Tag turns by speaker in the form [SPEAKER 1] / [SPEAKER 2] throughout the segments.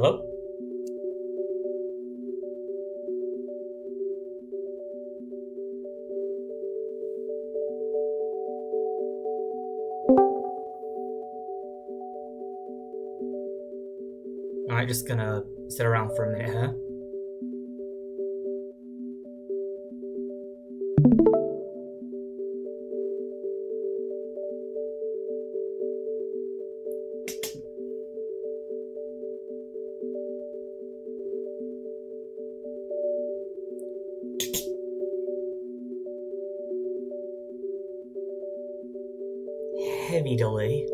[SPEAKER 1] Hello? Alright, just gonna sit around for a minute here. Heavy delay.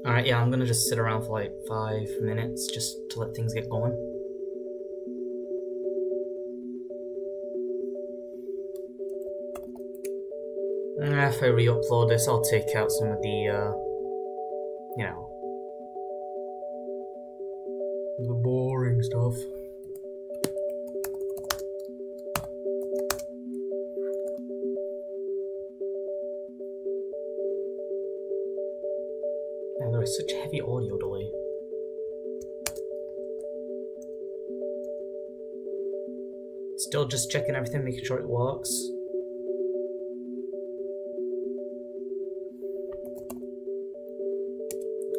[SPEAKER 1] Alright, yeah, I'm gonna just sit around for like 5 minutes just to let things get going. If I re-upload this, I'll take out some of the, the boring stuff. Man, there is such heavy audio delay. Still just checking everything, making sure it works.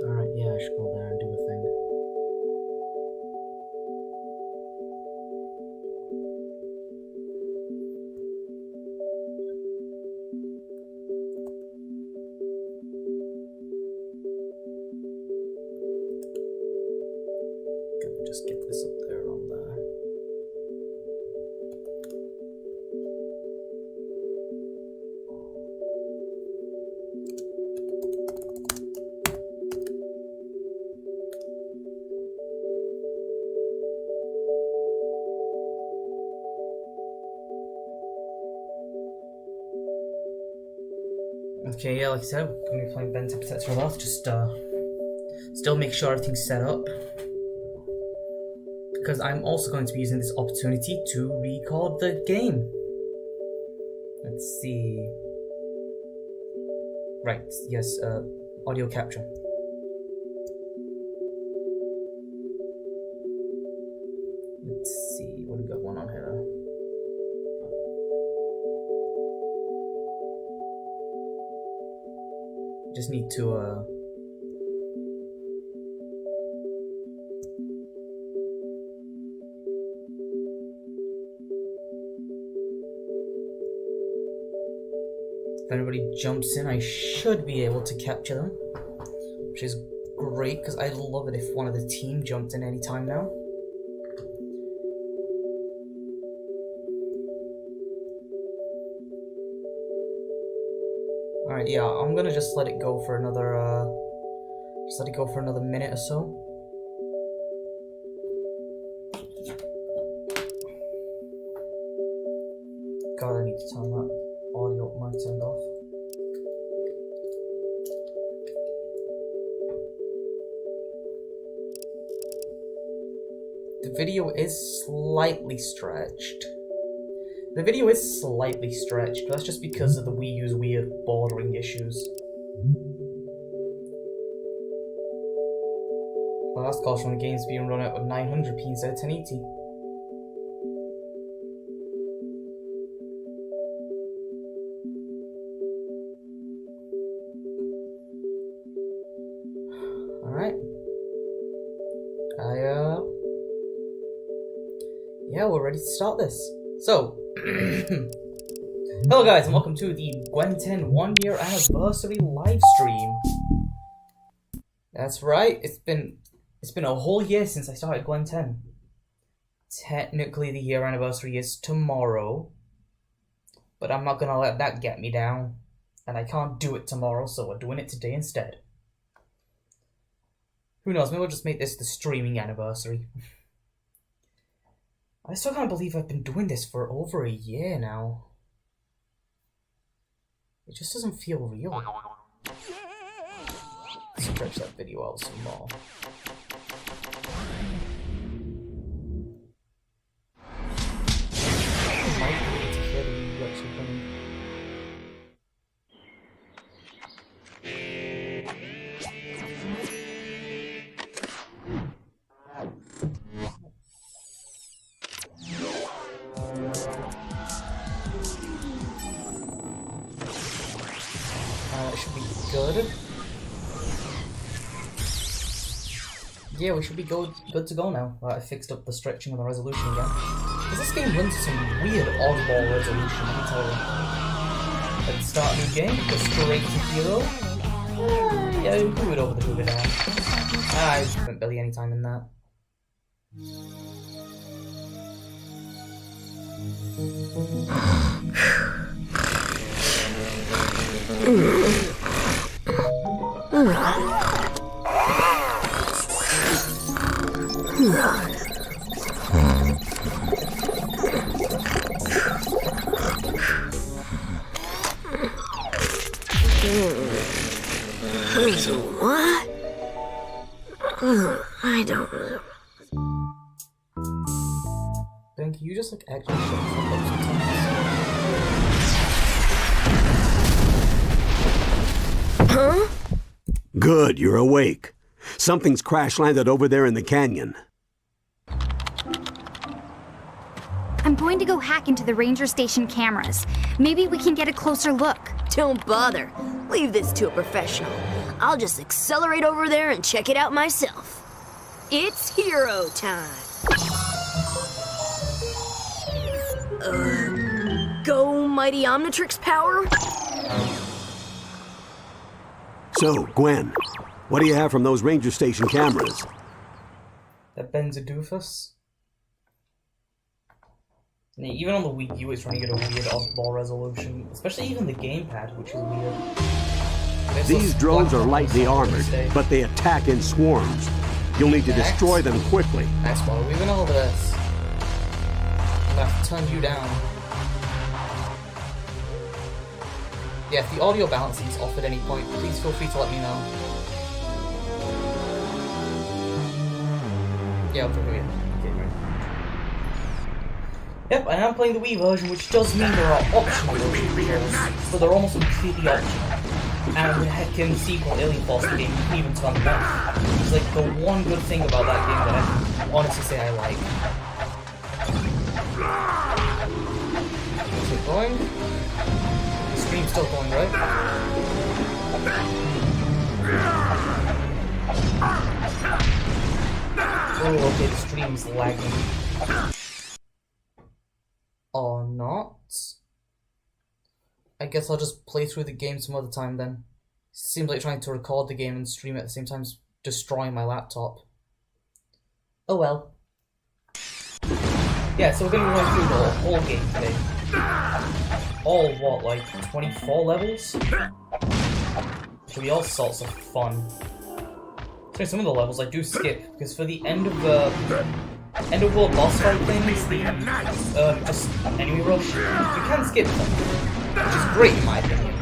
[SPEAKER 1] Alright, yeah, I should go there and do a thing. Gonna just get this up there on there. Okay, yeah, like I said, I'm gonna be playing Ben's Protector of Earth, just still make sure everything's set up. Because I'm also going to be using this opportunity to record the game. Let's see. Right, yes, audio capture. Let's see, what do we got going on here? Just need to if anybody jumps in, I should be able to capture them, which is great because I'd love it if one of the team jumped in any time now. Alright, yeah, I'm gonna just let it go for another minute or so. God, I need to turn that audio up, mic turned off. The video is slightly stretched. The video is slightly stretched, but that's just because of the Wii U's weird bordering issues. Well, that's caused from the game's being run out with 900p instead of 1080. Alright. Yeah, we're ready to start this. So, Hello guys, and welcome to the Gwen 10 1-year anniversary live stream. That's right, it's been a whole year since I started Gwen 10. Technically the year anniversary is tomorrow, but I'm not gonna let that get me down. And I can't do it tomorrow, so we're doing it today instead. Who knows, maybe we'll just make this the streaming anniversary. I still can't believe I've been doing this for over a year now. It just doesn't feel real. Stretch that video out some more. I might be able to hear the video actually coming. It should be good. Yeah, we should be good to go now. I fixed up the stretching and the resolution again. Because this game runs some weird oddball resolution, let me tell you. Let's start a new game, go straight to hero. Yeah, we can do it over the Google now. I spent barely any time in that.
[SPEAKER 2] What? I don't know.
[SPEAKER 1] Ben, can you just like actually shut the fuck up sometimes?
[SPEAKER 2] Huh?
[SPEAKER 3] Good, you're awake. Something's crash-landed over there in the canyon.
[SPEAKER 4] I'm going to go hack into the ranger station cameras. Maybe we can get a closer look.
[SPEAKER 2] Don't bother. Leave this to a professional. I'll just accelerate over there and check it out myself. It's hero time. Go mighty Omnitrix power?
[SPEAKER 3] So, Gwen, what do you have from those ranger station cameras?
[SPEAKER 1] That Ben's a doofus. And even on the Wii U, it's trying to get a weird oddball resolution, especially even the gamepad, which is weird.
[SPEAKER 3] These drones are lightly armored, but they attack in swarms. You'll need to destroy them quickly.
[SPEAKER 1] Nice, well, we went over this. I'm gonna have to turn you down. Yeah, if the audio balancing is off at any point, please feel free to let me know. Yeah, I'll forget. Okay, right. Yep, I am playing the Wii version, which does mean there are optional version controls, but they're almost completely optional. And heck, in the sequel, Alien Force, the game, you can even turn them off. It's like the one good thing about that game that I can honestly say I like. Is it going? The stream's still going, right? Oh, okay, the stream's lagging. Or not? I guess I'll just play through the game some other time then. Seems like trying to record the game and stream it at the same time is destroying my laptop. Oh well. Yeah, so we're gonna be going through the whole game today. All what, like 24 levels? Should be all sorts of fun. So some of the levels I do skip, because for the end of world boss fight things, the just enemy rush, you can skip them, which is great in my opinion.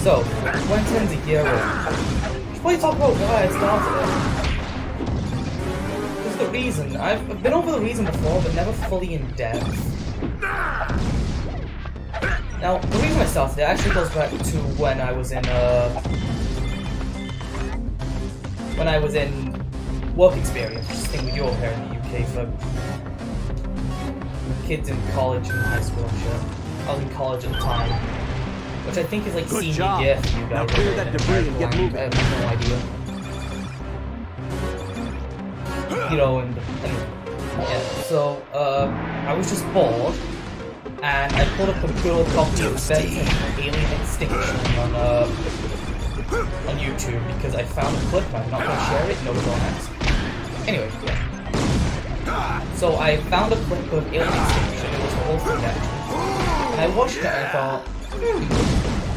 [SPEAKER 1] So, Gwen 10's a year old. Should probably talk about why I started it. There's the reason. I've been over the reason before, but never fully in depth. Now, the reason I started it actually goes back to when I was in work experience, which is a thing we do over here in the UK for kids in college and high school and shit. I was in college at the time, which I think is like
[SPEAKER 3] Good
[SPEAKER 1] senior
[SPEAKER 3] job.
[SPEAKER 1] year for you guys.
[SPEAKER 3] Now clear that debris and get moving.
[SPEAKER 1] I have no idea. You know, and Yeah, so, I was just bored, and I pulled up a good old copy of Alien Extinction on YouTube because I found a clip and I'm not going to share it, no don't ask. Anyway, yeah. So I found a clip of Alien Extinction, it was the whole thing actually. And I watched it and I thought,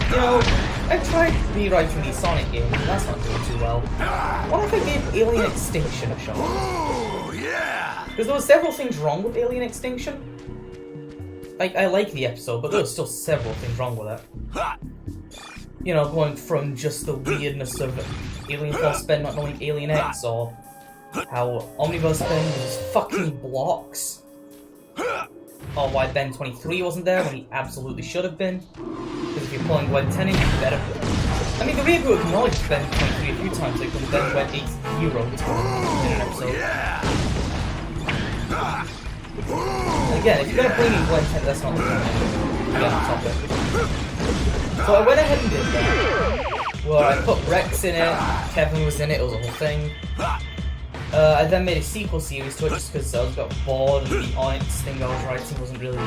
[SPEAKER 1] you know, I tried rewriting these Sonic games and that's not doing too well. What if I gave Alien Extinction a shot?
[SPEAKER 5] Oh, yeah!
[SPEAKER 1] Because there were several things wrong with Alien Extinction. Like, I like the episode, but there were still several things wrong with it. You know, going from just the weirdness of Alien Force Ben not knowing Alien X, or how Omniverse Ben uses fucking blocks, or why Ben 23 wasn't there when he absolutely should have been. Because if you're pulling Gwen 10 in, you better. I mean, the reboot acknowledged Ben 23 a few times, like when Ben went 8-0 in an episode. Again, if you're gonna bring in Gwen 10, that's not the topic. So I went ahead and did that. Well, I put Rex in it, Kevin was in it, it was a whole thing. I then made a sequel series to it just because I got bored and the Onyx thing I was writing wasn't really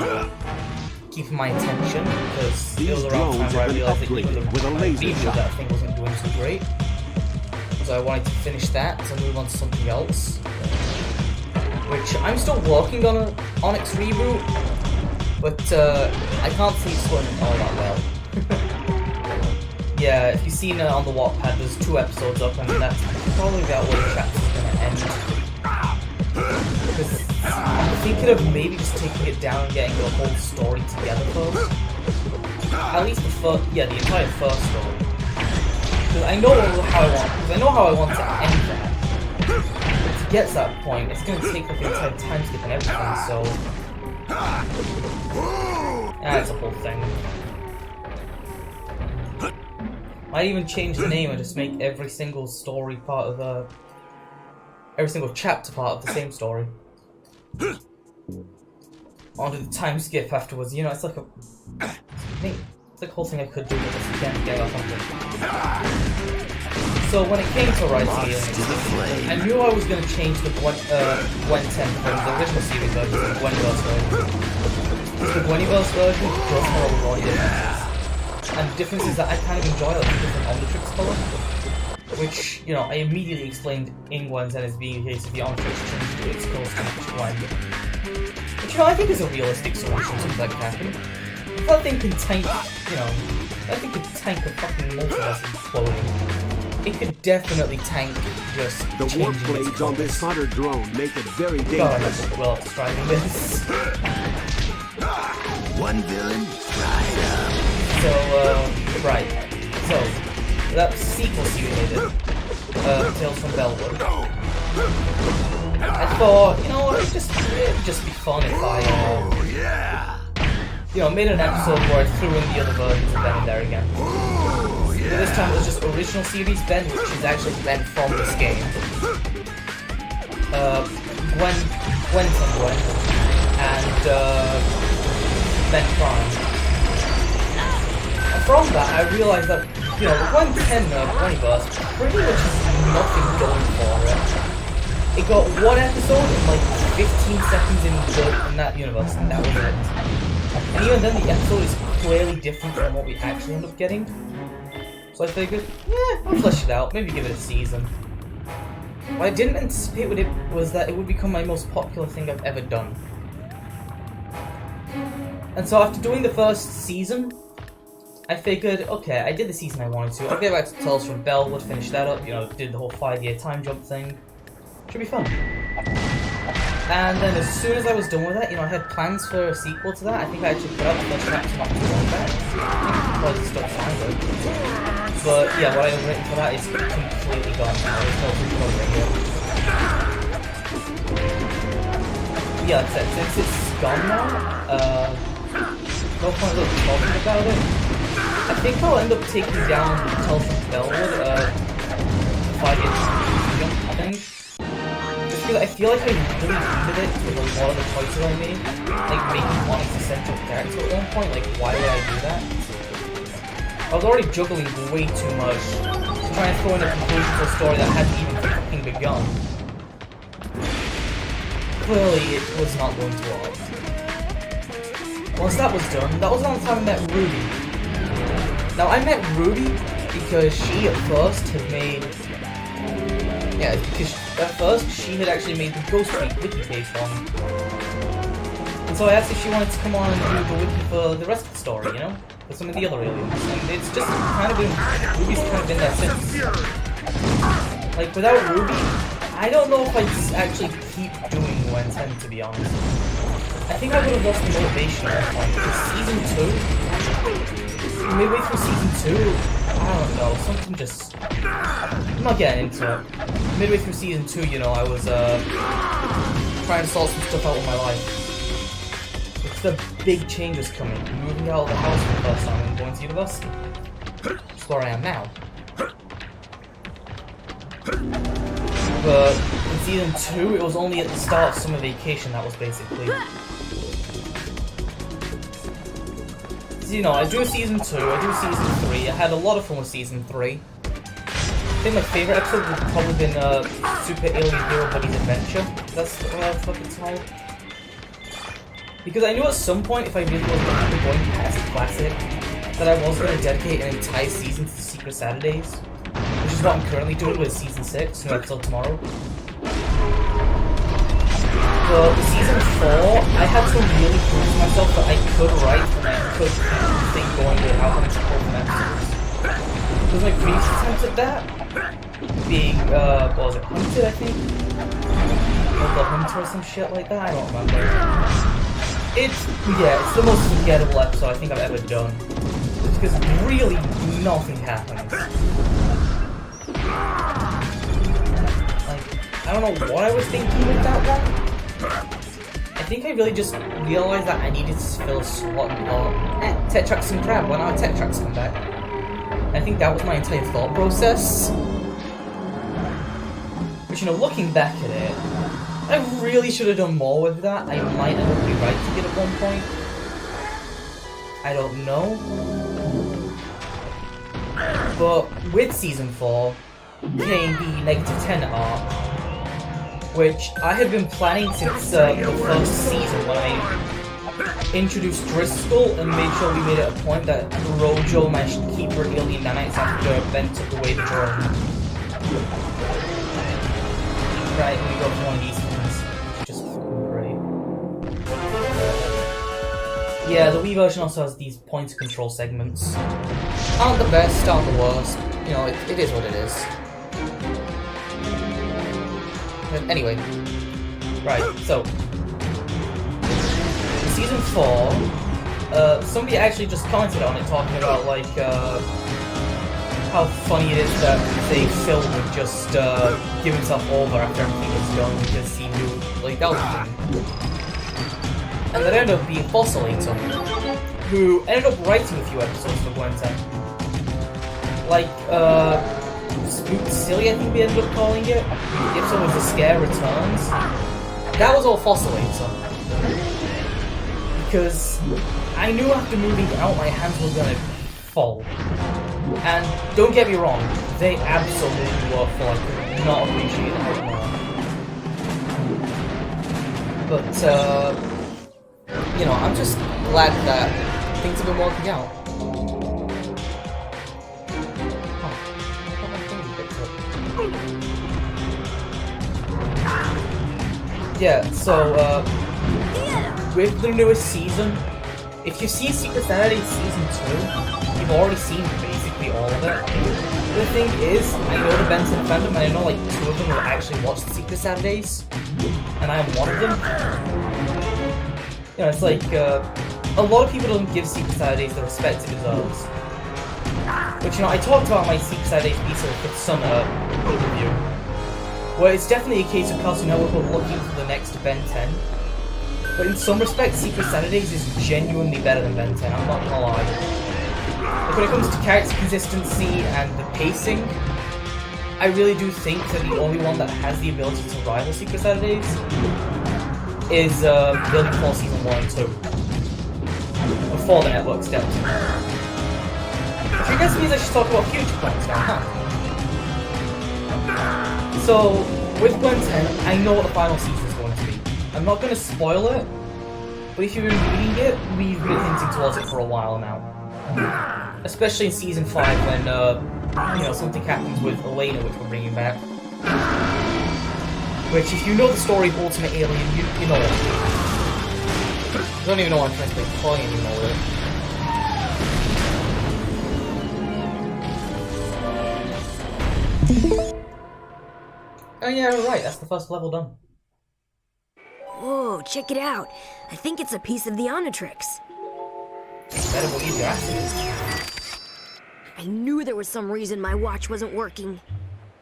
[SPEAKER 1] keeping my attention, because it was around the time where I realised that even the review of that thing wasn't doing too great. So I wanted to finish that to move on to something else. Which I'm still working on an Onyx reboot, but I can't see it's going all that well. Yeah, if you've seen it on the Wattpad, there's 2 episodes up, and that's probably about where the chapter's gonna end. Because I'm thinking of maybe just taking it down and getting the whole story together first. At least the entire first story. Because I know how I want to end that. To get to that point, it's going to take like an entire time skip and everything, so... That's a whole thing. Might even change the name and just make every single story part of the... every single chapter part of the same story. Onto the time skip afterwards, you know, it's like a... It's like a whole thing I could do, but just can't get off something. So when it came to writing Alien, I knew I was going to change the Gwen 10 from the original series version to the Gweniverse version. Because the Gweniverse version does have a lot of differences. And the difference is that I kind of enjoy like the different Omnitrix color. Which, you know, I immediately explained in Gwen's end as being the case of the Omnitrix changed to its colors to match Gwen. Which, you know, I think is a realistic solution to that can happen. If that thing can tank, you know, that thing could tank a fucking multiverse exploding. It could definitely tank just
[SPEAKER 3] the warp blades on this hunter drone make it very dangerous.
[SPEAKER 1] God, I'm well describing this.
[SPEAKER 5] One villain, right up.
[SPEAKER 1] So, right. So, that sequel series I did, Tales from Bellwood. I thought, you know what, it'd just be fun if I, you know, made an episode where I threw in the other versions of Ben in there again. But this time it was just original series Ben, which is actually Ben from this game. Gwen, and Ben Prime. And from that, I realized that, you know, the Gwen 10 Gweniverse pretty much has nothing going for it. It got one episode in like 15 seconds in that universe, and that was it. And even then, the episode is clearly different from what we actually end up getting. So I figured, I'll flesh it out, maybe give it a season. What I didn't anticipate with it was that it would become my most popular thing I've ever done. And so after doing the first season, I figured, okay, I did the season I wanted to, I'll get back to Tales from Bellwood, finish that up, you know, did the whole 5-year time jump thing. Should be fun. And then as soon as I was done with that, you know, I had plans for a sequel to that. I think I actually put out the first chapter not too long back. Because it's still fine, but yeah, what I have written for that is completely gone now. There's no proof over it yet. Yeah, like I said, since it's gone now, no point really talking about it. I think I'll end up taking down Tales from Bellwood, 5-year jump, I think. I feel like I really needed it with a lot of the choices I made, like making Onyx a central character at one point. Like, why would I do that? I was already juggling way too much to try and throw in a conclusion to a story that hadn't even fucking begun. clearly it was not going to work. Once that was done, that was the time I met Ruby. Now, I met Ruby because she at first had made... Yeah, because at first she had actually made the Ghost Week wiki page for me. And so I asked if she wanted to come on and do the wiki for the rest of the story, you know? For some of the other aliens. And it's just kind of been... Ruby's kind of been there since. Like, without Ruby, I don't know if I'd actually keep doing Gwen 10, to be honest. I think I would have lost the motivation at that point, because Season 2... Midway through Season 2, I don't know, something just... I'm not getting into it. Midway through Season 2, you know, I was, trying to sort some stuff out with my life. It's the big changes coming. Moving out of the house for the first time and going to university. That's where I am now. But in Season 2, it was only at the start of summer vacation that was basically... So, you know, I do Season 2, I do Season 3, I had a lot of fun with Season 3. I think my favourite episode would have probably been Super Alien Hero Buddy's Adventure. That's what I fucking title. Because I knew at some point, if I really was going to be going past the classic, that I was going to dedicate an entire season to the Secret Saturdays. Which is what I'm currently doing with Season 6, new episode tomorrow. But with Season 4, I had to really prove to myself that I could write and I could think going without having support from episodes. Because my previous attempt at that, being, what was it, Hunted, I think? Or The Hunter or some shit like that, I don't remember. It's the most forgettable episode I think I've ever done. It's because really nothing happens. Like, I don't know what I was thinking with that one. I think I really just realized that I needed to fill a slot and thought, Tetrax and Crab, why not Tetrax come back? I think that was my entire thought process. Which, you know, looking back at it, I really should have done more with that. I might end up rewriting it at one point. I don't know. But with Season 4, came the -10 arc, which I had been planning since the first season when I introduced Driscoll and made sure we made it a point that Rojo managed to keep her alien nanites after Ben took away the drone. Right, we go for one of these things. Just fucking great. Yeah, the Wii version also has these point control segments. Aren't the best, aren't the worst. You know, it is what it is. But anyway. Right, so. Season 4, somebody actually just commented on it talking about, like, how funny it is that they Phil would just give himself over after everything was done because he knew, like, that was him. And that ended up being Fossolator, who ended up writing a few episodes for Gwen 10. Like, Spooked Silly, I think we ended up calling it. The episode was The Scare Returns. That was all Fossolator. Because I knew after moving out my hands were gonna fall. And don't get me wrong, they absolutely were full. I could not appreciate it anymore. But, you know, I'm just glad that things have been working out. Yeah, so, with the newest season, if you've seen Secret Saturdays Season 2, you've already seen basically all of it. The thing is, I know the Benson fandom, and I know like 2 of them will actually watch the Secret Saturdays, and I am one of them. You know, it's like, a lot of people don't give Secret Saturdays the respect it deserves. Which, you know, I talked about my Secret Saturdays piece of the summer review, where it's definitely a case of Cartoon Network are looking for the next Ben 10. But in some respects, Secret Saturdays is genuinely better than Ben 10, I'm not gonna lie. Like when it comes to character consistency and the pacing, I really do think that the only one that has the ability to rival Secret Saturdays is Building 4 Season 1 and 2. Before the network stepped in. Which I guess means I should talk about future plans now, huh? So, with Gwen 10, I know what the final season is going to be. I'm not gonna spoil it, but if you've been reading it, we've been hinting towards it for a while now. Especially in Season 5 when, you know, something happens with Elena, which we're bringing back. Which, if you know the story of Ultimate Alien, you know it. I don't even know what I'm trying to say, probably even know it. Oh yeah, right, that's the first level done.
[SPEAKER 2] Whoa, check it out. I think it's a piece of the Omnitrix.
[SPEAKER 1] Better believe your ass is.
[SPEAKER 2] I knew there was some reason my watch wasn't working.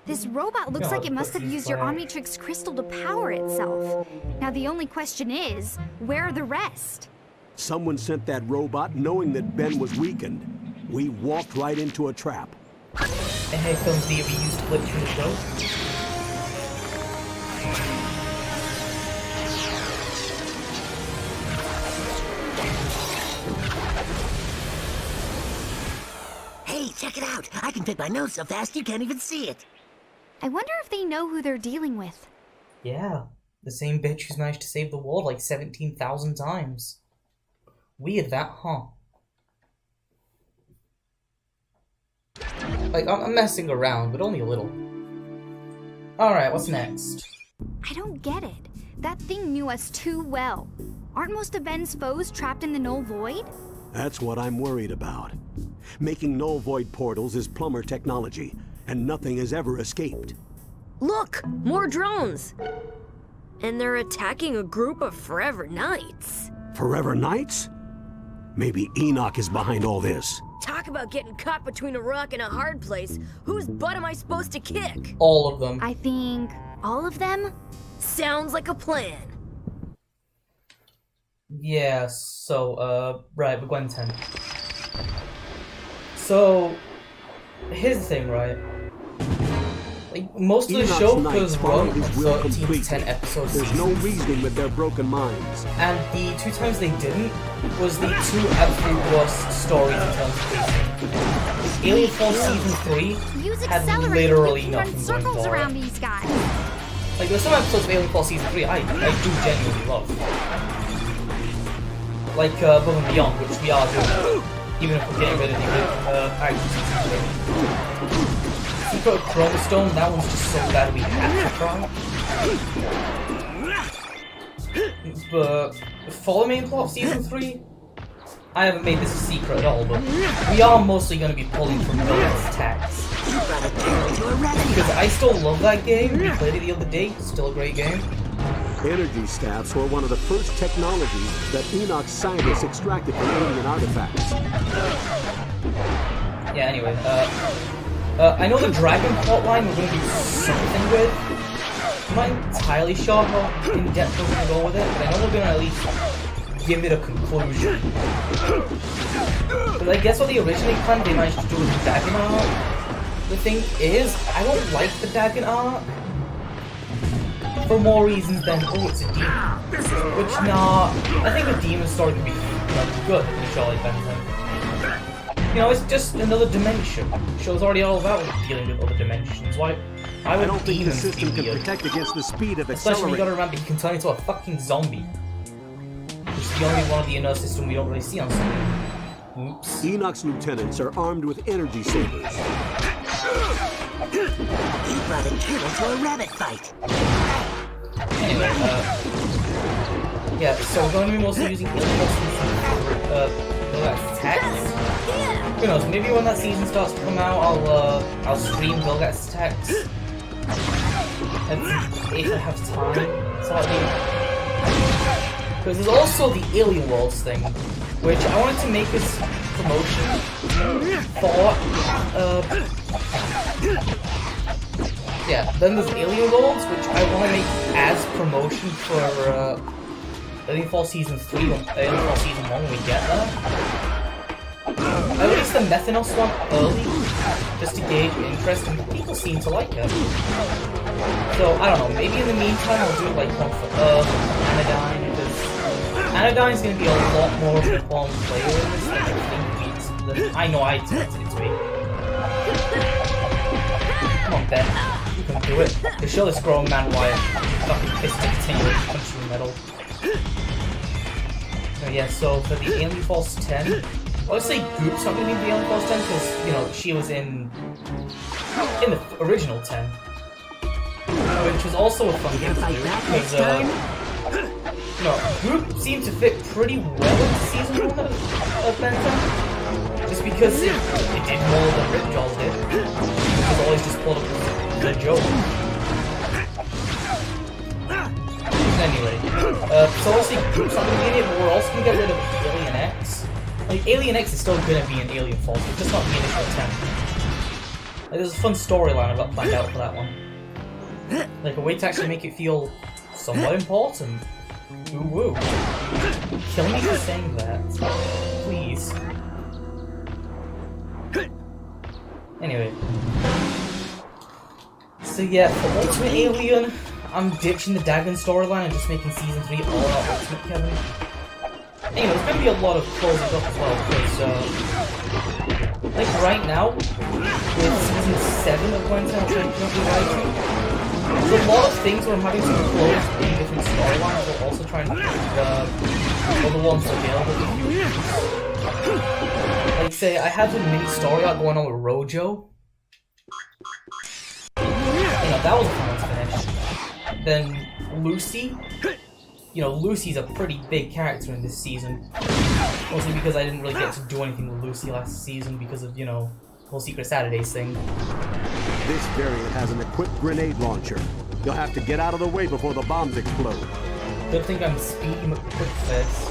[SPEAKER 4] This robot looks like it must have used your Omnitrix crystal to power itself. Now the only question is, where are the rest?
[SPEAKER 3] Someone sent that robot knowing that Ben was weakened. We walked right into a trap.
[SPEAKER 1] And here comes the reused glitch from the show.
[SPEAKER 6] Hey, check it out! I can fit my nose so fast you can't even see it.
[SPEAKER 4] I wonder if they know who they're dealing with.
[SPEAKER 1] Yeah, the same bitch who's managed to save the world like 17,000 times. Weird that, huh? Like, I'm messing around, but only a little. Alright, what's next?
[SPEAKER 4] I don't get it. That thing knew us too well. Aren't most of Ben's foes trapped in the null void?
[SPEAKER 3] That's what I'm worried about. Making null void portals is plumber technology, and nothing has ever escaped.
[SPEAKER 2] Look! More drones! And they're attacking a group of Forever Knights.
[SPEAKER 3] Forever Knights? Maybe Enoch is behind all this.
[SPEAKER 2] Talk about getting caught between a rock and a hard place. Whose butt am I supposed to kick?
[SPEAKER 1] All of them.
[SPEAKER 4] I think all of them?
[SPEAKER 2] Sounds like a plan.
[SPEAKER 1] Yeah, so, right, with Gwen 10. So, here's the thing, right? Like, most of the show was run from 13 to 10 episodes.
[SPEAKER 3] There's no reasoning with their broken minds.
[SPEAKER 1] And the 2 times they didn't was the 2 absolute worst stories in terms of pacing. Alien Force Season 3
[SPEAKER 4] Use
[SPEAKER 1] had
[SPEAKER 4] accelerator
[SPEAKER 1] literally
[SPEAKER 4] to run
[SPEAKER 1] nothing going
[SPEAKER 4] circles
[SPEAKER 1] for
[SPEAKER 4] around
[SPEAKER 1] it.
[SPEAKER 4] these guys.
[SPEAKER 1] Like, there's some episodes of Alien Force Season 3 I do genuinely love. Like, Above and Beyond, which we are doing, even if we're getting rid of the action season 3. Secret of Chromostone, that one's just so bad we have to try. But, follow me in plot of Season 3? I haven't made this a secret at all, but we are mostly going to be pulling from Ghost Attacks. Because I still love that game, we played it the other day, still a great game.
[SPEAKER 3] Energy staffs were one of the first technologies that Enoch's scientists extracted from alien artifacts.
[SPEAKER 1] Yeah, anyway, I know the Dragon plotline we're going to do something with. I'm not entirely sure how in depth we're going to go with it, but I know we're going to at least give it a conclusion. But I guess what they originally planned they managed to do with the Dagon arc. The thing is, I don't like the Dagon arc. For more reasons than, oh, it's a demon. Which, nah, I think a demon story could be good in a show like Benton. You know, it's just another dimension. The show's already all about dealing with other dimensions. Why
[SPEAKER 3] I
[SPEAKER 1] would
[SPEAKER 3] don't think the
[SPEAKER 1] demons be
[SPEAKER 3] system can
[SPEAKER 1] weird?
[SPEAKER 3] protect against the speed of
[SPEAKER 1] Especially when you gotta
[SPEAKER 3] accelerating.
[SPEAKER 1] remember, you can turn into a fucking zombie. Which is the only one of the inner system we don't really see on something. Oops.
[SPEAKER 3] Enoch's lieutenants are armed with energy sabers.
[SPEAKER 6] You brought a turtle to a rabbit fight.
[SPEAKER 1] Anyway, yeah, so we're going to be mostly using attacks. Who knows, maybe when that season starts to come out, I'll stream Vilgax attacks. And if I have time, sort of. Because there's also the Alien Worlds thing, which I wanted to make as promotion for, yeah, then there's Alien Worlds, which I want to make as promotion for, Alien Force Season 3 or Alien Force Season 1 when we get there. I released the Methanos one early, just to gauge interest, and people seem to like it. So, I don't know, maybe in the meantime I'll do like one for Earth, Anodyne, because Anodyne's going to be a lot more of an important player in this than I think I know I expected it to be. Come on, Ben. You can do it. To show this grown man why I'm fucking pissed to continue to punch you in the middle. Yeah, so for the Alien Force 10, obviously Goop's not going to be the Alien Force 10 because, you know, she was in the original 10. Which was also a fun game to do because, you know, Goop seemed to fit pretty well into Season 1 of Ben 10. Just because it did more than Ripjaw did. It was always just pulled up as a joke. Anyway, so obviously Group's not going to be in it, but we're also going to get rid of Alien X. Like, Alien X is still going to be an Alien Force, but just not the initial 10. Like, there's a fun storyline I've got planned out for that one. Like, a way to actually make it feel somewhat important. Ooh woo. Kill me for saying that. Please. Anyway. So yeah, for Ultimate Alien, I'm ditching the Dagon storyline and just making Season 3 all about Ultimate Kevin. Anyway, there's going to be a lot of closing up as well, because, like right now, with Season 7 of Gwen there's a lot of things where I'm having to close in different storylines, but also trying to keep other ones available to you. Like, say, I had a mini story arc going on with Rojo. You know, that was a fun one to finish. Then Lucy. You know, Lucy's a pretty big character in this season. Mostly because I didn't really get to do anything with Lucy last season because of, you know, the whole Secret Saturdays thing.
[SPEAKER 3] This variant has an equipped grenade launcher. You'll have to get out of the way before the bombs explode.
[SPEAKER 1] Good thing I'm speaking quick fist.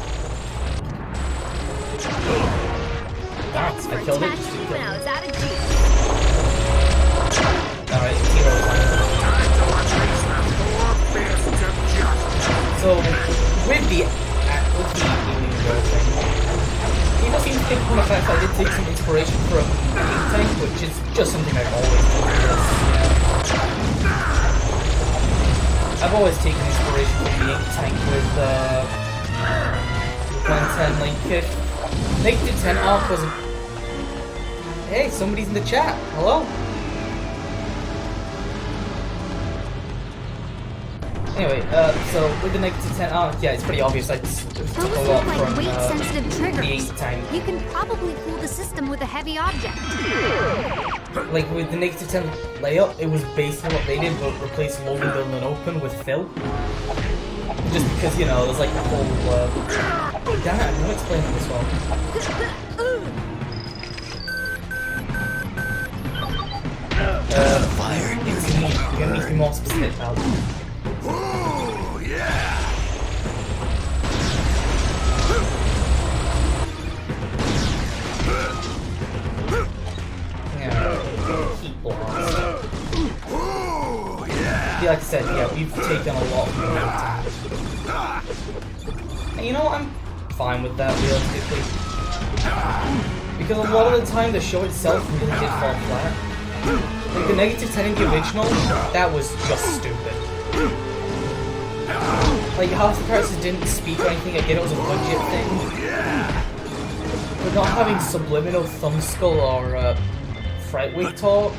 [SPEAKER 1] That's, I killed it. Just to kill it. Alright, heroes on it. So, with the alien girl thing, people seem to think from the fact that I did take some inspiration from the tank, which is just something I've always done. I've always taken inspiration from the tank with Gwen 10. Like, if Negative 10 arc wasn't. Hey, somebody's in the chat. Hello? Anyway, so with the Negative 10 arc, yeah, it's pretty obvious. I took a lot from
[SPEAKER 4] weight-sensitive triggers.
[SPEAKER 1] the tank.
[SPEAKER 4] You can probably fool the system with a heavy object.
[SPEAKER 1] Like with the Negative 10 layup, it was basically what they did, but replace Logan, Dylan, and Open with Phil. Just because, you know, there's like the whole, damn it, I'm not explaining this well.
[SPEAKER 5] Fire.
[SPEAKER 1] It's me. You're gonna need to be more specific now.
[SPEAKER 5] Oh, yeah.
[SPEAKER 1] Yeah, heat blast.
[SPEAKER 5] Oh, yeah.
[SPEAKER 1] Yeah, like I said, yeah, we've taken a lot from the and you know what, I'm fine with that, realistically. Because a lot of the time, the show itself really did fall flat. Like, the Negative 10 in the original, that was just stupid. Like, half the characters didn't speak or anything, again, it was a budget thing. But not having Subliminal, Thumbskull, or Frightwig talk,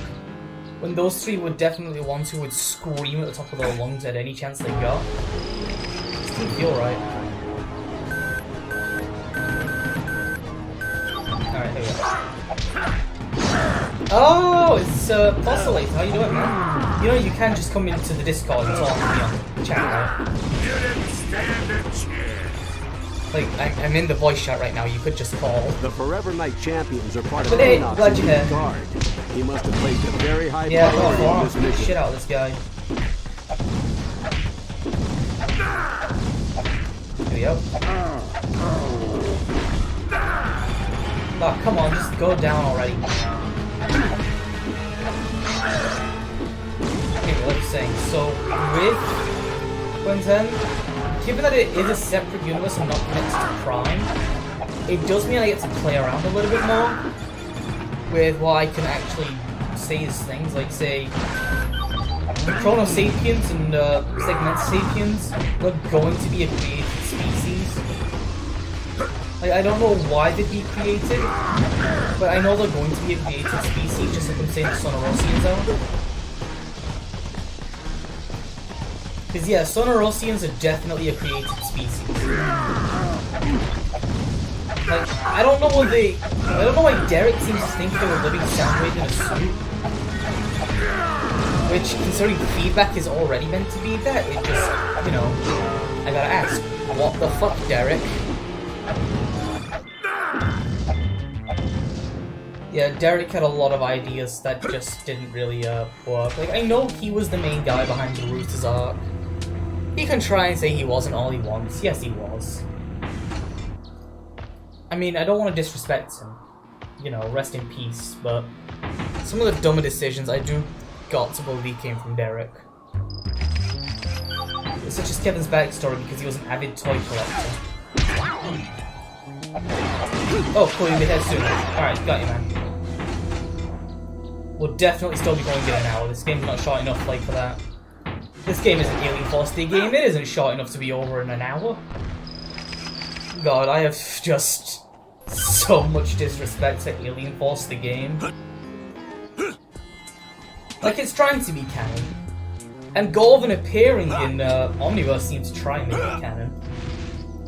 [SPEAKER 1] when those three were definitely the ones who would scream at the top of their lungs at any chance they got. It just didn't feel right. Alright, here we go. Oh, it's Postulate. How you doing, man? You know, you can just come into the Discord and talk to me on the chat, right?
[SPEAKER 5] You didn't stand a chance.
[SPEAKER 1] Like, I'm in the voice chat right now, you could just call.
[SPEAKER 3] The Forever Night Champions are part of
[SPEAKER 1] But hey,
[SPEAKER 3] Enoch's
[SPEAKER 1] glad you're
[SPEAKER 3] elite
[SPEAKER 1] here.
[SPEAKER 3] guard. He must have placed a very high
[SPEAKER 1] Yeah,
[SPEAKER 3] priority on
[SPEAKER 1] come
[SPEAKER 3] this
[SPEAKER 1] on,
[SPEAKER 3] mission.
[SPEAKER 1] shit out of this guy. Here we go. Oh, come on, just go down already. Okay, what are you saying? So, with Gwen 10, given that it is a separate universe and not connected to Prime, it does mean I get to play around a little bit more with what I can actually say as things, like, say, the Chrono Sapiens and Segment Sapiens are going to be a created species. Like, I don't know why they'd be created, but I know they're going to be a created species, just like I'm saying the Sonorosians are. Because yeah, Sonorosians are definitely a created species. Like, I don't know why Derek seems to think they were living sound waves in a suit. Which, considering the feedback is already meant to be that, it just, you know, I gotta ask, what the fuck, Derek? Yeah, Derek had a lot of ideas that just didn't really, work. Like, I know he was the main guy behind the Roosters arc. He can try and say he wasn't all he wants. Yes, he was. I mean, I don't want to disrespect him. You know, rest in peace, but some of the dumber decisions I do got to believe came from Derek. Such as Kevin's backstory because he was an avid toy collector. Oh, cool, you'll be here soon. Alright, got you, man. We'll definitely still be going in an hour. This game's not short enough, like, for that. This game isn't Alien Force D game. It isn't short enough to be over in an hour. God, I have just so much disrespect to Alien Force the game. Like, it's trying to be canon. And Gorvin appearing in Omniverse seems to try and make it canon.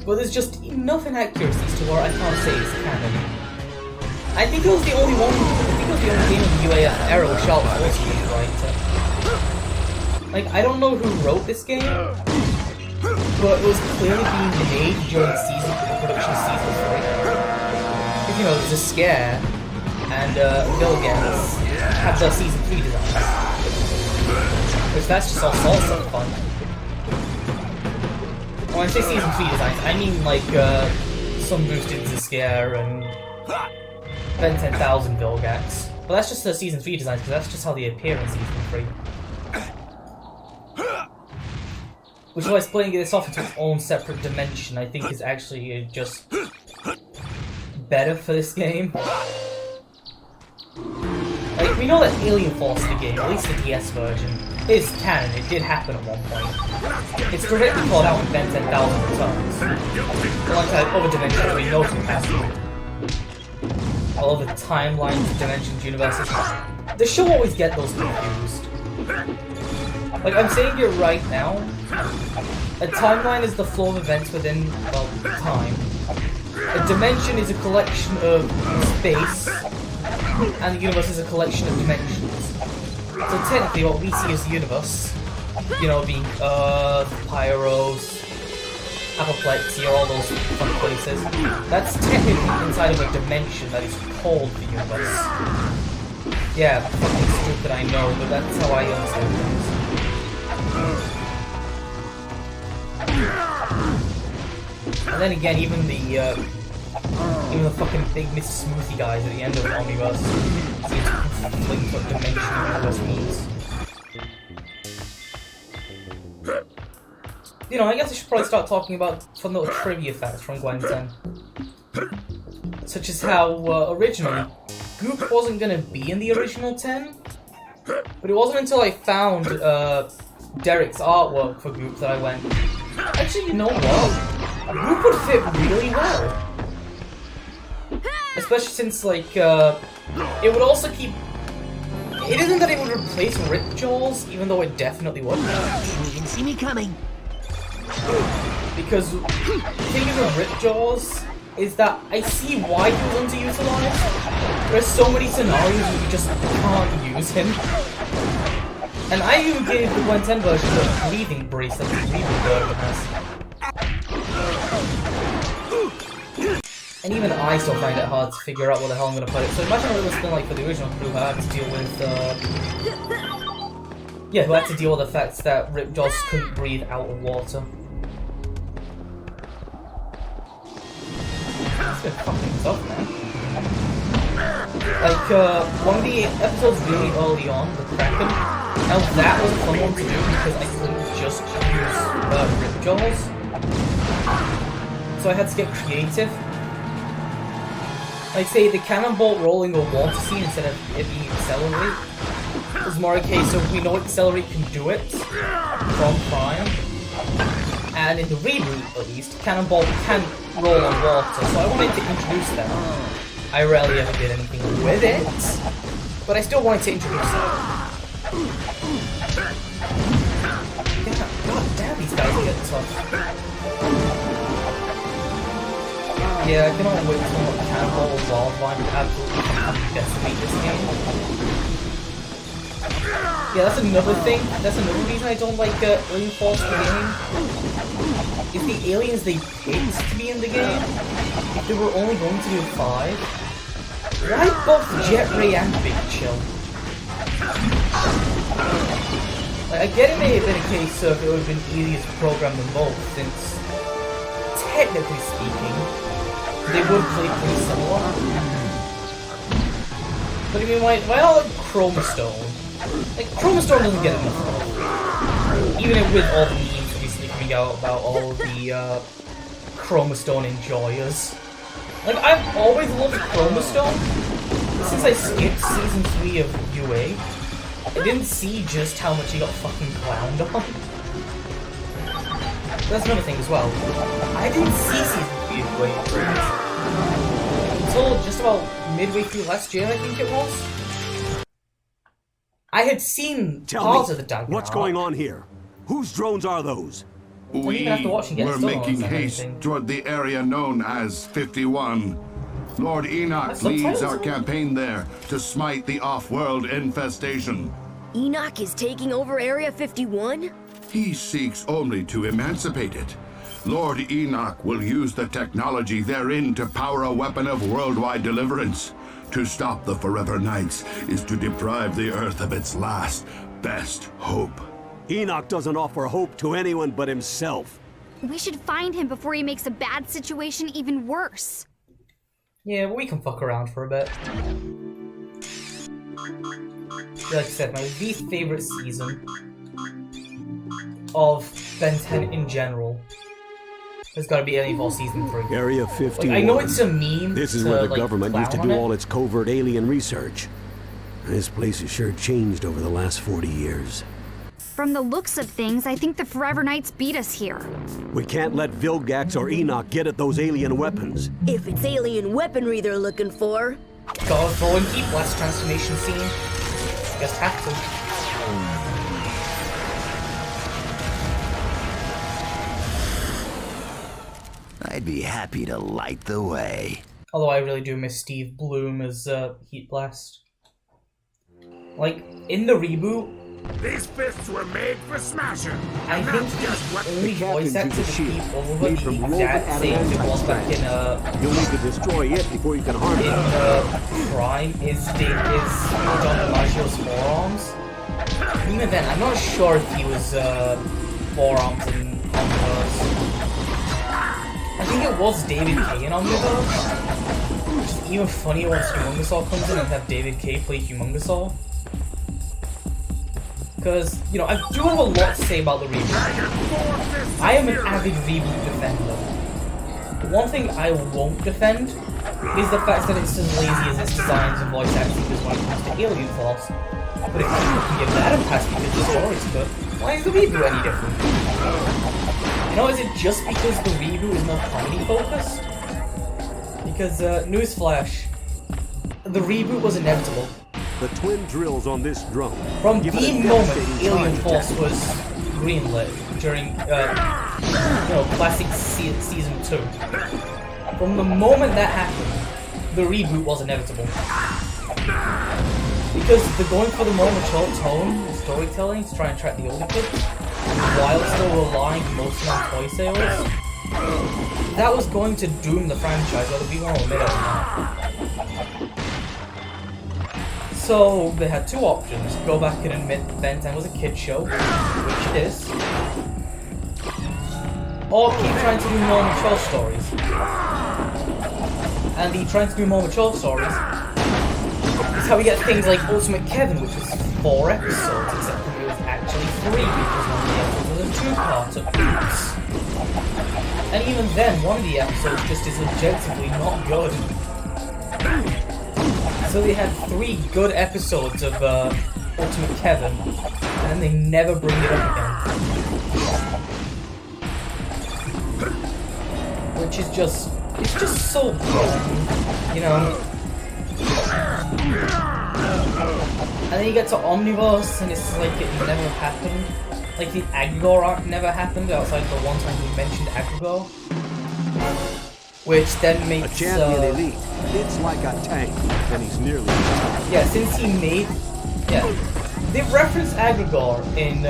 [SPEAKER 1] But there's just enough inaccuracies to where I can't say it's canon. I think it was the only one. I think it was the only game in the UAF era with Charlotte Force was writer. Like, I don't know who wrote this game, but it was clearly being made during the production of season 3. Because, you know, there's a scare, and Vilgans have their season 3 designs. Which that's just all sorts of fun. When I say season 3 designs, I mean like some boosted Ziscare and Ben 10,000 Vilgax. But that's just the season 3 designs, because that's just how they appear in season 3. Which is why splitting this off into its own separate dimension, I think, is actually just better for this game. Like, we know that Alien Force, the game, at least the DS version, is canon. It did happen at one point. It's directly called out in Ben 10,000 returns. Alongside other dimensions we know from past. All the timelines, dimensions, universes. The show always get those confused. Like, I'm saying it right now. A timeline is the flow of events within, well, time. A dimension is a collection of space, and the universe is a collection of dimensions. So technically what we see as the universe, you know, being Earth, Pyros, Apoplexia, all those fun places, that's technically inside of a dimension that is called the universe. Yeah, fucking stupid, I know, but that's how I understand things. And then again, even the fucking big Mr. Smoothie guys at the end of the Omniverse seem to conflate what dimension the universe means. You know, I guess I should probably start talking about fun little trivia facts from Gwen 10. Such as how, originally, Goop wasn't gonna be in the original 10, but it wasn't until I found, Derek's artwork for Goop that I went, actually, you know what? Goop would fit really well. Especially since, like, it would also keep... It isn't that it would replace Ripjaws, even though it definitely would.
[SPEAKER 6] You didn't see me coming.
[SPEAKER 1] Because the thing with Ripjaws is that I see why he was underutilized. There's so many scenarios where you just can't use him. And I even gave the 110 version the breathing bracelet that breathing version has. And even I still find it hard to figure out where the hell I'm gonna put it. So imagine what it was been like for the original crew who had to deal with, yeah, who had to deal with the fact that Ripjaws couldn't breathe out of water. It's been fucking tough, man. Like, one of the episodes really early on, the Kraken, now that was a fun one to do because I couldn't just use Ripjaws. So I had to get creative. Like, say, the cannonball rolling a water scene instead of it being Accelerate is more a case of we know Accelerate can do it from Prime. And in the reboot, at least, Cannonball can roll on water, so I wanted to introduce that. I rarely ever did anything with it, but I still wanted to introduce it. God guys get tough. Yeah, I cannot wait till Cannonball Wildlife absolutely decimate this game. Yeah, that's another thing. That's another reason I don't like Alien Force the game. If the aliens they picked to be in the game, if they were only going to do 5, why both Jet Ray and Big Chill? Like, I get it may have been a case of it would have been easier to program them both, since, technically speaking, they would play pretty similar. But I mean, why not like Chroma Stone? Like, Chroma Stone doesn't get enough love. Even with all the memes recently coming out about all the Chroma Stone enjoyers. Like, I've always loved Chroma Stone. Since I skipped Season 3 of UA, I didn't see just how much he got fucking clowned on. That's another thing as well. I didn't see Season 3 of UA until just about midway through last year, I think it was. I had seen parts of the Dagon
[SPEAKER 3] what's
[SPEAKER 1] arc.
[SPEAKER 3] going on here? Whose drones are those?
[SPEAKER 5] We were making haste toward the area known as 51. Lord Enoch leads our campaign there to smite the off-world infestation.
[SPEAKER 2] Enoch is taking over Area 51?
[SPEAKER 5] He seeks only to emancipate it. Lord Enoch will use the technology therein to power a weapon of worldwide deliverance. To stop the Forever Knights is to deprive the Earth of its last, best hope.
[SPEAKER 3] Enoch doesn't offer hope to anyone but himself.
[SPEAKER 4] We should find him before he makes a bad situation even worse.
[SPEAKER 1] Yeah, but we can fuck around for a bit. Like I said, my least favorite season of Ben 10 in general has got to be Alien Force Season 3.
[SPEAKER 3] Area 51.
[SPEAKER 1] Like, I know it's a meme.
[SPEAKER 3] This is where the government used to do all
[SPEAKER 1] it.
[SPEAKER 3] its covert alien research. This place has sure changed over the last 40 years.
[SPEAKER 4] From the looks of things, I think the Forever Knights beat us here.
[SPEAKER 3] We can't let Vilgax or Enoch get at those alien weapons.
[SPEAKER 2] If it's alien weaponry they're looking for.
[SPEAKER 1] God, throw and keep last transformation scene. Just have to.
[SPEAKER 6] I'd be happy to light the way.
[SPEAKER 1] Although I really do miss Steve Bloom as Heat Blast. Like, in the reboot,
[SPEAKER 5] These fists were made for smashing.
[SPEAKER 1] I think the only voice actor to keep over the exact same as it was back in
[SPEAKER 3] You'll need to destroy it before you can harm it.
[SPEAKER 1] Prime is John DiMaggio's forearms. Even then, I'm not sure if he was forearms in Omniverse. I think it was David K in Omniverse. Which is even funnier once Humongosaur comes in and have David K play Humongosaur. Because, you know, I do have a lot to say about the reboot. I am an avid reboot defender. One thing I won't defend is the fact that it's as lazy as its designs and voice acting is when it comes to Alien Force. But if people can give that a pass because the story's good, why is the reboot any different? You know, is it just because the reboot is more comedy focused? Because, newsflash, the reboot was inevitable.
[SPEAKER 3] The twin drills on this drone.
[SPEAKER 1] From the moment Alien Force was greenlit during, classic season 2. From the moment that happened, the reboot was inevitable. Because they're going for the more mature tone of storytelling to try and attract the older kids, while still relying mostly on toy sales. That was going to doom the franchise, whether we want to admit it or not. So they had two options: go back and admit Ben 10 was a kid show, which it is, or keep trying to do more mature stories. And the trying to do more mature stories is how we get things like Ultimate Kevin, which was 4 episodes, except that it was actually 3 because one of the episodes was a 2-parter. Oops. And even then, one of the episodes just is objectively not good. So they had 3 good episodes of Ultimate Kevin, and then they never bring it up again. Which is just, it's just so wrong, you know? And then you get to Omniverse, and it's like it never happened. like the Agagor arc never happened outside the one time he mentioned Agagor, which then
[SPEAKER 3] A
[SPEAKER 1] makes
[SPEAKER 3] champion elite. It's like a tank, and he's nearly retired.
[SPEAKER 1] yeah, since he made they referenced Agagor in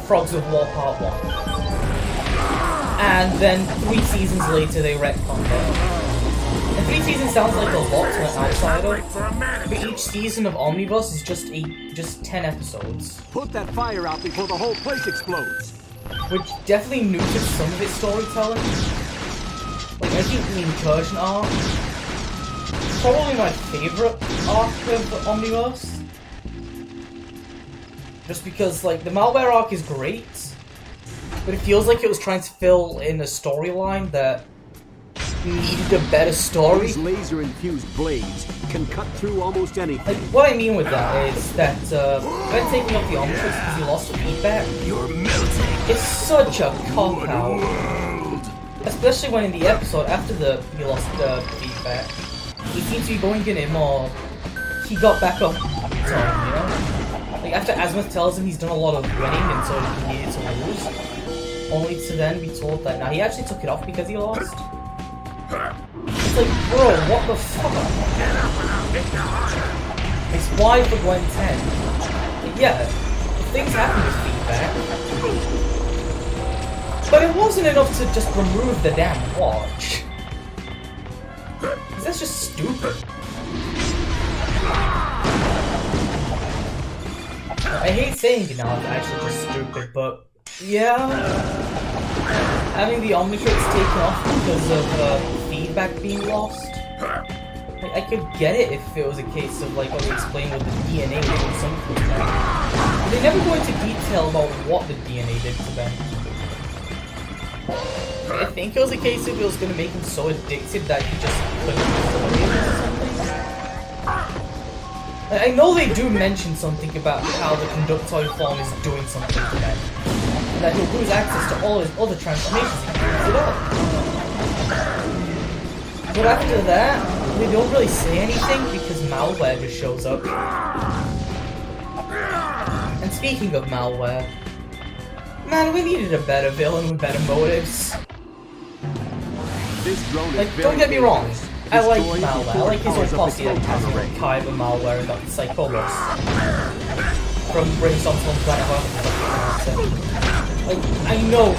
[SPEAKER 1] Frogs of War Part 1, and then 3 seasons later they retconned it. And 3 seasons sounds like a lot to an outsider, but each season of Omniverse is just 10 episodes,
[SPEAKER 3] Put that fire out before the whole place explodes.
[SPEAKER 1] which definitely neutered some of its storytelling. Like, I think the Incursion arc is probably my favourite arc of Omniverse. Just because, like, the Malware arc is great, but it feels like it was trying to fill in a storyline that needed a better story.
[SPEAKER 3] These laser-infused blades can cut through almost anything.
[SPEAKER 1] Like, what I mean with that is that when taking off the Omnitrix because he lost feedback,
[SPEAKER 6] You're melting.
[SPEAKER 1] it's such a cop-out. Especially when in the episode after he lost the feedback, he seems to be going in it more. He got back up time, you know? Like, after Azimuth tells him he's done a lot of winning and so he needed to lose, only to then be told that now he actually took it off because he lost. It's like, bro, what the fuck? It's why for Gwen 10. Like, yeah, things happen with feedback. But it wasn't enough to just remove the damn watch. 'Cause that's just stupid. I hate saying it now, it's actually just stupid, but yeah. Having the Omnitrix taken off because of feedback being lost. Like, I could get it if it was a case of, like, what they explained with the DNA doing something to them. But they never go into detail about what the DNA did to them. I think it was a case of it was going to make him so addicted that he just couldn't tolerate it or something. I know they do mention something about how the conductoid form is doing something to them. And that he'll lose access to all his other transformations if he gives it up. But after that, they don't really say anything because Malware just shows up. And speaking of Malware, man, we needed a better villain with better motives.
[SPEAKER 3] This drone is
[SPEAKER 1] Like,
[SPEAKER 3] very
[SPEAKER 1] don't get me wrong,
[SPEAKER 3] dangerous.
[SPEAKER 1] I like
[SPEAKER 3] Destroy
[SPEAKER 1] Malware. I
[SPEAKER 3] before
[SPEAKER 1] like
[SPEAKER 3] it
[SPEAKER 1] his own
[SPEAKER 3] powers up
[SPEAKER 1] posse
[SPEAKER 3] its
[SPEAKER 1] that has
[SPEAKER 3] own
[SPEAKER 1] like Kyber Malware and got Psychobus from Brainstorm's on Planet Earth. Like, I know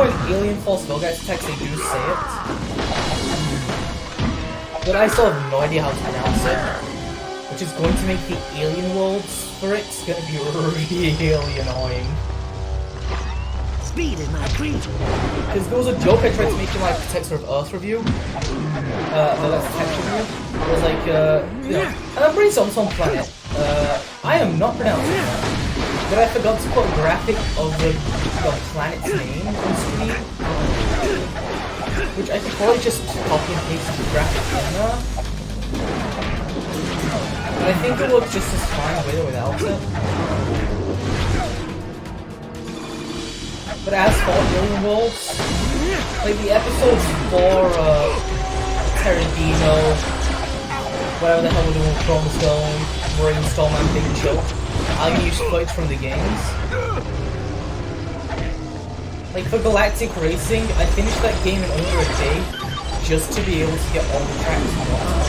[SPEAKER 1] in Alien Force Vilgax text they do say it, but I still have no idea how to pronounce it, which is going to make the alien worlds for it going to be really annoying.
[SPEAKER 6] Speed is my creed.
[SPEAKER 1] Because there was a joke I tried to make in my Protector of Earth review, the Let's Tech review. It was like, you know, and I'm pretty on some planet. I am not pronouncing that, but I forgot to put a graphic of the planet's name on screen, which I could probably just copy and paste the graphic in there. But I think it looks just as fine with or without it. But as for Alien Worlds, like the episodes for Terradino, whatever the hell we're doing with Chromostone, Brainstorm and Big Chill, I'm gonna use footage from the games. Like for Galactic Racing, I finished that game in under a day just to be able to get all the tracks and whatnot.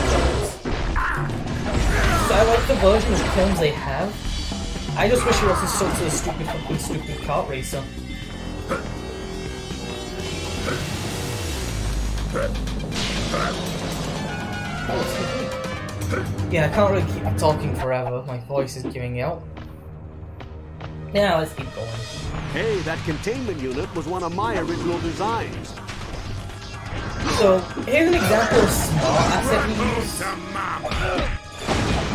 [SPEAKER 1] So I like the version of films they have. I just wish it wasn't stuck to the stupid kart racer. Yeah, I can't really keep talking forever. My voice is giving out. Yeah, let's keep going.
[SPEAKER 3] Hey, that containment unit was one of my original designs.
[SPEAKER 1] So, here's an example of smart asset reuse.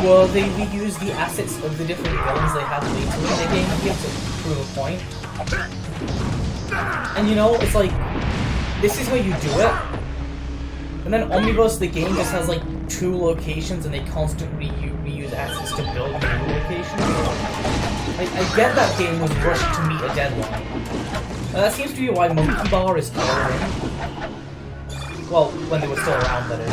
[SPEAKER 1] Well, they reuse the assets of the different villains they have later in the game here to prove a point. And you know, it's like, this is how you do it. And then Omniverse, the game, just has like 2 locations and they constantly reuse assets to build new locations. Like, I get that game was rushed to meet a deadline. That seems to be why Monkey Bar is still around. Well, when they were still around, that is.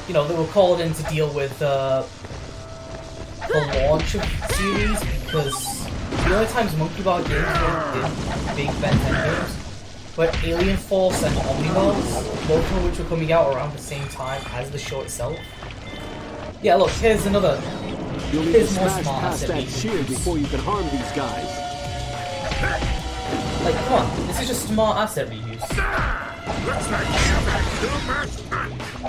[SPEAKER 1] you know, they were called in to deal with the launch of the series, because the only times Monkey Bar Games did big Ben 10 games were Alien Force and Omniverse, both of which were coming out around the same time as the show itself. Yeah, look, here's another.
[SPEAKER 3] You'll need to
[SPEAKER 1] Here's more
[SPEAKER 3] smash
[SPEAKER 1] smart
[SPEAKER 3] past
[SPEAKER 1] asset
[SPEAKER 3] that
[SPEAKER 1] reuse.
[SPEAKER 3] shield before you can harm these guys.
[SPEAKER 1] Like, come on, this is just smart asset reuse.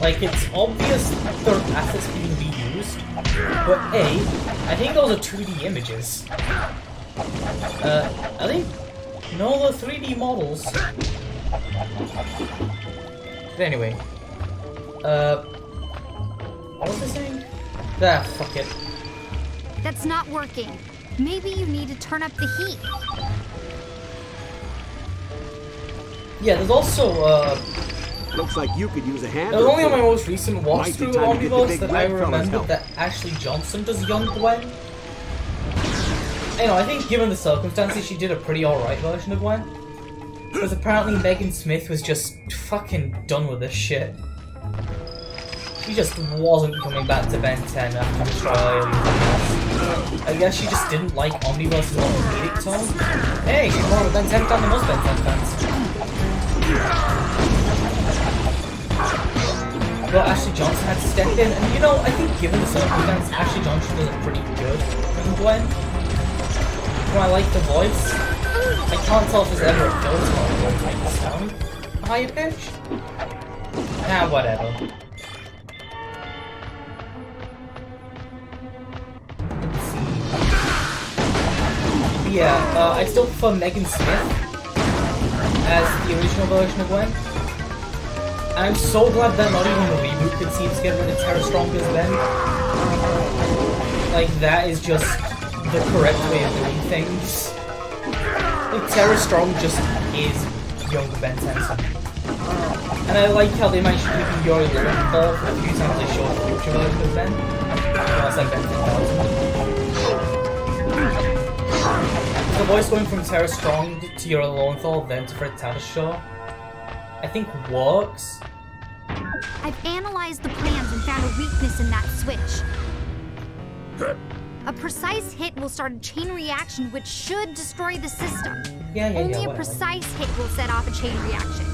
[SPEAKER 1] Like, it's obvious their assets being reused, but A, I think those are 2D images. I think, no, they're 3D models. But anyway, what was I saying? Ah, fuck it.
[SPEAKER 4] That's not working. Maybe you need to turn up the heat.
[SPEAKER 1] Yeah, there's also,
[SPEAKER 3] Looks like you could use a hand.
[SPEAKER 1] it was
[SPEAKER 3] or
[SPEAKER 1] only on my
[SPEAKER 3] two.
[SPEAKER 1] most recent
[SPEAKER 3] Might be
[SPEAKER 1] walkthrough of
[SPEAKER 3] time to get the
[SPEAKER 1] Omniverse
[SPEAKER 3] big
[SPEAKER 1] that I
[SPEAKER 3] red fella's
[SPEAKER 1] remembered
[SPEAKER 3] help.
[SPEAKER 1] that Ashley Johnson does young Gwen. You know, I think given the circumstances, she did a pretty alright version of Gwen. Because apparently Megan Smith was just fucking done with this shit. She just wasn't coming back to Ben 10 after destroying Alien. I guess she just didn't like Omniverse's more comedic tone. Hey, she's more of a Ben 10 fan than most Ben 10 fans. But Ashley Johnson had to step in, and you know, I think given the circumstances, Ashley Johnson does it pretty good in Gwen. I like the voice. I can't tell if there's ever a filter on Gwen to make it sound higher pitch. Ah, whatever. Let's see. Yeah, I still prefer Megan Smith as the original version of Gwen. And I'm so glad that not even the reboot could seem to get rid of Tara Strong as Ben. Like, that is just the correct way of doing things. Like, Tara Strong just is younger Ben 10. And I like how they managed to keep Yori Lowenthal for the few times they showed the future version of Ben. Well, it's like Ben 10,000. The voice going from Tara Strong to Yori Lowenthal, then to Fred Tatasciore, I think works.
[SPEAKER 4] I've analyzed the plans and found a weakness in that switch. A precise hit will start a chain reaction which should destroy the system.
[SPEAKER 1] Yeah,
[SPEAKER 4] Only a
[SPEAKER 1] whatever.
[SPEAKER 4] precise hit will set off a chain reaction.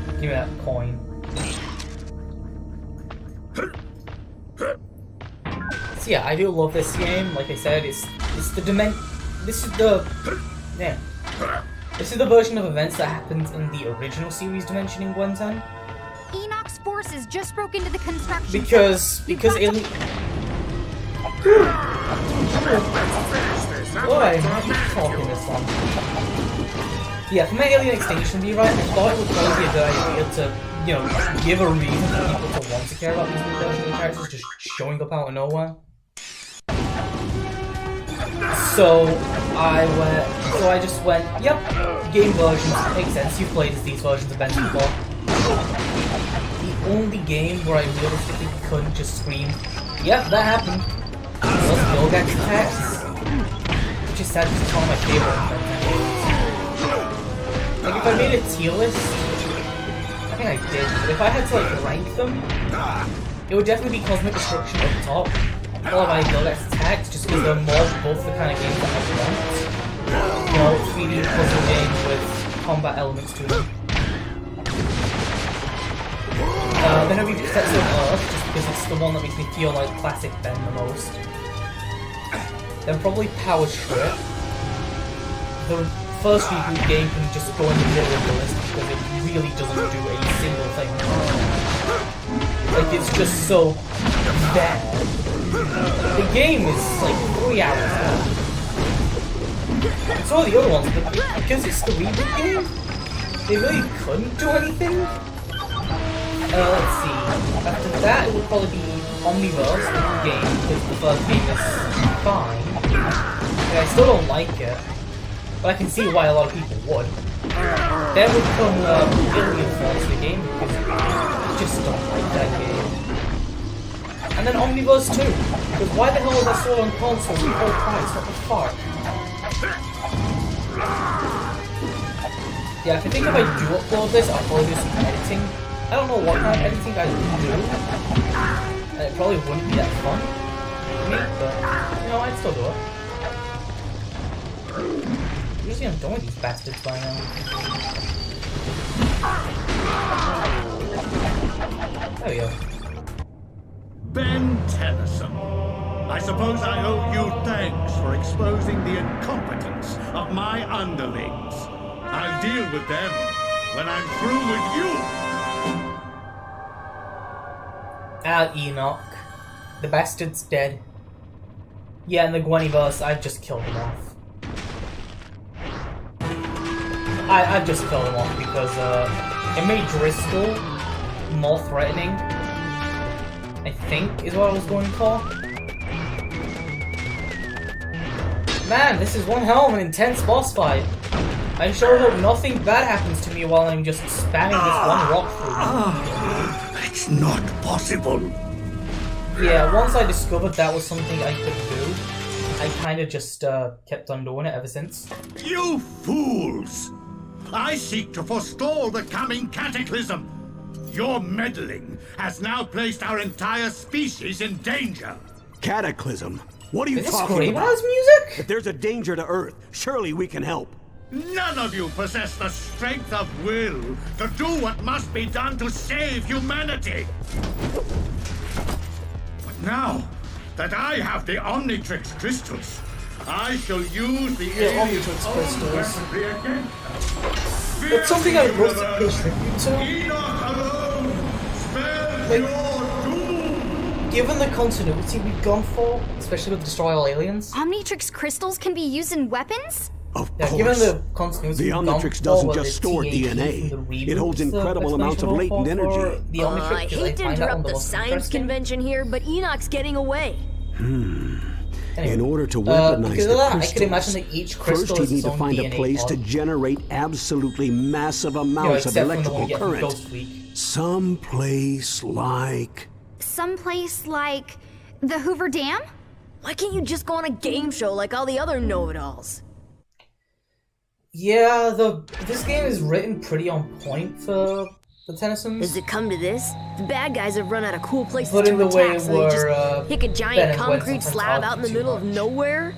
[SPEAKER 1] Give me that coin. So yeah, I do love this game. Like I said, it's the This is the This is the version of events that happened in the original series Dimension in Gwen 10.
[SPEAKER 4] Enoch's forces just broke into the construction
[SPEAKER 1] Because Alien. Why am I talking this long? Yeah, for my Alien Extinction rewrite, I thought it would probably be a good idea to, you know, give a reason for people to want to care about these new versions of characters just showing up out of nowhere. So I just went, yep, game versions, makes sense, you've played as these versions of Ben before. The only game where I realistically couldn't just scream, yep, that happened, was Golgax Attacks, which is sad because it's one of my favorite Ben games. Like, if I made a tier list, I think I did, but if I had to, like, rank them, it would definitely be Cosmic Destruction at the top, followed by Golgax Attacks, just because they're more both the kind of games that I want. You know, 3D puzzle games with combat elements to them. Then it'll be Sets of Earth, just because it's the one that makes me feel like classic Ben the most. Then probably Power Trip. The first reboot game can just go in the middle of the list because it really doesn't do a single thing. Like, it's just so bad. The game is like 3 hours long. And so are the other ones, but because it's the reboot game, they really couldn't do anything. Let's see. After that, it would probably be Omniverse, the game, because the first game is fine. And I still don't like it, but I can see why a lot of people would. Then would come Alien Force, the game, because I just don't like that game. And then Omniverse 2, because why the hell was I sold on console for full price? What the fuck? Yeah, I think if I do upload this, I'll probably do some editing. don't know what kind of editing I would do, and it probably wouldn't be that fun for me, but, you know, I'd still do it. I'm usually I'm done with these bastards by now. There we go.
[SPEAKER 7] Ben Tennyson, I suppose I owe you thanks for exposing the incompetence of my underlings. I'll deal with them when I'm through with you.
[SPEAKER 1] Enoch. The bastard's dead. Yeah, and the Gwennyverse, I've just killed him off. I've just killed him off because it made Driscoll more threatening, I think, is what I was going for. Man, this is one hell of an intense boss fight. I sure hope nothing bad happens to me while I'm just spamming this one rock through.
[SPEAKER 7] It's not possible.
[SPEAKER 1] Yeah, once I discovered that was something I could do, I kinda just kept on doing it ever since.
[SPEAKER 7] You fools! I seek to forestall the coming cataclysm. Your meddling has now placed our entire species in danger.
[SPEAKER 3] Cataclysm? What are you
[SPEAKER 1] Is this
[SPEAKER 3] talking
[SPEAKER 1] Scream
[SPEAKER 3] about?
[SPEAKER 1] House music?
[SPEAKER 3] If there's a danger to Earth, surely we can help.
[SPEAKER 7] None of you possess the strength of will to do what must be done to save humanity. But now that I have the Omnitrix crystals, I shall use the
[SPEAKER 1] Omnitrix crystals.
[SPEAKER 7] weaponry again.
[SPEAKER 1] It's something I would love to pay tribute to.
[SPEAKER 7] Enoch alone spells
[SPEAKER 1] Like-
[SPEAKER 7] your doom.
[SPEAKER 1] Given the continuity we've gone for, especially with Destroy All Aliens,
[SPEAKER 4] Omnitrix crystals can be used in weapons?
[SPEAKER 3] Of
[SPEAKER 1] yeah,
[SPEAKER 3] course.
[SPEAKER 1] given the continuity
[SPEAKER 3] The
[SPEAKER 1] we've gone
[SPEAKER 3] Omnitrix
[SPEAKER 1] for
[SPEAKER 3] doesn't
[SPEAKER 1] with
[SPEAKER 3] just
[SPEAKER 1] the
[SPEAKER 3] store
[SPEAKER 1] TAT
[SPEAKER 3] DNA.
[SPEAKER 1] from the
[SPEAKER 3] It holds
[SPEAKER 1] reboots, the
[SPEAKER 3] incredible amounts of
[SPEAKER 1] explanation
[SPEAKER 3] latent
[SPEAKER 1] for
[SPEAKER 3] energy.
[SPEAKER 1] The Omnitrix
[SPEAKER 2] I
[SPEAKER 1] is,
[SPEAKER 2] hate to
[SPEAKER 1] find that one
[SPEAKER 2] interrupt
[SPEAKER 1] the
[SPEAKER 2] the
[SPEAKER 1] most
[SPEAKER 2] science
[SPEAKER 1] interesting.
[SPEAKER 2] convention here, but Enoch's getting away.
[SPEAKER 1] Anyway,
[SPEAKER 3] In order to weaponize
[SPEAKER 1] because
[SPEAKER 3] the
[SPEAKER 1] of that,
[SPEAKER 3] crystals,
[SPEAKER 1] I could imagine that each crystal
[SPEAKER 3] first
[SPEAKER 1] is
[SPEAKER 3] you need
[SPEAKER 1] its
[SPEAKER 3] to
[SPEAKER 1] own
[SPEAKER 3] find a
[SPEAKER 1] DNA
[SPEAKER 3] place to
[SPEAKER 1] pod.
[SPEAKER 3] generate absolutely massive
[SPEAKER 1] You know,
[SPEAKER 3] amounts of
[SPEAKER 1] except from the one
[SPEAKER 3] electrical
[SPEAKER 1] we get from
[SPEAKER 3] current.
[SPEAKER 1] Ghost Week.
[SPEAKER 3] Some place like...
[SPEAKER 4] Someplace like the Hoover Dam?
[SPEAKER 2] Why can't you just go on a game show like all the other know-it-alls?
[SPEAKER 1] Yeah, this game is written pretty on point for the Tennysons.
[SPEAKER 2] Does it come to this? The bad guys have run out of cool places
[SPEAKER 1] But in
[SPEAKER 2] to
[SPEAKER 1] the way
[SPEAKER 2] attack, so they
[SPEAKER 1] where,
[SPEAKER 2] just pick a
[SPEAKER 1] Ben
[SPEAKER 2] giant
[SPEAKER 1] and Gwen
[SPEAKER 2] concrete
[SPEAKER 1] sometimes
[SPEAKER 2] slab
[SPEAKER 1] argue
[SPEAKER 2] out in the
[SPEAKER 1] too
[SPEAKER 2] middle of
[SPEAKER 1] much.
[SPEAKER 2] nowhere?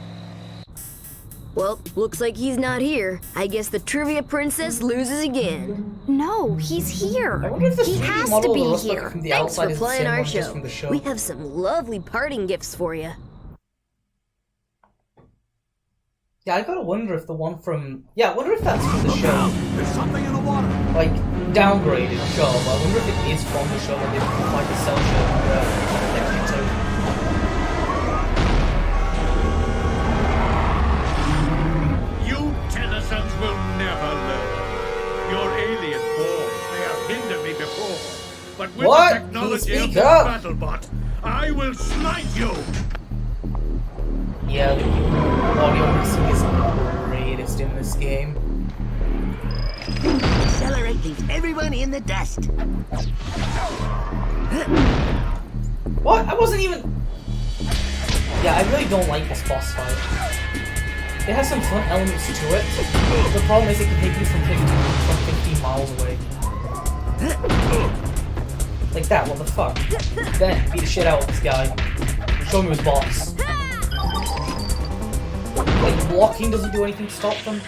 [SPEAKER 2] Well, looks like he's not here. I guess the trivia princess loses again.
[SPEAKER 4] No, he's here.
[SPEAKER 1] I wonder if the
[SPEAKER 4] He
[SPEAKER 1] 3D
[SPEAKER 4] has to
[SPEAKER 1] model of the
[SPEAKER 4] be
[SPEAKER 1] Rust
[SPEAKER 4] here.
[SPEAKER 1] from the
[SPEAKER 2] Thanks
[SPEAKER 1] outside
[SPEAKER 2] for
[SPEAKER 1] is the
[SPEAKER 2] playing
[SPEAKER 1] same
[SPEAKER 2] our
[SPEAKER 1] one just
[SPEAKER 2] show.
[SPEAKER 1] from the show.
[SPEAKER 2] We have some lovely parting gifts for you.
[SPEAKER 1] Yeah, I gotta wonder if the one from... Yeah, I wonder if that's from the show.
[SPEAKER 3] There's something in the water.
[SPEAKER 1] Like, downgraded show, but I wonder if it is from the show that they put like the cell shade to.
[SPEAKER 7] You Tennysons will never learn. Your alien forms may have hindered me before, but with
[SPEAKER 1] What?
[SPEAKER 7] the technology
[SPEAKER 1] Can you
[SPEAKER 7] of
[SPEAKER 1] speak
[SPEAKER 7] this
[SPEAKER 1] up?
[SPEAKER 7] BattleBot, I will smite you!
[SPEAKER 1] Yeah, the audio mixing is the greatest in this game.
[SPEAKER 6] Accelerate leaves everyone in the dust.
[SPEAKER 1] What? I wasn't even... Yeah, I really don't like this boss fight. It has some fun elements to it. The problem is it can take you from 15 miles away. Like that, what the fuck? Then, beat the shit out of this guy. Show me his boss. Like, blocking doesn't do anything to stop them.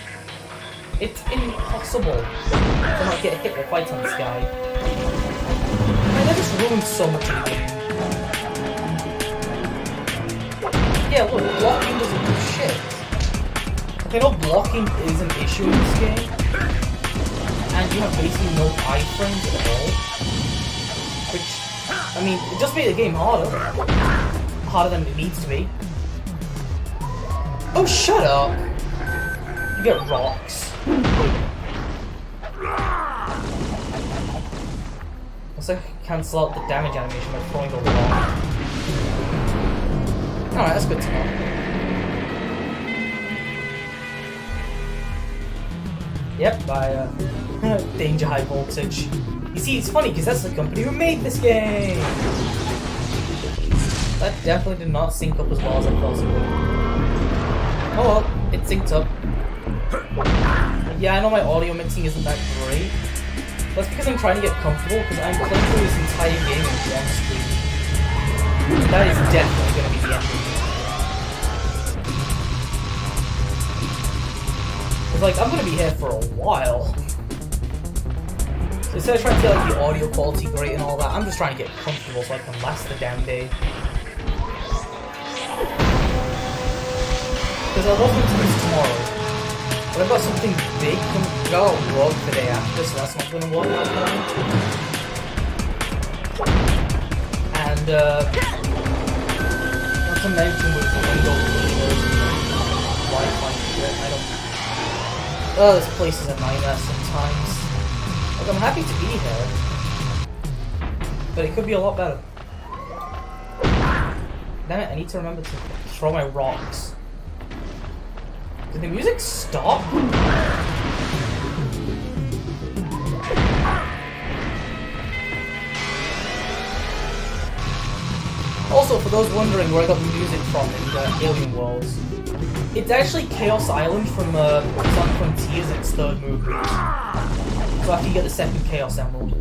[SPEAKER 1] It's impossible to not get hit with fights on this guy. Man, that just ruined so much of the game. Yeah, look, blocking doesn't do shit. I know blocking is an issue in this game, and you have basically no iframes at all. Which, I mean, it just made the game harder. Harder than it needs to be. Oh, shut up! You get rocks. Also, cancel out the damage animation by throwing the rock. Alright, that's good to know. Yep, by Danger High Voltage. You see, it's funny because that's the company who made this game. That definitely did not sync up as well as I thought it would. Oh well, it synced up. Yeah, I know my audio mixing isn't that great, That's because I'm trying to get comfortable, because I'm playing through this entire game in one screen. That is definitely going to be the end of it. Because, like, I'm going to be here for a while. So instead of trying to get, like, the audio quality great and all that, I'm just trying to get comfortable so I can last the damn day. Because I was going to do this tomorrow. But I've got something big coming. I got work the day after, so that's not going to work out for me. And, not to mention with the window cleaners and Wi-Fi shit, I don't... Oh, this place is a nightmare sometimes. Like, I'm happy to be here. But it could be a lot better. Damn it, I need to remember to throw my rocks. Did the music stop? Also, for those wondering where I got the music from in Alien Worlds, it's actually Chaos Island from Sonic Frontiers, its third movie. So after you get the second Chaos Emerald.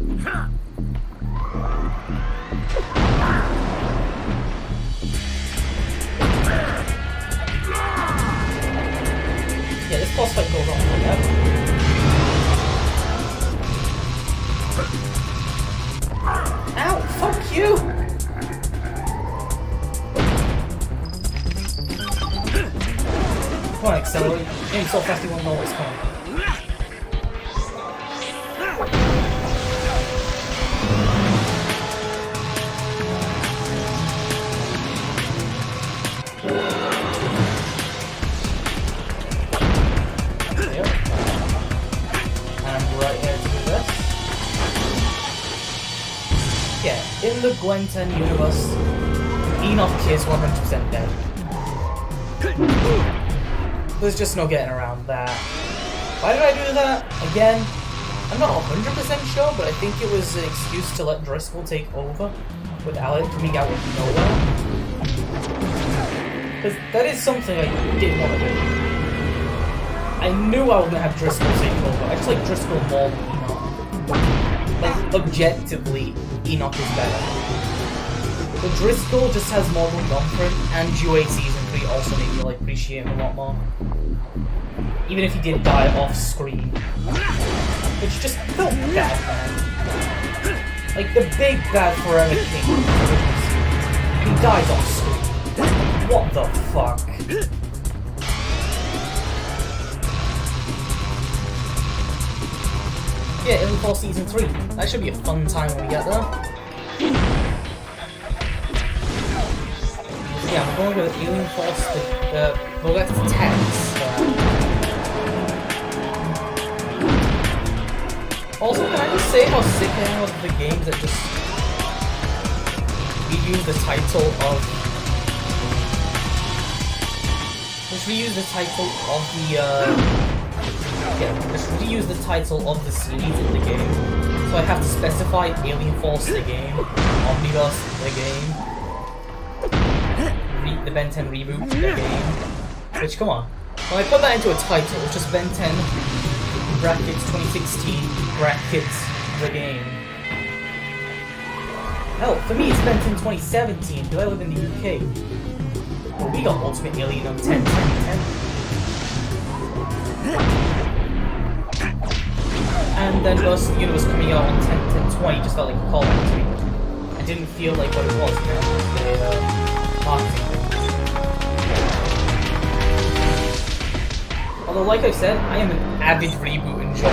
[SPEAKER 1] Yeah, this boss fight goes on forever. Ow! Fuck you! Come on, accelerate. Aim so fast you won't know what's coming. In the Gwen 10 universe, Enoch is 100% dead. There's just no getting around that. Why did I do that? Again, I'm not 100% sure, but I think it was an excuse to let Driscoll take over with Alec coming out of nowhere. Because that is something I didn't want to do. I knew I was going to have Driscoll take over. I just like Driscoll more than Enoch. Like, objectively, Enoch is better. But Driscoll just has more going on for him, and UA Season 3 also made me like appreciate him a lot more. Even if he did die off screen. Which just felt bad, man. Like the big bad Forever King from the original series. He dies off screen. What the fuck? Yeah, Alien Force Season 3. That should be a fun time when we get there. Yeah, I'm going with Alien Force, well, that's tanks. Also, can I just say how sick I am of the games that just reuse the title of... Just reuse the title of the, yeah, just reuse the title of the series in the game. So I have to specify Alien Force the game, Omniverse the game, the Ben 10 reboot the game. Which, come on. When I put that into a title, it's just Ben 10 brackets 2016 brackets the game. Hell, for me it's Ben 10 2017 because I live in the UK. Well, we got Ultimate Alien on 10.10.10. And then Lost Universe coming out on 10.10.20 just felt like a callback to me. I didn't feel like what it was, you know, the marketing thing. Although, like I said, I am an avid reboot enjoyer.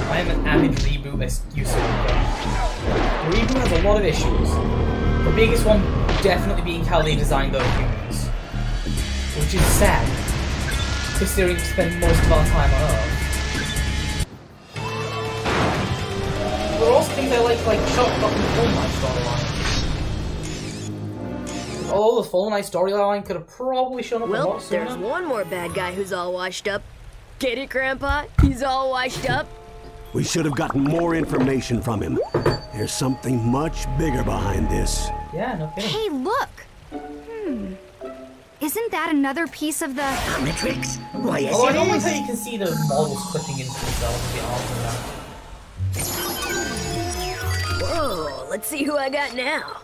[SPEAKER 1] I am an avid reboot user. The reboot has a lot of issues. The biggest one definitely being how they designed their humans. Which is sad, considering we spend most of our time on Earth. There are also things I like Shotgun and Fallen Knight storyline. Although the Fallen Knight storyline could have probably shown up a lot sooner.
[SPEAKER 2] Well, there's one more bad guy who's all washed up. Get it, Grandpa? He's all washed up?
[SPEAKER 3] We should have gotten more information from him. There's something much bigger behind this.
[SPEAKER 1] Yeah, no kidding.
[SPEAKER 4] Hey, look! Isn't that another piece of the...
[SPEAKER 6] Omnitrix? Why, yes,
[SPEAKER 1] Although I
[SPEAKER 6] it
[SPEAKER 1] don't like
[SPEAKER 6] is.
[SPEAKER 1] how you can see the models clipping into themselves with the arms and that.
[SPEAKER 2] So, let's see who I got now.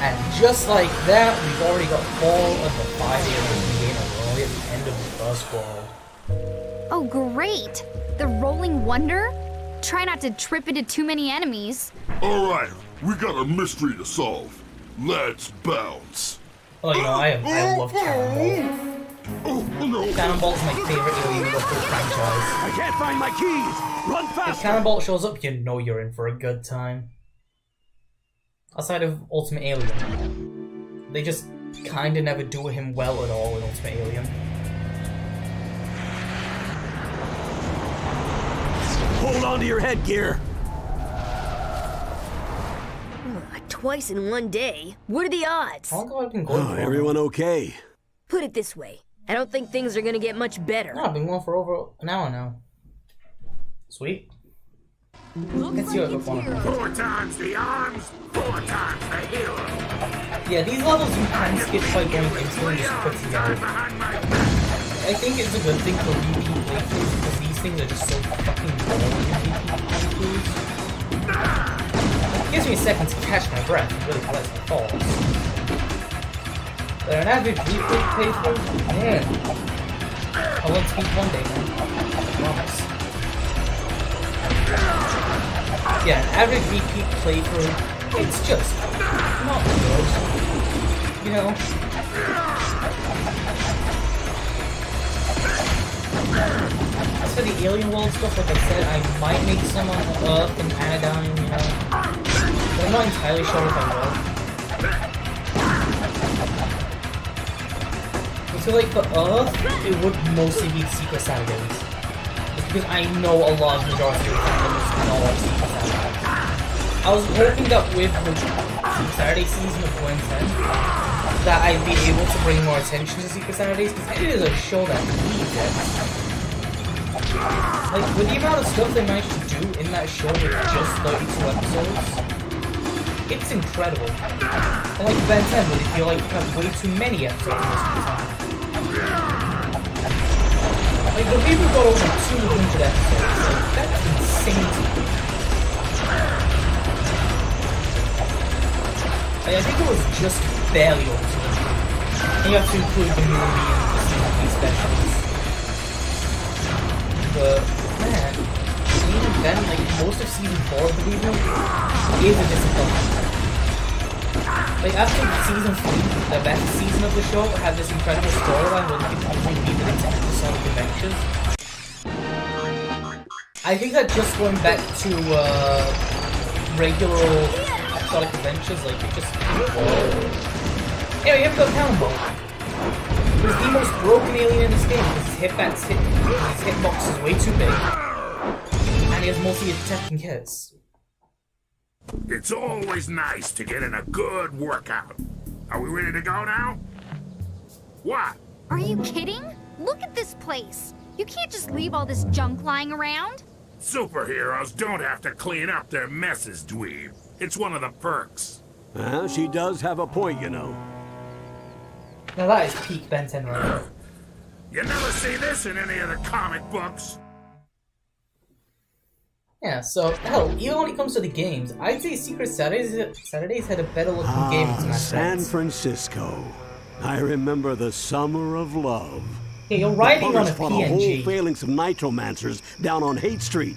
[SPEAKER 1] And just like that, we've already got 4 of the 5 aliens in the game, and we're only at the end of the first world.
[SPEAKER 4] Oh, great! The Rolling Wonder? Try not to trip into too many enemies.
[SPEAKER 8] Alright, we got a mystery to solve. Let's bounce.
[SPEAKER 1] Oh, you know, I love Cannonball.
[SPEAKER 8] Oh, no.
[SPEAKER 1] Cannonball's my favorite alien in the whole franchise.
[SPEAKER 3] I can't find my keys! Run
[SPEAKER 1] If
[SPEAKER 3] faster!
[SPEAKER 1] Cannonball shows up, you know you're in for a good time. Outside of Ultimate Alien, they just kinda never do him well at all in Ultimate Alien.
[SPEAKER 3] Hold on to your headgear!
[SPEAKER 2] Twice in one day? What are the odds?
[SPEAKER 1] How long have I been going for?
[SPEAKER 3] Everyone okay?
[SPEAKER 2] Put it this way, I don't think things are gonna get much better.
[SPEAKER 1] No, I've been going for over an hour now. Sweet. Let's see what we're going.
[SPEAKER 5] 4 times the arms, 4 times the hero.
[SPEAKER 1] Yeah, these levels you can skip by going into and just put together. I think it's a good thing for repeat playthroughs because these things are just so fucking boring in repeat playthroughs. It gives me a second to catch my breath and really collect my thoughts. But an average repeat playthrough, man, I want to beat one day, man. I promise. Yeah, an average repeat playthrough, it's just not good. You know? As for the alien world stuff, like I said, I might make some on Earth and Anodyne, you know? But I'm not entirely sure if I will. I feel like for Earth, it would mostly be Secret Saturdays. Because I know a large majority of the time there's no Secret Saturdays. I was hoping that with the Saturday season of Gwen 10, that I'd be able to bring more attention to Secret Saturdays, because it is a show that needs it. Like, with the amount of stuff they managed to do in that show with just 32 episodes, it's incredible. Unlike Ben 10, where they feel like you have way too many episodes most of the time. Like, the people got over 200 episodes, like, that's insane to me. Like, I think it was just barely over 200. And you have to include the movie and the season specials. But, man, even then, like, most of season 4 of the reboot is a disappointment. Like, after season 3, the best season of the show had this incredible storyline where they could even leave it into episodic adventures. I think that just going back to regular episodic adventures, like, it just anyway, you have to go Cannonball. He's the most broken alien in this game because his hitbox is way too big. And he has mostly attacking hits.
[SPEAKER 5] It's always nice to get in a good workout. Are we ready to go now? What?
[SPEAKER 4] Are you kidding? Look at this place. You can't just leave all this junk lying around.
[SPEAKER 5] Superheroes don't have to clean up their messes, dweeb. It's one of the perks.
[SPEAKER 3] She does have a point, you know.
[SPEAKER 1] Now that is peak Ben 10 right there.
[SPEAKER 5] You never see this in any of the comic books.
[SPEAKER 1] Yeah, so, hell, even when it comes to the games, I'd say Secret Saturdays had a better looking game in Smash
[SPEAKER 3] San
[SPEAKER 1] Bros.
[SPEAKER 3] Francisco. I remember the summer of love.
[SPEAKER 1] Yeah, you're riding on a
[SPEAKER 3] The fought a whole
[SPEAKER 1] PNG.
[SPEAKER 3] phalanx of nitromancers down on Haight Street.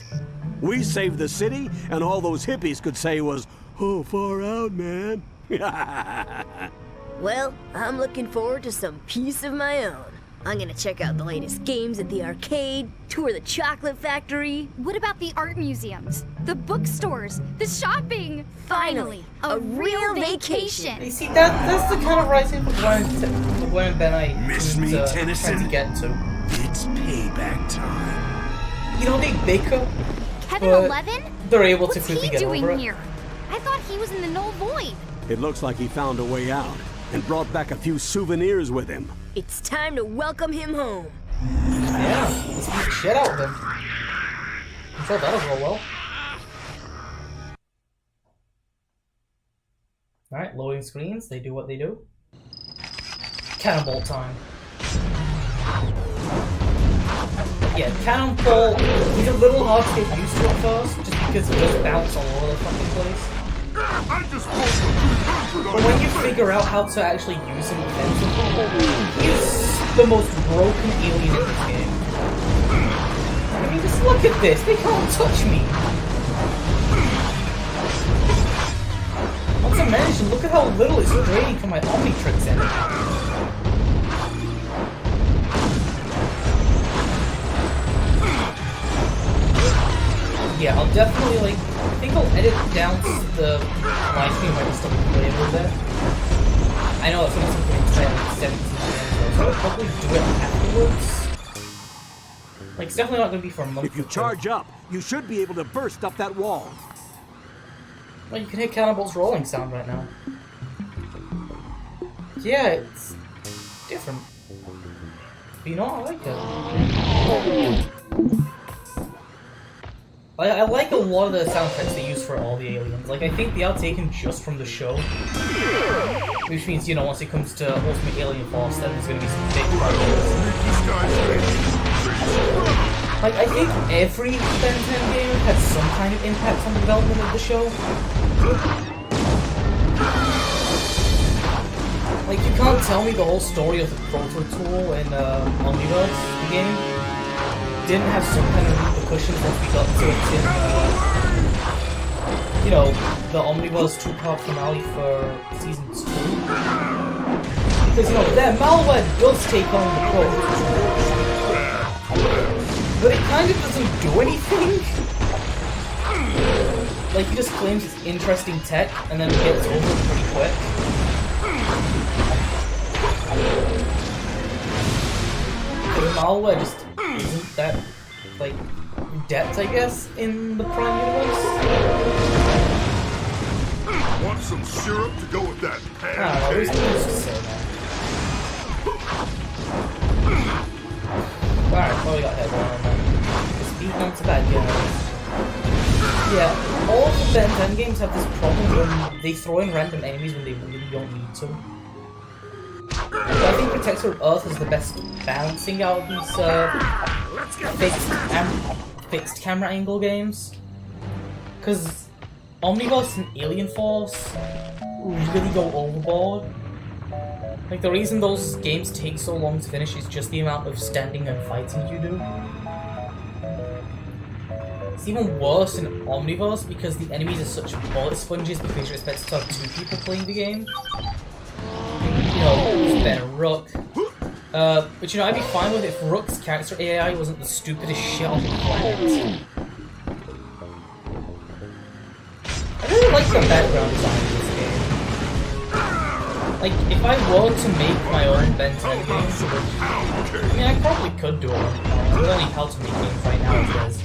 [SPEAKER 3] We saved the city, and all those hippies could say was, "Oh, far out, man."
[SPEAKER 2] Well, I'm looking forward to some peace of my own. I'm gonna check out the latest games at the arcade, tour the chocolate factory.
[SPEAKER 4] What about the art museums, the bookstores, the shopping?
[SPEAKER 2] Finally, a real vacation.
[SPEAKER 1] You see, that's the kind of writing for Gwen and Ben I
[SPEAKER 8] Miss me, Tennyson?
[SPEAKER 1] trying to get to.
[SPEAKER 8] It's payback time.
[SPEAKER 1] You know, they bicker,
[SPEAKER 4] Kevin
[SPEAKER 1] but
[SPEAKER 4] 11?
[SPEAKER 1] they're able to
[SPEAKER 4] What's
[SPEAKER 1] quickly
[SPEAKER 4] he
[SPEAKER 1] get
[SPEAKER 4] doing
[SPEAKER 1] over it.
[SPEAKER 4] here? I thought he was in the Null Void.
[SPEAKER 3] It looks like he found a way out and brought back a few souvenirs with him.
[SPEAKER 2] It's time to welcome him home.
[SPEAKER 1] Yeah, let's beat the shit out of him. I'm sure that'll go well. Alright, loading screens, they do what they do. Cannonball time. Yeah, Cannonball, he's a little hard to get used to at first, just because he does bounce all over the fucking place.
[SPEAKER 8] I just rolled
[SPEAKER 1] But when you figure out how to actually use him defensively, he's the most broken alien in this game. I mean, just look at this, they can't touch me! Not to mention, look at how little it's draining from my Omnitrix energy. Yeah, I'll definitely, like, I think I'll edit down the live stream where I just play a little bit. I know it's only something to play like 17 minutes, so I'll probably do it afterwards. Like, it's definitely not going to be for a month.
[SPEAKER 3] If you charge up, you should be able to burst up that wall.
[SPEAKER 1] Well, you can hear Cannonball's rolling sound right now. Yeah, it's different. But you know what? I like it. I like a lot of the sound effects they use for all the aliens. Like, I think they are taken just from the show. Which means, you know, once it comes to Ultimate Alien Force, then there's gonna be some big problems. Like, I think every Ben 10 game had some kind of impact on the development of the show. Like, you can't tell me the whole story of the Proto Tool in Omniverse, the game, didn't have some kind of repercussions once we got to it in, you know, the Omniverse 2-part finale for Season 2. Because, you know, their malware does take on the Proto Tool, but it kind of doesn't do anything. Like, he just claims it's interesting tech, and then gets over it pretty quick. The malware just isn't that, like, depth, I guess, in the Prime Universe.
[SPEAKER 8] Want some syrup to go with that
[SPEAKER 1] I don't know, who's supposed to say that? Alright, what we got here going on then? Just beating on to bad guys. Yeah, all of the Ben 10 games have this problem when they throw in random enemies when they really don't need to. So I think Protector of Earth is the best balancing out of these fixed camera angle games. Because Omniverse and Alien Force really go overboard. Like, the reason those games take so long to finish is just the amount of standing and fighting you do. It's even worse in Omniverse because the enemies are such bullet sponges because you're expected to have 2 people playing the game. You know, Ben and Rook. But you know, I'd be fine with it if Rook's character AI wasn't the stupidest shit on the planet. I really like the background design of this game. Like, if I were to make my own Ben 10 games, I mean, I probably could do it. I don't need how to make games right now as is.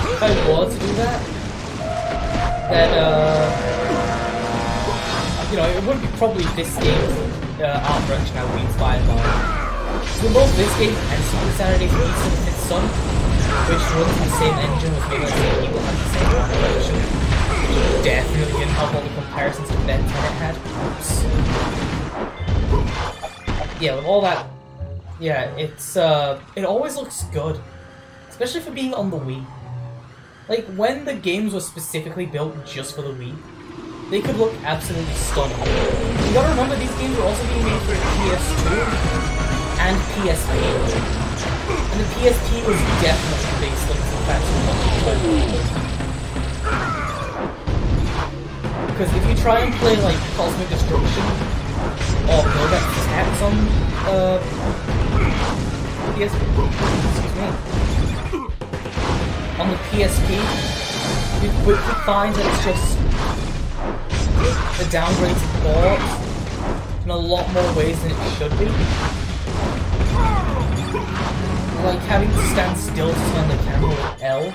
[SPEAKER 1] If I were to do that, then, you know, it wouldn't be probably this game's art direction I would be inspired by. So both this game and Super Saturday's Pizza with its son, which runs the same engine with maybe like same people have the same art direction, which definitely didn't have all the comparisons to Ben 10 it had. Oops. Yeah, with all that, yeah, it's it always looks good, especially for being on the Wii. Like, when the games were specifically built just for the Wii, they could look absolutely stunning. You gotta remember, these games were also being made for PS2 and PSP. And the PSP was definitely the biggest thing for fans. Because if you try and play, like, Cosmic Destruction or Build X Attacks on PSP, excuse me, on the PSP, you quickly find that it's just a downgraded port in a lot more ways than it should be. Like having to stand still to turn the camera with L.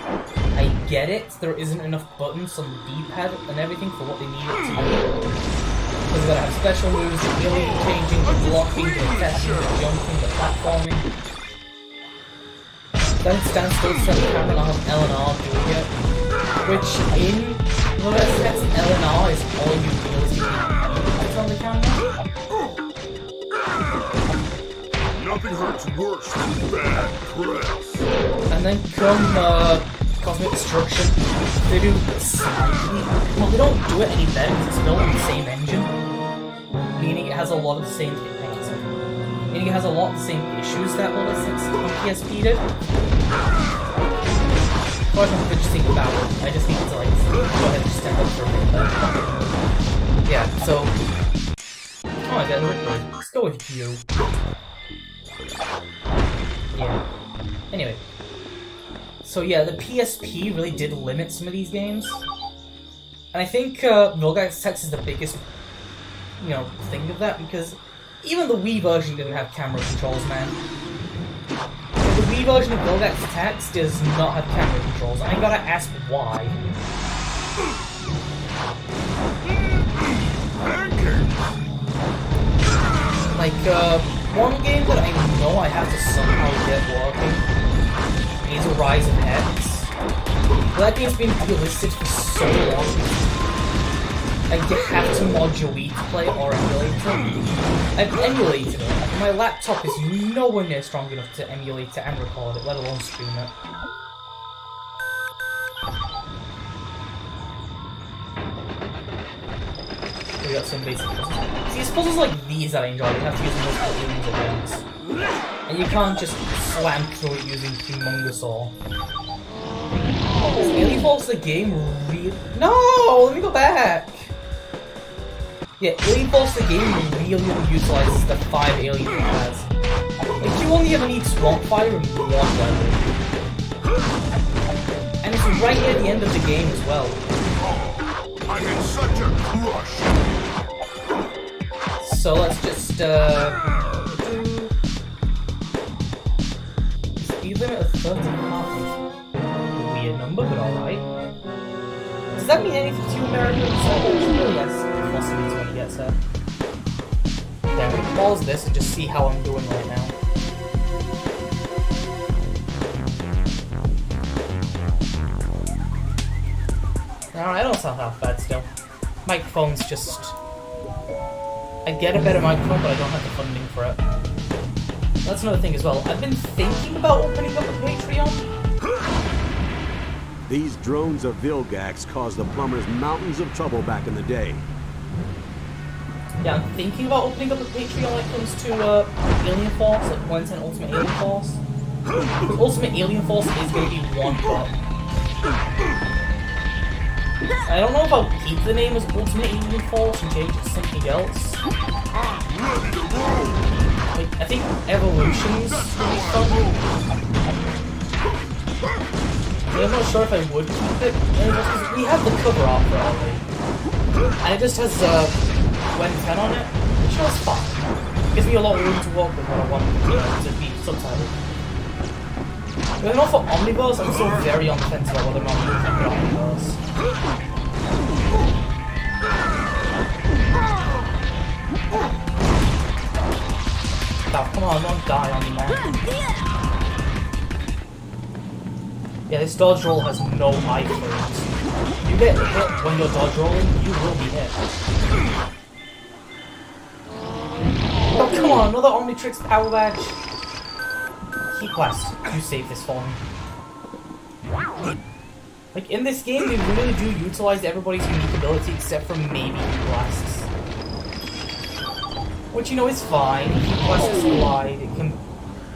[SPEAKER 1] I get it, there isn't enough buttons on the D-pad and everything for what they need it to do. Because you gotta have special moves, the alien changing, the blocking, the attacking, the jumping, the platforming. Then stand still to turn the camera and I'll have L and R doing it. Which in the text L and R is all you realistically need on the camera.
[SPEAKER 8] Nothing hurts worse than bad press.
[SPEAKER 1] And then come Cosmic Destruction, they do slightly, well, they don't do it any better because it's built on the same engine, meaning it has a lot of the same meaning it has a lot of the same issues that all the 6 on PSP did. Of course, I'm just thinking about it. I just need to like go ahead and step up for a minute. Yeah, so oh, I got a record. Let's go with you. Yeah. Anyway. So yeah, the PSP really did limit some of these games. And I think Vilgax Text is the biggest, thing of that, because even the Wii version didn't have camera controls, man. The Wii version of Vilgax Text does not have camera controls, and I gotta ask why. Like, one game that I know I have to somehow get working is Rise of Hex. That game's been delisted for so long. Like, you have to mod your Wii to play or emulate it. I've emulated it. My laptop is nowhere near strong enough to emulate it and record it, let alone stream it. We got some basic puzzles. See, it's puzzles like these that I enjoy. You have to use multiple aliens at once. And you can't just slam through it using Humongous Ore. Is Alien Force the game really? No! Let me go back! Yeah, Alien Force the game really utilizes the 5 aliens it has. Like, you only ever need Swamp Fire and 1 level. And it's right near the end of the game as well.
[SPEAKER 8] I had such a crush.
[SPEAKER 1] So let's just speed limit of 30 miles. Weird number, but alright. Does that mean anything to you Americans? Yes, possibly when he gets there. Then we pause this and just see how I'm doing right now. Alright, I don't sound half bad still. Microphone's just... I get a better microphone, but I don't have the funding for it. That's another thing as well. I've been thinking about opening up a Patreon.
[SPEAKER 3] These drones of Vilgax caused the plumbers mountains of trouble back in the day.
[SPEAKER 1] Yeah, I'm thinking about opening up a Patreon when it comes to Alien Force, like Gwen and Ultimate Alien Force. Because Ultimate Alien Force is going to be one shot. I don't know if I'll keep the name as Ultimate Alien Force and change it to something else. Like, I think Evolutions would be fun. I'm not sure if I would keep it, because we have the cover art for it already. And it just has Gwen 10 on it, which was fine. It gives me a lot of room to work with what I want to be subtitled. But then for Omniverse, I'm still very on the fence about whether or not I'm going to keep it Omniverse. Oh, come on, don't die on me, man. Yeah, this dodge roll has no iframes. You get hit when you're dodge rolling, you will be hit. Oh, come on, another Omnitrix power badge. Key quest, you save this for me. Like, in this game, they really do utilize everybody's unique ability except for maybe blasts. Which, is fine. If you blasts glide, it can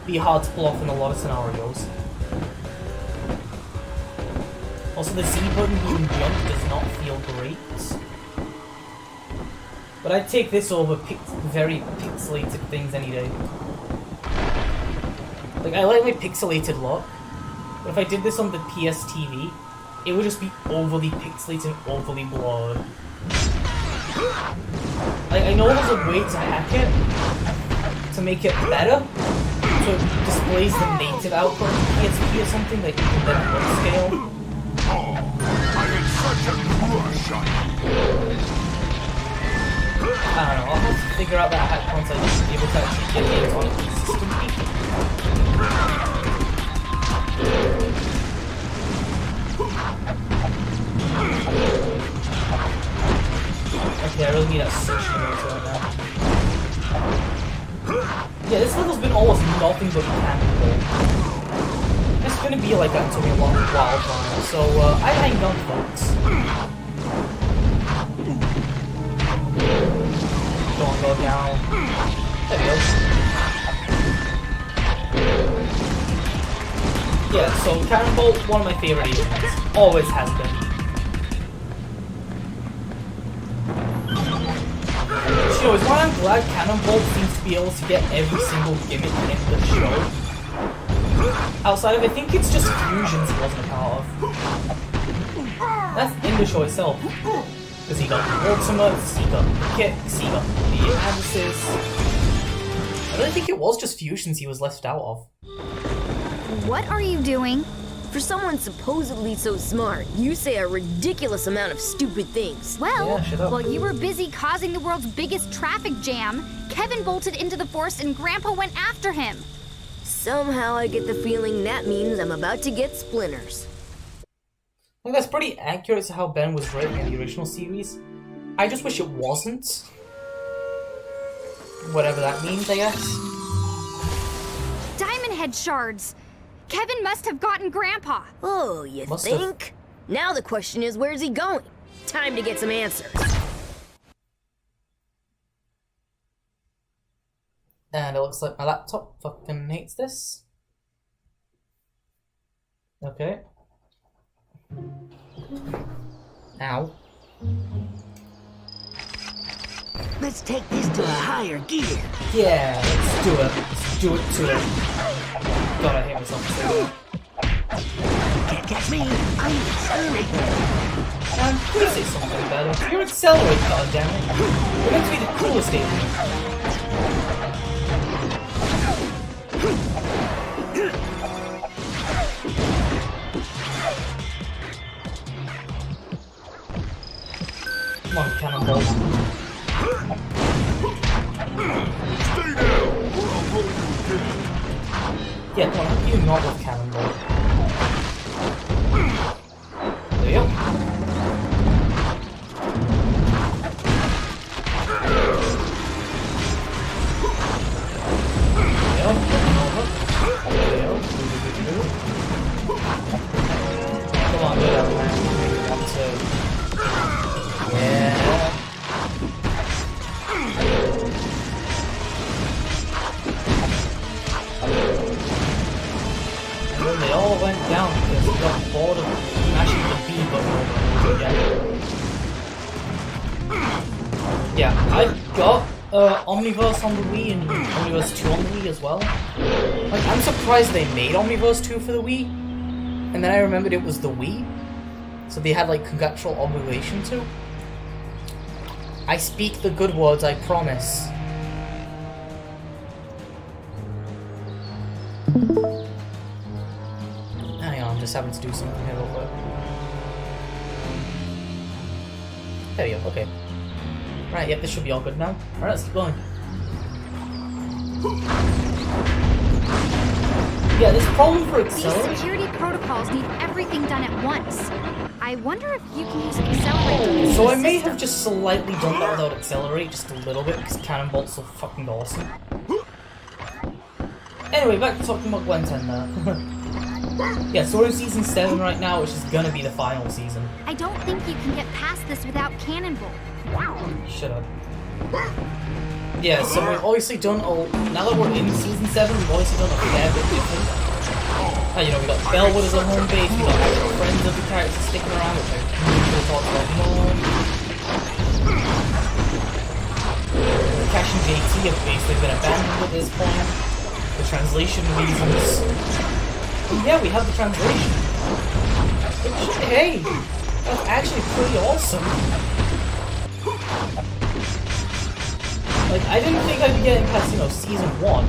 [SPEAKER 1] be hard to pull off in a lot of scenarios. Also, the Z button being jump does not feel great. But I'd take this over very pixelated things any day. Like, I like my pixelated look, but if I did this on the PS TV, it would just be overly pixelated and overly blurred. Like, I know there's a way to hack it, to make it better, so it displays the native output of the PSP or something that you can then upscale.
[SPEAKER 8] I had such a crush on you.
[SPEAKER 1] I don't know, I'll have to figure out that hack once I'm able to actually get games on the system. Okay, I really need that switch to go to right now. Yeah, this level's been almost nothing but cannonball. It's gonna be like that until a long while now, so I hang on, folks. Don't go down. There we go. Yeah, so Cannonball, one of my favorite events. Always has been. You know, is why I'm glad Cannonball seems to be able to get every single gimmick in the show. Outside of, I think it's just fusions he wasn't a part of. That's in the show itself. Because he got the ultimates, he got the kicks, he got the advances. I don't think it was just fusions he was left out of.
[SPEAKER 4] What are you doing?
[SPEAKER 2] For someone supposedly so smart, you say a ridiculous amount of stupid things.
[SPEAKER 4] Well,
[SPEAKER 1] Yeah, shut up.
[SPEAKER 4] while you were busy causing the world's biggest traffic jam, Kevin bolted into the forest and Grandpa went after him.
[SPEAKER 2] Somehow I get the feeling that means I'm about to get splinters.
[SPEAKER 1] I think that's pretty accurate to how Ben was written in the original series. I just wish it wasn't. Whatever that means, I guess.
[SPEAKER 4] Diamond Head shards. Kevin must have gotten Grandpa.
[SPEAKER 2] Oh, you
[SPEAKER 1] Must have.
[SPEAKER 2] think? Now the question is, where's he going? Time to get some answers.
[SPEAKER 1] And it looks like my laptop fucking hates this. Okay. Ow.
[SPEAKER 6] Let's take this to a higher gear.
[SPEAKER 1] Yeah, let's do it. Let's do it to it. God, I hate myself for saying that.
[SPEAKER 6] Can't catch me. I'm accelerating.
[SPEAKER 1] Please say something better. You're accelerate, goddammit. You're meant to be the coolest alien. Come on, Cannonball.
[SPEAKER 8] Stay down, or I'll roll you again.
[SPEAKER 1] Yeah, come on, how can you not with Cannonball? There you go. Come on, go down, man. 1, 2. Yeah. And then they all went down because he got bored of mashing the B button again. Yeah, I've got Omniverse on the Wii and Omniverse 2 on the Wii as well. Like, I'm surprised they made Omniverse 2 for the Wii, and then I remembered it was the Wii, so they had like contractual obligation to. I speak the good words, I promise. Hang on, I'm just having to do something here real quick. There we go, okay. Right, yep, this should be all good now. Alright, let's keep going. Yeah, this problem for
[SPEAKER 4] These
[SPEAKER 1] Accelerate.
[SPEAKER 4] security protocols need everything done at once. I wonder if you can use Accelerate to use
[SPEAKER 1] So
[SPEAKER 4] the
[SPEAKER 1] I may
[SPEAKER 4] system.
[SPEAKER 1] have just slightly done that without Accelerate, just a little bit, because Cannonball's so fucking awesome. Anyway, back to talking about Gwen 10 now. Yeah, so we're in Season 7 right now, which is gonna be the final season.
[SPEAKER 4] I don't think you can get past this without Cannonball.
[SPEAKER 1] Shut up. Yeah, so we've obviously done now that we're in Season 7, we've obviously done a fair bit different. You know, we got Bellwood as a home base, we got actual friends of the characters sticking around, which I usually talk about more. Cash and JT have basically been abandoned at this point. The translation reasons. And yeah, we have the translation. Which, hey, that's actually pretty awesome. Like, I didn't think I'd be getting past, you know, Season 1.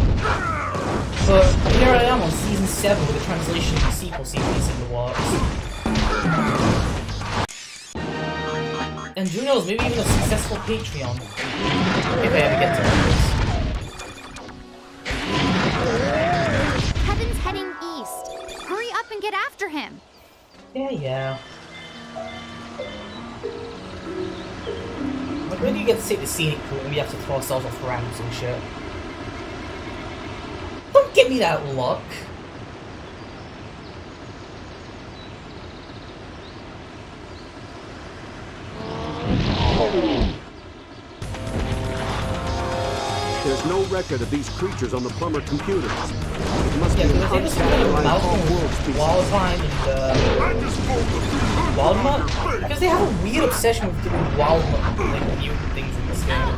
[SPEAKER 1] But here I am on Season 7 with the translation and sequel series in the works. And who knows, maybe even a successful Patreon. If I ever get to this.
[SPEAKER 4] Kevin's heading east. Hurry up and get after him.
[SPEAKER 1] Yeah. Like, when do you get to take the scenic route and we have to throw ourselves off ramps and shit? give me that luck.
[SPEAKER 3] There's no record of these creatures on the plumber computers. It must
[SPEAKER 1] Yeah,
[SPEAKER 3] be an
[SPEAKER 1] because they just kind of
[SPEAKER 3] uncategorized
[SPEAKER 1] mouse
[SPEAKER 3] off-world
[SPEAKER 1] and
[SPEAKER 3] species.
[SPEAKER 1] Wildtime and Wildmutt, because they have a weird obsession with doing Wildmutt like mutant things in this game.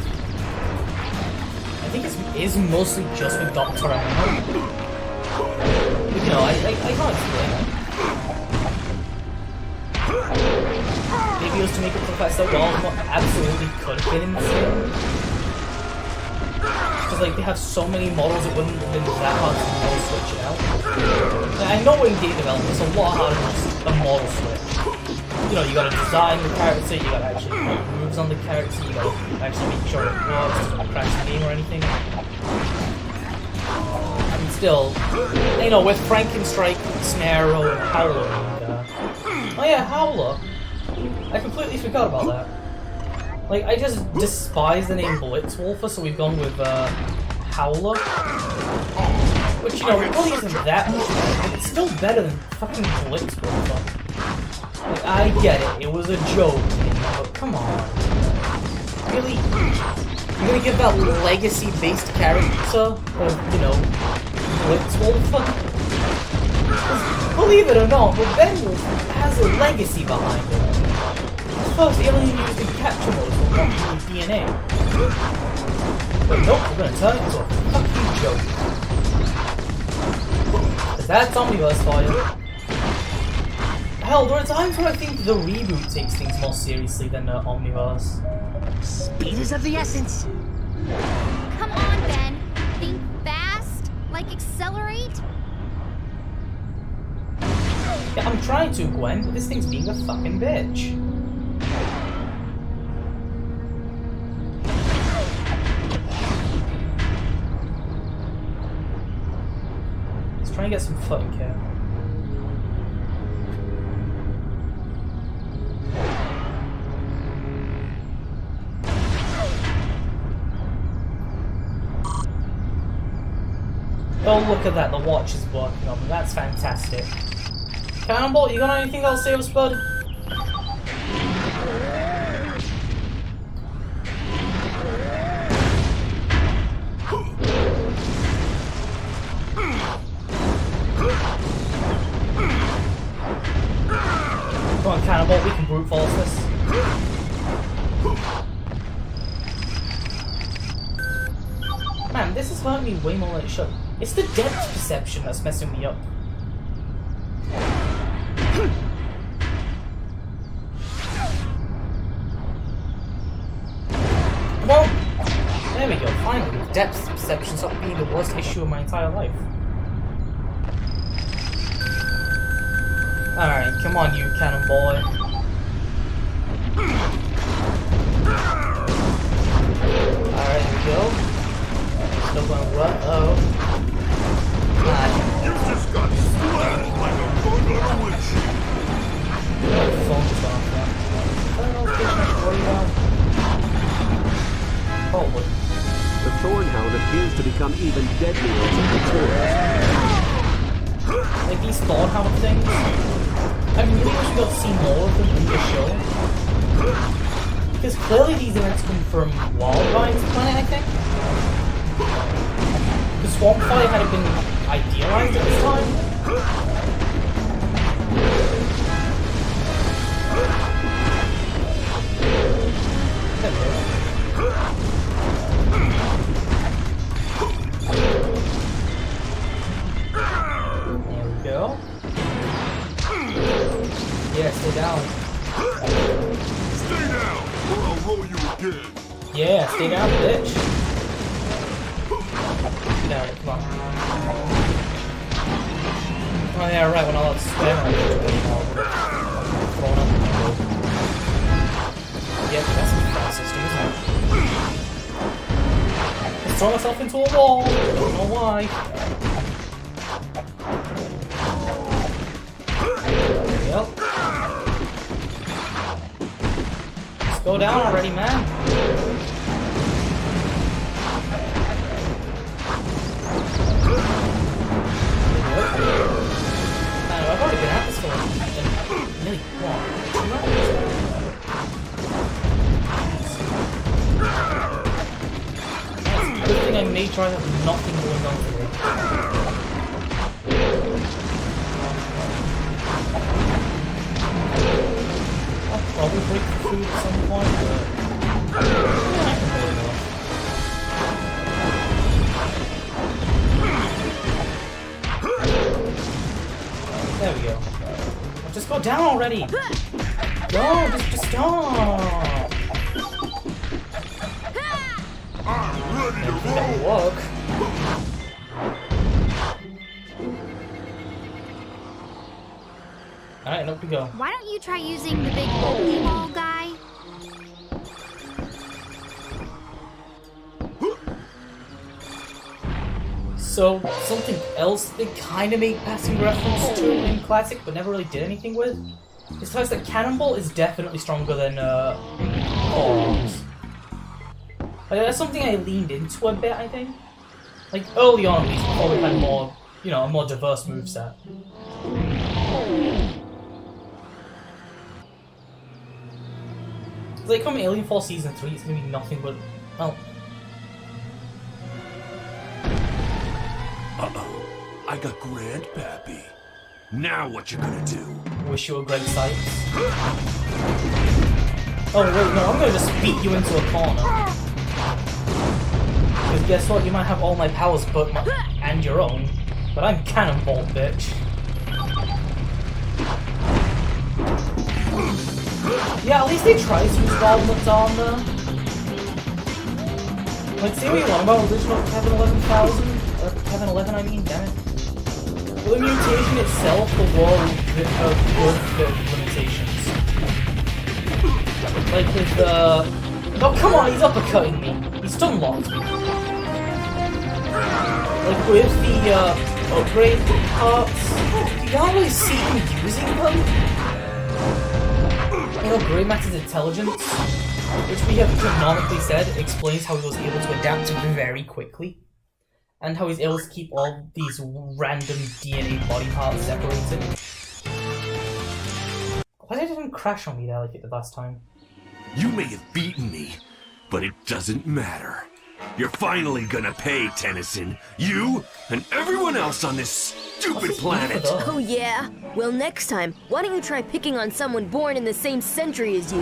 [SPEAKER 1] I think it is mostly just with Doctor Animal. You know, I can't explain it. Maybe it was to make it Professor Wildmutt absolutely could have been in this game. Because like they have so many models, it wouldn't have been that hard to model switch it out. Like, I know in game development it's a lot harder than just a model switch. You know, you gotta design the character, you gotta actually put moves on the character, you gotta actually make sure it works, it's not crash the game or anything. I mean, still, you know, with Frankenstrike, Snarrow, and Howler, and, oh yeah, Howler. I completely forgot about that. Like, I just despise the name Blitzwolfer, so we've gone with, Howler. Which, you know, really isn't that much better, but it's still better than fucking Blitzwolfer. Like, I get it, it was a joke, but come on. Really? You're gonna give that legacy-based character of, you know, Blitzwolfer? Believe it or not, but Benwolf has a legacy behind it. First alien used in capture mode for fucking DNA. But nope, we're gonna turn it into a fucking joke. Cause that's Omniverse for you. Hell, there are times where I think the reboot takes things more seriously than Omniverse.
[SPEAKER 6] Speed is of the essence.
[SPEAKER 4] Come on, Ben. Think fast. Like accelerate.
[SPEAKER 1] Yeah, I'm trying to, Gwen, but this thing's being a fucking bitch. Let's try and get some footing here. Oh, look at that, the watch is working on me. That's fantastic. Cannonball, you got anything else to say, bud? Come on, Cannonball, we can brute force this. Man, this is hurting me way more than it should. It's the depth perception that's messing me up. Come on! There we go, finally. Depth perception stopped being the worst issue of my entire life. Alright, come on, you cannon boy. Alright, here we go. Still going well. Oh.
[SPEAKER 8] You just got slammed like a bundle of witch.
[SPEAKER 1] My phone's off now. I don't know if it's not worry about. Probably.
[SPEAKER 3] The Thornhound appears to become even deadlier as it matures.
[SPEAKER 1] Like these Thornhound things. I really wish we got to see more of them in the show. Because clearly these events come from Wildvine's planet, I think. The Swamp Fire had been idealized at this time. There we go. Yeah, stay down.
[SPEAKER 8] Stay down, or I'll roll you again.
[SPEAKER 1] Yeah, stay down, bitch. Alright, come on. Oh yeah, right, when all that spam on thrown up. Yeah, that's a fast system, isn't it? I throw myself into a wall. Don't know why. There we go. Let's go down already, man. make sure I have nothing going on today. I'll probably break the food at some point, but I can hold it off. There we go. Just go down already! No, just stop!
[SPEAKER 8] I'm ready to
[SPEAKER 1] That will
[SPEAKER 8] roll.
[SPEAKER 1] work. Alright, up we go.
[SPEAKER 4] Why don't you try using the big Pokeball guy?
[SPEAKER 1] So, something else they kind of made passing reference to in Classic, but never really did anything with, is the fact that Cannonball is definitely stronger than Forearms. Like, that's something I leaned into a bit, I think. Like, early on at least, before we had more, you know, a more diverse moveset. Like, come Alien Force Season 3, it's gonna be nothing but, well...
[SPEAKER 9] Uh-oh. I got Grandpappy. Now what you gonna do?
[SPEAKER 1] Wish you were great sights. Oh wait, no, I'm gonna just beat you into a corner. Because guess what? You might have all my powers but and your own. But I'm Cannonball, bitch. Yeah, at least they tried to use Wildman's armor. Like, see what you want about original Kevin 11,000? Or Kevin 11, I mean, damn it. For the mutation itself, the world would fit limitations. Like with the... Oh, come on, he's uppercutting me. He's stunlocked me. Like with the upgrade parts, you can't really see him using them. You know, Grey Matter's intelligence, which we have canonically said explains how he was able to adapt very quickly. And how he's able to keep all these random DNA body parts separated. Why did it even crash on me there like it did last time?
[SPEAKER 9] You may have beaten me, but it doesn't matter. You're finally gonna pay, Tennyson. You and everyone else on this stupid planet.
[SPEAKER 2] Oh yeah? Well, next time, why don't you try picking on someone born in the same century as you?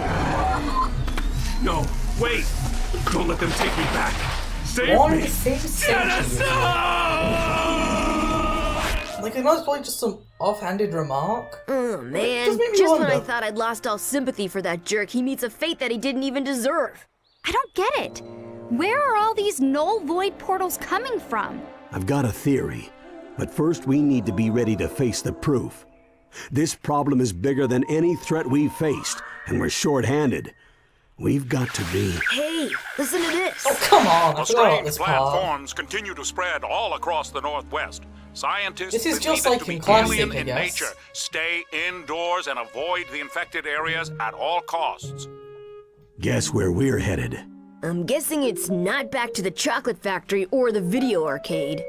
[SPEAKER 9] No, wait! Don't let them take me back. Save
[SPEAKER 1] Born in
[SPEAKER 9] me!
[SPEAKER 1] the same century. Like, that was probably just some offhanded remark.
[SPEAKER 2] Oh man,
[SPEAKER 1] Just made me
[SPEAKER 2] just when
[SPEAKER 1] wonder.
[SPEAKER 2] I thought I'd lost all sympathy for that jerk, he meets a fate that he didn't even deserve.
[SPEAKER 4] I don't get it. Where are all these null void portals coming from?
[SPEAKER 3] I've got a theory, but first we need to be ready to face the proof. This problem is bigger than any threat we've faced, and we're short-handed. We've got to be...
[SPEAKER 2] Hey, listen to this.
[SPEAKER 1] Oh, come on! I
[SPEAKER 10] The
[SPEAKER 1] forgot about
[SPEAKER 10] strange
[SPEAKER 1] this
[SPEAKER 10] plant
[SPEAKER 1] part.
[SPEAKER 10] forms continue to spread all across the Northwest. Scientists
[SPEAKER 1] This is
[SPEAKER 10] believe
[SPEAKER 1] just
[SPEAKER 10] it
[SPEAKER 1] like
[SPEAKER 10] to be
[SPEAKER 1] in Classic,
[SPEAKER 10] alien
[SPEAKER 1] I
[SPEAKER 10] in
[SPEAKER 1] guess.
[SPEAKER 10] nature. Stay indoors and avoid the infected areas at all costs.
[SPEAKER 3] Guess where we're headed.
[SPEAKER 2] I'm guessing it's not back to the chocolate factory or the video arcade.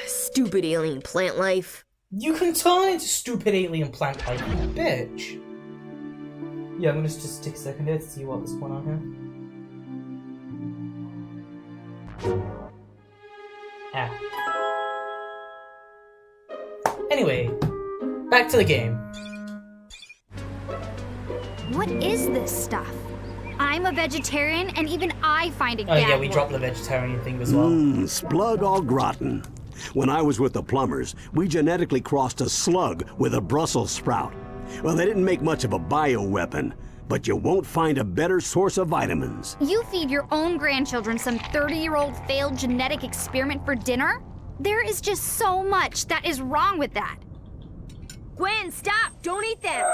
[SPEAKER 2] Stupid alien plant life.
[SPEAKER 1] You can turn into stupid alien plant life, you bitch. Yeah, I'm gonna just take a second here to see what's going on here. Ah. Anyway, back to the game.
[SPEAKER 4] What is this stuff? I'm a vegetarian, and even I find it
[SPEAKER 1] Oh yeah, we
[SPEAKER 4] gag-worthy.
[SPEAKER 1] dropped the vegetarian thing as well.
[SPEAKER 3] Splug au gratin. When I was with the plumbers, we genetically crossed a slug with a Brussels sprout. Well, they didn't make much of a bioweapon, but you won't find a better source of vitamins.
[SPEAKER 4] You feed your own grandchildren some 30-year-old failed genetic experiment for dinner? There is just so much that is wrong with that.
[SPEAKER 2] Gwen, stop! Don't eat them!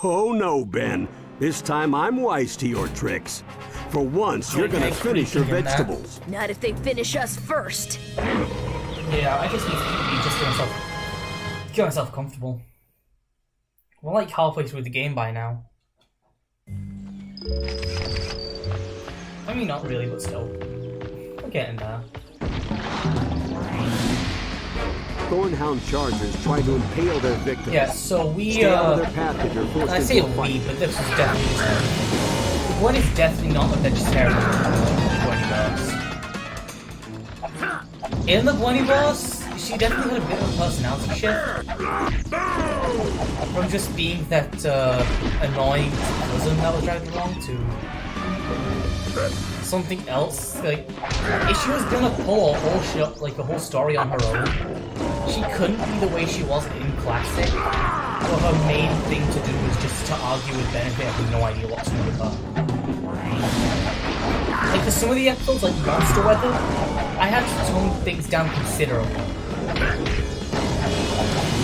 [SPEAKER 3] Oh no, Ben. This time I'm wise to your tricks. For once, you're gonna finish your
[SPEAKER 1] creeping in that.
[SPEAKER 3] vegetables.
[SPEAKER 2] Not if they finish us first.
[SPEAKER 1] Yeah, I just need to just get myself comfortable. We're like halfway through the game by now. I mean, not really, but still. We're getting there.
[SPEAKER 3] Thornhound chargers try to impale their victims.
[SPEAKER 1] Yeah, so we,
[SPEAKER 3] Stay out of their path if you're forced
[SPEAKER 1] I say
[SPEAKER 3] into a fight.
[SPEAKER 1] we, but this is definitely... Gwen is definitely not a vegetarian. Gwen does. In the Gwenny boss, she definitely had a bit of a personality shift. From just being that annoying cousin that was dragged along to something else. Like, if she was gonna pull a whole a whole story on her own, she couldn't be the way she was in Classic. Well, her main thing to do was just to argue with Ben, and I have no idea what's wrong with her. Like, for some of the episodes, like Monster Weather, I had to tone things down considerably.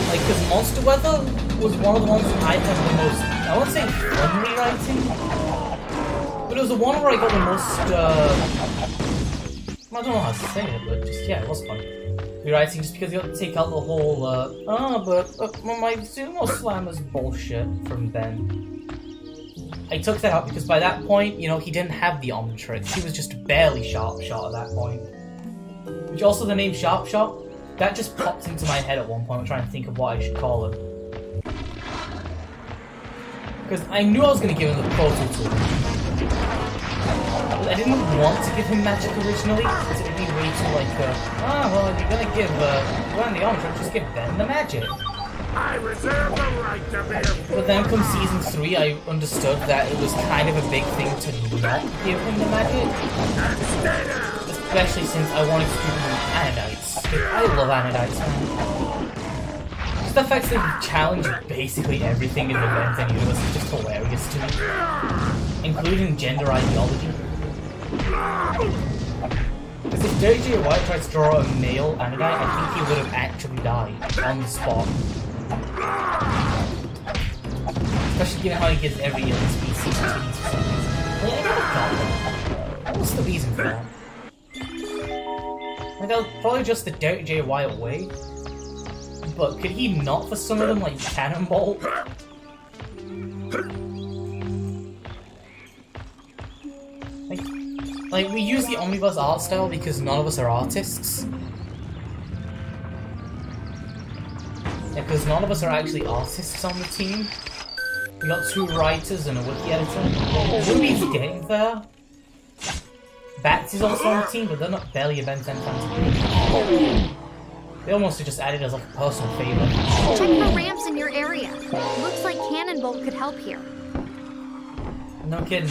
[SPEAKER 1] Like, because Monster Weather was one of the ones that I had the most, I won't say fun rewriting, but it was the one where I got the most, I don't know how to say it, but just, yeah, it was fun. Rewriting, just because you got to take out the whole, my Sumo Slammer's bullshit from Ben. I took that out because by that point, you know, he didn't have the Omnitrix. He was just barely Sharp Shot at that point. Which also the name Sharp Shot, that just popped into my head at one point. I'm trying to think of what I should call him. Because I knew I was going to give him the Proto Tool. But I didn't want to give him magic originally, because it would be way too like, well, if you're going to give Gwen the Omnitrix, just give Ben the magic.
[SPEAKER 7] I reserve the right to be a
[SPEAKER 1] But then come season 3, I understood that it was kind of a big thing to not give him the magic. Especially since I wanted to give him Anodites. I love Anodites, man. Just the fact that he challenged basically everything in the Benten universe is just hilarious to me. Including gender ideology. Because if J.J. White tried to draw a male Anodite, I think he would have actually died on the spot. Especially given how he gives every alien species titties for some reason. Well, I never got them. What's the reason for that? Like, that was probably just the Derek J. Wyatt way. But could he not for some of them, like Cannonball? Like, we use the Omniverse art style because none of us are artists. Yeah, because none of us are actually artists on the team. We got 2 writers and a wiki editor. Ruby's getting there. Bats is also on the team, but they're not barely event fans. They almost just added as like a personal favor.
[SPEAKER 4] Check for ramps in your area. Looks like Cannonbolt could help here.
[SPEAKER 1] No kidding.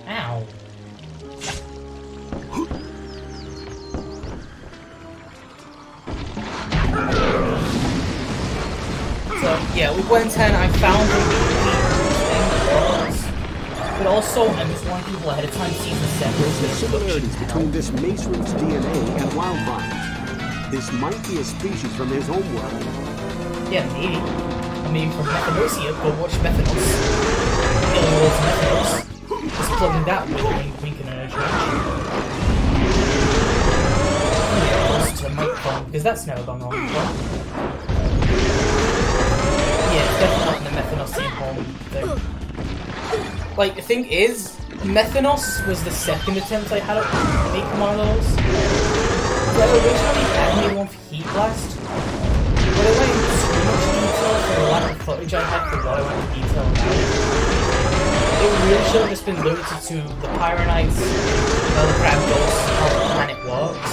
[SPEAKER 1] Ow. So, yeah, we went and I found the but also, I was warning people ahead of time, season 7
[SPEAKER 3] There's the similarities between this Mace Root's DNA and Wildvine's. This might be a species from his home world.
[SPEAKER 1] Yeah, maybe. Or maybe from Methanosia, go watch Methanos. Illinois Methanos. Just plugging that with wink and energy. Close to the microphone, because that's never gone wrong before. Yeah, it's definitely not in the Methanosian home thing. Like, the thing is, Methanos was the second attempt I had at making one of those. So I originally had made one for Heat Blast, but I went into too much detail for the lack of footage I had for what I went into detail about. It really should have just been limited to the Pyronites, the crab ghosts, how the planet works,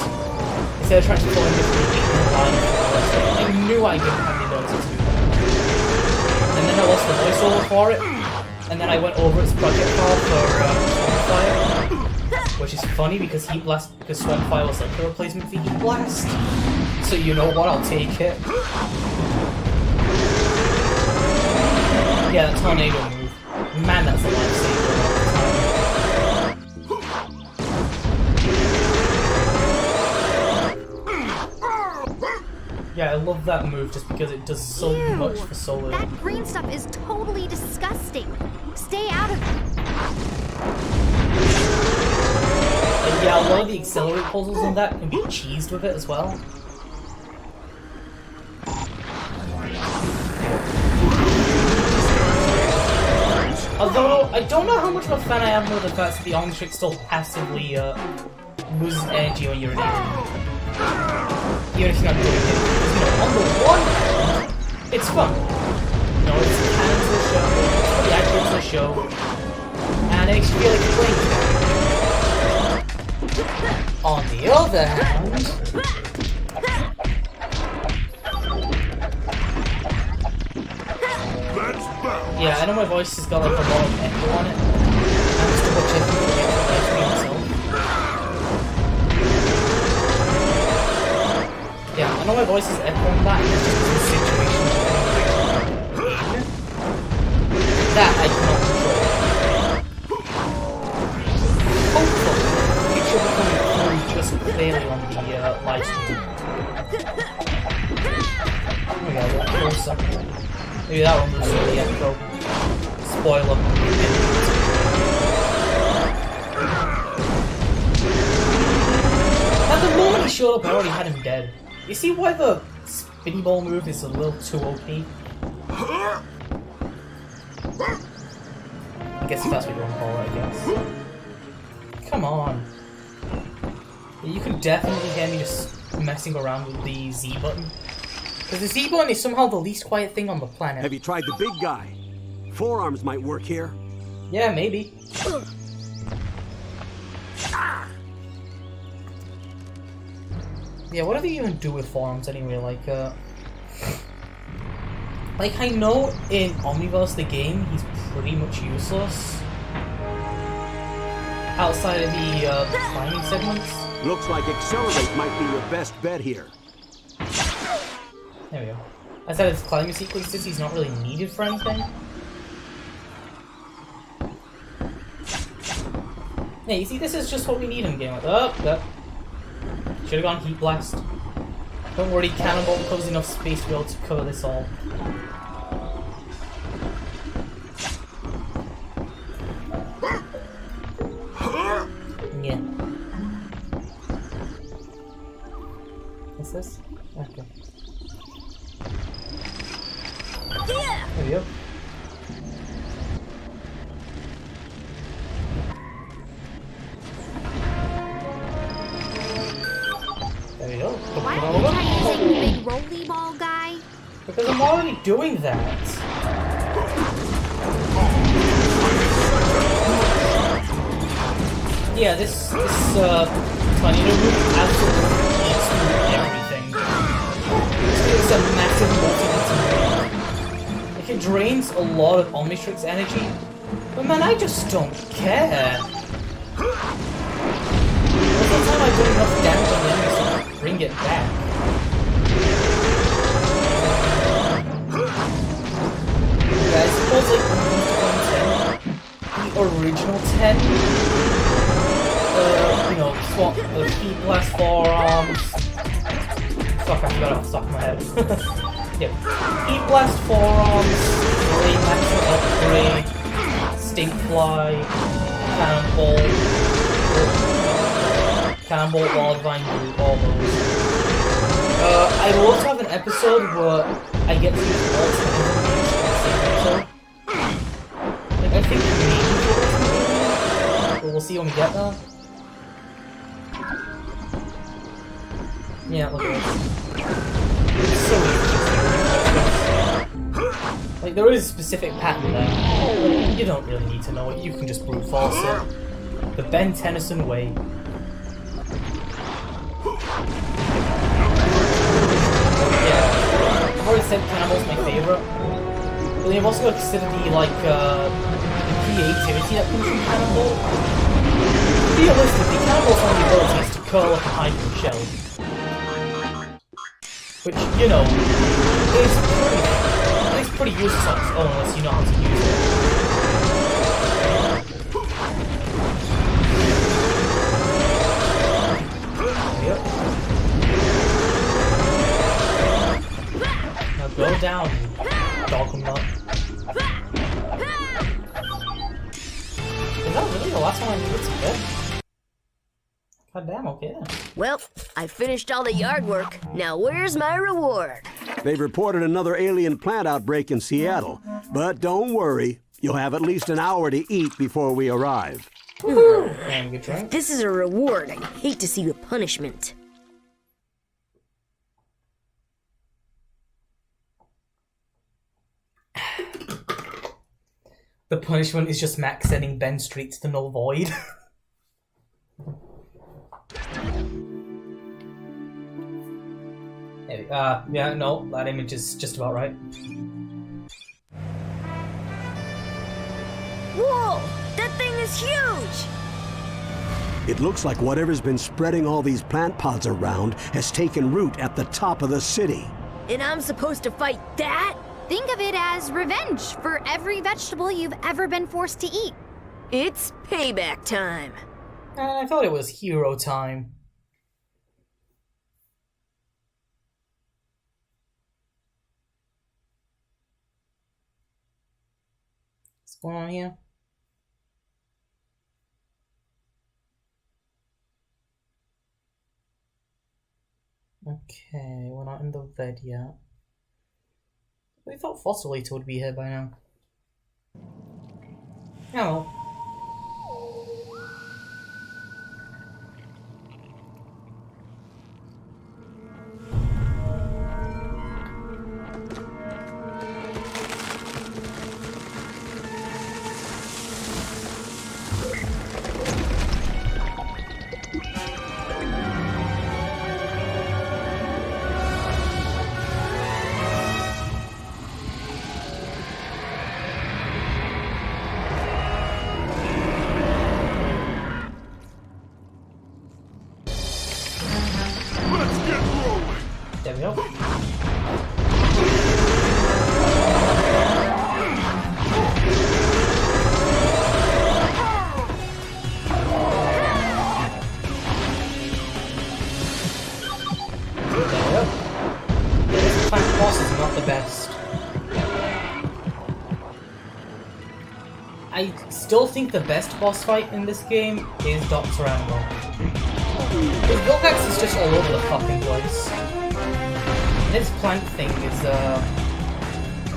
[SPEAKER 1] instead of trying to fill in different lines and all that stuff. I knew I didn't have the ability to do that. And then I lost the voiceover for it. And then I went over its project file for Swampfire, which is funny because because Swampfire was like the replacement for Heat Blast. So you know what, I'll take it. Yeah, that tornado move. Man, that's a lifesaver all the time. Yeah, I love that move just because it does so much for so little.
[SPEAKER 4] That green stuff is totally disgusting. Stay out of it.
[SPEAKER 1] And yeah, a lot of the accelerate puzzles in that can be cheesed with it as well. Although, I don't know how much of a fan I am of the fact that the Omnitrix still passively loses energy when you're in it. Even if you're not doing it. Because, you know, on the one hand, it's fun. You know, it's canon to the show, it's pretty accurate to the show, and it makes you feel like you're playing together. other hand,
[SPEAKER 8] Let's bounce.
[SPEAKER 1] yeah, I know my voice has got like a lot of echo on it. I'm just double checking to get the live stream myself. Yeah, I know my voice is echoing that, and it's just in situations where that I cannot control. Hopefully, it should be coming through just clearly on the live stream. Oh my god, what closer. Maybe that one was the echo. Spoiler. At the moment he showed up, I already had him dead. You see why the spinny ball move is a little too OP? I guess that's what you want to call it, I guess. Come on. You can definitely hear me just messing around with the Z button. Because the Z button is somehow the least quiet thing on the planet.
[SPEAKER 3] Have you tried the big guy? Forearms might work here.
[SPEAKER 1] Yeah, maybe. Yeah, what do they even do with forearms anyway? Like I know in Omniverse the game, he's pretty much useless. Outside of the climbing segments.
[SPEAKER 3] Looks like Accelerate might be your best bet here.
[SPEAKER 1] There we go. Outside of his climbing sequences, he's not really needed for anything. Yeah, you see, this is just what we need in game. Like, should have gone Heat Blast. Don't worry, Cannonball covers enough space to be able to cover this all. Yeah. What's this? Okay. There we go. There we go.
[SPEAKER 4] Why don't you try using the big rolly ball guy?
[SPEAKER 1] Because I'm already doing that. Yeah, this tornado move absolutely eats through everything. It's a massive multi-hit move. Like, it drains a lot of Omnitrix energy, but man, I just don't care. Most of the time I do enough damage on the enemy to bring it back. Yeah, I suppose like the original 10, you know, swap the Heat Blast forearms. Fuck, I forgot off the top of my head. Yep. Heat Blast forearms, Great Maximum Upgrade, Stinkfly, Cannonball, Wild Vine, all those. I will also have an episode where I get to use all 10 of them in the same episode. Like, I think maybe but we'll see when we get there. Yeah, look at this. It's so easy. Like, there is a specific pattern there. You don't really need to know it, you can just brute force it. The Ben Tennyson way. Yeah, I've already said Cannonball's my favourite. But you've also got to consider the, like, the creativity that comes from Cannonball. Realistically, Cannonball's only ability is to curl up and hide in the shell. Which, you know, is pretty useless on its own unless you know how to use it. Yep. Now go down, you dog nut. Is that really the last time I needed to get? God damn, okay then.
[SPEAKER 2] Well, I finished all the yard work. Now where's my reward?
[SPEAKER 3] They've reported another alien plant outbreak in Seattle. But don't worry, you'll have at least an hour to eat before we arrive.
[SPEAKER 1] And good drink.
[SPEAKER 2] This is a reward. I hate to see the punishment.
[SPEAKER 1] The punishment is just Max sending Ben straight to the null void. Okay, yeah, no, that image is just about right.
[SPEAKER 2] Whoa! That thing is huge!
[SPEAKER 3] It looks like whatever's been spreading all these plant pods around has taken root at the top of the city.
[SPEAKER 2] And I'm supposed to fight that?
[SPEAKER 4] Think of it as revenge for every vegetable you've ever been forced to eat.
[SPEAKER 2] It's payback time.
[SPEAKER 1] I thought it was hero time. What's going on here? Okay, we're not in the vet yet. We thought Fossolator would be here by now. Oh. There we go. This plant boss is not the best. I still think the best boss fight in this game is Dr. Animal. His Vilgax is just all over the fucking place. This plant thing is,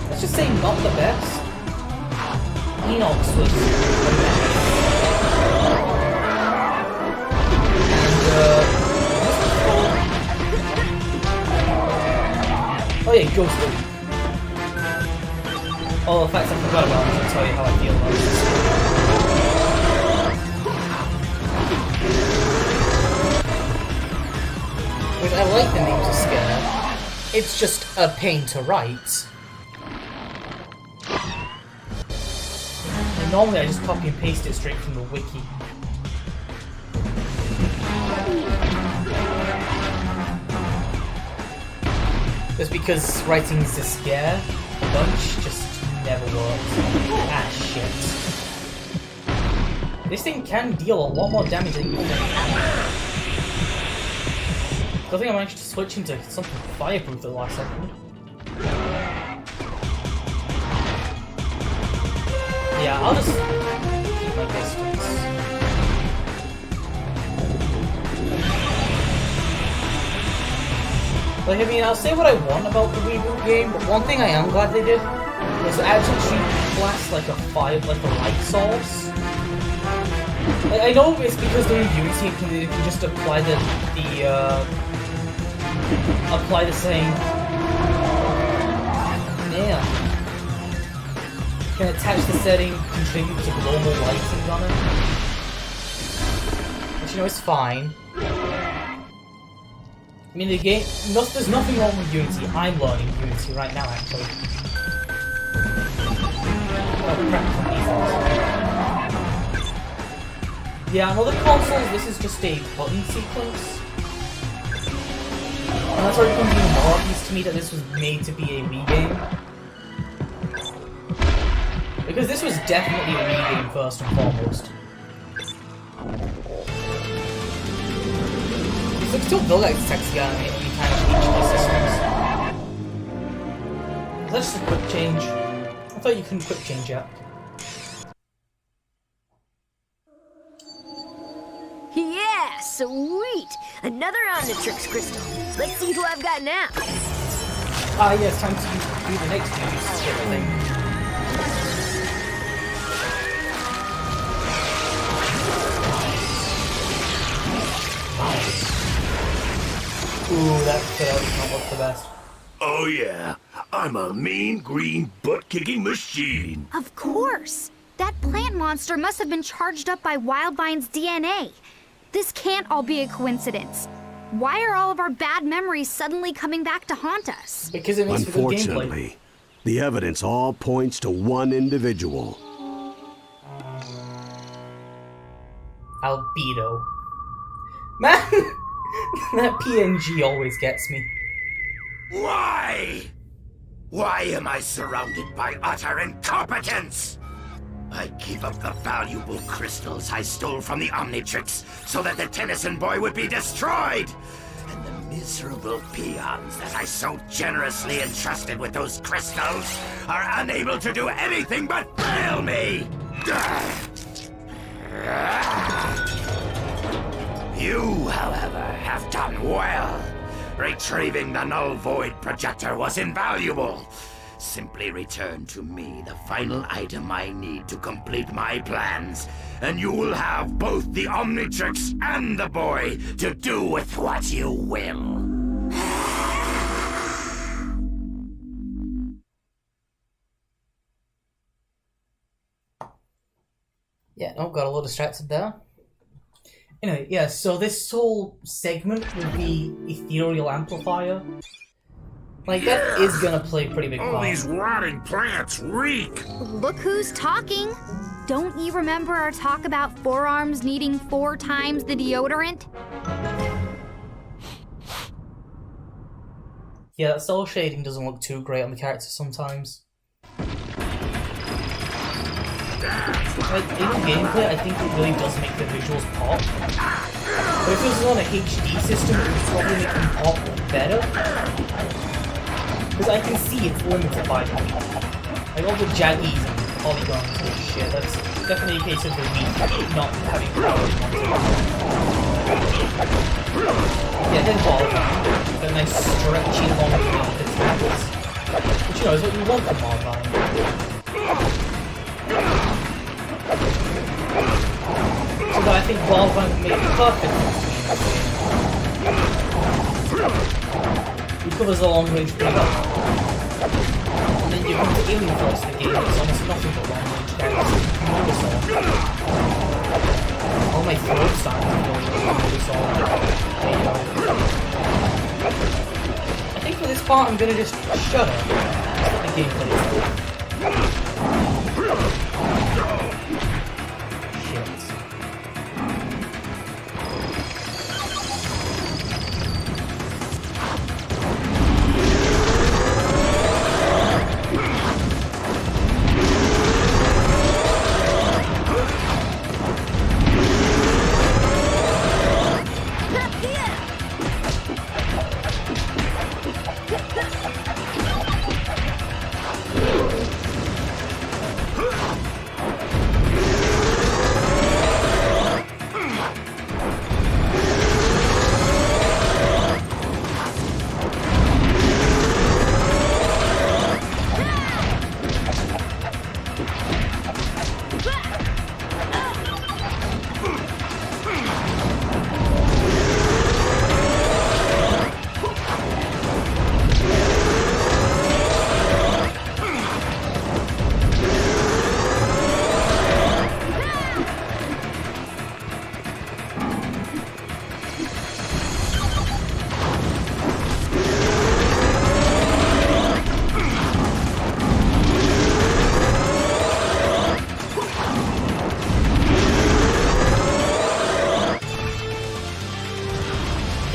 [SPEAKER 1] let's just say not the best. Enox was the best. And, oh yeah, Ghostly. Oh, the fact I forgot about it, I'll tell you how I feel about this. Which I like the names of Scare. It's just a pain to write. And normally I just copy and paste it straight from the wiki. Just because writing is a scare a bunch just never works. Ah, shit. This thing can deal a lot more damage than you think. I think I managed to switch into something fireproof at the last second. Yeah, I'll just keep my distance. Like, I mean, I'll say what I want about the reboot game, but one thing I am glad they did was actually shoot blast like a light source. Like, I know it's because they're in Unity and they can just apply the same. Yeah. Can attach the setting, contribute to global lighting on it. Which, you know, is fine. I mean, the game. There's nothing wrong with Unity. I'm learning Unity right now, actually. Oh, crap. Yeah, on other consoles, this is just a button sequence. And that's where it becomes even more obvious to me that this was made to be a Wii game. Because this was definitely a Wii game first and foremost. You can still build like sexy anime in kind of each of the systems. That's just a quick change. I thought you couldn't quick change yet.
[SPEAKER 2] Yeah, sweet! Another Omnitrix crystal. Let's see who I've got now.
[SPEAKER 1] Ah, yes, time to do the next few uses of everything. Ooh, that cutout does not look the best.
[SPEAKER 9] Oh yeah, I'm a mean green butt-kicking machine.
[SPEAKER 4] Of course! That plant monster must have been charged up by Wildvine's DNA. This can't all be a coincidence. Why are all of our bad memories suddenly coming back to haunt us?
[SPEAKER 1] Because it makes for good gameplay.
[SPEAKER 3] Unfortunately, the evidence all points to one individual.
[SPEAKER 1] Albedo. Man, that PNG always gets me.
[SPEAKER 11] Why? Why am I surrounded by utter incompetence? I gave up the valuable crystals I stole from the Omnitrix so that the Tennyson boy would be destroyed. And the miserable peons that I so generously entrusted with those crystals are unable to do anything but fail me. You, however, have done well. Retrieving the null void projector was invaluable. Simply return to me the final item I need to complete my plans, and you will have both the Omnitrix and the boy to do with what you will.
[SPEAKER 1] Yeah, no, got a little distracted there. Anyway, yeah, so this whole segment with the ethereal amplifier, like, that is gonna play a pretty big part.
[SPEAKER 10] All these rotting plants reek!
[SPEAKER 4] Look who's talking. Don't you remember our talk about forearms needing 4 times the deodorant?
[SPEAKER 1] Yeah, that cell shading doesn't look too great on the characters sometimes. Like, in gameplay, I think it really does make the visuals pop. But if it was on a HD system, it would probably make them pop better. Because I can see it's limited by them. Like, all the jaggies and polygons and shit, that's definitely a case of the Wii not having power. Yeah, then Marvine, the nice stretchy long attacks. Which, you know, is what we want from Marvine. So that I think Marvine can make it perfect. He covers the long range pretty well. And then you come to Alien Force, the game that's almost nothing but long range characters. All my throat's starting to feel really sore. I think for this part I'm gonna just shut up. Let the gameplay is.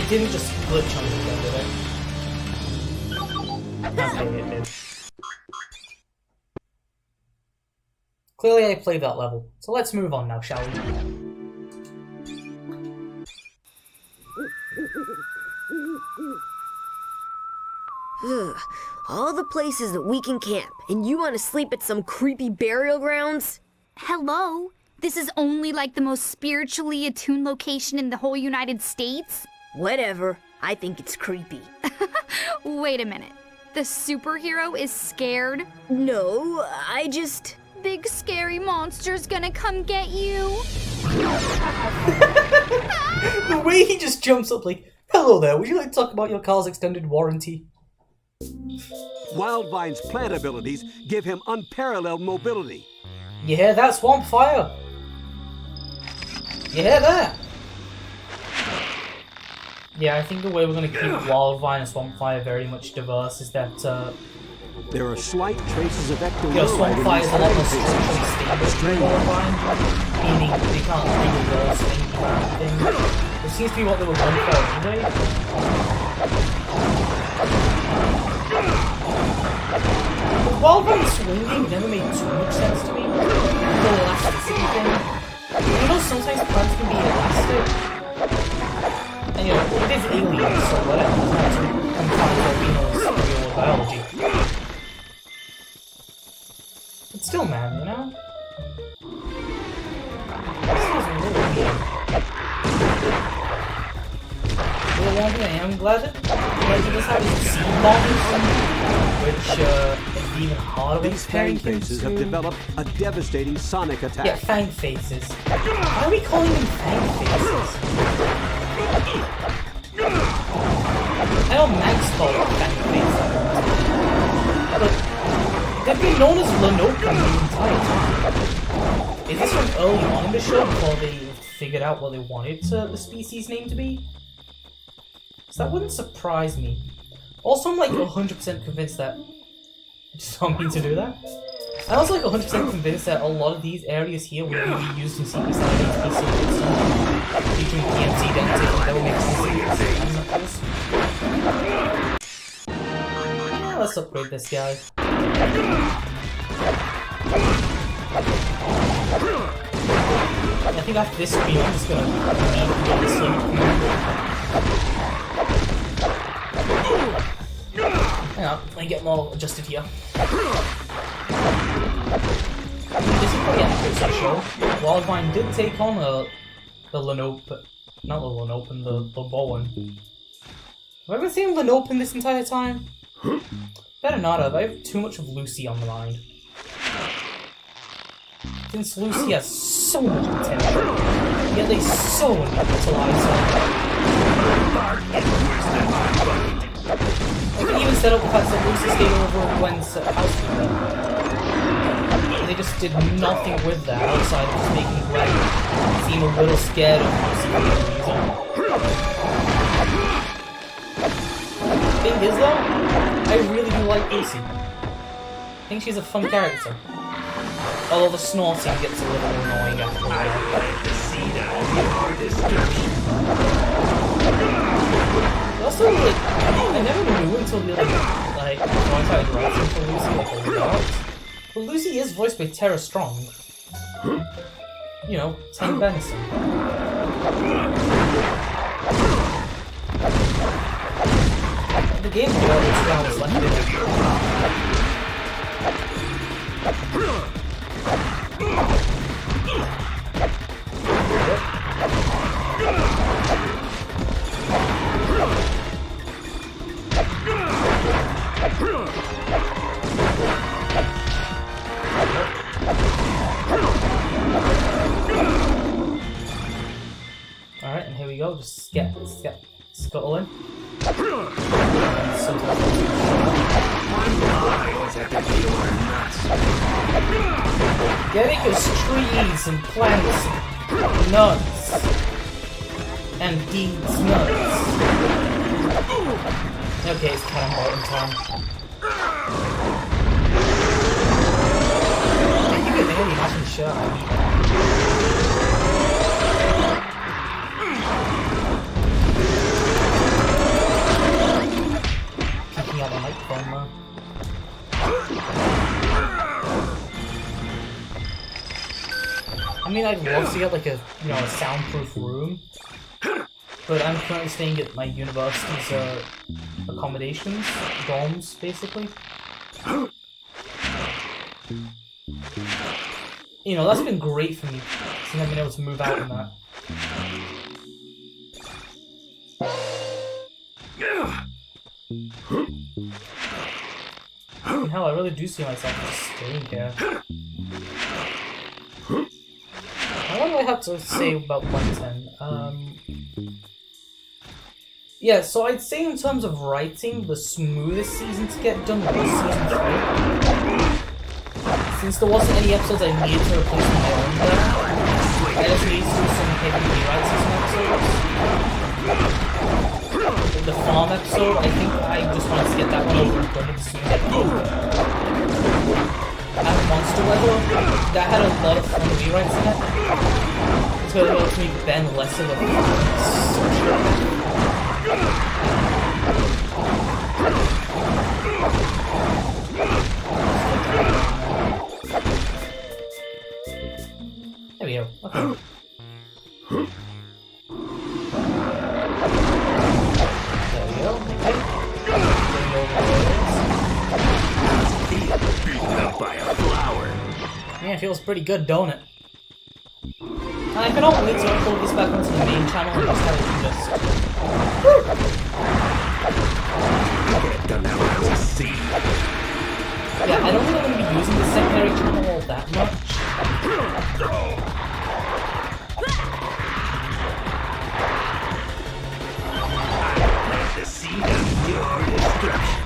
[SPEAKER 1] Didn't just glitch on the end of it. Okay, it did. Clearly I played that level, so let's move on now, shall we?
[SPEAKER 2] All the places that we can camp, and you want to sleep at some creepy burial grounds?
[SPEAKER 4] Hello? This is only like the most spiritually attuned location in the whole United States?
[SPEAKER 2] Whatever. I think it's creepy.
[SPEAKER 4] Wait a minute. The superhero is scared?
[SPEAKER 2] No, I just...
[SPEAKER 4] Big scary monster's gonna come get you?
[SPEAKER 1] The way he just jumps up like, hello there, would you like to talk about your car's extended warranty?
[SPEAKER 3] Wildvine's plant abilities give him unparalleled mobility.
[SPEAKER 1] You hear that, Swamp Fire? You hear that? Yeah, I think the way we're going to keep Wildvine and Swampfire very much diverse is that,
[SPEAKER 3] There are slight traces of
[SPEAKER 1] Swampfire is a lot more structurally stable than Wildvine, meaning they can't really reverse anything. It seems to be what they were going for anyway. The Wildvine swinging never made too much sense to me. The elasticity thing. You know, sometimes plants can be elastic. And you know, it is aliens, so whatever. It's not too confined to what we know as real biology. But still, man, you know? This feels a little weird. The one thing I am glad that it does have is seed bombs, which is even harder with
[SPEAKER 3] These fang faces have developed a devastating sonic attack.
[SPEAKER 1] Yeah, fang faces. Why are we calling them fang faces? I know Max called it fang faces, but they've been known as Lenokan the entire time. Is this from early on in the show before they figured out what they wanted the species name to be? So that wouldn't surprise me. Also, I'm like 100% convinced that... I just don't mean to do that. I'm also like 100% convinced that a lot of these areas here will be used in Secret Side HPC featuring PMC density that will make sense. Yeah, let's upgrade this guy. I think after this screen I'm just gonna get this one. Hang on, let me get more adjusted here. This is pretty accurate to the show. Wildvine did take on the Lenope, not the Lenopen, the Bowen. Have I been saying Lenopen this entire time? Better not have, I have too much of Lucy on the mind. Since Lucy has so much potential, yet they so underutilize her. I can even set up the fact that Lucy stayed over at Gwen's house with them. They just did nothing with that outside of just making Gwen seem a little scared of Lucy for no reason. Thing is though, I really do like Lucy. I think she's a fun character. Although the snorting gets a little annoying after a while. Also, like, I never knew until the once I started writing for Lucy, like, a lot. But Lucy is voiced by Tara Strong. You know, Tank Benson. The game's got all its rounds left in it. Alright, and here we go, just get scuttle in. Getting us trees and plants, nuts, and deeds nuts. Okay, it's kind of Martin time. You can really imagine the shit out of me. Picking up the microphone now. I mean, I'd love to get like a a soundproof room, but I'm currently staying at my university's accommodations, dorms, basically. You know, that's been great for me since I've been able to move out and that. And hell, I really do see myself just staying here. What do I have to say about 110? Yeah, so I'd say in terms of writing, the smoothest season to get done was season 3. Since there wasn't any episodes I needed to replace my own there, I just needed to do some heavy rewrites in some episodes. the farm episode. I think I just wanted to get that one over and done with as soon as I could. And Monster Level, that had a lot of fun rewrites in it. It's going to make me Ben less of a There we go. Okay. There we go. Okay.
[SPEAKER 9] Beaten up by a flower.
[SPEAKER 1] Yeah, it feels pretty good, don't it? I can always upload this back onto the main channel and just have it just...
[SPEAKER 9] Done that when I was a seed.
[SPEAKER 1] Yeah, I don't think I'm going to be using the secondary channel all that much.
[SPEAKER 9] The seed of your destruction.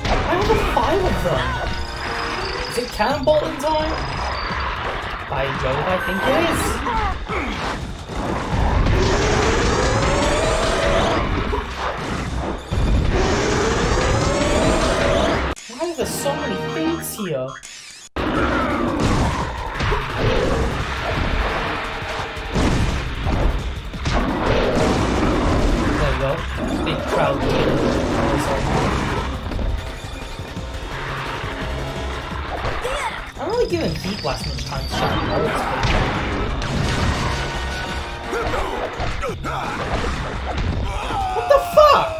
[SPEAKER 1] I have 5 of them. Is it cannonball in time? By Jove, I think it is. Why are there so many things here? There we go. Big crowd here. I'm not really giving Heat Blast much time to shine. What the fuck?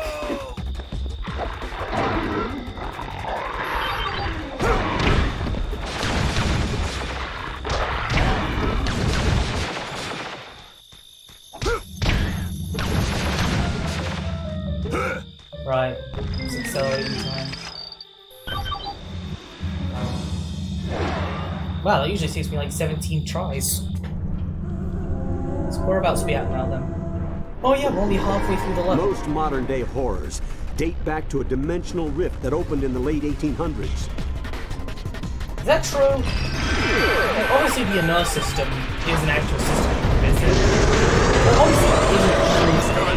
[SPEAKER 1] Right, it's accelerating time. Wow, that usually takes me like 17 tries. So we're about to be at now then. Oh yeah, we're only halfway through the level.
[SPEAKER 3] Most modern-day horrors date back to a dimensional rift that opened in the late 1800s.
[SPEAKER 1] Is that true? Like, obviously the Inner System is an actual system you can visit. But obviously it isn't true.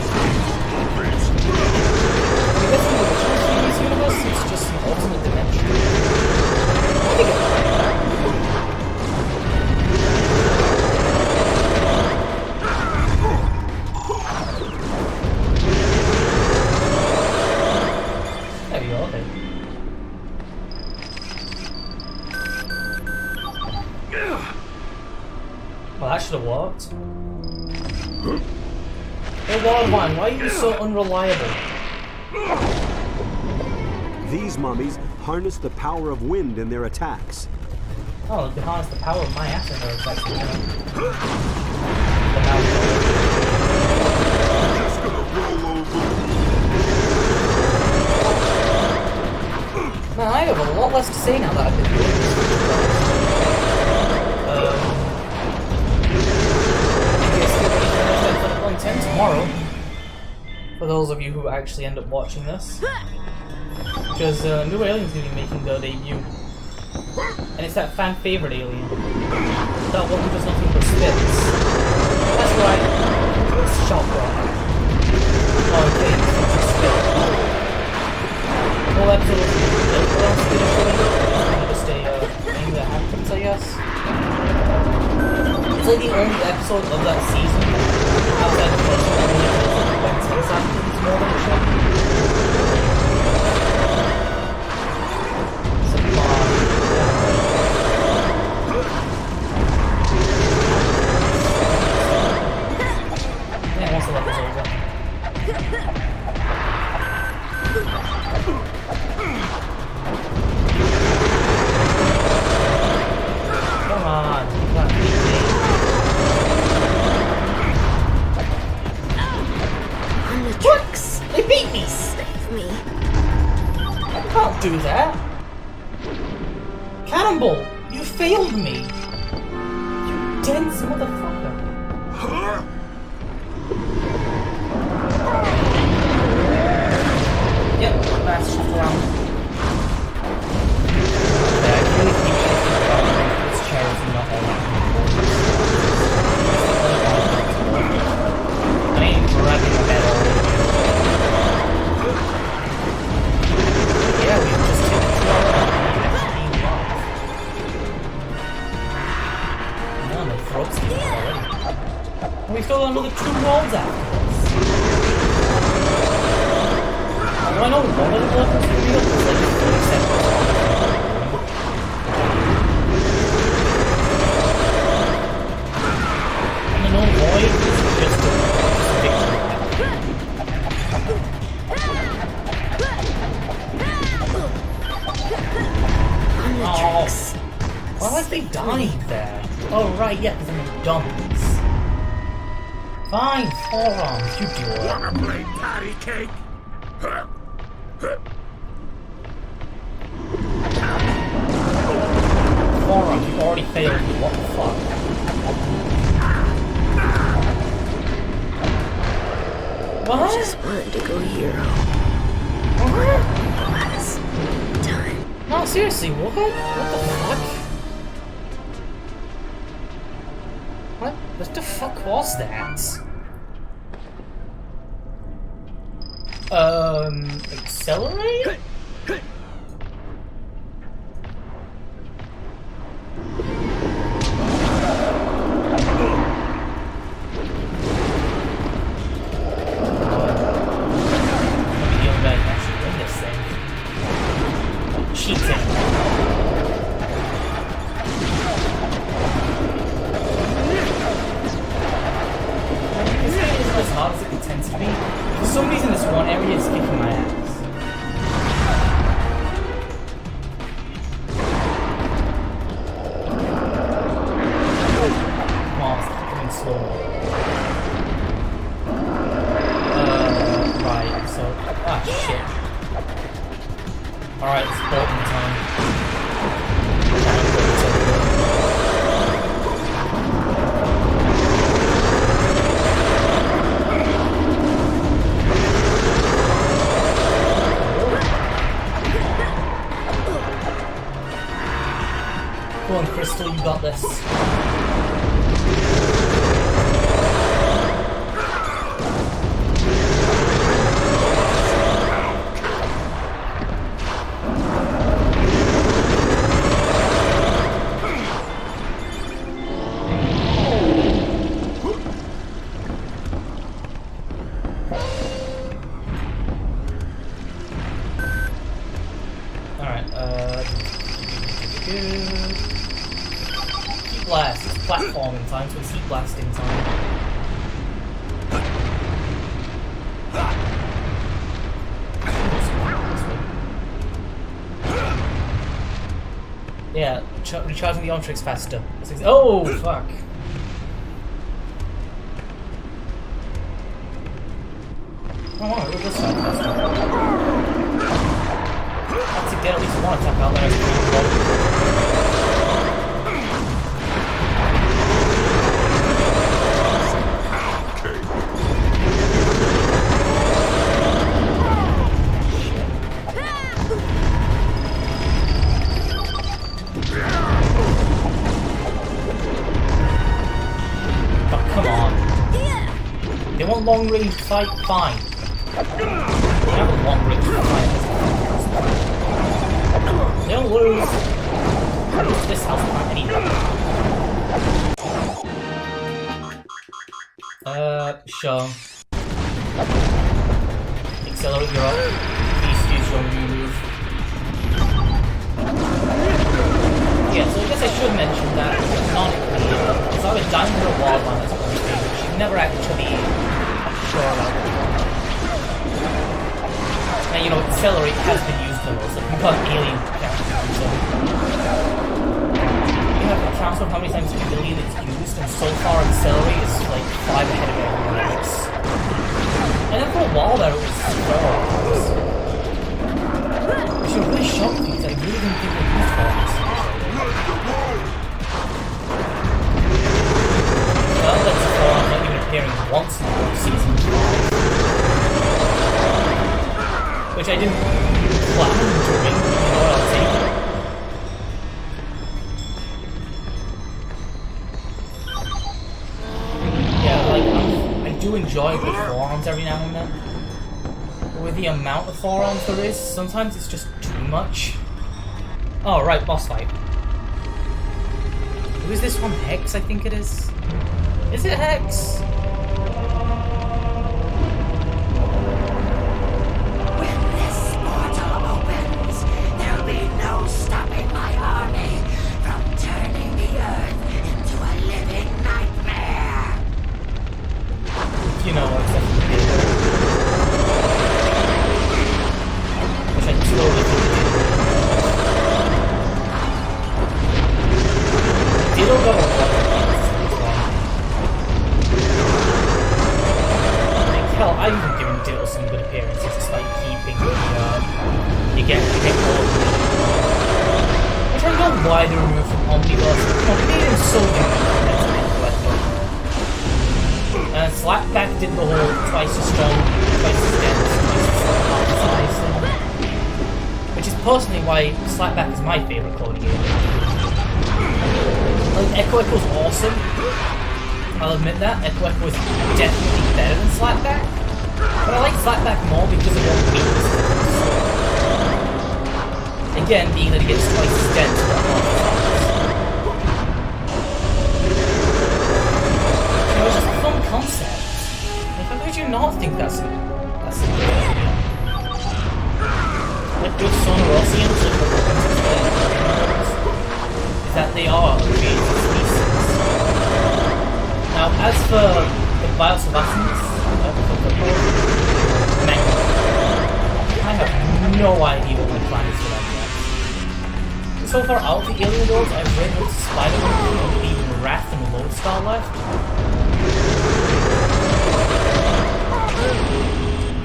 [SPEAKER 1] I guess in the original series universe, it's just an alternate dimension. I think it's there we go, okay. Well, that should have worked. Hey, Wildwine, why are you so unreliable?
[SPEAKER 3] These mummies harness the power of wind in their attacks.
[SPEAKER 1] Oh, they harness the power of my ass in their attacks. Man, I have a lot less to say now that I've been doing this. I guess 10 tomorrow. For those of you who actually end up watching this. Because New Alien's going to be making their debut. And it's that fan favorite alien. That one who does nothing but spits. That's right. It's Shot Rock. Oh, okay, it's just spit. Well, that's kind of just a thing that happens, I guess. It's like the only episode of that season outside the first one that really feels like Wednesday's actions more than it should. It's a bomb. Yeah, once the level's over. Come on, you can't beat me. What? They beat me!
[SPEAKER 2] Save me.
[SPEAKER 1] I can't do that! Cannonball! You failed me! You dense motherfucker! Yep, that's just around. Yeah, I really keep thinking about this charity not all that. I ain't grabbing the medal. Oh, my throat's deep already. And we still got another 2 walls afterwards. I know one of the levels is real, it's like 30 seconds. And the no void is just a picture. Oh, why like they died there? Oh right, yeah, because I'm in dummies. Fine, forearms, you do it.
[SPEAKER 11] Wanna play patty cake?
[SPEAKER 1] Forearms, you've already failed me, what the fuck? What?
[SPEAKER 2] I just wanted to go hero. Last time.
[SPEAKER 1] No, seriously, what? What the fuck? What the fuck was that? Accelerate? Crystal, you got this. Blast. It's platforming time, so it's heat blasting time. Yeah, recharging the Omnitrix faster. Oh, fuck. I want to do this side faster. I'd to get at least one attack out there. Long range fight, fine. We have a long range fight. They don't lose. I lose this house plan anyway. Sure. Accelerate your up. Please use your move. Yeah, so I guess I should mention that canonically, because I was down for a while on this point, she's never actually sure about it. Now, you know, accelerate has been used a lot, so we've got alien characters, so you have to count on how many times alien it's used, and so far accelerate is like 5 ahead of everyone else. And then for a while there it was 4 which is really shocked because I really didn't think it was used for this. Well, that's not even appearing once in the season 5. Which I didn't plan to bring, you know what I'll take. Yeah, like, I do enjoy the forearms every now and then. But with the amount of forearms there is, sometimes it's just too much. Oh, right, boss fight. Who is this from? Hex, I think it is. Is it Hex?
[SPEAKER 6] When this portal opens, there'll be no stopping my army from turning the Earth into a living nightmare.
[SPEAKER 1] You know, except for the Dildo. Which I totally think Dildo got a lot of hell, I've even given Dildo some good appearances, just like keeping the, you get all of them. Which I don't know why they removed from Omniverse. It made him so unique as an intellectual. Slapback did the whole twice as strong, twice as dense, twice as half the size thing. Which is personally why Slapback is my favourite clone game. Like, Echo was awesome. I'll admit that. Echo was definitely better than Slapback. But I like Slapback more because of what it means. Again, being that it gets twice as dense but half the size. You know, it's just a fun concept. Like, how could you not think that's a good idea? Like with Sonorosians, is that they are a creative species. Now, as for the Biosolvacins, I have no idea what my plan is for them yet. So far out of the alien worlds, I've read what Spider-Man and even Wrath and Lodestar left.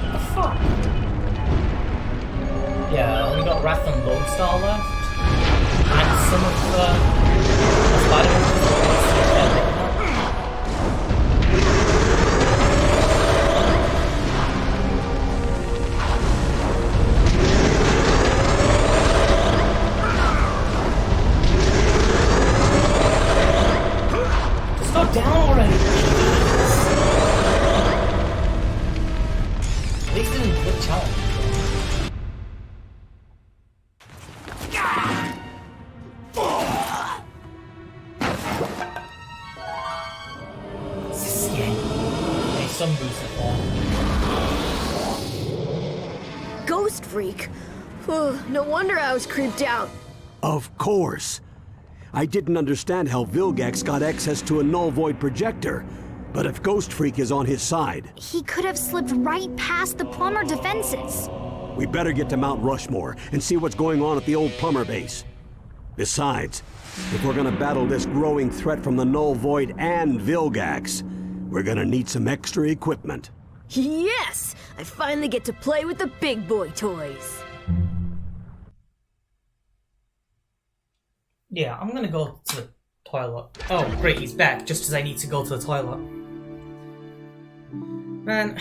[SPEAKER 1] What the fuck? Yeah, we got Wrath and Lodestar left. And some of the Spider-Man. Down already. At least it didn't look challenging. Hey, some boost at all.
[SPEAKER 2] Ghost freak? No wonder I was creeped out.
[SPEAKER 3] Of course. I didn't understand how Vilgax got access to a null void projector, but if Ghost Freak is on his side...
[SPEAKER 4] He could have slipped right past the plumber defenses.
[SPEAKER 3] We better get to Mount Rushmore and see what's going on at the old plumber base. Besides, if we're gonna battle this growing threat from the null void and Vilgax, we're gonna need some extra equipment.
[SPEAKER 2] Yes! I finally get to play with the big boy toys.
[SPEAKER 1] Yeah, I'm gonna go to the toilet. Oh, great, he's back, just as I need to go to the toilet. Man.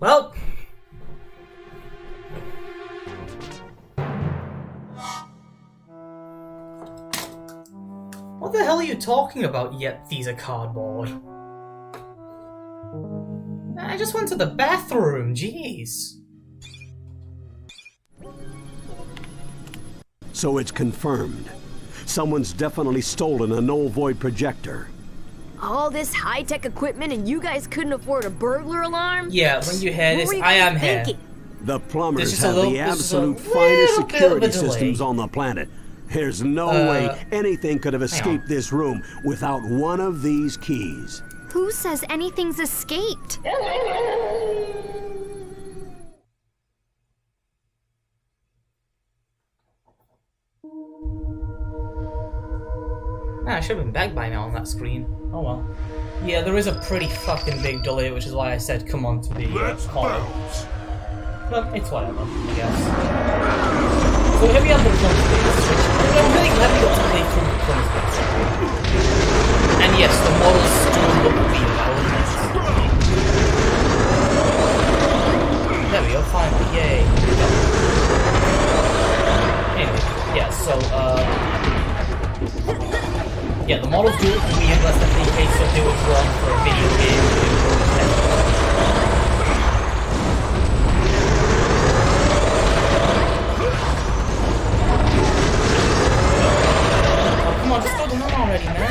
[SPEAKER 1] Well, what the hell are you talking about, yet these are cardboard? I just went to the bathroom, jeez.
[SPEAKER 3] So it's confirmed. Someone's definitely stolen a null void projector.
[SPEAKER 2] All this high-tech equipment and you guys couldn't afford a burglar alarm?
[SPEAKER 1] Yeah, when you hear
[SPEAKER 2] What
[SPEAKER 1] this,
[SPEAKER 2] were you
[SPEAKER 1] I
[SPEAKER 2] guys
[SPEAKER 1] am here.
[SPEAKER 2] thinking?
[SPEAKER 3] The plumbers
[SPEAKER 1] There's just a
[SPEAKER 3] have
[SPEAKER 1] little-
[SPEAKER 3] the
[SPEAKER 1] there's just a
[SPEAKER 3] absolute
[SPEAKER 1] little
[SPEAKER 3] finest
[SPEAKER 1] bit of
[SPEAKER 3] security
[SPEAKER 1] a delay.
[SPEAKER 3] systems on the planet. There's no way anything could have escaped this room without one of these keys.
[SPEAKER 4] Who says anything's escaped?
[SPEAKER 1] I should have been back by now on that screen. Oh well. Yeah, there is a pretty fucking big delay, which is why I said come on to the call. But it's whatever, I guess. So here we have the plums bits, which I'm really glad we got to play through the plums bits. And yes, the models do look real now, isn't it? There we go, finally, yay. Anyway, yeah, so, yeah, the models do look weird, that's definitely a case of they were drawn for a video game. Come on, just go down already, man.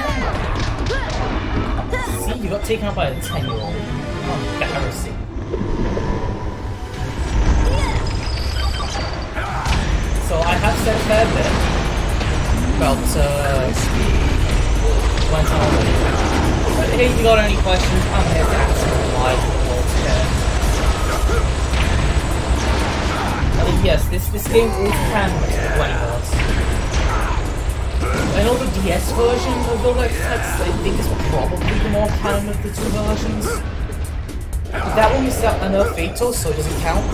[SPEAKER 1] See, you got taken out by a 10-year-old. Embarrassing. So I have said a fair bit about Gwen's already. But hey, if you got any questions, I'm here to answer them live for the world's care. Yes, this game is canon to the Gwenverse. I know the DS version of the Lex Text, I think, is probably the more canon of the two versions. That one is an Earth Fatal, so it doesn't count.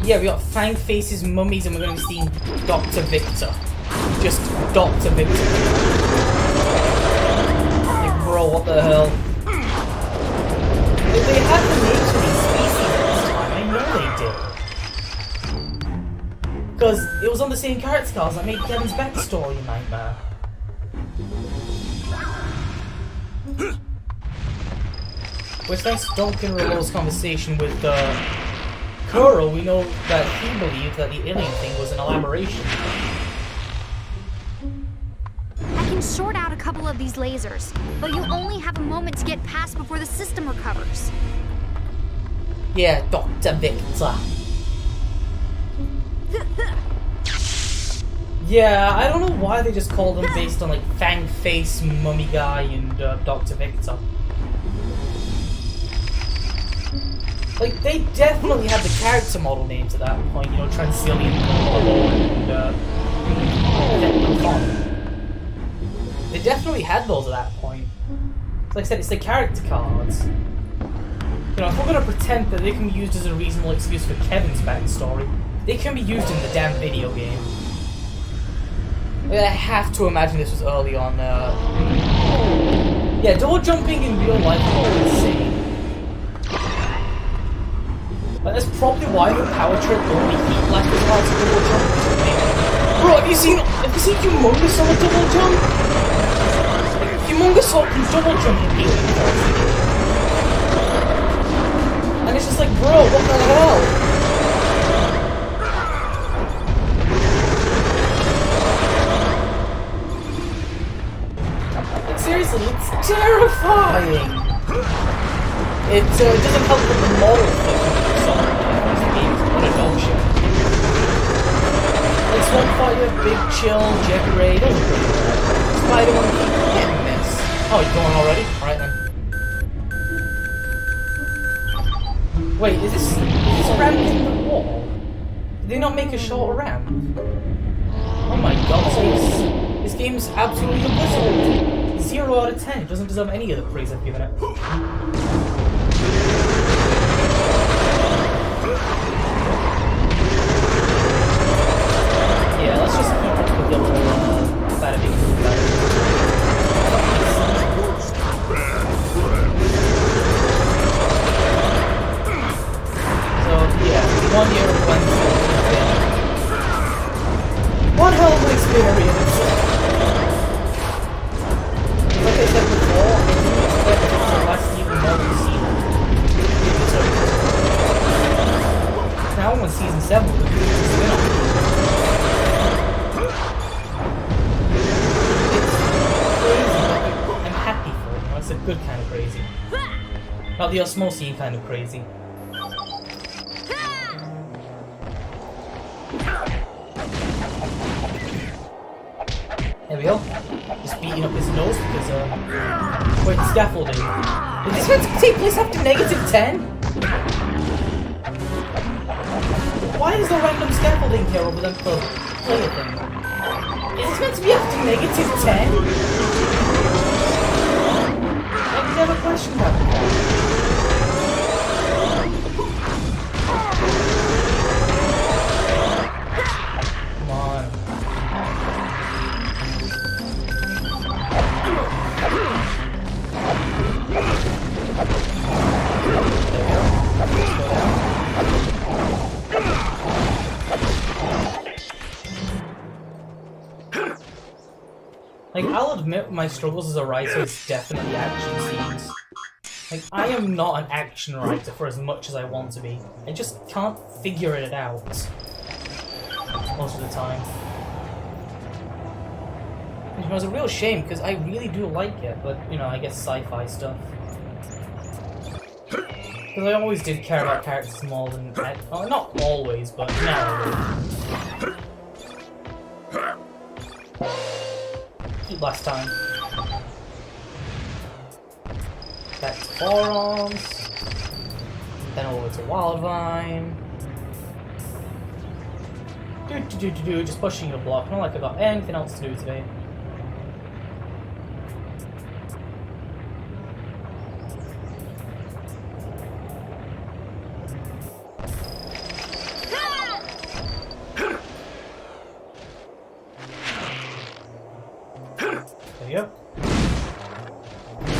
[SPEAKER 1] Yeah, we got Fang Faces, Mummies, and we're going to be seeing Dr. Victor. Just Dr. Victor. Like, bro, what the hell? They had the names for these species this time, I know they did. Because it was on the same character cards that made Kevin's backstory a nightmare. Which thanks to Duncan Rollo's conversation with Kuro, we know that he believed that the alien thing was an elaboration.
[SPEAKER 4] I can short out a couple of these lasers, but you only have a moment to get past before the system recovers.
[SPEAKER 1] Yeah, Dr. Victor. Yeah, I don't know why they just called them based on like Fang Face, Mummy Guy, and Dr. Victor. Like, they definitely had the character model names at that point, you know, Transilian, and Con. They definitely had those at that point. Like I said, it's the character cards. You know, if we're gonna pretend that they can be used as a reasonable excuse for Kevin's backstory, they can be used in the damn video game. I have to imagine this was early on, yeah, double jumping in real life is insane. But that's probably why the power trip only heat like as hard as double jump. Bro, have you seen Humongous on a double jump? Like, Humongous can double jump in Alien Force. And it's just like, bro, what the hell? Like, seriously, it's terrifying! It doesn't help with the model what a dog shit. Like Swampfire, Big Chill, Jet Ray, those are pretty good. Spider-Man, keep getting this. Oh, you're going already? Alright then. Wait, is this ramp in the wall? Did they not make a shorter ramp? Oh my god, this game's absolutely abysmal. 0 out of 10. It doesn't deserve any of the praise I've given it. Yeah, let's just keep it with the little bada bing bada. So yeah, 1 year of Wednesday. One hell of an experience. Like I said before, I didn't expect it to last even more than now when season 7 will be the spin-off. It's crazy, but I'm happy for it. That's a good kind of crazy. Not the Osmosian kind of crazy. There we go. Just beating up his nose because, wait, scaffolding. Is this meant to take place after -10? Why is there random scaffolding here over them for player thing? Is this meant to be after -10? I've never questioned that before. Come on. Like, I'll admit my struggles as a writer is definitely action scenes. Like, I am not an action writer for as much as I want to be. I just can't figure it out most of the time. It was a real shame, because I really do like it, but, you know, I guess sci-fi stuff. Because I always did care about characters more than... well, not always, but now. Keep last time. Back to forearms. Then over to Wildvine. Just pushing the block. Not like I got anything else to do today. There you go.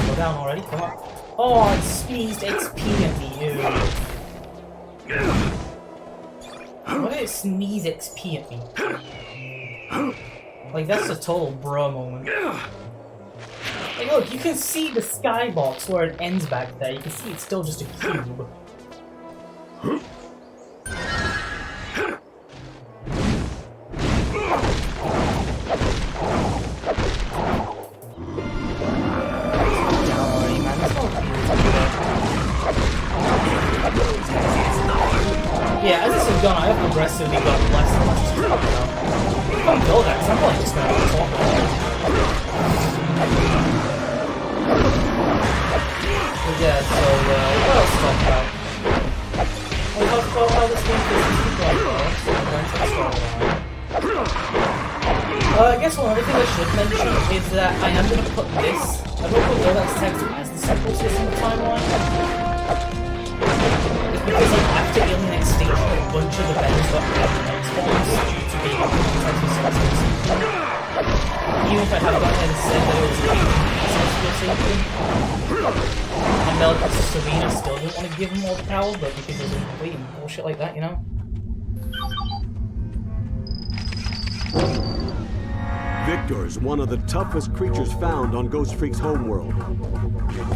[SPEAKER 1] Go down already, come on. Oh, it sneezed XP at me, ew. Why did it sneeze XP at me? Like, that's a total bro moment. Like, look, you can see the skybox where it ends back there. You can see it's still just a cube. Yeah, as this has gone, I have progressively got less and less trouble now. I can't build that, because I'm probably just going to talk about it. But yeah, so, what else to talk about? We talked about how this game feels to play I guess one other thing I should mention is that I am going to put this, I'm going to put Goldax text as the sequel system of timeline. Because like, after Alien Extinction, a bunch of events got X-Bombs due to being potentially sensitive. Even if I haven't gone ahead and said that it was sensitive, and Melikos and Serena still didn't want to give him all the power, but because there's complete bullshit like that, you know?
[SPEAKER 3] Victor is one of the toughest creatures found on Ghost Freak's homeworld.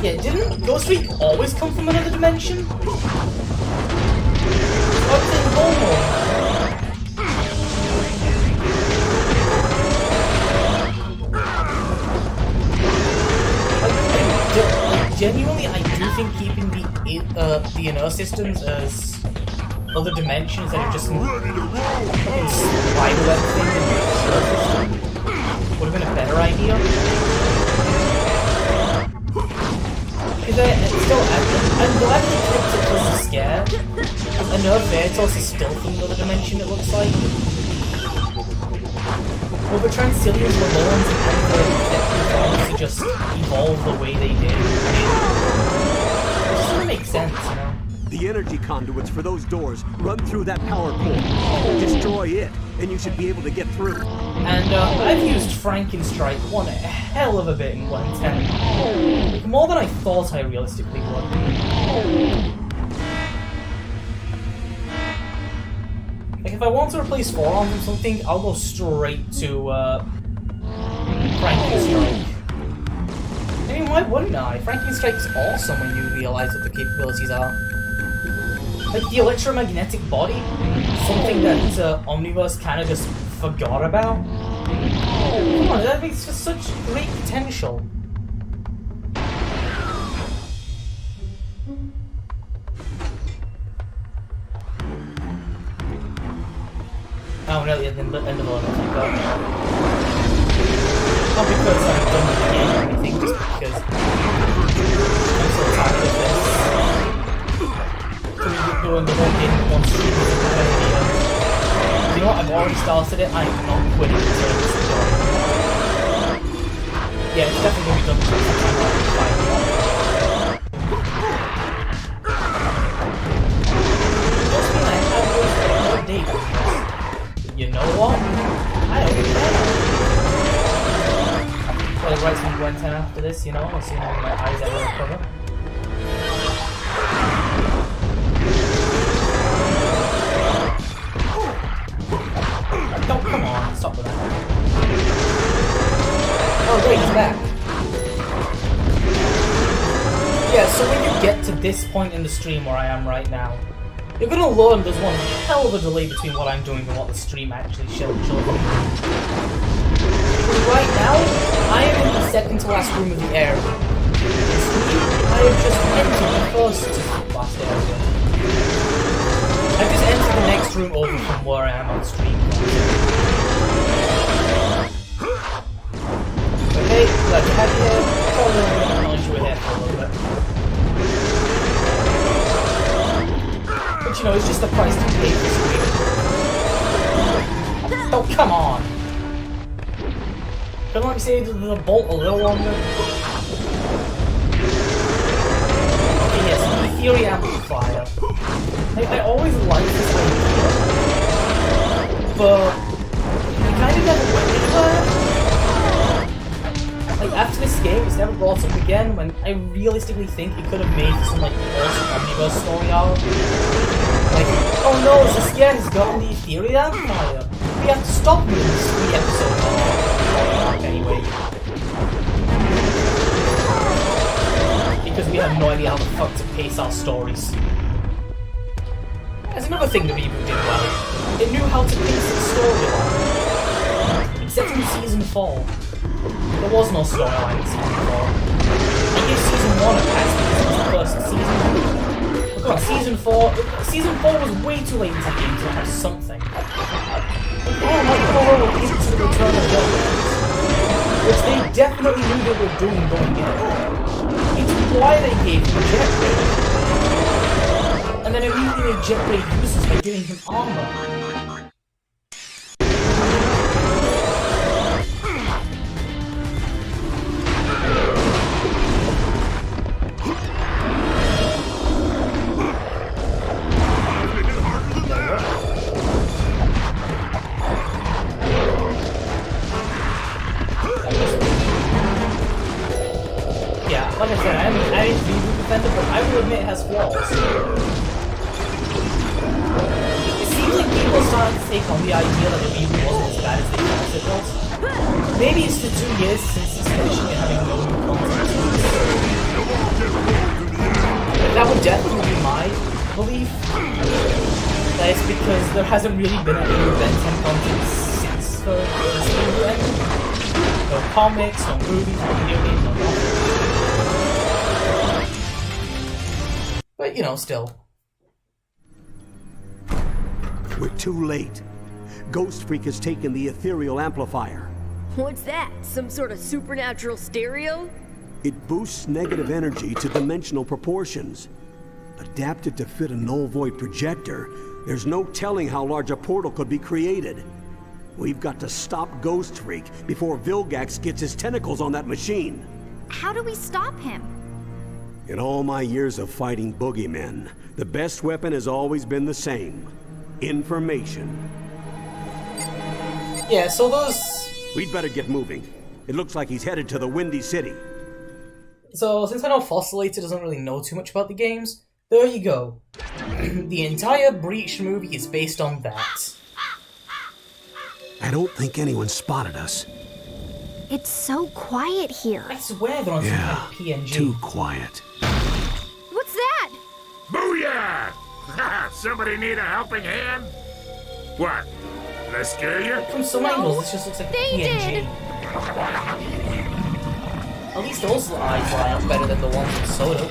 [SPEAKER 1] Yeah, didn't Ghost Freak always come from another dimension? What's in homeworld? Like, genuinely, I do think keeping the inner systems as other dimensions that are just some fucking spider web thing in the surface would have been a better idea. Because I'm glad they kept it just a scare. I know Veritas is still from another dimension, it looks like. Well, the Transilians were the ones that had the to just evolve the way they did. It just doesn't make sense, you know?
[SPEAKER 3] The energy conduits for those doors run through that power core. Destroy it, and you should be able to get through.
[SPEAKER 1] And I've used Frankenstrike one hell of a bit in Gwen 10. More than I thought I realistically would. Like, if I want to replace forearms or something, I'll go straight to Frankenstrike. I mean, why wouldn't I? Frankenstrike's awesome when you realize what the capabilities are. Like the electromagnetic body, something that Omniverse kind of just forgot about. Come on, that makes for such great potential. Oh, really, at the end of the level, thank God. Not because I'm done with the game or anything, just because I'm so tired of this. Doing the whole game in one stream is a bad idea. You know what, I've already started it, I'm not quitting until it's done. Yeah, it's definitely going to be done because I'm not fighting on it. Just mean I have wasted a whole day doing this. You know what? I don't care. I'll write some Gwen 10 after this, you know, I'll see how my eyes ever recover. Oh, come on, stop with that. Oh, great, he's back. Yeah, so when you get to this point in the stream where I am right now, you're gonna learn there's one hell of a delay between what I'm doing and what the stream actually shows me. Right now, I am in the second to last room of the area. I have just entered the first to last area. I've just entered the next room over from where I am on stream. Okay, glad to have you here. Hold on, I'm gonna acknowledge you were here for a little bit. But you know, it's just the price to pay for this game. Oh, come on! Couldn't let me say the bolt a little longer? Okay, yes, the Theory Amplifier. I always liked this idea, but I kind of never went anywhere. Like, after this game, it's never brought up again, when I realistically think it could have made some, like, awesome Omniverse story arc. Like, oh no, Zaskia has gotten the Theory Amplifier. We have to stop him in this 3 episode arc anyway. Because we have no idea how the fuck to pace our stories. There's another thing the reboot did well. It knew how to pace its storyline. Except in Season 4. There was no storyline in Season 4. I gave Season 1 a pass because it was the first season. But come on, Season 4 was way too late into the game to have something. Oh, my God, into the Return of Judgment. Which they definitely knew they were doing going in. It's why they gave him jet blade. And then immediately made jet blade useless by giving him armor. Like I said, I ain't a reboot defender, but I will admit it has flaws. It seems like people are starting to take on the idea that the reboot wasn't as bad as they thought it was. Maybe it's the 2 years since suspension and having no new content. That would definitely be my belief. That it's because there hasn't really been any new Ben 10 content since the reboot ended. No comics, no movies, no video games, no nothing. But, you know, still.
[SPEAKER 3] We're too late. Ghost Freak has taken the ethereal amplifier.
[SPEAKER 2] What's that? Some sort of supernatural stereo?
[SPEAKER 3] It boosts negative energy to dimensional proportions. Adapted to fit a null void projector, there's no telling how large a portal could be created. We've got to stop Ghost Freak before Vilgax gets his tentacles on that machine.
[SPEAKER 4] How do we stop him?
[SPEAKER 3] In all my years of fighting boogeymen, the best weapon has always been the same. Information.
[SPEAKER 1] Yeah, so those...
[SPEAKER 3] We'd better get moving. It looks like he's headed to the Windy City.
[SPEAKER 1] So, since I know Fossilator doesn't really know too much about the games, there you go. The entire Breach movie is based on that.
[SPEAKER 3] I don't think anyone spotted us.
[SPEAKER 4] It's so quiet here.
[SPEAKER 1] I swear they're on some kind of PNG.
[SPEAKER 3] Too quiet.
[SPEAKER 4] What's that?
[SPEAKER 11] Booyah!
[SPEAKER 10] Somebody need a helping hand? What? Did I scare you?
[SPEAKER 1] From some angles, this just looks like a PNG. At least those eyes line up better than the ones in Soda.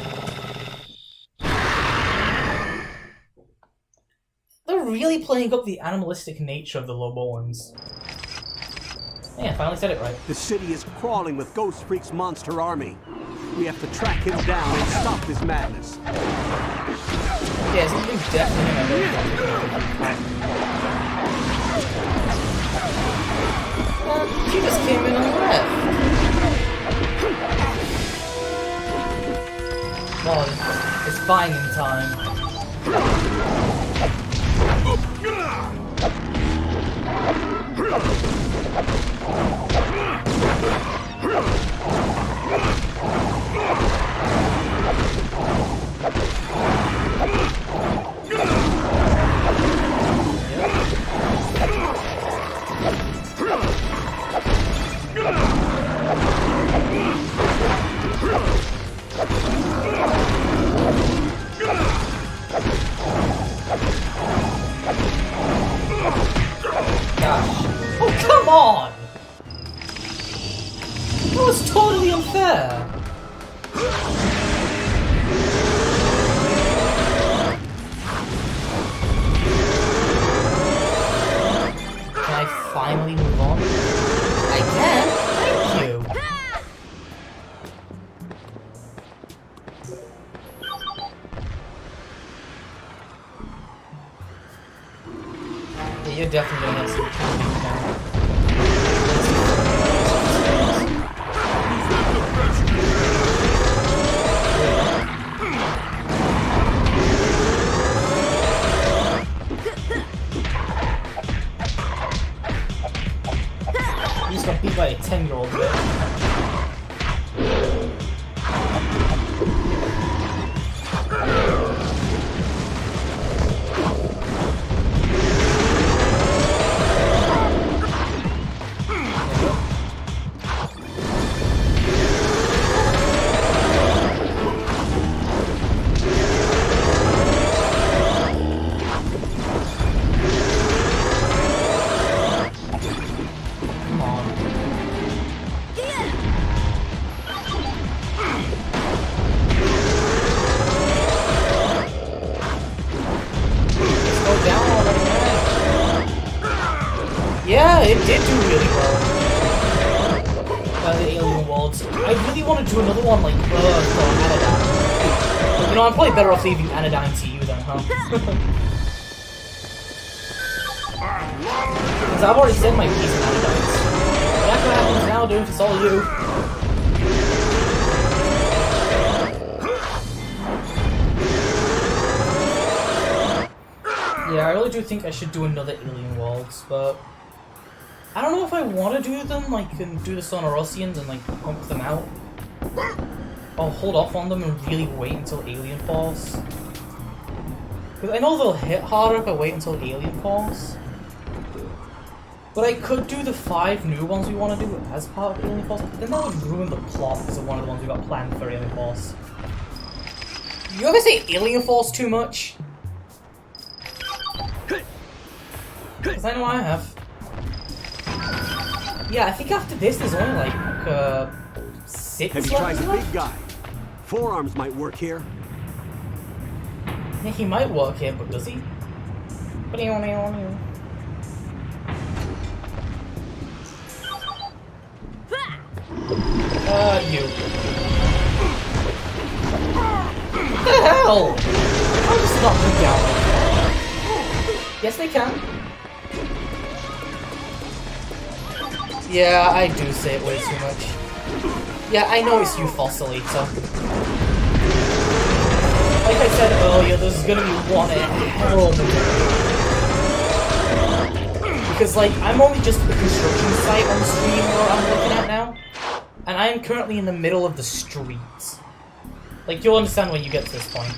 [SPEAKER 1] They're really playing up the animalistic nature of the Loboans. Yeah, I finally said it right.
[SPEAKER 3] The city is crawling with Ghost Freak's monster army. We have to track him down and stop this madness.
[SPEAKER 1] Yeah, something definitely she just came in and left. Well, it's fine in time. Gosh. Oh, come on! That was totally unfair! Can I finally move on? I can! Thank you! Yeah, you're definitely gonna have some changes now. He just got beat by a 10-year-old bit. Yeah, it did do really well. The Alien Worlds. I really want to do another one like for Anodyne. But, you know, I'm probably better off leaving Anodyne to you then, huh? Because I've already said my piece on Anodyne. But after what happens now, dude, it's all you. Yeah, I really do think I should do another Alien Worlds, but I don't know if I want to do them, like, and do the Sonorosians and, like, pump them out. I'll hold off on them and really wait until Alien Force. Because I know they'll hit harder if I wait until Alien Force. But I could do the 5 new ones we want to do as part of Alien Force, but then that would ruin the plot because of one of the ones we got planned for Alien Force. You ever say Alien Force too much? Because I know I have. Yeah, I think after this there's only like 6
[SPEAKER 3] Have you tried the big guy? Forearms might work here.
[SPEAKER 1] Yeah, he might work here, but does he? You. What the hell? I'll just knock them down. Yes, they can. Yeah, I do say it way too much. Yeah, I know it's you, Fossolator. Like I said earlier, there's gonna be one hell of a because, like, I'm only just at the construction site on the stream where I'm looking at now. And I am currently in the middle of the streets. Like, you'll understand when you get to this point.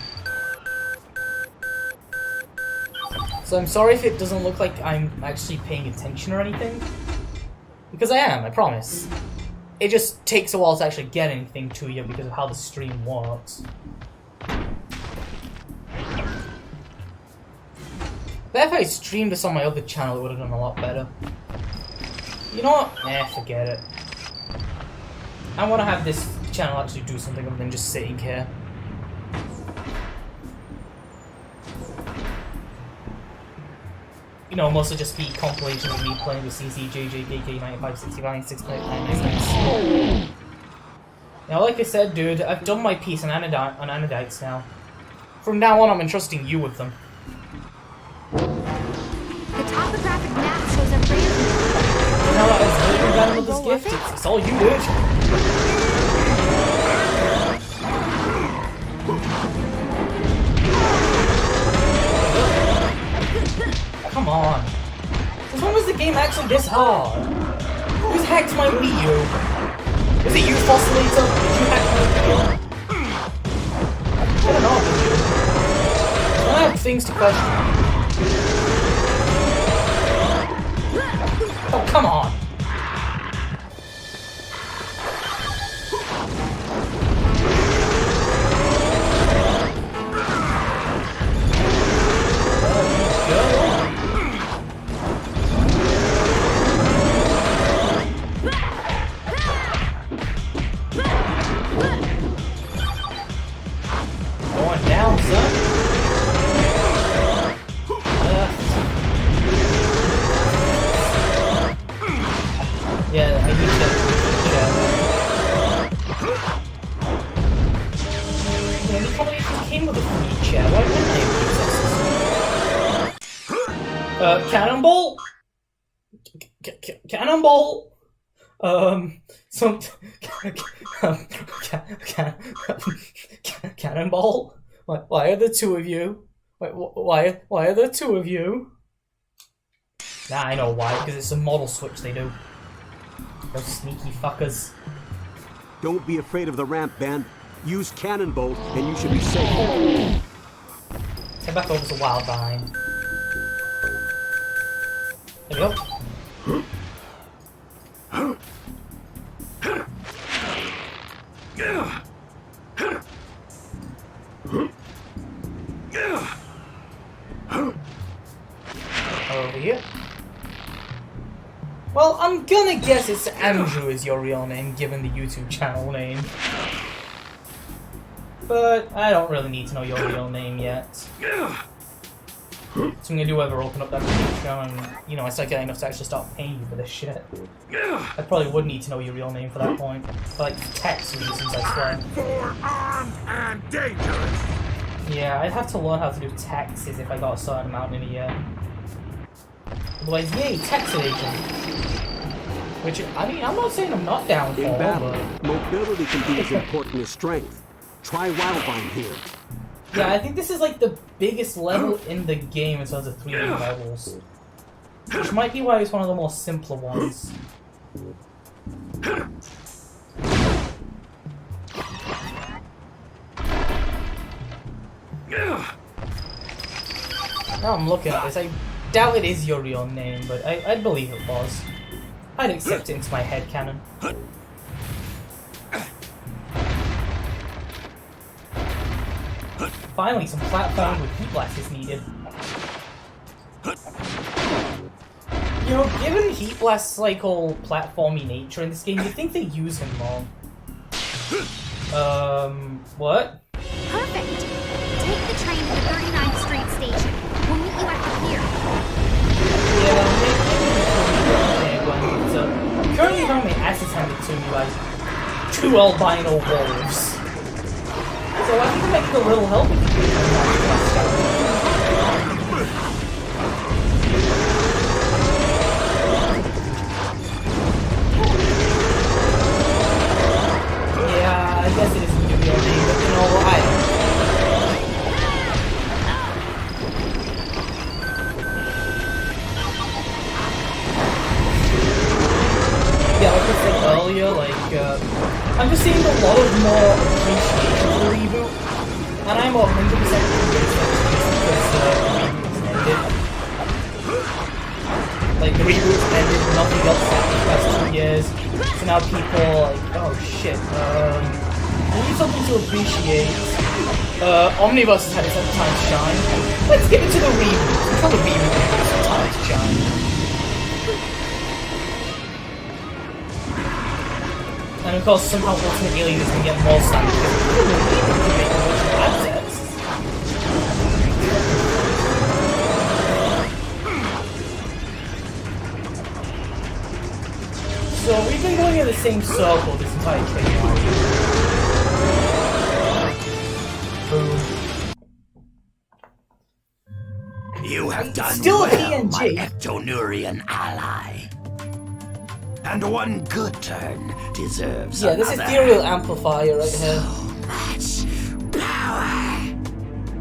[SPEAKER 1] So I'm sorry if it doesn't look like I'm actually paying attention or anything. Because I am, I promise. It just takes a while to actually get anything to you because of how the stream works. Bet if I streamed this on my other channel, it would have done a lot better. You know what? Forget it. I want to have this channel actually do something other than just sitting here. You know, mostly just be compilation of me playing with CC, JJ, DK, 9569, 699. Now, like I said, dude, I've done my piece on Anodites now. From now on, I'm entrusting you with them.
[SPEAKER 4] The topographic map shows a random.
[SPEAKER 1] Now that I've heard your grandmother's gift, it's all you, dude. Come on. Since when was the game actually this hard? Who's hacked my Wii U? Was it you, Fossolator? Did you hack my Wii U? I don't know, did you? I have things to question. Oh, come on. Going down, son. Yeah, I need to. Yeah, the combination came with a free chat. Why wouldn't I have access? Cannonball? Cannonball? Cannonball? Why are the two of you? Why are there two of you? Nah, I know why, because it's a model switch they do. Those sneaky fuckers.
[SPEAKER 3] Don't be afraid of the ramp, Ben. Use Cannonbolt and you should be safe.
[SPEAKER 1] Head back over to Wildvine. There we go. Over here. Well, I'm gonna guess it's Andrew is your real name, given the YouTube channel name. But I don't really need to know your real name yet. So I'm gonna do whatever, open up that Patreon, and, you know, I start getting enough to actually start paying you for this shit. I probably would need to know your real name for that point. For, like, tax reasons, I swear.
[SPEAKER 11] Forearmed and dangerous.
[SPEAKER 1] Yeah, I'd have to learn how to do taxes if I got a certain amount in a year. Otherwise, yay, tax evasion. Which, I mean, I'm not saying I'm not down for
[SPEAKER 3] In
[SPEAKER 1] it,
[SPEAKER 3] battle,
[SPEAKER 1] but...
[SPEAKER 3] mobility can be as important as strength. Try Wildvine here.
[SPEAKER 1] Yeah, I think this is like the biggest level in the game in terms of 3D levels. Which might be why it's one of the more simpler ones. Now I'm looking at this, I doubt it is your real name, but I believe it was. I'd accept it into my headcanon. Finally, some platforming with heat blast is needed. You know, given heat blast's like whole platformy nature in this game, you'd think they use him more. What?
[SPEAKER 4] Perfect. Take the train to the 39th Street station. We'll meet you at the pier.
[SPEAKER 1] Yeah, maybe Gwen. So, I'm currently having my asses handed to me by 2 albino wolves. So I think I might need a little help if you can. Yeah, I guess it isn't your real name, but you know what, I don't know. Yeah, like I said earlier, I'm just seeing a lot of more appreciation for the reboot, and I'm 100% convinced that it's just because the reboot's ended. Like, the reboot's ended, nothing else happened for the past 2 years, so now people are like, oh shit, Really something to appreciate. Omniverse has had its own time to shine. Let's get into the reboot. Control the reboot and give some time to shine. And of course, somehow Ultimate Alien is going to get more standard because the reboot can make original assets. So we've been going in the same circle this entire training arc. Boom.
[SPEAKER 11] You have done
[SPEAKER 1] Still a
[SPEAKER 11] well, my
[SPEAKER 1] PNG.
[SPEAKER 11] Ectonurian ally. And one good turn deserves
[SPEAKER 1] Yeah, this
[SPEAKER 11] another.
[SPEAKER 1] ethereal amplifier right here.
[SPEAKER 11] Much power.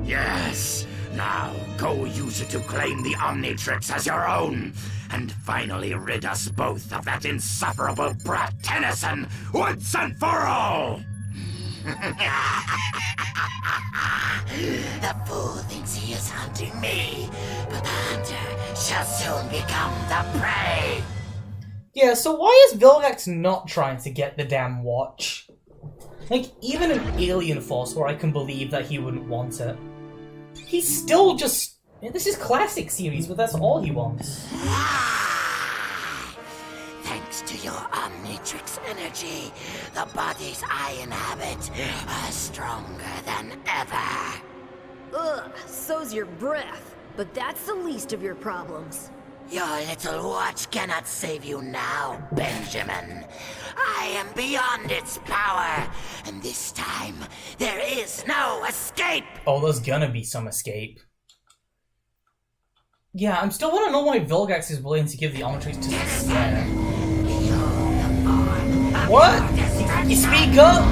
[SPEAKER 11] Yes. Now go use it to claim the Omnitrix as your own, and finally rid us both of that insufferable brat Tennyson once and for all. The fool thinks he is hunting me, but the hunter shall soon become the prey.
[SPEAKER 1] Yeah, so why is Vilgax not trying to get the damn watch? Like, even an alien force where I can believe that he wouldn't want it. He's still just... This is classic series, but that's all he wants.
[SPEAKER 11] Thanks to your Omnitrix energy, the bodies I inhabit are stronger than ever.
[SPEAKER 2] Ugh, so's your breath. But that's the least of your problems.
[SPEAKER 11] Your little watch cannot save you now, Benjamin. I am beyond its power, and this time there is no escape.
[SPEAKER 1] Oh, there's gonna be some escape. Yeah, I'm still wanna know why Vilgax is willing to give the Omnitrix to the Scare. What? You speak up?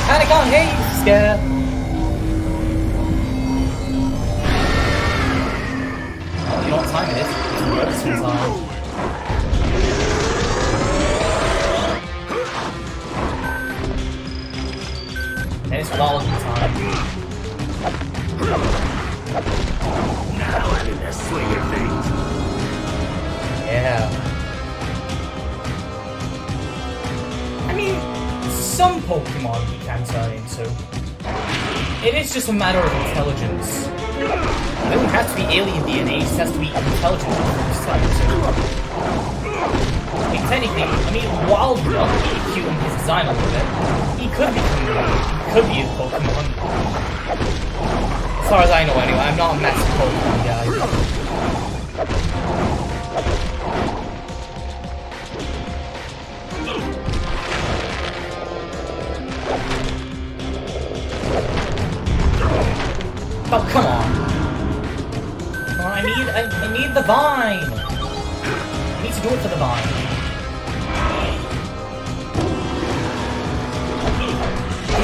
[SPEAKER 1] Kinda can't hear you, Scare. You know what time it is? It's medicine time. And it's Wallaby time.
[SPEAKER 11] Now I'm in the swing of things.
[SPEAKER 1] Yeah. I mean, some Pokemon he can turn into. It is just a matter of intelligence. It doesn't have to be alien DNA, it just has to be intelligent this time too. I mean, technically, Wild Bug, cute in his design a little bit, he could be a Pokemon. As far as I know anyway, I'm not a massive Pokemon guy. Oh, come on. Come on, I need the vine. I need to do it for the vine.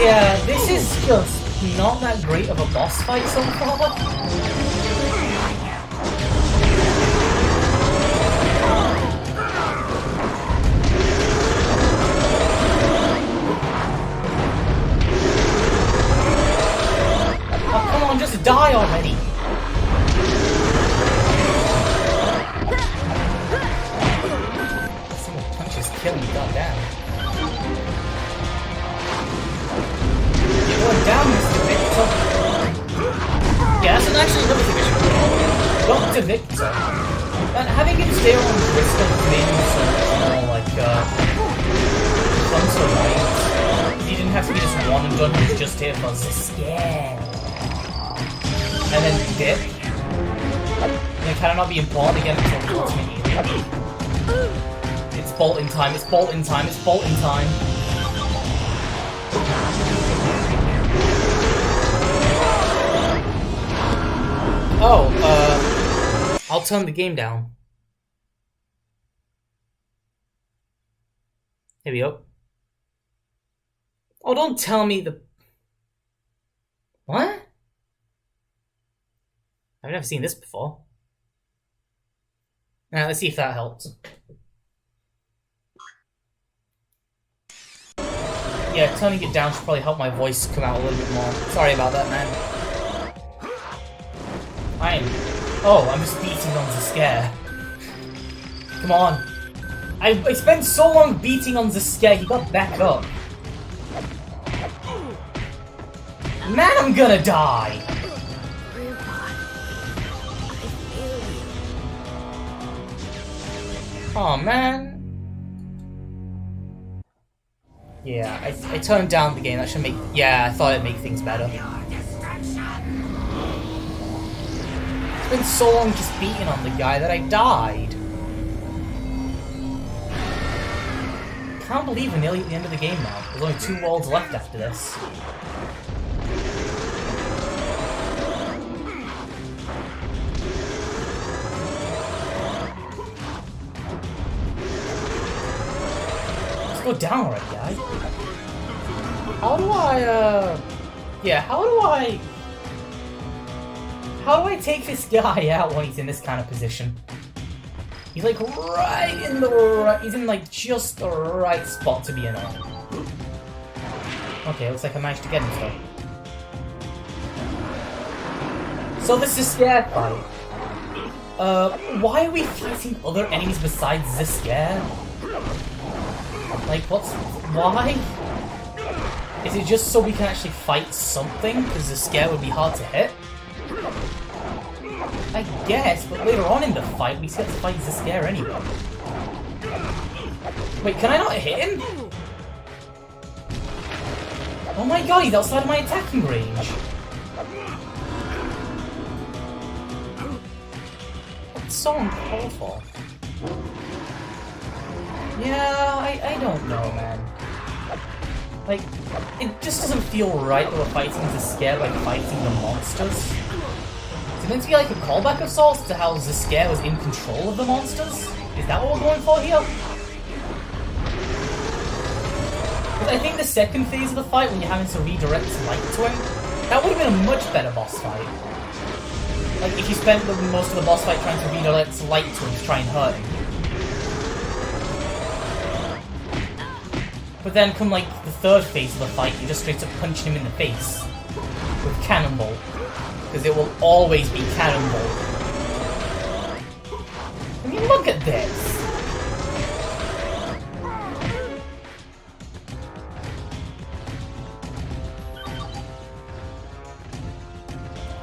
[SPEAKER 1] Yeah, this is just not that great of a boss fight so far. Oh, come on, just die already. Single punch is killing me, goddamn. You're going down, Mr. Victor. Yeah, that's actually another thing I should do. Dr. Victor. And having him stay on Crystal made him so much more like, fun to write. He didn't have to be just one and done, he was just here for the scare. And then dip. And can I not be important again until the ultimate healing? It's bolt in time, it's bolt in time, it's bolt in time. Oh, I'll turn the game down. Here we go. Oh, don't tell me the... What? I've never seen this before. Now, let's see if that helps. Yeah, turning it down should probably help my voice come out a little bit more. Sorry about that, man. I'm just beating on the scare. Come on. I spent so long beating on the scare, he got back up. Man, I'm gonna die!
[SPEAKER 2] Grandpa, I feel you.
[SPEAKER 1] Oh man. Yeah, I turned down the game. That should make. Yeah, I thought it'd make things better. It's been so long just beating on the guy that I died. Can't believe we're nearly at the end of the game now. There's only 2 worlds left after this. Let's go down already, guys. How do I, yeah, how do I take this guy out when he's in this kind of position? He's like right in the right, he's in like just the right spot to be annoying. Okay, looks like I managed to get him though. So this is scare fight. Why are we fighting other enemies besides the scare? Like why? Is it just so we can actually fight something? Because the scare would be hard to hit? I guess, but later on in the fight, we still have to fight the scare anyway. Wait, can I not hit him? Oh my god, he's outside of my attacking range. That's so uncalled for. Yeah, I don't know, man. Like, it just doesn't feel right that we're fighting the scare like fighting the monsters. Is it meant to be like a callback of sorts to how the scare was in control of the monsters? Is that what we're going for here? But I think the second phase of the fight, when you're having to redirect light to him, that would have been a much better boss fight. Like, if you spent most of the boss fight trying to redirect light to him to try and hurt him. But then come like the third phase of the fight, you just straight up punch him in the face with Cannonball. Because it will always be Cannonball. I mean, look at this!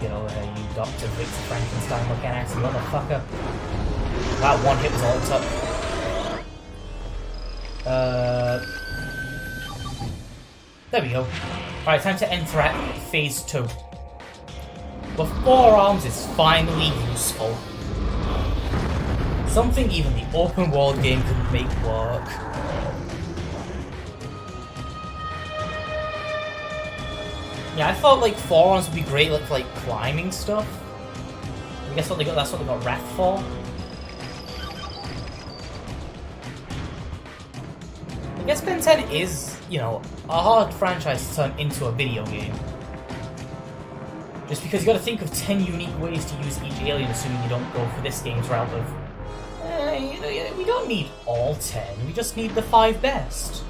[SPEAKER 1] Get over here, you Dr. Victor Frankenstein looking ass motherfucker. That one hit was all it took. There we go. Alright, time to enter at phase 2. The forearms is finally useful. Something even the open world game couldn't make work. Yeah, I thought like forearms would be great like for like climbing stuff. I guess what they got, that's what they got Wrath for. I guess Ben 10 is, you know, a hard franchise to turn into a video game. Just because you gotta think of 10 unique ways to use each alien, assuming you don't go for this game's route of, you know, we don't need all 10, we just need the 5 best.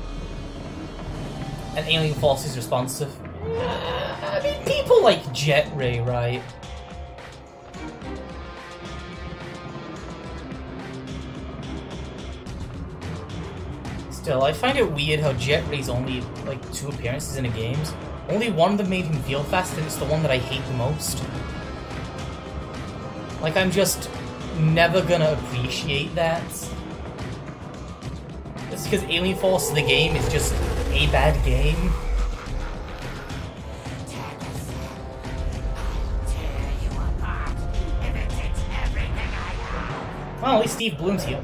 [SPEAKER 1] And Alien Force is responsive. I mean, people like Jet Ray, right? Still, I find it weird how Jet Ray's only like 2 appearances in a game. Only one of them made him feel fast, and it's the one that I hate the most. Like, I'm just never gonna appreciate that. It's because Alien Force, the game, is just a bad game. Well, at least Steve Bloom's here.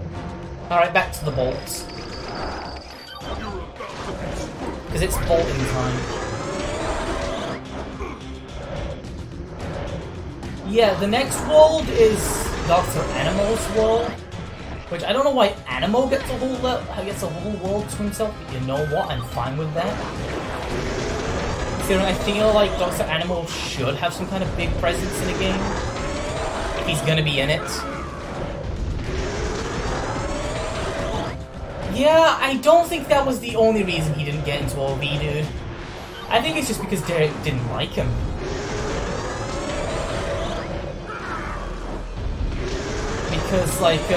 [SPEAKER 1] Alright, back to the bolts. Because it's bolting time. Yeah, the next world is Dr. Animal's world, which I don't know why Animo gets a whole world to himself, but you know what? I'm fine with that. Considering I feel like Dr. Animal should have some kind of big presence in the game, if he's gonna be in it. Yeah, I don't think that was the only reason he didn't get into OV, dude. I think it's just because Derek didn't like him. Because, like,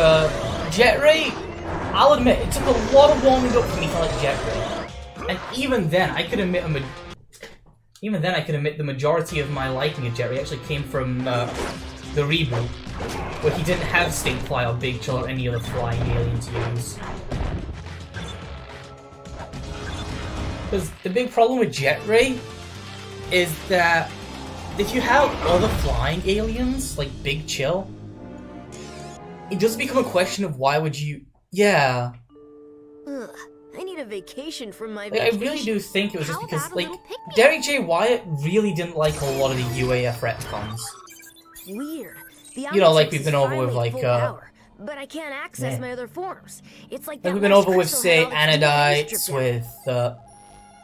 [SPEAKER 1] Jet Ray, I'll admit, it took a lot of warming up for me to like Jet Ray. And even then, I could admit Even then, I can admit the majority of my liking of Jerry actually came from the reboot, where he didn't have Stinkfly or Big Chill or any other flying alien to use. Because the big problem with Jet Ray is that if you have other flying aliens, like Big Chill, it does become a question of why would you... Yeah.
[SPEAKER 2] Ugh, I need a vacation from my
[SPEAKER 1] I
[SPEAKER 2] vacation.
[SPEAKER 1] really do think it was just
[SPEAKER 2] How
[SPEAKER 1] because,
[SPEAKER 2] about a
[SPEAKER 1] like,
[SPEAKER 2] little picnic?
[SPEAKER 1] Derek J. Wyatt really didn't like a lot of the UAF retcons.
[SPEAKER 2] Weird. The
[SPEAKER 1] You know, like
[SPEAKER 2] Omnitrix
[SPEAKER 1] we've been
[SPEAKER 2] is
[SPEAKER 1] over with,
[SPEAKER 2] finally
[SPEAKER 1] like,
[SPEAKER 2] full power, but I can't access
[SPEAKER 1] yeah.
[SPEAKER 2] my other forms. It's like
[SPEAKER 1] Like
[SPEAKER 2] that
[SPEAKER 1] we've been
[SPEAKER 2] last
[SPEAKER 1] over with,
[SPEAKER 2] crystal
[SPEAKER 1] say,
[SPEAKER 2] had all its DNA
[SPEAKER 1] Anodites,
[SPEAKER 2] stripped out.
[SPEAKER 1] with,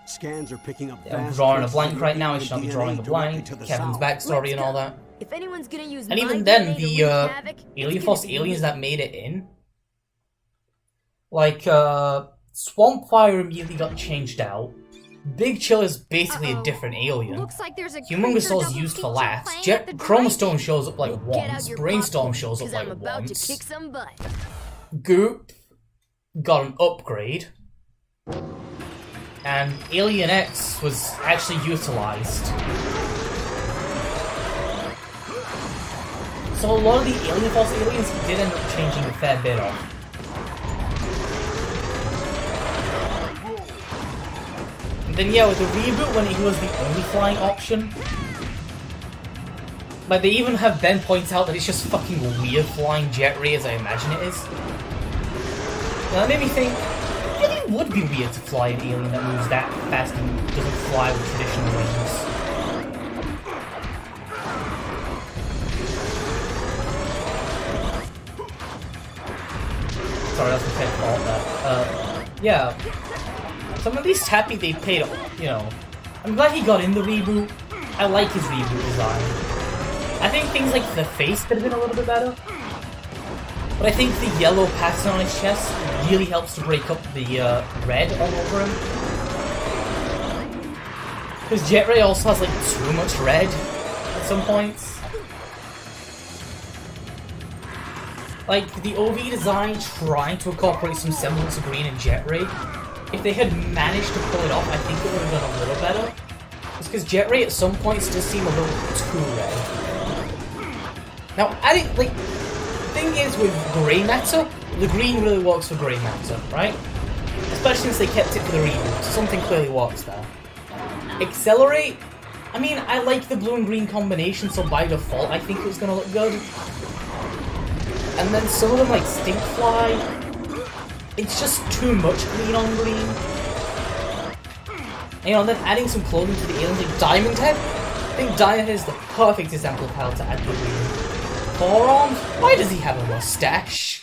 [SPEAKER 3] Scans are picking up
[SPEAKER 1] I'm
[SPEAKER 3] fast
[SPEAKER 1] drawing a
[SPEAKER 3] traces
[SPEAKER 1] blank
[SPEAKER 3] of
[SPEAKER 1] right now, I
[SPEAKER 3] alien
[SPEAKER 1] should not be
[SPEAKER 3] DNA
[SPEAKER 1] drawing a
[SPEAKER 3] directly
[SPEAKER 1] blank,
[SPEAKER 3] to the
[SPEAKER 1] Kevin's
[SPEAKER 3] south.
[SPEAKER 1] backstory and all that.
[SPEAKER 2] If anyone's gonna use
[SPEAKER 1] And
[SPEAKER 2] my
[SPEAKER 1] even then,
[SPEAKER 2] DNA to
[SPEAKER 1] the
[SPEAKER 2] wreak havoc, it's
[SPEAKER 1] Alien
[SPEAKER 2] gonna
[SPEAKER 1] Force
[SPEAKER 2] be
[SPEAKER 1] aliens
[SPEAKER 2] me.
[SPEAKER 1] that made it in, like, Swampfire immediately got changed out. Big Chill is basically a different alien.
[SPEAKER 4] Looks like there's a
[SPEAKER 1] Humongous
[SPEAKER 4] creature
[SPEAKER 1] is used for
[SPEAKER 4] double
[SPEAKER 1] last.
[SPEAKER 4] feature
[SPEAKER 1] Jet
[SPEAKER 4] playing at the
[SPEAKER 1] Chromastone shows up like
[SPEAKER 2] Get out
[SPEAKER 1] once.
[SPEAKER 2] your
[SPEAKER 1] Brainstorm
[SPEAKER 2] popcorn,
[SPEAKER 1] shows up
[SPEAKER 2] 'cause
[SPEAKER 1] like
[SPEAKER 2] I'm about to
[SPEAKER 1] once.
[SPEAKER 2] kick some butt.
[SPEAKER 1] Goop got an upgrade. And Alien X was actually utilized. So a lot of the Alien Force aliens he did end up changing a fair bit of. And then yeah, with the reboot when he was the only flying option, like they even have Ben point out that it's just fucking weird flying Jet Ray as I imagine it is. Now that made me think, it really would be weird to fly an alien that moves that fast and doesn't fly with traditional wings. Sorry, that's a fair fault that. Yeah. So I'm at least happy they paid, you know. I'm glad he got in the reboot. I like his reboot design. I think things like the face could have been a little bit better. But I think the yellow pattern on his chest really helps to break up the red all over him. Because Jet Ray also has like too much red at some points. Like the OV design trying to incorporate some semblance of green in Jet Ray. If they had managed to pull it off, I think it would have done a little better. It's because Jet Ray at some points does seem a little too red. Now, adding, like, the thing is with grey matter, the green really works for grey matter, right? Especially since they kept it for the reboot, so something clearly works there. Accelerate, I mean, I like the blue and green combination, so by default I think it was gonna look good. And then some of them, like Stinkfly, it's just too much green on green. You know, and then adding some clothing to the aliens, like Diamond Head. I think Diamond Head is the perfect example of how to add the green. Forearms? Why does he have a mustache?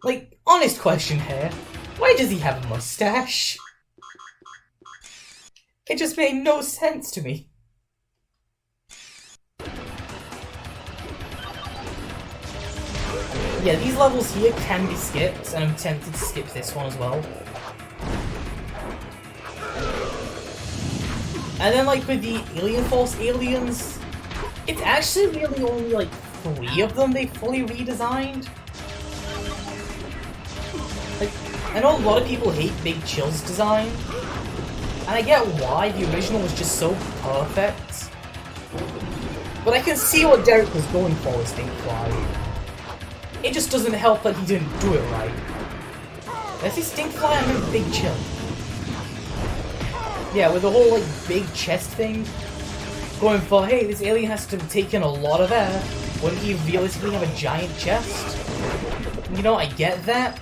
[SPEAKER 1] Like, honest question here. Why does he have a mustache? It just made no sense to me. Yeah, these levels here can be skipped, and I'm tempted to skip this one as well. And then, like, with the Alien Force aliens, it's actually really only, like, 3 of them they fully redesigned. Like, I know a lot of people hate Big Chill's design, and I get why, the original was just so perfect. But I can see what Derek was going for with Stinkfly. It just doesn't help that he didn't do it right. Did I say Stinkfly? I meant Big Chill. Yeah, with the whole, like, big chest thing, going for, hey, this alien has to take in a lot of air, wouldn't he realistically have a giant chest? You know, I get that,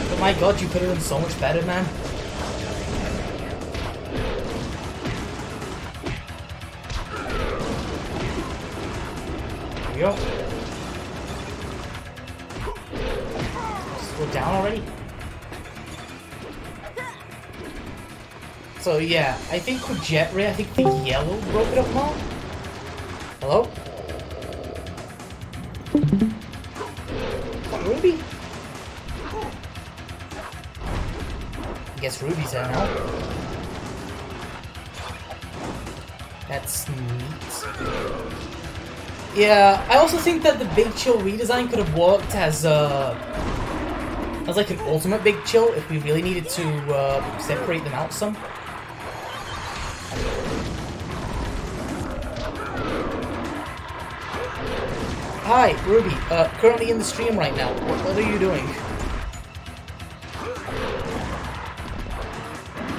[SPEAKER 1] but my god, you could have done so much better, man. There we go. Just go down already. So yeah, I think with Jet Ray, I think the yellow broke it up more. Hello? What, Ruby? I guess Ruby's there now. That's neat. Yeah, I also think that the Big Chill redesign could have worked as like an ultimate Big Chill if we really needed to separate them out some. hi, Ruby. Currently in the stream right now. What are you doing?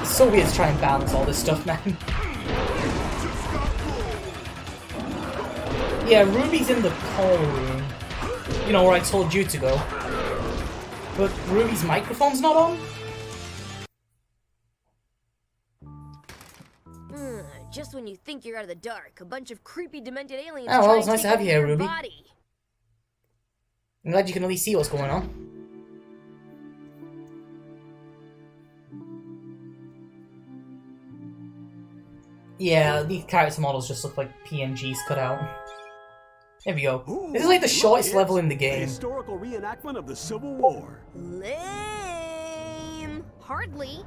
[SPEAKER 1] It's so weird to try and balance all this stuff, man. Yeah, Ruby's in the call room. You know, where I told you to go. But Ruby's microphone's not on?
[SPEAKER 2] Just when you think you're out of the dark, a bunch of creepy, demented aliens
[SPEAKER 1] Oh, well,
[SPEAKER 2] try
[SPEAKER 1] it's
[SPEAKER 2] and
[SPEAKER 1] nice to
[SPEAKER 2] take
[SPEAKER 1] have you
[SPEAKER 2] over
[SPEAKER 1] here,
[SPEAKER 2] your
[SPEAKER 1] Ruby.
[SPEAKER 2] body.
[SPEAKER 1] I'm glad you can at least see what's going on. Yeah, these character models just look like PNGs cut out. There we go.
[SPEAKER 3] Ooh,
[SPEAKER 1] This is like the
[SPEAKER 3] look,
[SPEAKER 1] shortest
[SPEAKER 3] it's
[SPEAKER 1] level in the
[SPEAKER 3] a
[SPEAKER 1] game.
[SPEAKER 3] historical reenactment of the Civil War.
[SPEAKER 2] Lame.
[SPEAKER 4] Hardly.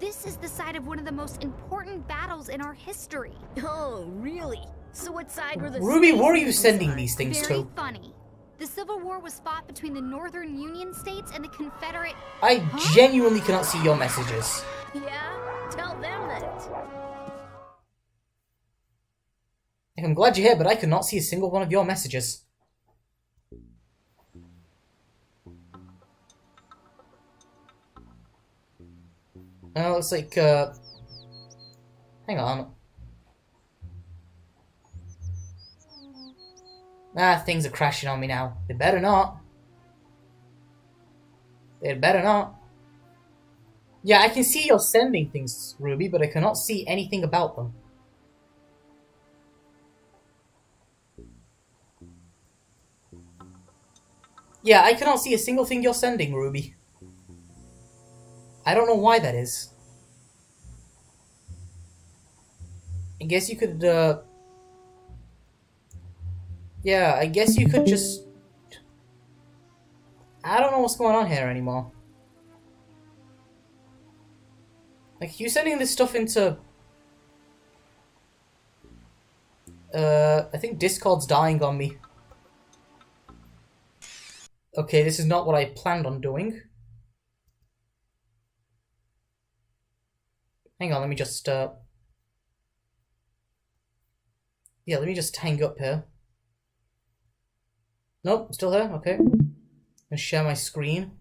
[SPEAKER 4] This is the site of one of the most important battles in our history.
[SPEAKER 2] Oh, really? So what side were the
[SPEAKER 1] Ruby,
[SPEAKER 2] States
[SPEAKER 1] where are you
[SPEAKER 2] Unions
[SPEAKER 1] sending
[SPEAKER 2] on?
[SPEAKER 1] these things
[SPEAKER 4] Very
[SPEAKER 1] to?
[SPEAKER 4] funny. The Civil War was fought between the Northern Union states and the Confederate...
[SPEAKER 1] I genuinely cannot see your messages.
[SPEAKER 2] Yeah? Tell them that.
[SPEAKER 1] I'm glad you're here, but I cannot see a single one of your messages. Looks like, hang on. Things are crashing on me now. They better not. They better not. Yeah, I can see you're sending things, Ruby, but I cannot see anything about them. Yeah, I cannot see a single thing you're sending, Ruby. I don't know why that is. I guess you could, yeah, I guess you could just... I don't know what's going on here anymore. Like, you sending this stuff into... I think Discord's dying on me. Okay, this is not what I planned on doing. Hang on, let me just, yeah, let me just hang up here. Nope, still there? Okay. And share my screen.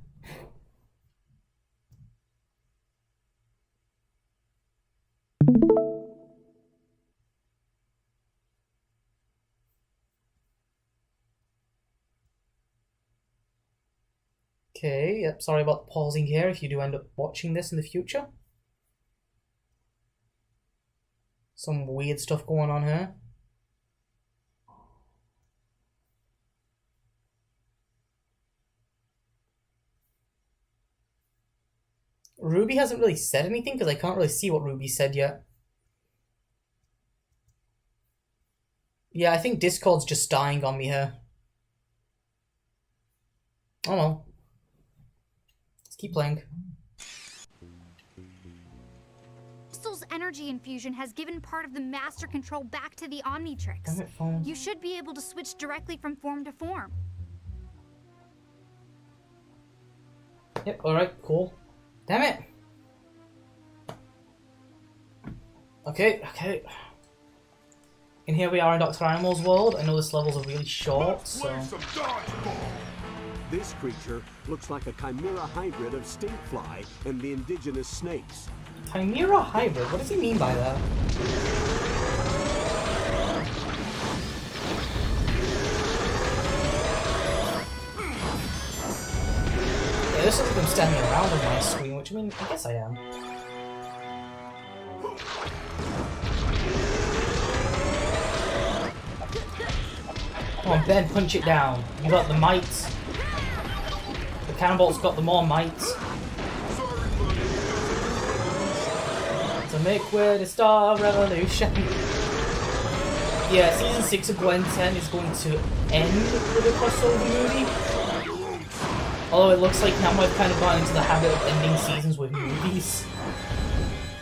[SPEAKER 1] Okay, yep, sorry about pausing here if you do end up watching this in the future. Some weird stuff going on here. Ruby hasn't really said anything because I can't really see what Ruby said yet. Yeah, I think Discord's just dying on me here. Oh no. Let's keep playing.
[SPEAKER 4] Crystal's energy infusion has given part of the master control back to the Omnitrix.
[SPEAKER 1] Damn it, phone.
[SPEAKER 4] You should be able to switch directly from form to form.
[SPEAKER 1] Yep, alright, cool. Damn it! Okay. And here we are in Dr. Animal's world. I know this level's are really short, so...
[SPEAKER 3] This creature looks like a chimera hybrid of stinkfly and the indigenous snakes.
[SPEAKER 1] Chimera hybrid? What does he mean by that? Yeah, this looks like I'm standing around on my screen, which I mean, I guess I am. Come on, Ben, punch it down. You got the might. The cannonball's got the more might. To make way to start revolution. Yeah, season 6 of Gwen 10 is going to end with a crossover movie. Although it looks like now I've kind of gone into the habit of ending seasons with movies.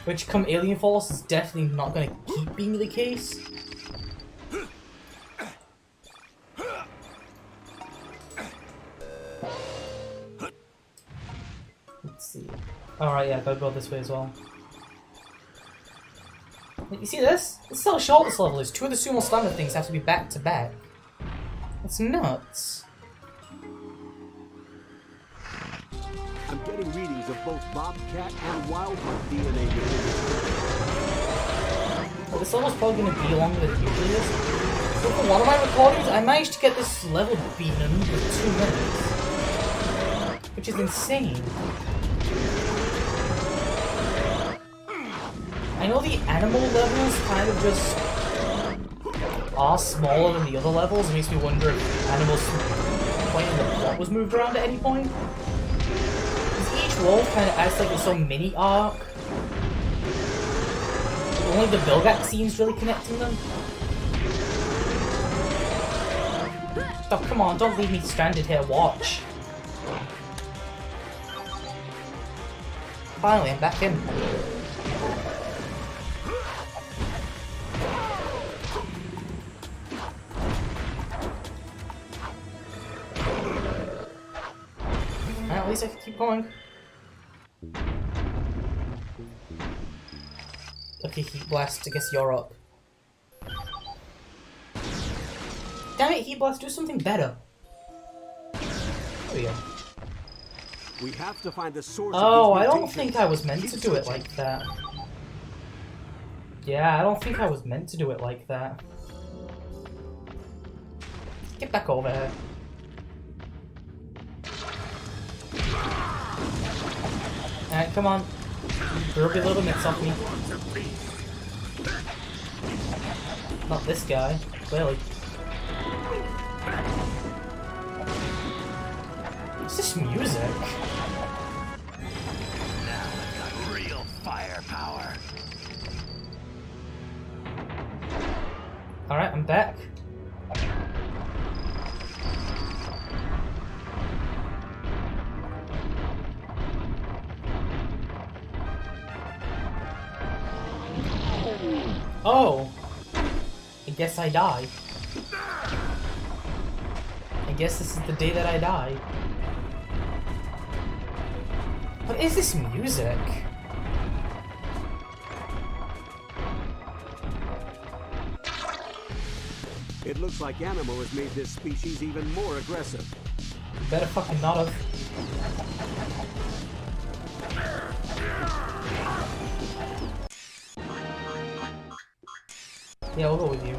[SPEAKER 1] Which, come Alien Force, is definitely not going to keep being the case. Let's see. Alright, yeah, gotta go this way as well. You see this? This is how short this level is. 2 of the sumo standard things have to be back to back. It's nuts.
[SPEAKER 3] I'm getting readings of both Bobcat and Wildcat DNA.
[SPEAKER 1] Well, this level's probably going to be longer than it usually is. So for one of my recordings, I managed to get this level beaten in 2 minutes. Which is insane. I know the animal levels kind of just are smaller than the other levels. It makes me wonder if animals point in the plot was moved around at any point. Because each world kind of acts like its own mini arc. Only the Vilgax scenes really connecting them. Oh, come on, don't leave me stranded here, watch. Finally, I'm back in. At least I can keep going. Okay, Heat Blast, I guess you're up. Damn it, Heat Blast, do something better. There we go.
[SPEAKER 3] We have to find the source
[SPEAKER 1] Oh,
[SPEAKER 3] of
[SPEAKER 1] I
[SPEAKER 3] these
[SPEAKER 1] don't
[SPEAKER 3] mutations.
[SPEAKER 1] think I was meant to do it like that. Yeah, I don't think I was meant to do it like that. Get back over here. Alright, come on. Rub your little mitts off me. Not this guy, clearly. What's this music?
[SPEAKER 11] Now I've got real firepower.
[SPEAKER 1] Alright, I'm back. Oh! I guess I die. I guess this is the day that I die. What is this music?
[SPEAKER 3] It looks like Animo has made this species even more aggressive.
[SPEAKER 1] Better fucking not have. Yeah, we'll go with you.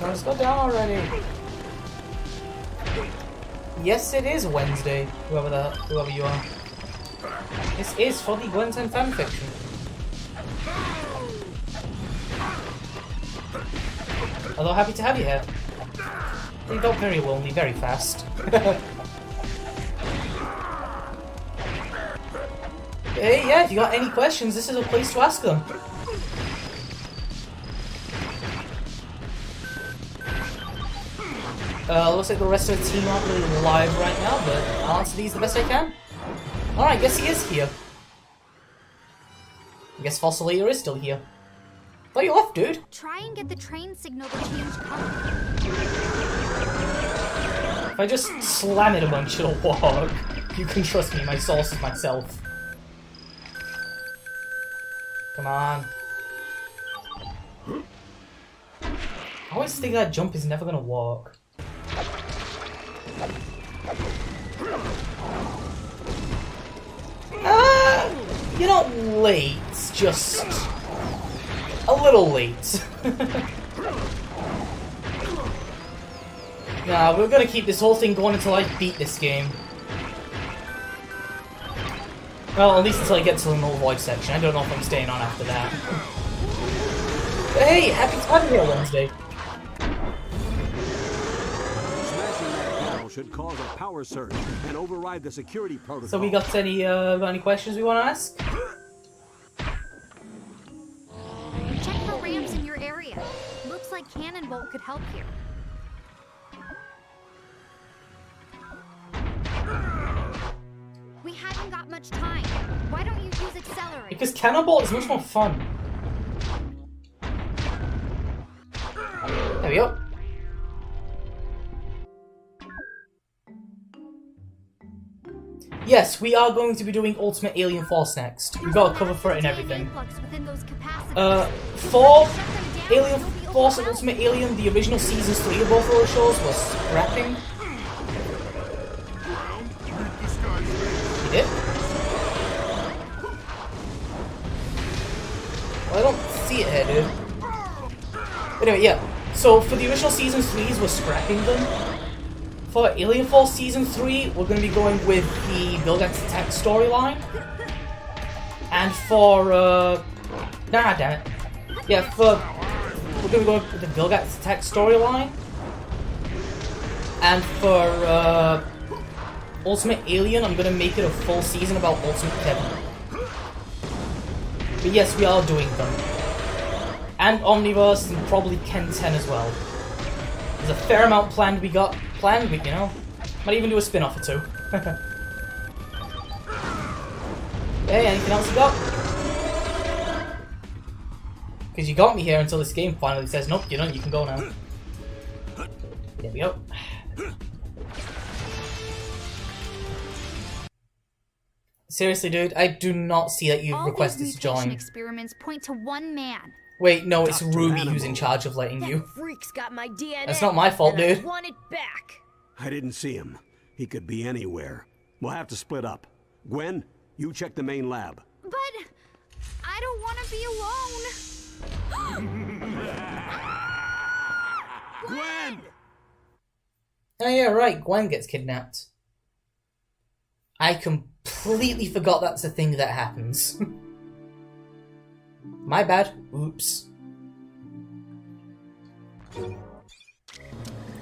[SPEAKER 1] Let's go down already. Yes, it is Wednesday, whoever you are. This is for the Gwen 10 fanfiction. Although happy to have you here. You go very lonely, very fast. Hey, yeah, if you got any questions, this is a place to ask them. Looks like the rest of the team aren't really live right now, but I'll answer these the best I can. Alright, guess he is here. I guess Fossilier is still here. Thought you left, dude.
[SPEAKER 4] Try and get the train signal to change color.
[SPEAKER 1] If I just slam it a bunch, it'll walk. You can trust me, my source is myself. Come on. I always think that jump is never gonna work. You're not late, just a little late. Nah, we're gonna keep this whole thing going until I beat this game. Well, at least until I get to the null void section. I don't know if I'm staying on after that. But hey, happy to have you here Wednesday.
[SPEAKER 3] Smashing that panel should cause a power surge and override the security protocol.
[SPEAKER 1] So we got any questions we want to ask?
[SPEAKER 4] Check for ramps in your area. Looks like Cannonbolt could help here. We haven't got much time. Why don't you use Accelerate?
[SPEAKER 1] Because Cannonball is much more fun. There we go. yes, we are going to be doing Ultimate Alien Force next. We've got a cover for it and everything. For Alien Force and Ultimate Alien, the original seasons 3 of both of those shows was scrapping. You did? Well, I don't see it here, dude. Anyway, yeah. So, for the original Season 3s, we're scrapping them. For Alien Force Season 3, we're going to be going with the Vilgax Attack storyline. And for, nah, damn it. Yeah, we're going to be going with the Vilgax Attack storyline. And for, Ultimate Alien, I'm going to make it a full season about Ultimate Kevin. But yes, we are doing them. And Omniverse, and probably Ken 10 as well. There's a fair amount planned, you know. Might even do a spin-off or two. Hey, anything else you got? Because you got me here until this game finally says, nope, you don't, you can go now. There we go. Seriously, dude, I do not see that you've requested to join.
[SPEAKER 4] Experiments point to one man.
[SPEAKER 1] Wait, no, it's Ruby who's in charge of letting you.
[SPEAKER 2] Freak's got my DNA.
[SPEAKER 1] That's not my fault, dude.
[SPEAKER 2] I want it back.
[SPEAKER 3] I didn't see him. He could be anywhere. We'll have to split up. Gwen, you check the main lab.
[SPEAKER 4] But I don't want to be alone.
[SPEAKER 3] Gwen!
[SPEAKER 1] Oh yeah, right, Gwen gets kidnapped. I completely forgot that's a thing that happens. My bad. Oops.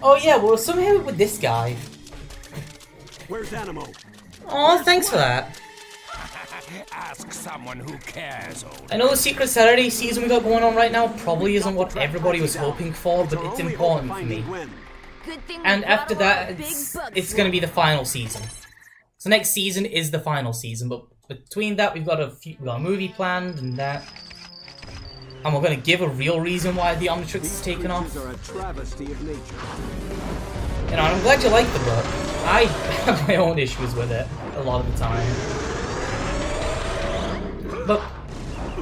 [SPEAKER 1] Oh yeah, well somehow with this guy.
[SPEAKER 3] Where's Animo?
[SPEAKER 1] Oh, thanks for that.
[SPEAKER 11] Ask someone who cares, old
[SPEAKER 1] I know the Secret Saturday season we got going on right now probably isn't what everybody was hoping for, but it's important for me. And after that, it's going to be the final season. So next season is the final season, but between that we've got a movie planned and that. And we're going to give a real reason why the Omnitrix is taken off.
[SPEAKER 3] Are a travesty of nature.
[SPEAKER 1] You know, I'm glad you like the book. I have my own issues with it a lot of the time. But,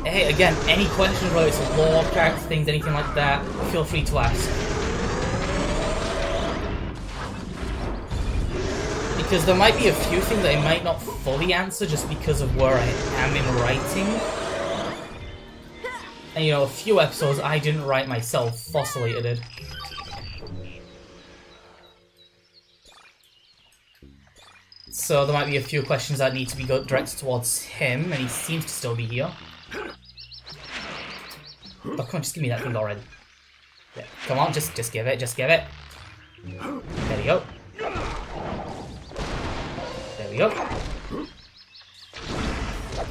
[SPEAKER 1] hey, again, any questions related to lore, character things, anything like that, feel free to ask. Because there might be a few things that I might not fully answer just because of where I am in writing. And, you know, a few episodes I didn't write myself, Fossilator did. So there might be a few questions that need to be directed towards him, and he seems to still be here. Oh, come on, just give me that thing already. Yeah, come on, just give it, just give it. There we go. There we go.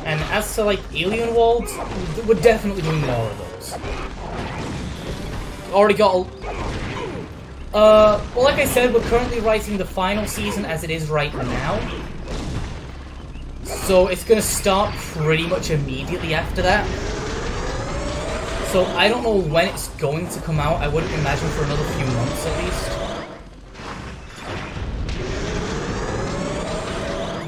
[SPEAKER 1] And as to, like, alien worlds, we're definitely doing more of those. Already got well, like I said, we're currently writing the final season as it is right now. So it's gonna start pretty much immediately after that. So I don't know when it's going to come out. I wouldn't imagine for another few months at least.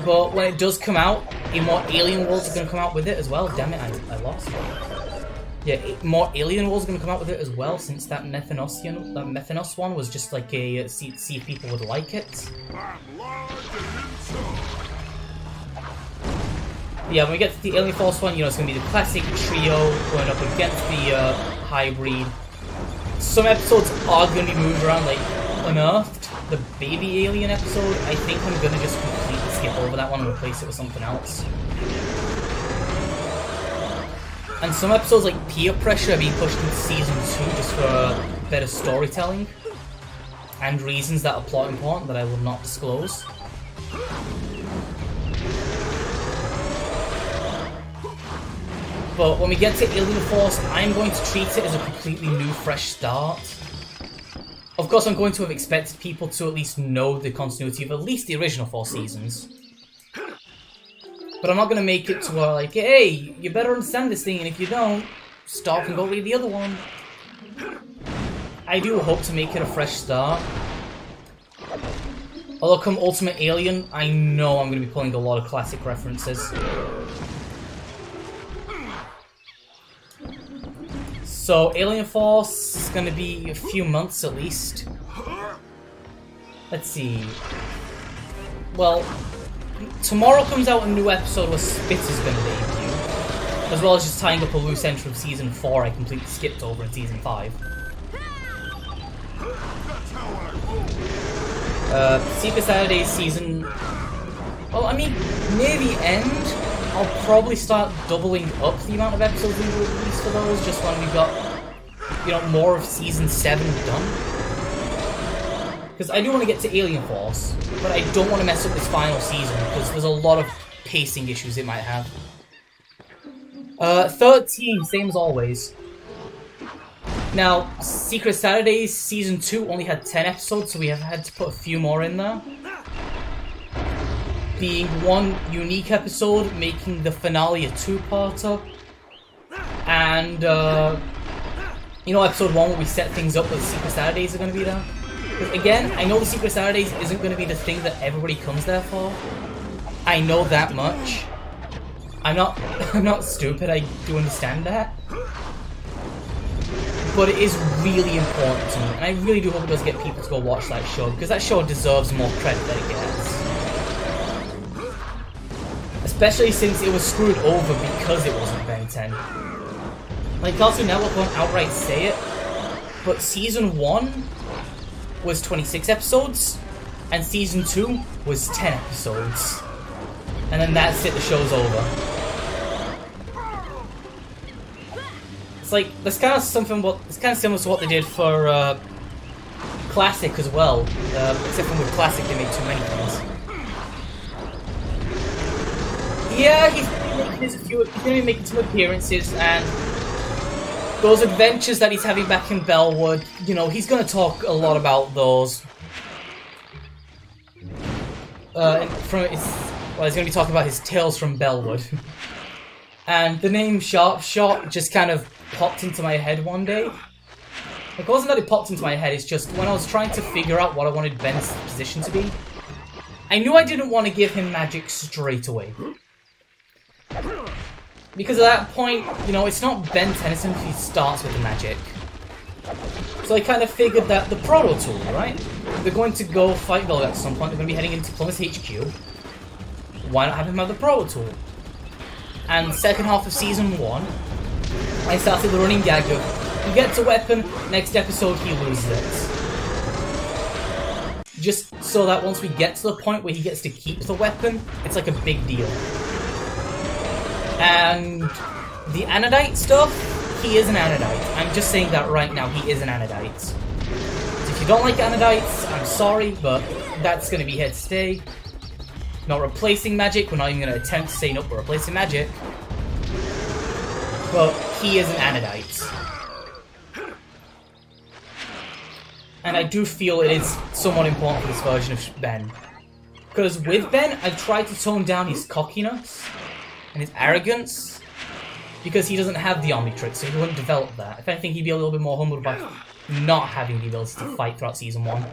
[SPEAKER 1] But when it does come out, more alien worlds are gonna come out with it as well. Damn it, I lost. Yeah, more alien worlds are going to come out with it as well, since that Methanos one was just like a see if people would like it. Yeah, when we get to the Alien Force one, you know, it's going to be the classic trio going up against the hybrid. Some episodes are going to be moved around, like Unearthed, the baby alien episode. I think I'm going to just completely skip over that one and replace it with something else. And some episodes like Peer Pressure are being pushed into Season 2 just for better storytelling. And reasons that are plot important that I will not disclose. But when we get to Alien Force, I'm going to treat it as a completely new, fresh start. Of course, I'm going to have expected people to at least know the continuity of at least the original 4 seasons. But I'm not going to make it to where, like, hey, you better understand this thing, and if you don't, stop and go read the other one. I do hope to make it a fresh start. Although come Ultimate Alien, I know I'm going to be pulling a lot of classic references. So, Alien Force is going to be a few months at least. Let's see. Well, tomorrow comes out a new episode where Spitter's going to debut. As well as just tying up a loose end from Season 4 I completely skipped over in Season 5. Secret Saturdays season... Well, I mean, near the end, I'll probably start doubling up the amount of episodes we release for those, just when we've got, you know, more of Season 7 done. Because I do want to get to Alien Force, but I don't want to mess up this final season, because there's a lot of pacing issues it might have. 13, same as always. Now, Secret Saturdays Season 2 only had 10 episodes, so we have had to put a few more in there. Being one unique episode, making the finale a two-parter. And, you know, episode 1 where we set things up with Secret Saturdays are going to be there. But again, I know the Secret Saturdays isn't going to be the thing that everybody comes there for. I know that much. I'm not stupid, I do understand that. But it is really important to me, and I really do hope it does get people to go watch that show, because that show deserves more credit than it gets. Especially since it was screwed over because it wasn't Ben 10. Like, Cartoon Network won't outright say it, but Season 1 was 26 episodes, and Season 2 was 10 episodes. And then that's it, the show's over. Like, that's kind of something. It's kind of similar to what they did for Classic as well. Except for with Classic, they made too many things. Yeah, he's going to be making some appearances, and those adventures that he's having back in Bellwood, you know, he's going to talk a lot about those. Well, he's going to be talking about his tales from Bellwood. And the name Sharpshot just kind of popped into my head one day. Like, it wasn't that it popped into my head, it's just when I was trying to figure out what I wanted Ben's position to be, I knew I didn't want to give him magic straight away. Because at that point, you know, it's not Ben Tennyson if he starts with the magic. So I kind of figured that the Proto Tool, right? They're going to go fight Velvet at some point, they're going to be heading into Plymouth HQ. Why not have him have the Proto Tool? And second half of Season 1, I started the running gag of, he gets a weapon, next episode he loses it. Just so that once we get to the point where he gets to keep the weapon, it's like a big deal. And the Anodite stuff, he is an Anodite. I'm just saying that right now, he is an Anodite. So if you don't like Anodites, I'm sorry, but that's going to be here to stay. Not replacing magic, we're not even going to attempt to say, nope, we're replacing magic. But he is an Anodite. And I do feel it is somewhat important for this version of Ben. Because with Ben, I've tried to tone down his cockiness and his arrogance, because he doesn't have the Omnitrix, so he wouldn't develop that. If anything, he'd be a little bit more humble by not having the ability to fight throughout Season 1.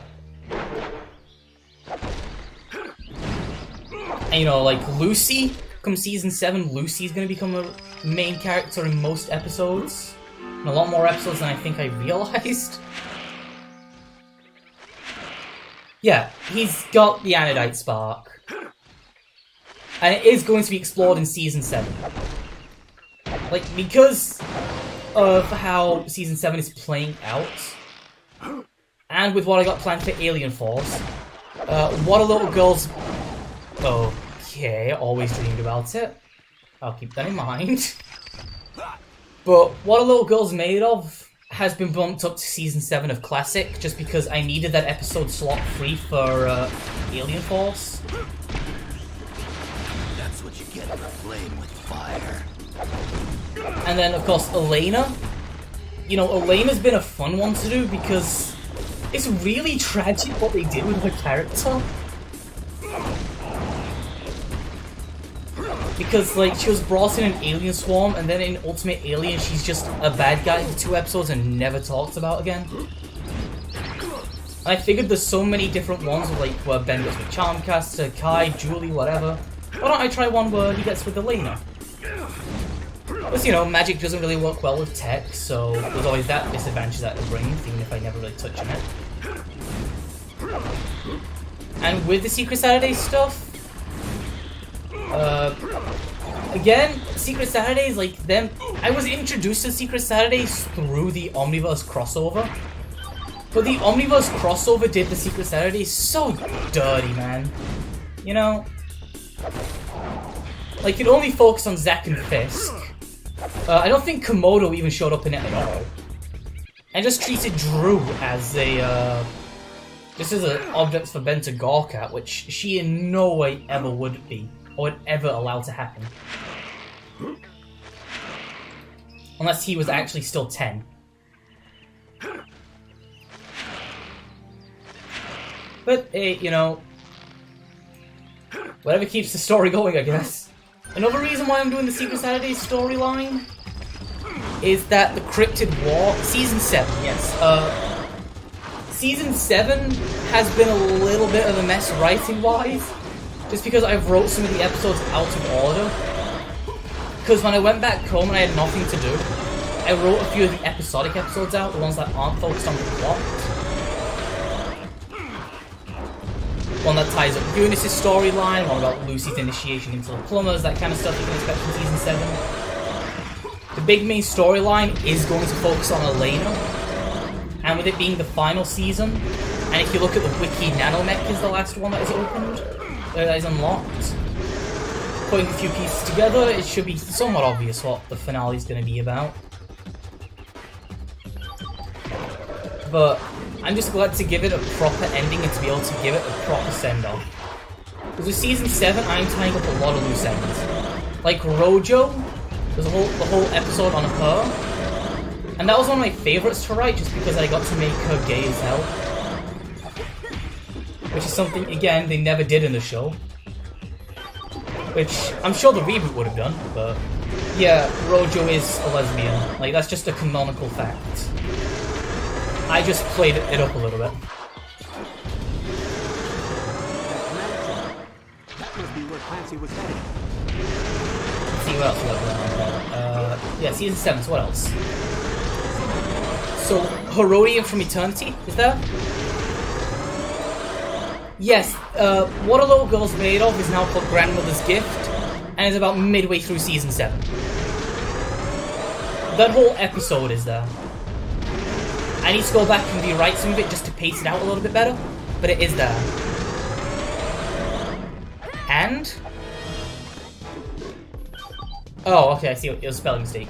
[SPEAKER 1] And, you know, like Lucy, come Season 7, Lucy's going to become a main character in most episodes. In a lot more episodes than I think I realized. Yeah, he's got the Anodite spark. And it is going to be explored in Season 7. Like, because of how Season 7 is playing out, and with what I got planned for Alien Force, what a little girl's... Okay, I always dreamed about it. I'll keep that in mind. But what a little girl's made of has been bumped up to Season 7 of Classic, just because I needed that episode slot free for Alien Force.
[SPEAKER 11] That's what you get for playing with fire.
[SPEAKER 1] And then, of course, Elena. You know, Elena's been a fun one to do because it's really tragic what they did with her character. Because, like, she was brought in an alien swarm, and then in Ultimate Alien, she's just a bad guy for 2 episodes and never talked about again. And I figured there's so many different ones, like where Ben gets with Charmcaster, Kai, Julie, whatever. Why don't I try one where he gets with Elena? Because, you know, magic doesn't really work well with tech, so there's always that disadvantage that it brings, even if I never really touch on it. And with the Secret Saturday stuff, again, Secret Saturdays, like them, I was introduced to Secret Saturdays through the Omniverse crossover. But the Omniverse crossover did the Secret Saturdays so dirty, man. You know? Like, it only focused on Zack and Fisk. I don't think Komodo even showed up in it at all. And just treated Drew as a, this is an object for Ben to gawk at, which she in no way ever would be, or would ever allow to happen. Unless he was actually still 10. But, hey, you know, whatever keeps the story going, I guess. Another reason why I'm doing the Secret Saturday storyline is that the Cryptid War, Season 7, yes. Season 7 has been a little bit of a mess writing-wise, just because I've wrote some of the episodes out of order. Because when I went back home and I had nothing to do, I wrote a few of the episodic episodes out, the ones that aren't focused on the plot. One that ties up Eunice's storyline, one about Lucy's initiation into the plumbers, that kind of stuff you can expect from Season 7. The big main storyline is going to focus on Elena, and with it being the final season, and if you look at the Wiki, Nanomech is the last one that is opened, that is unlocked. Putting a few pieces together, it should be somewhat obvious what the finale is going to be about. But I'm just glad to give it a proper ending and to be able to give it a proper send-off. Because with Season 7, I'm tying up a lot of loose ends. Like Rojo, there's the whole episode on her, and that was one of my favourites to write just because I got to make her gay as hell. Which is something, again, they never did in the show. Which I'm sure the reboot would have done, but yeah, Rojo is a lesbian. Like, that's just a canonical fact. I just played it up a little bit.
[SPEAKER 3] That must be where Clancy was headed.
[SPEAKER 1] Let's see what else we got going on. Yeah, Season 7, so what else? So, Herodian from Eternity, is there? Yes, What a Little Girl's Made Of is now called Grandmother's Gift, and is about midway through Season 7. That whole episode is there. I need to go back and rewrite some of it just to pace it out a little bit better, but it is there. And? Oh, okay, I see, it was a spelling mistake.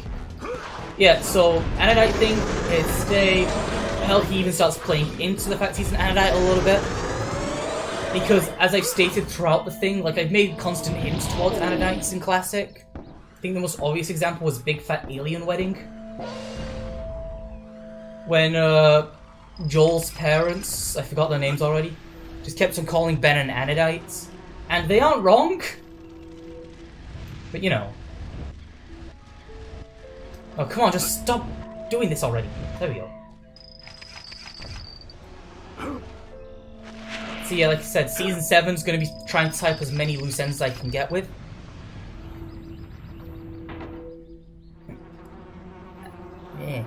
[SPEAKER 1] Yeah, so, Anodite thing, it's hell, he even starts playing into the fact he's an Anodite a little bit. Because, as I've stated throughout the thing, like, I've made constant hints towards Anodites in Classic. I think the most obvious example was Big Fat Alien Wedding. When, Joel's parents, I forgot their names already, just kept on calling Ben an Anodite. And they aren't wrong. But, you know. Oh, come on, just stop doing this already. There we go. So yeah, like I said, Season 7's gonna be trying to type as many loose ends as I can get with. Yeah.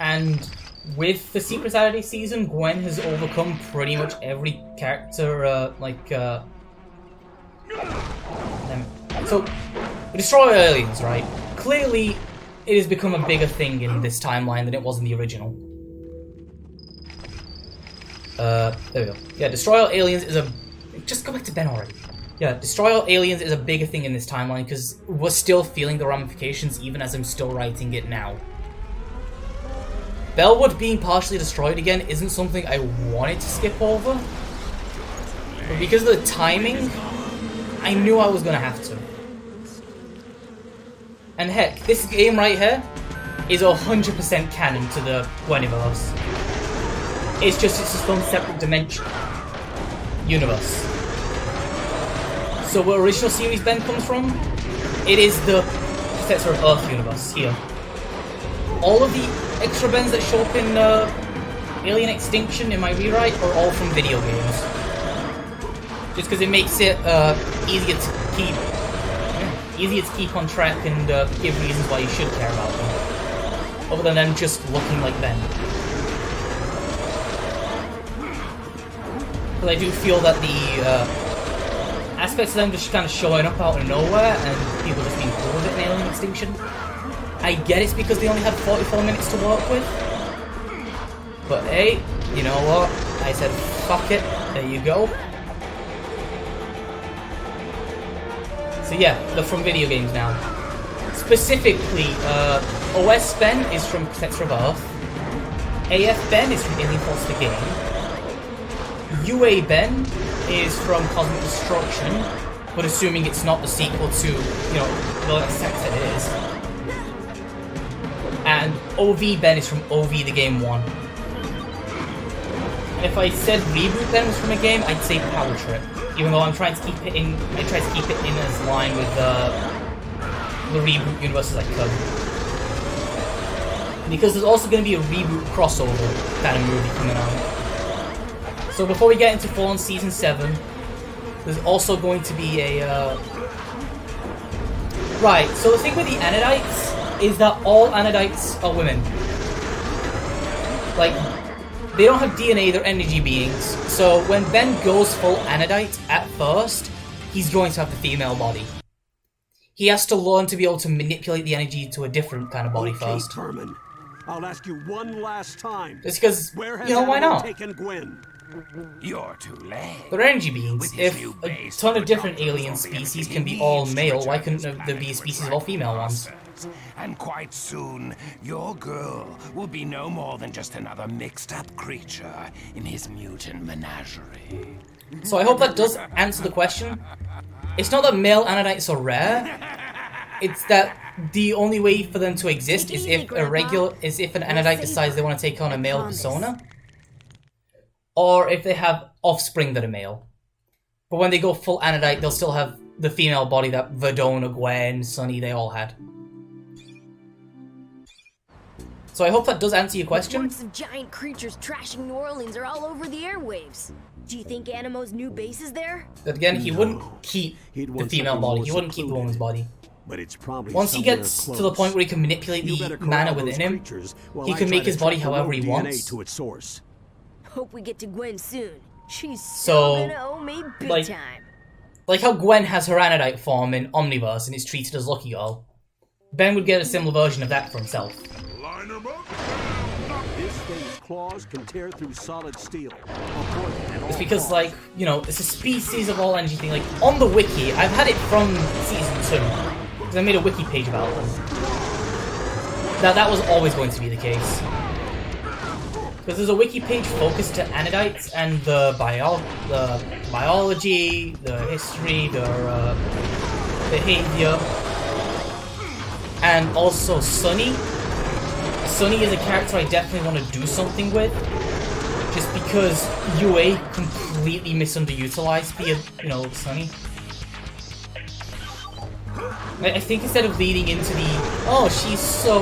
[SPEAKER 1] And with the Secret Saturday season, Gwen has overcome pretty much every character, So, we destroy aliens, right? Clearly, it has become a bigger thing in this timeline than it was in the original. There we go. Yeah, destroy all aliens is a... Just go back to Ben already. Yeah, destroy all aliens is a bigger thing in this timeline because we're still feeling the ramifications even as I'm still writing it now. Bellwood being partially destroyed again isn't something I wanted to skip over. But because of the timing, I knew I was gonna have to. And heck, this game right here is 100% canon to the Gweniverse. It's just its own separate dimension. Universe. So where original series Ben comes from, it is the Professor of Earth universe here. All of the extra Bens that show up in Alien Extinction in my rewrite are all from video games. Just because it makes it easier to keep on track and give reasons why you should care about them, other than them just looking like them. Because I do feel that the aspects of them just kind of showing up out of nowhere and people just being cool with it in Alien Extinction. I get it's because they only had 44 minutes to work with. But hey, you know what? I said fuck it, there you go. So yeah, they're from video games now. Specifically, OS Ben is from Protector of Earth. AF Ben is from Alien Force the Game. UA Ben is from Cosmic Destruction, but assuming it's not the sequel to, you know, the sex that it is. And OV Ben is from OV the Game 1. And if I said Reboot Ben was from a game, I'd say Power Trip. Even though I'm trying to keep it in, I try to keep it in as line with the Reboot universe as I could. Because there's also going to be a Reboot crossover kind of movie coming out. So before we get into full-on Season 7, there's also going to be a... Right, so the thing with the Anodites is that all Anodites are women. Like, they don't have DNA, they're energy beings. So when Ben goes full Anodite at first, he's going to have the female body. He has to learn to be able to manipulate the energy to a different kind of body first.
[SPEAKER 3] Herman, I'll ask you one last time.
[SPEAKER 1] Just because, you know, why not?
[SPEAKER 3] Taken Gwen?
[SPEAKER 11] You're too late.
[SPEAKER 1] They're energy beings. If a ton of different alien species can be all male, why couldn't there be a species of all female ones?
[SPEAKER 11] And quite soon, your girl will be no more than just another mixed-up creature in his mutant menagerie.
[SPEAKER 1] So I hope that does answer the question. It's not that male Anodites are rare. It's that the only way for them to exist is if an Anodite decides they want to take on a male persona, or if they have offspring that are male. But when they go full Anodite, they'll still have the female body that Verdona, Gwen, Sunny, they all had. So I hope that does answer your question.
[SPEAKER 2] Reports of giant creatures trashing New Orleans are all over the airwaves. Do you think Animo's new base is there?
[SPEAKER 1] But again, he wouldn't keep the female body. He wouldn't keep the woman's body.
[SPEAKER 3] But it's probably
[SPEAKER 1] once he gets to the point where he can manipulate the mana within him, he can make his body however he wants.
[SPEAKER 3] To its source.
[SPEAKER 2] Hope we get to Gwen soon. She's
[SPEAKER 1] so
[SPEAKER 2] gonna owe me big time.
[SPEAKER 1] Like how Gwen has her Anodite form in Omniverse and is treated as Lucky Girl. Ben would get a similar version of that for himself.
[SPEAKER 3] This thing's claws can tear through solid steel.
[SPEAKER 1] It's because, like, you know, it's a species of all energy thing. Like, on the wiki, I've had it from Season 2, because I made a wiki page about them. That was always going to be the case. Because there's a wiki page focused to Anodites and the biology, the history, their behavior, and also Sunny. Sunny is a character I definitely want to do something with, just because UA completely misunderutilized the, you know, Sunny. I think instead of leading into the, oh, she's so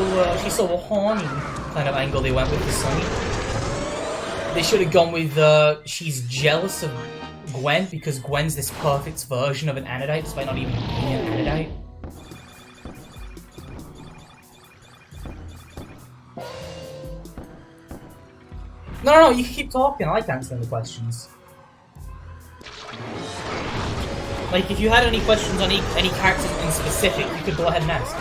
[SPEAKER 1] horny kind of angle they went with the Sunny, they should have gone with, she's jealous of Gwen because Gwen's this perfect version of an Anodite despite not even being an Anodite. No, you can keep talking. I like answering the questions. Like, if you had any questions on any characters in specific, you could go ahead and ask.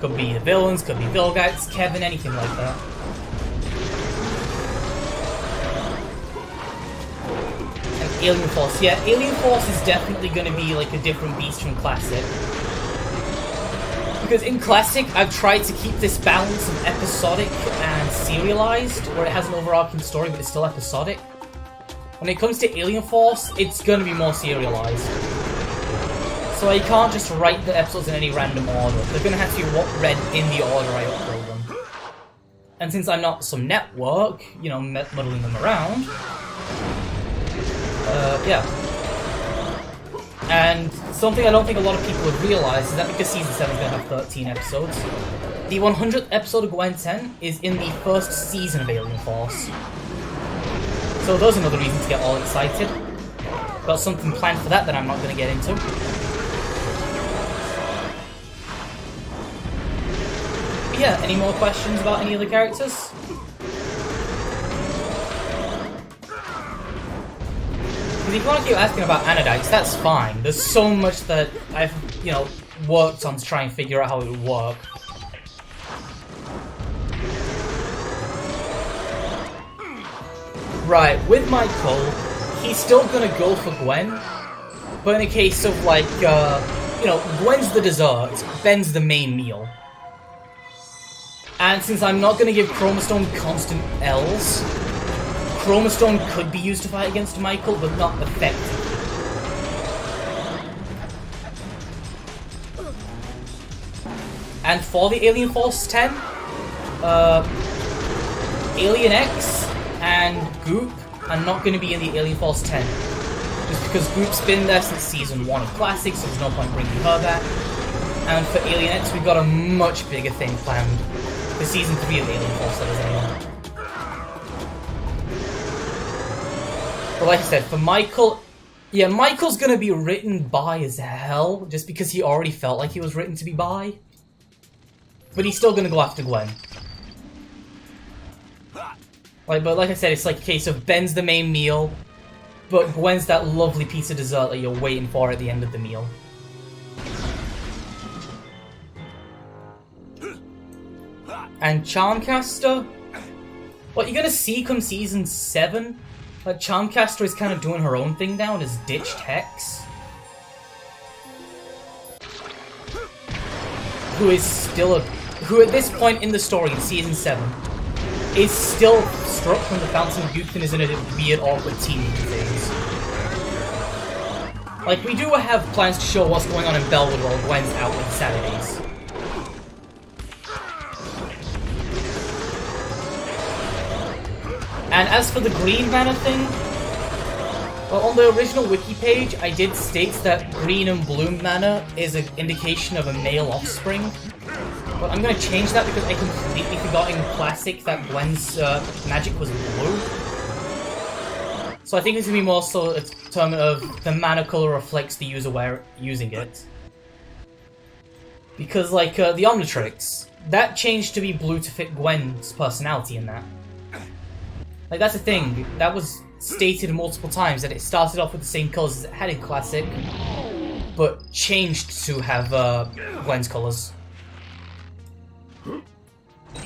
[SPEAKER 1] Could be the villains, could be Vilgax, Kevin, anything like that. And Alien Force. Yeah, Alien Force is definitely going to be like a different beast from Classic. Because in Classic, I've tried to keep this balance of episodic and serialized, where it has an overarching story, but it's still episodic. When it comes to Alien Force, it's going to be more serialized. So I can't just write the episodes in any random order. They're going to have to be read in the order I upload them. And since I'm not some network, you know, muddling them around, yeah. And something I don't think a lot of people have realized is that because Season 7 is going to have 13 episodes, The 100th episode of Gwen 10 is in the first season of Alien Force. So those are another reason to get all excited. Got something planned for that I'm not going to get into. But yeah, any more questions about any of the characters? Because if you want to keep asking about Anodites, that's fine. There's so much that I've, worked on to try and figure out how it would work. Right, with Michael, he's still gonna go for Gwen, but in a case of like, Gwen's the dessert, Ben's the main meal. And since I'm not gonna give Chromastone constant L's, Chromastone could be used to fight against Michael, but not effectively. And for the Alien Force 10, Alien X and Goop are not going to be in the Alien Force 10. Just because Goop's been there since Season 1 of Classic, so there's no point bringing her back. And for Alien X, we've got a much bigger thing planned. For Season 3 of Alien Force, that is anyway. But like I said, for Michael... Yeah, Michael's going to be written bi as hell, just because he already felt like he was written to be bi. But he's still gonna go after Gwen. But like I said, it's like a case of Ben's the main meal, but Gwen's that lovely piece of dessert that you're waiting for at the end of the meal. And Charmcaster? What you're gonna see come Season 7, like Charmcaster is kind of doing her own thing now and has ditched Hex. Who at this point in the story, in Season 7, is still struck from the Fountain of Youth and is in a weird, awkward teenage phase. Like, we do have plans to show what's going on in Bellwood while Gwen's out on Saturdays. And as for the green banner thing, well, on the original wiki page, I did state that green and blue mana is an indication of a male offspring. But I'm going to change that because I completely forgot in Classic that Gwen's magic was blue. So I think it's going to be more so a term of the mana color reflects the user using it. Because, like, the Omnitrix, that changed to be blue to fit Gwen's personality in that. Like, that's the thing. That was stated multiple times, that it started off with the same colors as it had in Classic, but changed to have Gwen's colors.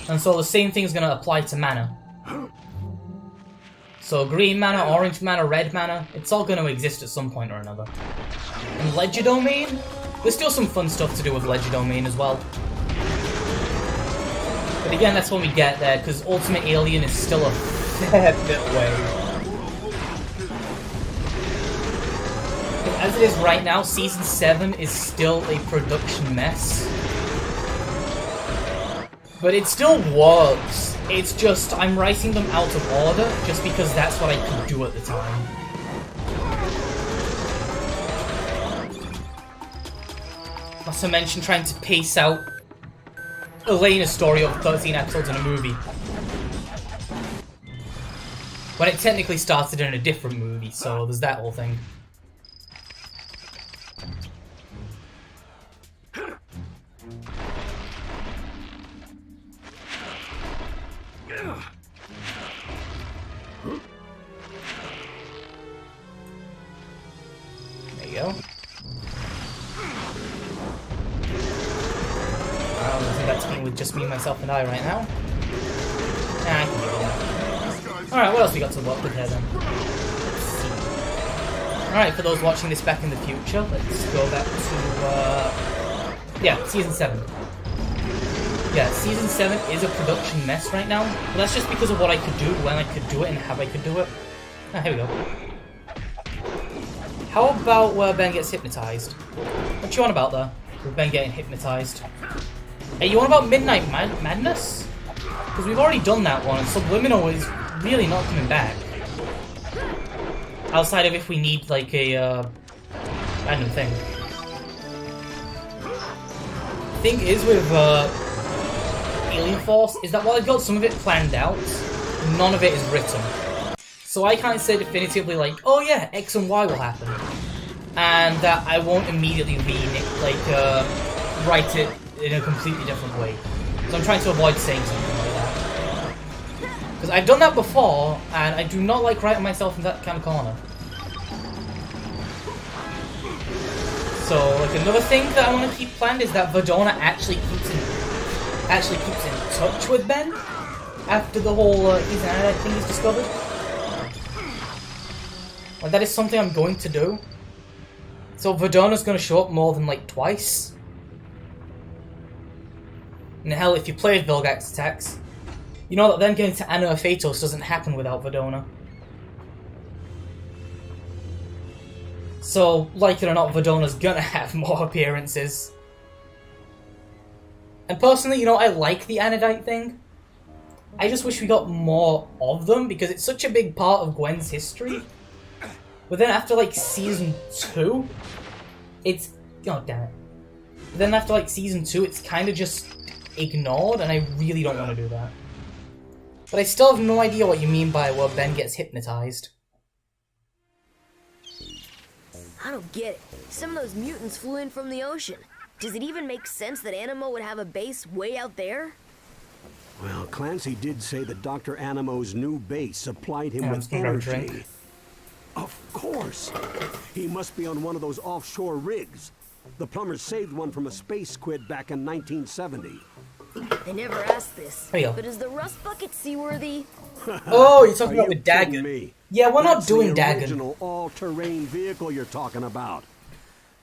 [SPEAKER 1] And so the same thing is going to apply to mana. So green mana, orange mana, red mana, it's all going to exist at some point or another. And Legiodomain? There's still some fun stuff to do with Legiodomain as well. But again, that's when we get there, because Ultimate Alien is still a fair bit away. As it is right now, Season 7 is still a production mess. But it still works. It's just, I'm writing them out of order, just because that's what I could do at the time. Not to mention trying to pace out Elena's story of 13 episodes in a movie. When it technically started in a different movie, so there's that whole thing. There you go. I think that's being with just me, myself, and I right now. Nah, I can do that. Alright, what else we got to work with here then? Let's see. Alright, for those watching this back in the future, let's go back to, yeah, Season 7. Yeah, Season 7 is a production mess right now, but that's just because of what I could do, when I could do it, and how I could do it. Ah, here we go. How about where Ben gets hypnotized? What you on about there? With Ben getting hypnotized? Hey, you on about Midnight Madness? Because we've already done that one, and Subliminal is really not coming back. Outside of if we need, like, a, random thing. Thing is with, Alien Force is that while I've got some of it planned out, none of it is written. So I can't say definitively like, oh yeah, X and Y will happen. And that I won't immediately write it in a completely different way. So I'm trying to avoid saying something like that. Because I've done that before, and I do not like writing myself in that kind of corner. So, like, another thing that I want to keep planned is that Verdona actually keeps in touch with Ben after the whole he's an addict thing is discovered. Like, that is something I'm going to do. So Verdona's going to show up more than like twice. And hell, if you played Vilgax Attacks, you know that them getting to Anna Phaetos doesn't happen without Verdona. So, like it or not, Verdona's gonna have more appearances. And personally, you know, I like the Anodite thing. I just wish we got more of them, because it's such a big part of Gwen's history. But then after, like, Season 2, it's... God damn it. But then after, like, Season 2, it's kind of just ignored, and I really don't want to do that. But I still have no idea what you mean by where Ben gets hypnotized.
[SPEAKER 2] I don't get it. Some of those mutants flew in from the ocean. Does it even make sense that Animo would have a base way out there?
[SPEAKER 3] Well, Clancy did say that Dr. Animo's new base supplied him with
[SPEAKER 1] energy.
[SPEAKER 3] energy. Of course. He must be on one of those offshore rigs. The plumbers saved one from a space squid back in 1970.
[SPEAKER 2] I never asked this,
[SPEAKER 1] Hey, yo.
[SPEAKER 2] but is the rust bucket seaworthy?
[SPEAKER 1] Oh, you're talking about with
[SPEAKER 3] kidding
[SPEAKER 1] Dagon.
[SPEAKER 3] me?
[SPEAKER 1] Yeah, we're not doing
[SPEAKER 3] the
[SPEAKER 1] Dagon.
[SPEAKER 3] original all-terrain vehicle you're talking about.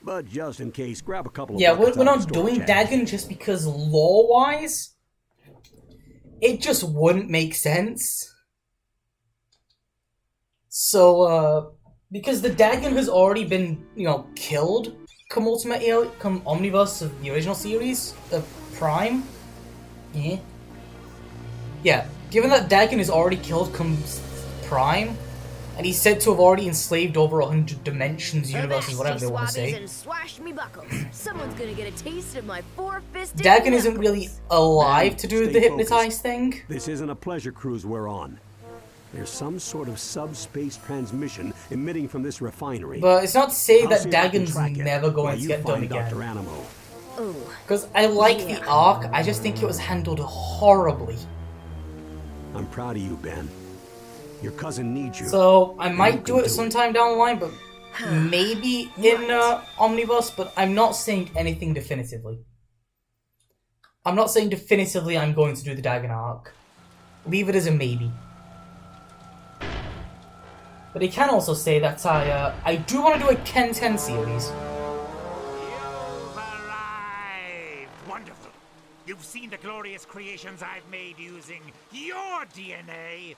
[SPEAKER 3] But just in case, grab a couple of
[SPEAKER 1] Yeah,
[SPEAKER 3] buckets
[SPEAKER 1] we're
[SPEAKER 3] out of
[SPEAKER 1] not
[SPEAKER 3] the
[SPEAKER 1] doing
[SPEAKER 3] storage attic.
[SPEAKER 1] Dagon just because lore-wise, it just wouldn't make sense. So, because the Dagon has already been, you know, killed come Omniverse of the original series, Prime. Yeah. Yeah, given that Dagon is already killed comes Prime, and he's said to have already enslaved over 100 dimensions, universes, whatever they want to say.
[SPEAKER 2] And swash me buckles. Someone's gonna get a taste of my four-fisted
[SPEAKER 1] Dagon isn't
[SPEAKER 2] knuckles.
[SPEAKER 1] really alive to do
[SPEAKER 3] Stay
[SPEAKER 1] the hypnotize
[SPEAKER 3] focused.
[SPEAKER 1] thing.
[SPEAKER 3] This isn't a pleasure cruise we're on. There's some sort of subspace transmission emitting from this refinery.
[SPEAKER 1] But it's not to say
[SPEAKER 3] I'll
[SPEAKER 1] that
[SPEAKER 3] see if I can
[SPEAKER 1] Dagon's
[SPEAKER 3] track it
[SPEAKER 1] never
[SPEAKER 3] while
[SPEAKER 1] going to
[SPEAKER 3] you
[SPEAKER 1] get done
[SPEAKER 3] find
[SPEAKER 1] again.
[SPEAKER 3] Dr. Animo.
[SPEAKER 2] Ooh.
[SPEAKER 1] Because I like
[SPEAKER 2] Yeah.
[SPEAKER 1] the arc, I just think it was handled horribly.
[SPEAKER 3] I'm proud of you, Ben. Your cousin needs you.
[SPEAKER 1] So, I
[SPEAKER 3] You
[SPEAKER 1] might
[SPEAKER 3] can
[SPEAKER 1] do it
[SPEAKER 3] do
[SPEAKER 1] sometime down the line, but maybe in Omnibus, but I'm not saying anything definitively. I'm not saying definitively I'm going to do the Dagon arc. Leave it as a maybe. But I can also say that I do want to do a Ken 10 series.
[SPEAKER 11] You've arrived! Wonderful! You've seen the glorious creations I've made using your DNA.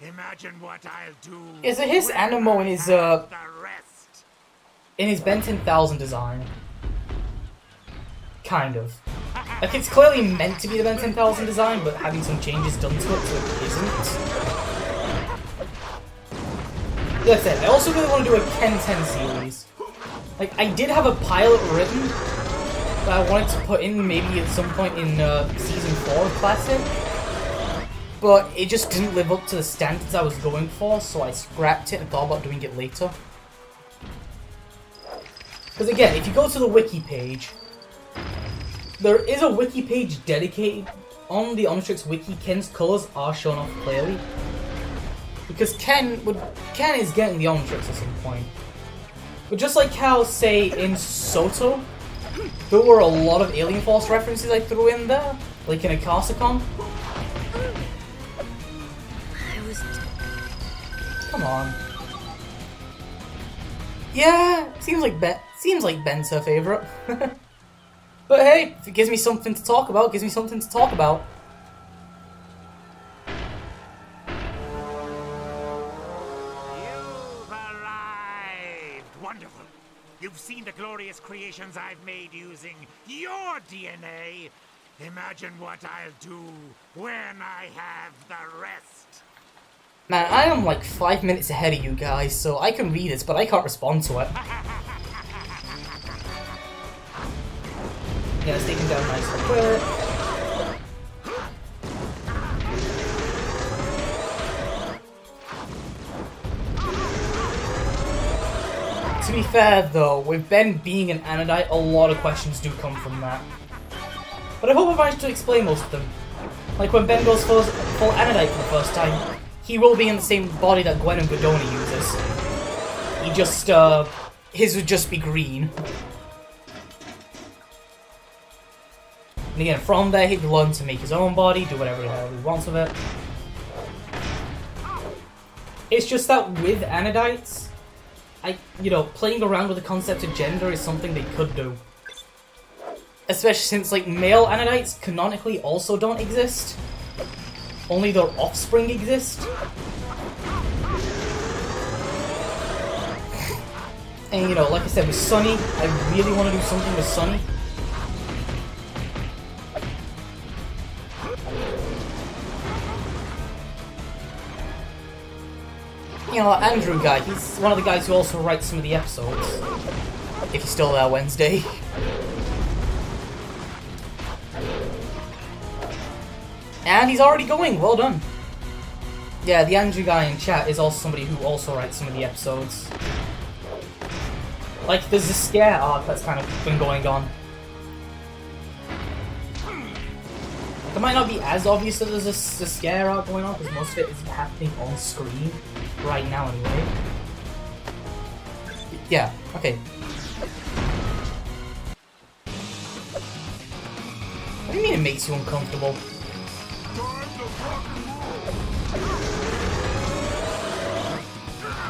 [SPEAKER 11] Imagine what I'll do.
[SPEAKER 1] Is it his
[SPEAKER 11] when
[SPEAKER 1] Animo
[SPEAKER 11] I
[SPEAKER 1] in his
[SPEAKER 11] have the rest.
[SPEAKER 1] in his Ben 10,000 design? Kind of. Like, it's clearly meant to be the Ben 10,000 design, but having some changes done to it so it isn't. Like I said, I also really want to do a Ken 10 series. Like, I did have a pilot written that I wanted to put in maybe at some point in Season 4 of Classic, but it just didn't live up to the standards I was going for, so I scrapped it and thought about doing it later. Because again, if you go to the wiki page, there is a wiki page dedicated on the Omnitrix wiki. Ken's colors are shown off clearly. Because Ken is getting the Omnitrix at some point. But just like how, say, in Soto, there were a lot of Alien Force references I threw in there, like in a Carsicon. Come on. Yeah, seems like Ben's her favorite. But hey, if it gives me something to talk about, it gives me something to talk about.
[SPEAKER 11] You've arrived! Wonderful! You've seen the glorious creations I've made using your DNA. Imagine what I'll do when I have the rest.
[SPEAKER 1] Man, I am like 5 minutes ahead of you guys, so I can read it, but I can't respond to it. Yeah, it's taken down nice and quick. To be fair, though, with Ben being an Anodite, a lot of questions do come from that. But I hope I managed to explain most of them. Like when Ben goes full Anodite for the first time, he will be in the same body that Gwen and Godoni uses. He just, his would just be green. And again, from there he'd learn to make his own body, do whatever the hell he wants with it. It's just that with Anodites, playing around with the concept of gender is something they could do. Especially since, like, male Anodites canonically also don't exist. Only their offspring exist. And, like I said, with Sunny, I really want to do something with Sunny. Andrew guy, he's one of the guys who also writes some of the episodes. If he's still there Wednesday. And he's already going, well done. Yeah, the Andrew guy in chat is also somebody who also writes some of the episodes. Like, there's a scare arc that's kind of been going on. It might not be as obvious that there's a scare arc going on, because most of it is happening on screen right now anyway. Yeah, okay. What do you mean it makes you uncomfortable?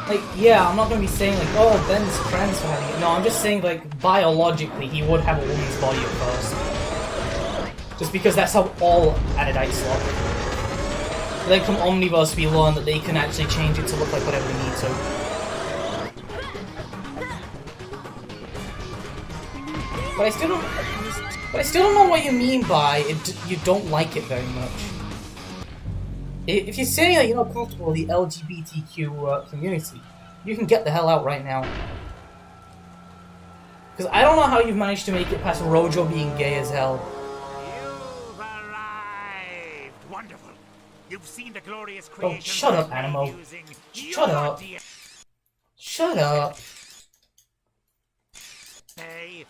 [SPEAKER 1] Like, yeah, I'm not gonna be saying like, oh, Ben's trans for having it. No, I'm just saying like, biologically, he would have a woman's body at first. Just because that's how all Anodites look. Then from Omniverse we learn that they can actually change it to look like whatever they need to. But I still don't know what you mean by you don't like it very much. If you're saying that you're not comfortable with the LGBTQ community, you can get the hell out right now. Because I don't know how you've managed to make it past Rojo being gay as hell.
[SPEAKER 11] You've arrived! Wonderful! You've seen the glorious creation.
[SPEAKER 1] Oh, shut up, Animo. Shut up. Shut up.
[SPEAKER 11] Hey,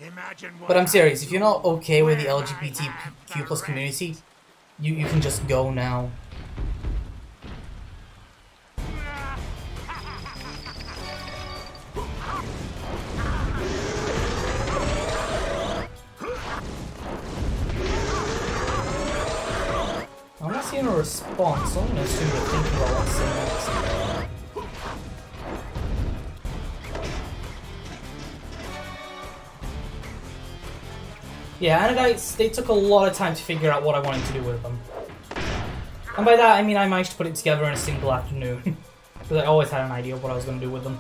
[SPEAKER 11] imagine what.
[SPEAKER 1] But I'm serious, if you're not okay with the LGBTQ plus community, you can just go now. I'm not seeing a response, so I'm gonna assume they're thinking about what's saying next. Yeah, Anodites, they took a lot of time to figure out what I wanted to do with them. And by that, I mean I managed to put it together in a single afternoon. Because I always had an idea of what I was going to do with them.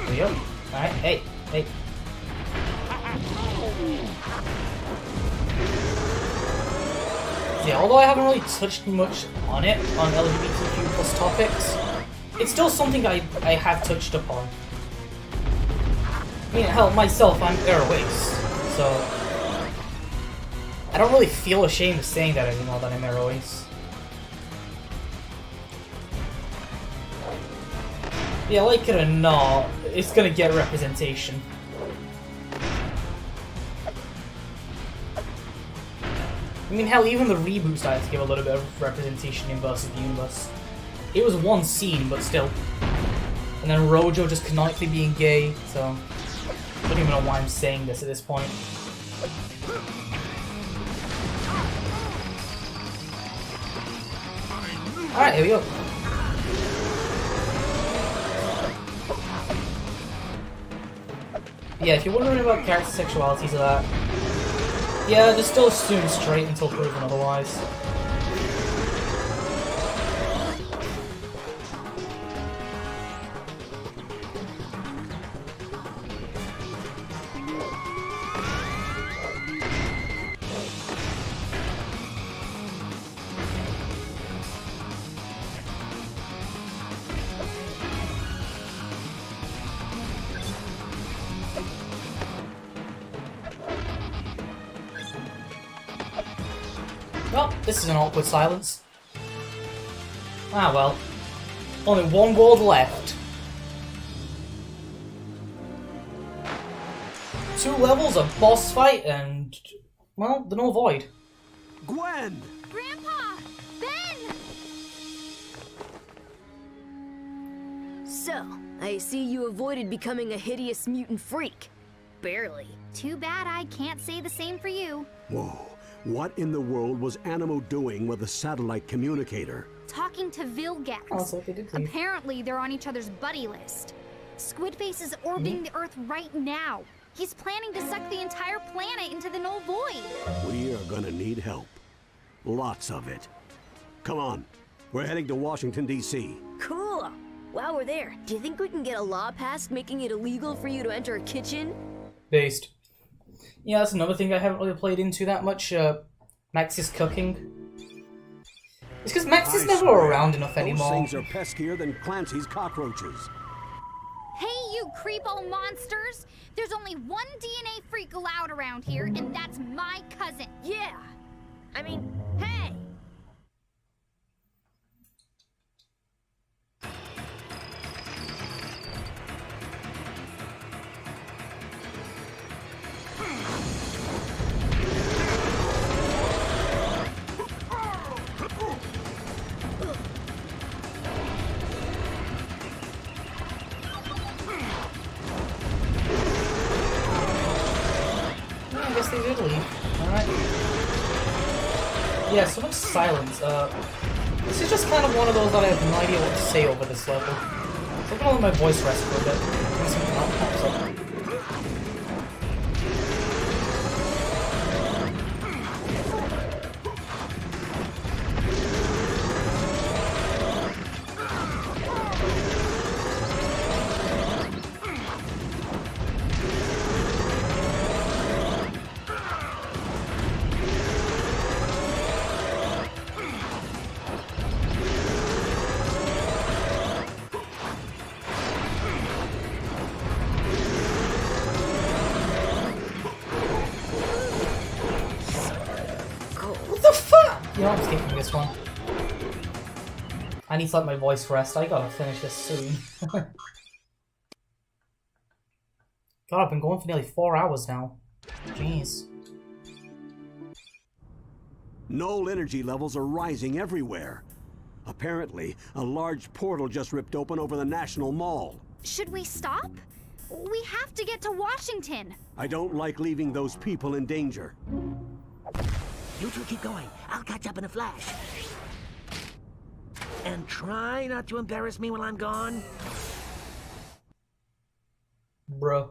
[SPEAKER 1] There we go. Alright, hey. Yeah, although I haven't really touched much on it, on LGBTQ plus topics, it's still something I have touched upon. I mean, hell, myself, I'm Aeroace, so I don't really feel ashamed of saying that anymore that I'm Aeroace. Yeah, like it or not, it's gonna get representation. I mean, hell, even the reboot started to give a little bit of representation in Versus the Universe. It was one scene, but still. And then Rojo just canonically being gay, so I don't even know why I'm saying this at this point. Alright, here we go. Yeah, if you're wondering about character sexualities of that, yeah, just still assume straight until proven otherwise. Well, this is an awkward silence. Ah well. Only one world left. 2 levels, a boss fight, and, well, the null void.
[SPEAKER 3] Gwen!
[SPEAKER 4] Grandpa! Ben!
[SPEAKER 2] So, I see you avoided becoming a hideous mutant freak. Barely.
[SPEAKER 4] Too bad I can't say the same for you.
[SPEAKER 3] Whoa. What in the world was Animo doing with a satellite communicator?
[SPEAKER 4] Talking to Vilgax.
[SPEAKER 1] Oh, so they did leave.
[SPEAKER 4] Apparently, they're on each other's buddy list. Squidface is orbiting the Earth right now. He's planning to suck the entire planet into the null void.
[SPEAKER 3] We are gonna need help. Lots of it. Come on. We're heading to Washington, D.C.
[SPEAKER 2] Cool. While we're there, do you think we can get a law passed making it illegal for you to enter a kitchen?
[SPEAKER 1] Based. Yeah, that's another thing I haven't really played into that much. Max's cooking. It's because Max is never around enough anymore.
[SPEAKER 3] Those things are peskier than Clancy's cockroaches.
[SPEAKER 4] Hey, you creepo monsters! There's only one DNA freak allowed around here, and that's my cousin.
[SPEAKER 2] Yeah. I mean, hey!
[SPEAKER 1] I guess they did leave. Alright. Yeah, so much silence. This is just kind of one of those that I have no idea what to say over this level. So I'm gonna let my voice rest for a bit. When something else pops up. You know, I'm skipping this one. I need to let my voice rest. I gotta finish this soon. God, I've been going for nearly 4 hours now. Jeez.
[SPEAKER 3] Null energy levels are rising everywhere. Apparently, a large portal just ripped open over the National Mall.
[SPEAKER 4] Should we stop? We have to get to Washington.
[SPEAKER 3] I don't like leaving those people in danger.
[SPEAKER 12] You two keep going. I'll catch up in a flash. And try not to embarrass me while I'm gone.
[SPEAKER 1] Bruh.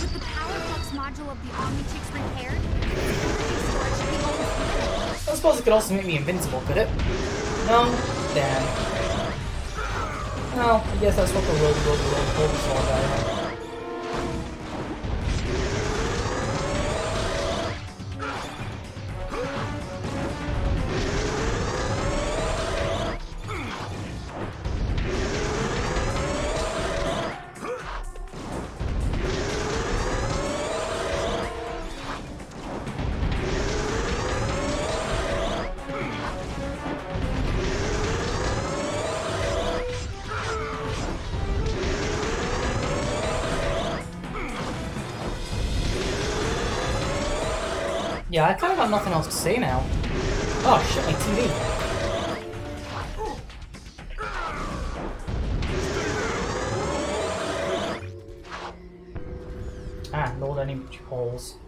[SPEAKER 4] With the power flux module of the Omnitrix repaired, energy storage should be almost infinite.
[SPEAKER 1] I suppose it could also make me invincible, could it? No? Damn. No, I guess that's what the road told me for, guy. Yeah, I kind of got nothing else to say now. Oh shit, my TV. Ah, no any holes.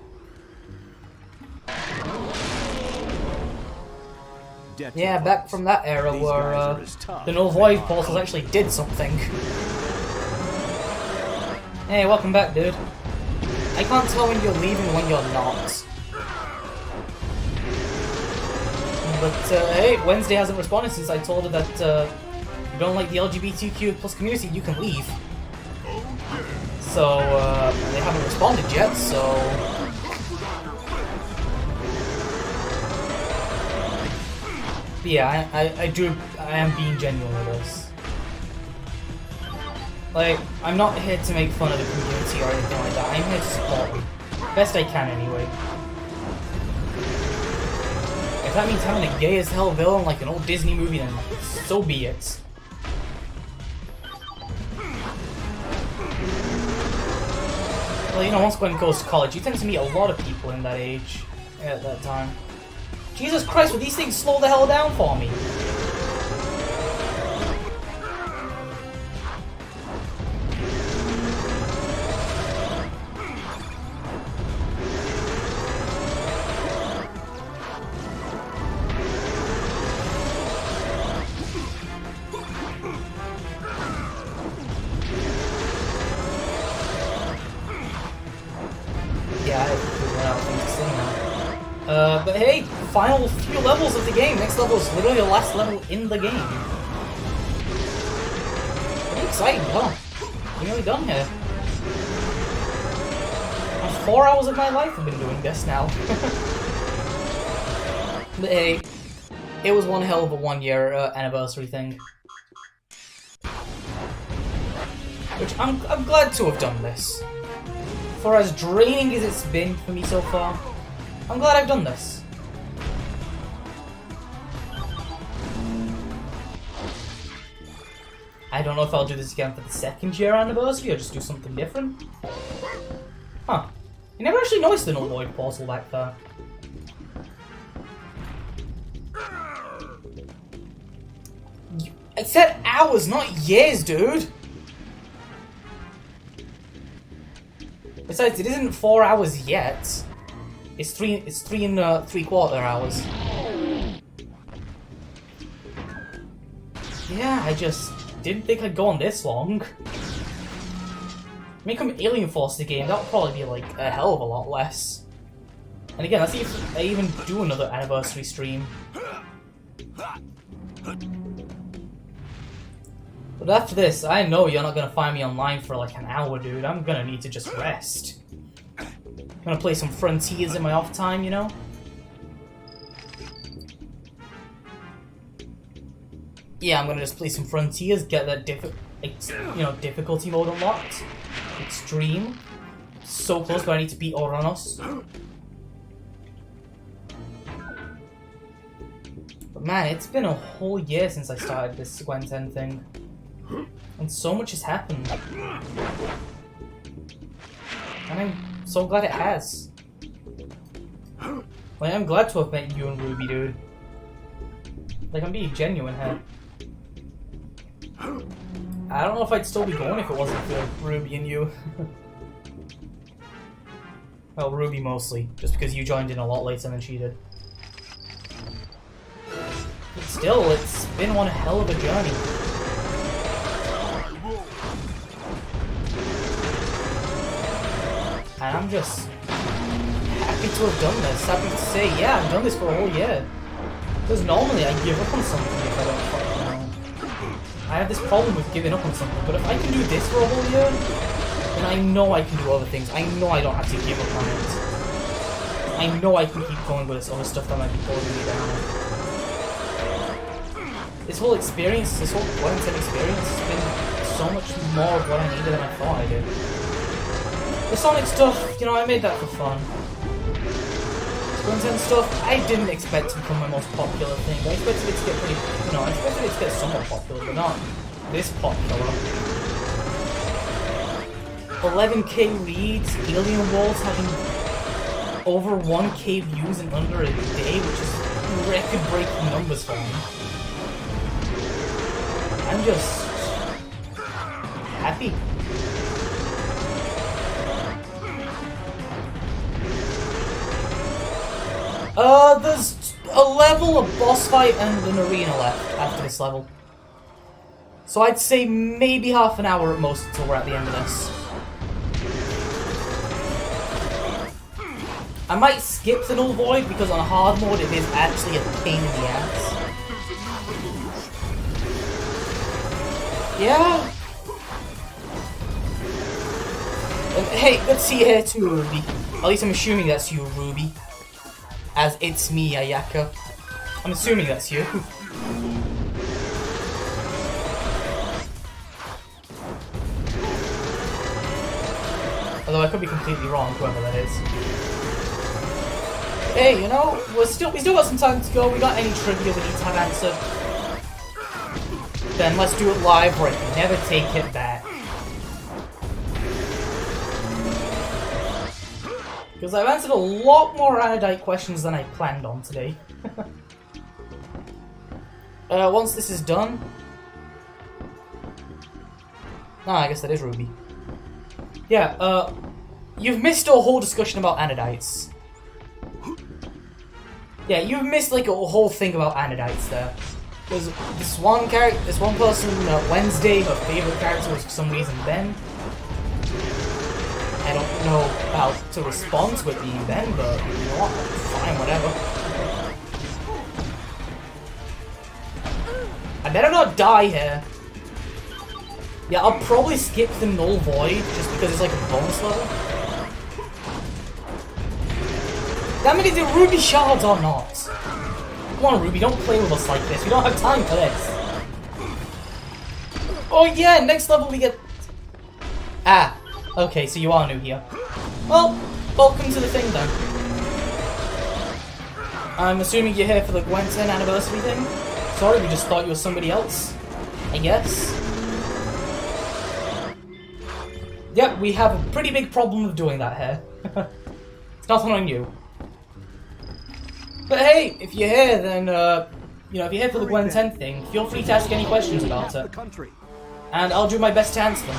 [SPEAKER 1] Yeah, back from that era where the null void portals actually did something. Hey, welcome back, dude. I can't tell when you're leaving when you're not. But, hey, Wednesday hasn't responded since I told her that, if you don't like the LGBTQ plus community, you can leave. So, they haven't responded yet, so... But yeah, I am being genuine with this. Like, I'm not here to make fun of the community or anything like that. I'm here to support them. Best I can, anyway. If that means having a gay as hell villain like an old Disney movie, then so be it. Well, you know, once Gwen goes to college, you tend to meet a lot of people in that age at that time. Jesus Christ, will these things slow the hell down for me? But hey, final few levels of the game. Next level is literally the last level in the game. Pretty exciting, huh? We're nearly done here. And 4 hours of my life I've been doing this now. But hey, it was one hell of a 1-year anniversary thing. Which I'm glad to have done this. For as draining as it's been for me so far, I'm glad I've done this. I don't know if I'll do this again for the 2nd year anniversary or just do something different. Huh. I never actually noticed the null void portal back there. I said hours, not years, dude! Besides, it isn't 4 hours yet. It's 3 and 3/4 hours. Yeah, I just didn't think I'd go on this long. Make them Alien Force the game, that would probably be like a hell of a lot less. And again, that's if I even do another anniversary stream. But after this, I know you're not gonna find me online for like an hour, dude. I'm gonna need to just rest. I'm gonna play some Frontiers in my off time, you know? Yeah, I'm gonna just play some Frontiers, get that difficulty mode unlocked. Extreme. So close, but I need to beat Oranos. But man, it's been a whole year since I started this Gwen 10 thing. And so much has happened. And I'm so glad it has. Like, I'm glad to have met you and Ruby, dude. Like, I'm being genuine here. I don't know if I'd still be going if it wasn't for Ruby and you. Well, Ruby mostly, just because you joined in a lot later than she did. But still, it's been one hell of a journey. And I'm just happy to have done this. Happy to say, yeah, I've done this for a whole year. Because normally I give up on something if I don't fucking know. I have this problem with giving up on something, but if I can do this for a whole year, then I know I can do other things. I know I don't have to give up on it. I know I can keep going with this other stuff that might be holding me down. This whole experience, this whole Gwen 10 experience has been so much more of what I needed than I thought I did. The Sonic stuff, you know, I made that for fun. Gwen 10 stuff, I didn't expect to become my most popular thing. I expected it to get pretty, you know, I expected it to get somewhat popular, but not this popular. 11k reads, Alien Walls having over 1k views in under a day, which is record-breaking numbers for me. I'm just happy. There's a level, a boss fight, and an arena left after this level. So I'd say maybe half an hour at most until we're at the end of this. I might skip the null void because on hard mode it is actually a pain in the ass. Yeah. Hey, good to see you here too, Ruby. At least I'm assuming that's you, Ruby. As it's me, Ayaka. I'm assuming that's you. Although I could be completely wrong, whoever that is. Hey, you know, we still got some time to go. We got any trivia we need to have answered? Then let's do it live where I can never take it back. Because I've answered a lot more Anodite questions than I planned on today. Once this is done... I guess that is Ruby. Yeah, you've missed a whole discussion about Anodites. Yeah, you've missed like a whole thing about Anodites there. There's this one person, Wednesday, her favorite character was for some reason Ben. I don't know how to respond to it being Ben, but you know what? Fine, whatever. I better not die here. Yeah, I'll probably skip the Null Void just because it's like a bonus level. That many the Ruby shards or not? Come on, Ruby, don't play with us like this. We don't have time for this. Oh yeah, next level we get... Ah, okay, so you are new here. Well, welcome to the thing then. I'm assuming you're here for the Gwen 10 anniversary thing? Sorry, we just thought you were somebody else. I guess. Yep, we have a pretty big problem of doing that here. It's nothing on you. But hey, if you're here, then, you know, if you're here for the Gwen 10 thing, feel free to ask any questions about it. And I'll do my best to answer them.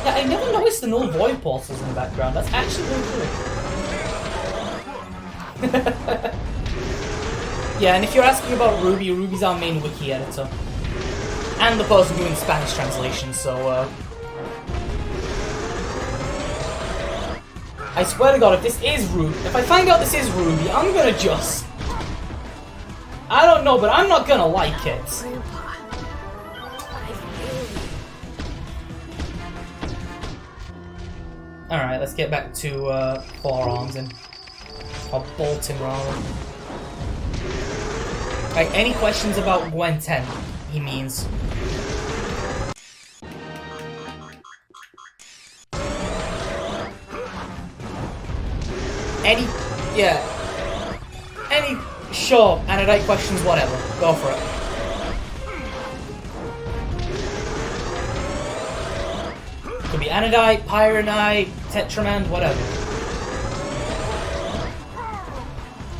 [SPEAKER 1] Yeah, I never noticed the Null Void portals in the background. That's actually really cool. Yeah, and if you're asking about Ruby, Ruby's our main wiki editor. And the person doing Spanish translation, so, I swear to God, if this is Ruby, if I find out this is Ruby, I'm gonna just... I don't know, but I'm not gonna like it. Alright, let's get back to, forearms and... Or Bolton, rather. Right, any questions about Gwen 10? He means... Sure, Anodite questions, whatever. Go for it. Could be Anodite, Pyronite, Tetramand, whatever.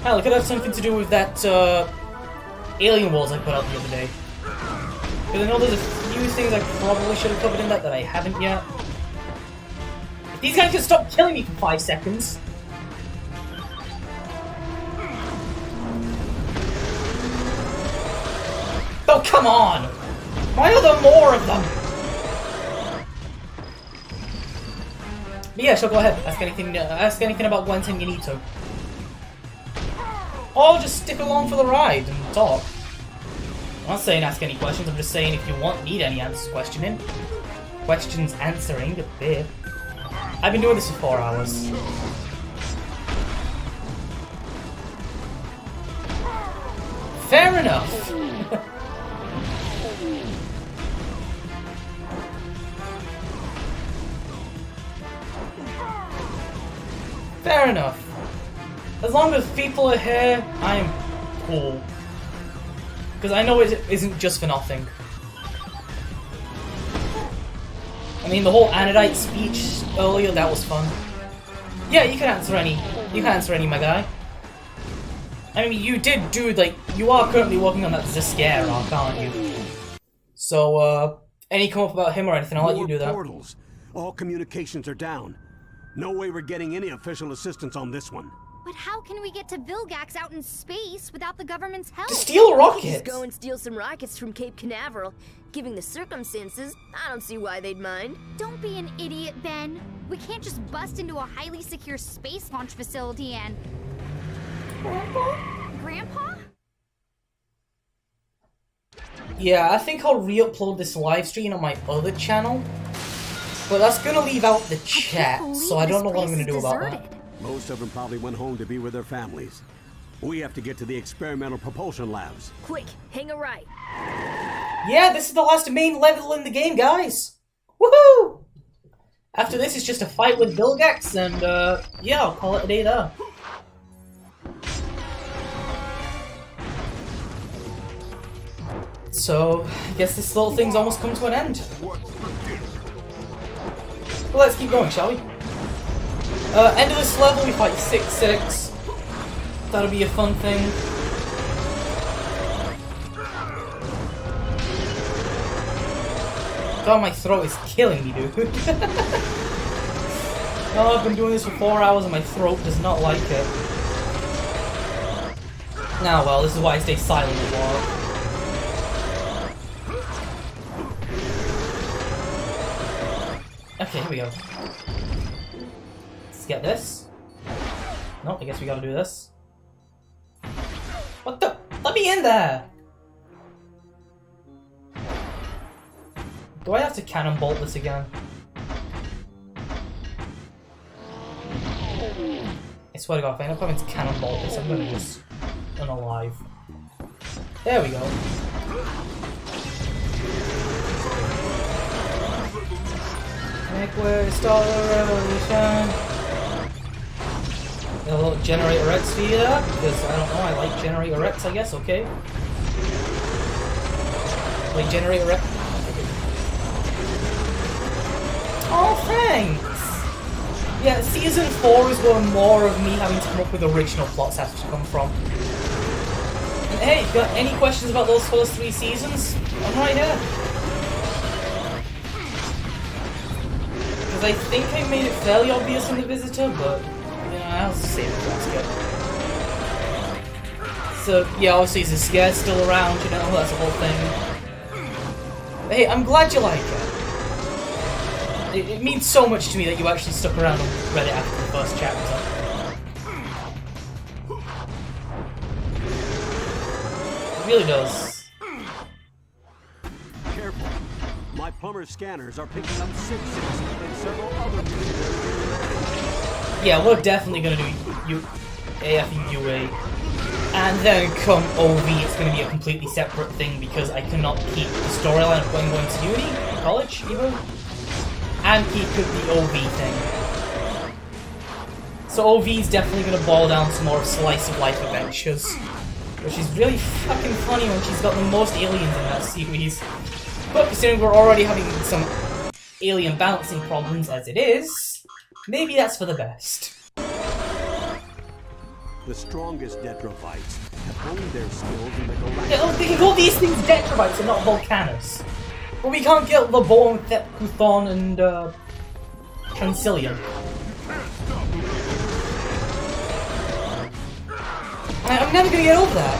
[SPEAKER 1] Hell, it could have something to do with that, Alien Wars I put out the other day. Because I know there's a few things I probably should have covered in that I haven't yet. If these guys could stop killing me for 5 seconds. Oh, come on! Why are there more of them? But yeah, sure, go ahead. Ask anything about Gwen 10 you need to. Or just stick along for the ride and talk. I'm not saying ask any questions, I'm just saying if you need any questions answering a bit. I've been doing this for 4 hours. Fair enough. Fair enough. As long as people are here, I'm cool. Because I know it isn't just for nothing. I mean, the whole Anodite speech earlier, that was fun. Yeah, you can answer any, my guy. I mean, you did do, like, you are currently working on that Zescare arc, aren't you? So, any come up about him or anything, I'll let you do that.
[SPEAKER 3] Portals. All communications are down. No way we're getting any official assistance on this one.
[SPEAKER 4] But how can we get to Vilgax out in space without the government's help?
[SPEAKER 1] Steal rockets!
[SPEAKER 2] Just go and steal some rockets from Cape Canaveral. Given the circumstances, I don't see why they'd mind.
[SPEAKER 4] Don't be an idiot, Ben. We can't just bust into a highly secure space launch facility and... Grandpa?
[SPEAKER 1] Yeah, I think I'll re-upload this live stream on my other channel. But that's gonna leave out the chat, so I don't know what I'm gonna do about that.
[SPEAKER 3] Most of them probably went home to be with their families. We have to get to the experimental propulsion labs.
[SPEAKER 2] Quick, hang a right.
[SPEAKER 1] Yeah, this is the last main level in the game, guys! Woohoo! After this, it's just a fight with Vilgax, and yeah, I'll call it a day there. So, I guess this little thing's almost come to an end. Well, let's keep going, shall we? End of this level, we fight 6-6. That'll be a fun thing. God, my throat is killing me, dude. Oh, I've been doing this for 4 hours and my throat does not like it. Now, well, this is why I stay silent a while. Okay, here we go. Let's get this. Nope, I guess we gotta do this. What the? Let me in there! Do I have to cannonbolt this again? I swear to God, if I end up having to cannonbolt this, I'm gonna just unalive. There we go. Make way, start the revolution. A little Generator X for you there, because I don't know, I like Generator X, I guess, okay? Like Generator X. Oh, thanks! Yeah, Season 4 is where more of me having to come up with original plots has to come from. And hey, if you got any questions about those first 3 seasons, I'm right here. Because I think I made it fairly obvious in The Visitor, but, you know, I'll save it for that's good. So, yeah, obviously is the scare still around, you know, that's the whole thing. But hey, I'm glad you like it. It means so much to me that you actually stuck around and read it after the first chapter. It really does.
[SPEAKER 3] Careful. My plumber's scanners are picking up 6-6 and several other...
[SPEAKER 1] Yeah, we're definitely gonna do AF and UA. And then come OV, it's gonna be a completely separate thing because I cannot keep the storyline of Gwen going to uni, college, even. And keep with the OV thing. So OV's definitely going to boil down to more slice of life adventures. Which is really fucking funny when she's got the most aliens in that series. But considering we're already having some alien balancing problems as it is, maybe that's for the best.
[SPEAKER 3] The strongest Detrovites have honed their skills in the galactic...
[SPEAKER 1] Yeah, look, they can call these things Detrovites and not Volcanus. But we can't get the Born, Thepkuthon, and Transilium. I'm never gonna get over that.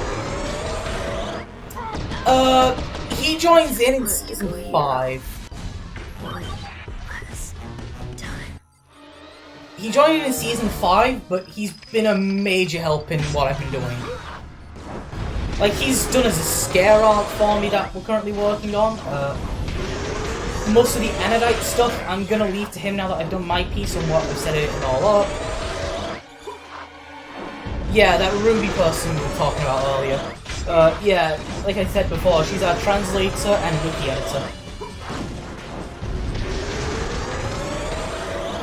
[SPEAKER 1] He joins in Season 5. He joined in Season 5, but he's been a major help in what I've been doing. Like, he's done as a scare arc for me that we're currently working on. Most of the Anodite stuff I'm gonna leave to him now that I've done my piece on what I've set it all up. Yeah, that Ruby person we were talking about earlier. Yeah, like I said before, she's our translator and wiki editor.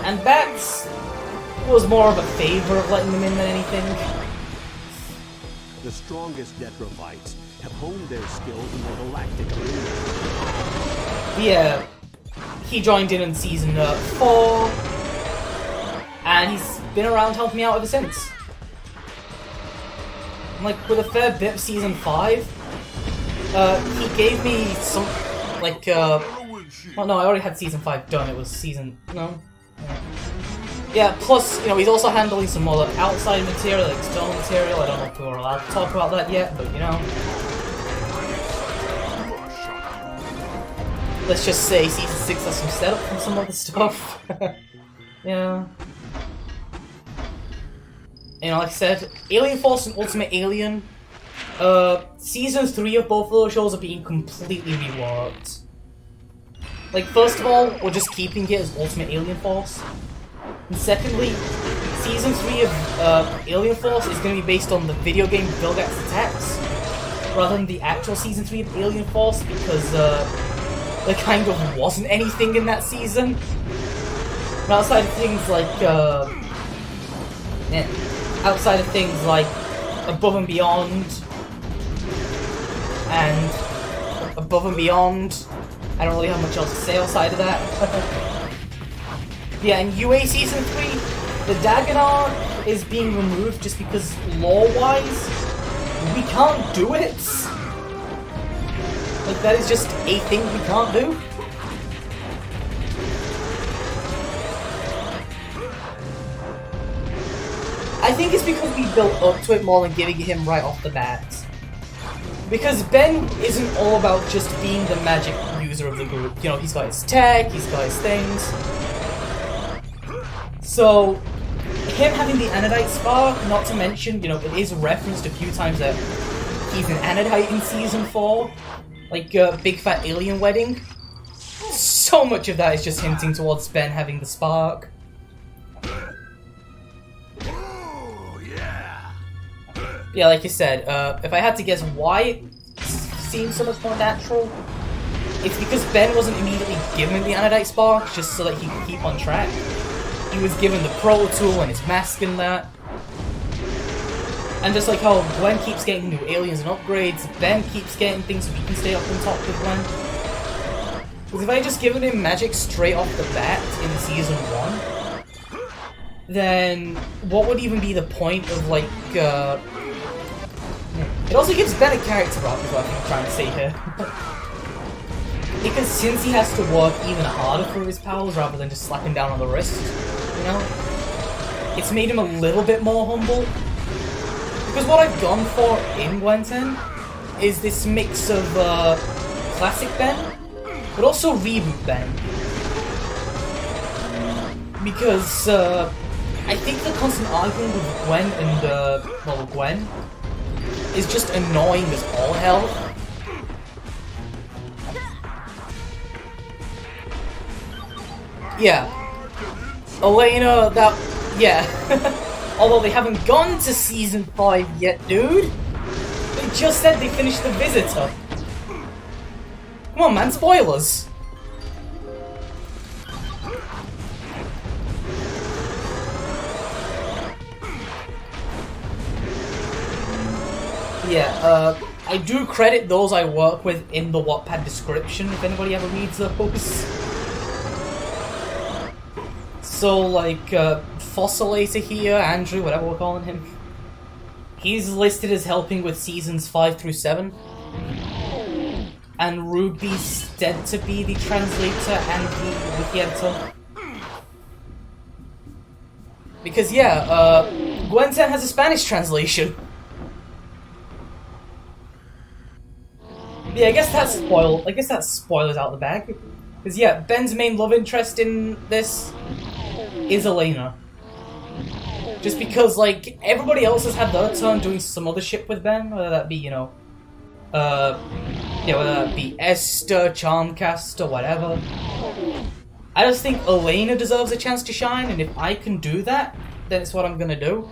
[SPEAKER 1] And Bax was more of a favor of letting them in than anything.
[SPEAKER 3] The strongest Detrovites have honed their skills in the galactic arena.
[SPEAKER 1] Yeah, he joined in Season 4, and he's been around helping me out ever since. Like, with a fair bit of Season 5, he gave me some, like, well, no, I already had Season 5 done, it was Season, no? Yeah, plus, you know, he's also handling some more outside material, external material. I don't know if we were allowed to talk about that yet, but, you know. Let's just say Season 6 has some setup from some other stuff. Yeah. You know, like I said, Alien Force and Ultimate Alien, Season 3 of both of those shows are being completely reworked. Like, first of all, we're just keeping it as Ultimate Alien Force. And secondly, Season 3 of Alien Force is going to be based on the video game Vilgax Attacks, rather than the actual Season 3 of Alien Force, because there kind of wasn't anything in that season. But outside of things like, outside of things like Above and Beyond, and Above and Beyond, I don't really have much else to say outside of that. Yeah, in UA Season 3, the Dagon arc is being removed just because, lore-wise, we can't do it. Like, that is just a thing we can't do. I think it's because we built up to it more than giving it him right off the bat. Because Ben isn't all about just being the magic user of the group. You know, he's got his tech, he's got his things. So, him having the Anodite Spark, not to mention, you know, it is referenced a few times that he's an Anodite in Season 4. Like, Big Fat Alien Wedding. So much of that is just hinting towards Ben having the Spark. Yeah, like you said, if I had to guess why it seems so much more natural, it's because Ben wasn't immediately given the Anodite Spark just so that he could keep on track. He was given the Pro Tool and his mask and that. And just like how Gwen keeps getting new aliens and upgrades, Ben keeps getting things so he can stay up on top with Gwen. Because if I had just given him magic straight off the bat in Season 1, then what would even be the point of, like, It also gives Ben a character arc, is what I think I'm trying to say here. Because since he has to work even harder for his powers rather than just slapping down on the wrist, you know? It's made him a little bit more humble. Because what I've gone for in Gwen 10 is this mix of classic Ben, but also reboot Ben. Because I think the constant arguing with Gwen and, well, Gwen is just annoying as all hell. Yeah. Elena, yeah. Although they haven't gone to Season 5 yet, dude. They just said they finished The Visitor. Come on, man, spoilers. Yeah, I do credit those I work with in the Wattpad description if anybody ever reads those. So, like, Fossolator here, Andrew, whatever we're calling him, he's listed as helping with Seasons 5 through 7. And Ruby's said to be the translator and the wiki editor. Because, yeah, Gwen 10 has a Spanish translation. Yeah, I guess that's spoilers out the bag. Because, yeah, Ben's main love interest in this is Elena. Just because, like, everybody else has had their turn doing some other shit with Ben, whether that be, you know, yeah, whether that be Esther, Charmcaster, whatever. I just think Elena deserves a chance to shine, and if I can do that, then it's what I'm gonna do.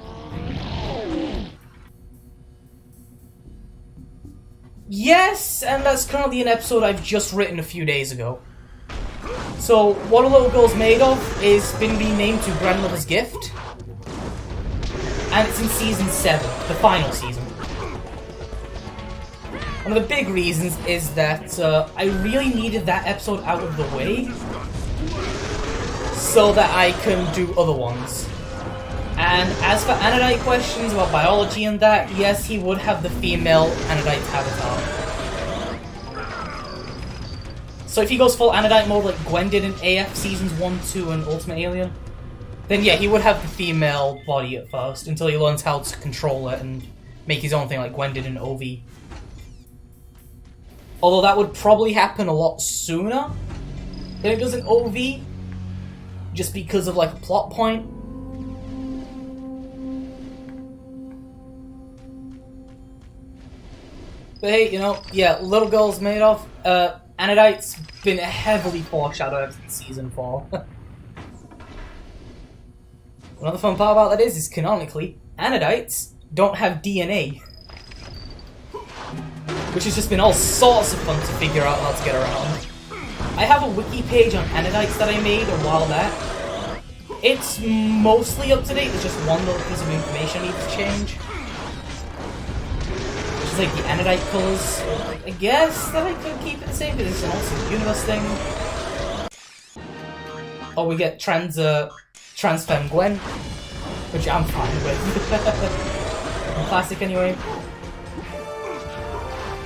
[SPEAKER 1] Yes, and that's currently an episode I've just written a few days ago. So, What a Little Girl's Made Of is been renamed to Grandmother's Gift. And it's in Season 7, the final season. One of the big reasons is that I really needed that episode out of the way so that I can do other ones. And as for Anodite questions about biology and that, yes, he would have the female Anodite avatar. So if he goes full Anodite mode like Gwen did in AF Seasons 1, 2, and Ultimate Alien, then yeah, he would have the female body at first, until he learns how to control it and make his own thing like Gwen did in OV. Although that would probably happen a lot sooner than it does in OV, just because of like a plot point. But hey, you know, yeah, Little Girl's Made Of. Anodite's been heavily foreshadowed in Season 4. Another fun part about that is canonically, Anodites don't have DNA. Which has just been all sorts of fun to figure out how to get around. I have a wiki page on Anodites that I made a while back, It's mostly up to date. There's just one little piece of information I need to change. Which is like the Anodite colors. I guess that I could keep it the same because it's an awesome universe thing. Oh, we get transfem Gwen, which I'm fine with. Classic anyway.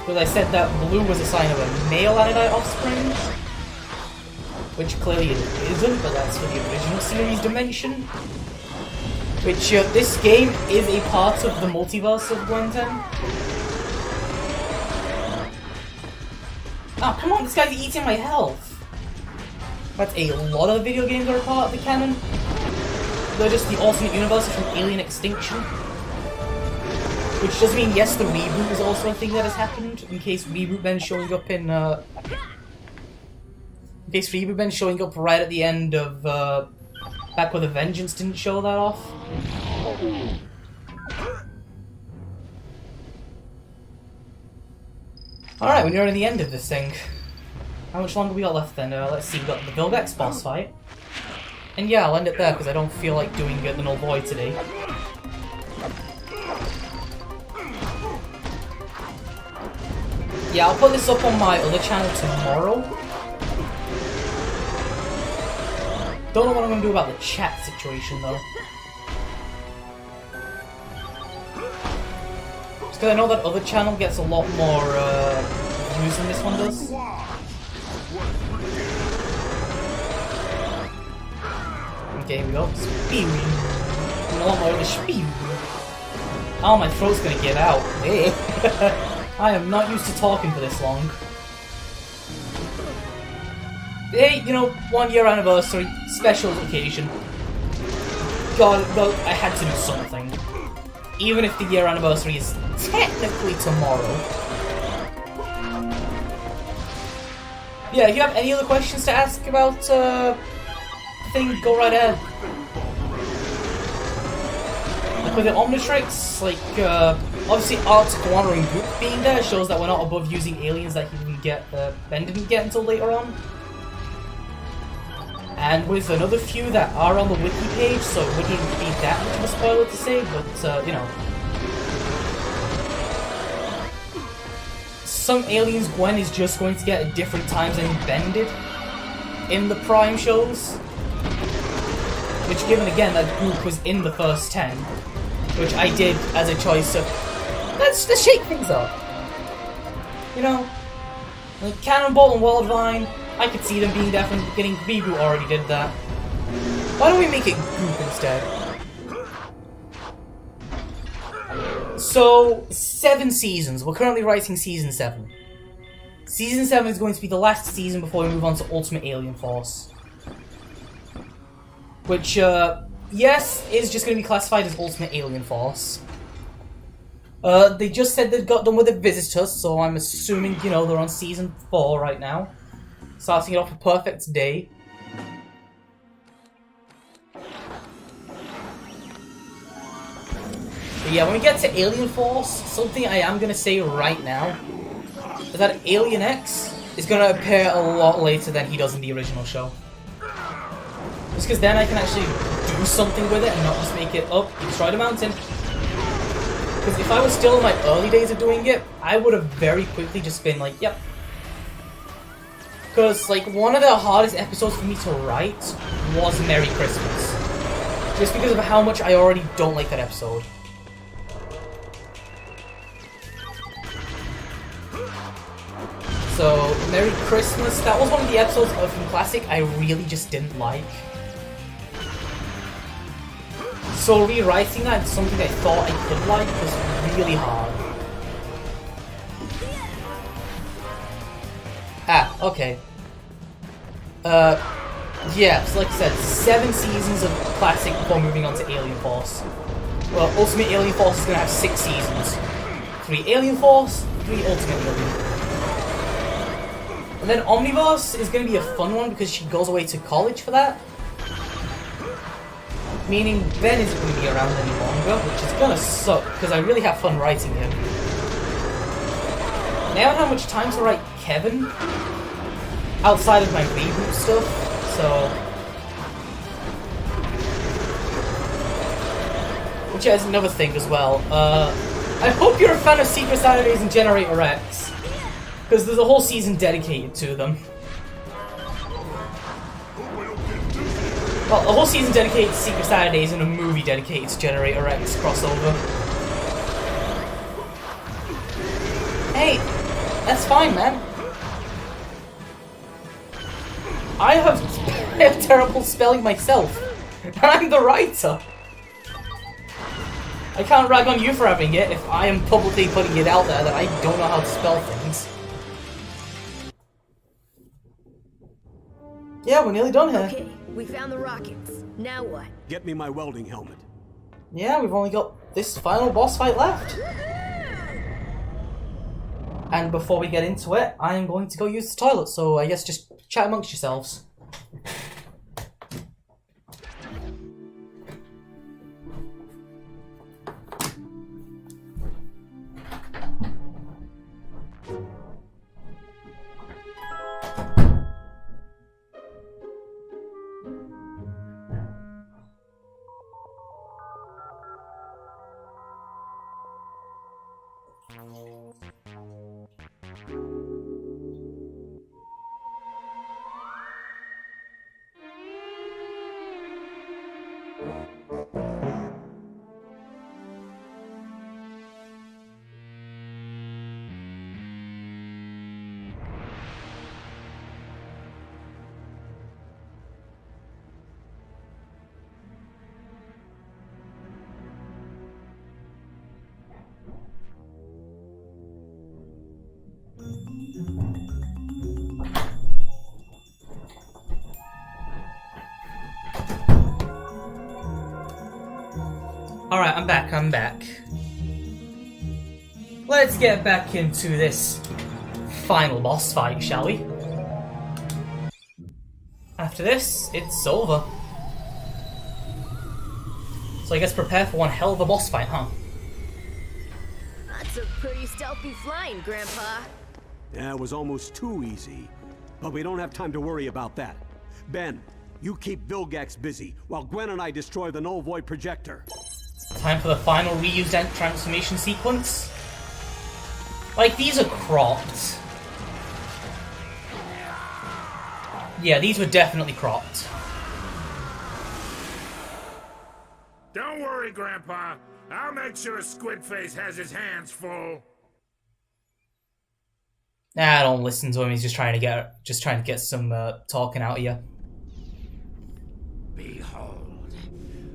[SPEAKER 1] Because I said that blue was a sign of a male Anodite offspring. Which clearly it isn't, but that's for the original series dimension. Which, this game is a part of the multiverse of Gwen 10. Oh, come on, this guy's eating my health! That's a lot of video games are a part of the canon. They're just the alternate universes from Alien Extinction. Which does mean, yes, the reboot is also a thing that has happened, in case Reboot Ben's showing up in, in case Reboot Ben's showing up right at the end of, back where the Vengeance didn't show that off. Alright, we're nearing the end of this thing. How much longer we got left then? Let's see, we got the Vilgax boss fight. And yeah, I'll end it there, because I don't feel like doing the Null Void today. Yeah, I'll put this up on my other channel tomorrow. Don't know what I'm going to do about the chat situation, though. Just because I know that other channel gets a lot more views than this one does. Okay, here we go. Spew. A lot more of the spew. Oh, my throat's going to get out. Hey. I am not used to talking for this long. Hey, you know, 1 year anniversary, special occasion. God, well, I had to do something. Even if the year anniversary is technically tomorrow. Yeah, if you have any other questions to ask about, the thing, go right ahead. Like with the Omnitrix, like, obviously Arctic Wandering Group being there shows that we're not above using aliens that he didn't get, Ben didn't get until later on. And with another few that are on the wiki page, so it wouldn't be that much of a spoiler to say, but, you know. Some aliens Gwen is just going to get at different times than Ben did in the Prime shows. Which, given again that group was in the first 10, which I did as a choice of, let's shake things up. You know, like Cannonball and Worldvine, I could see them being different. Getting Reboot already did that. Why don't we make it Goop instead? So, 7 seasons. We're currently writing Season 7. Season 7 is going to be the last season before we move on to Ultimate Alien Force. Which, yes, is just going to be classified as Ultimate Alien Force. They just said they got done with the Visitors, so I'm assuming, you know, they're on Season 4 right now. Starting it off a perfect day. But yeah, when we get to Alien Force, something I am going to say right now is that Alien X is going to appear a lot later than he does in the original show. Just because then I can actually do something with it and not just make it up, destroy the mountain. Because if I was still in my early days of doing it, I would have very quickly just been like, yep. Because, like, one of the hardest episodes for me to write was Merry Christmas. Just because of how much I already don't like that episode. So, Merry Christmas, that was one of the episodes of from Classic I really just didn't like. So rewriting that into something I thought I could like was really hard. Ah, okay. Yeah, so like I said, 7 seasons of Classic before moving on to Alien Force. Well, Ultimate Alien Force is gonna have 6 seasons. 3 Alien Force, 3 Ultimate Alien. And then Omniverse is gonna be a fun one because she goes away to college for that. Meaning Ben isn't gonna be around any longer, which is gonna suck because I really have fun writing him. And I haven't had much time to write Kevin outside of my reboot stuff, so Which is another thing as well. I hope you're a fan of Secret Saturdays and Generator X. Because there's a whole season dedicated to them. Well, a whole season dedicated to Secret Saturdays and a movie dedicated to Generator X crossover. Hey, that's fine, man. I have terrible spelling myself. And I'm the writer. I can't rag on you for having it if I am publicly putting it out there that I don't know how to spell things. Yeah, we're nearly done here.
[SPEAKER 2] Okay, we found the rockets. Now what?
[SPEAKER 3] Get me my welding helmet.
[SPEAKER 1] Yeah, we've only got this final boss fight left. And before we get into it, I'm going to go use the toilet, so I guess just chat amongst yourselves. Alright, I'm back. Let's get back into this final boss fight, shall we? After this, it's over. So I guess prepare for one hell of a boss fight, huh?
[SPEAKER 2] That's a pretty stealthy flying, Grandpa.
[SPEAKER 3] Yeah, it was almost too easy. But we don't have time to worry about that. Ben, you keep Vilgax busy, while Gwen and I destroy the Null Void projector.
[SPEAKER 1] Time for the final reused transformation sequence. Like, these are cropped. Yeah, these were definitely cropped.
[SPEAKER 13] Don't worry, Grandpa. I'll make sure Squidface has his hands full.
[SPEAKER 1] Nah, don't listen to him. He's just trying to get some talking out of you.
[SPEAKER 11] Behold,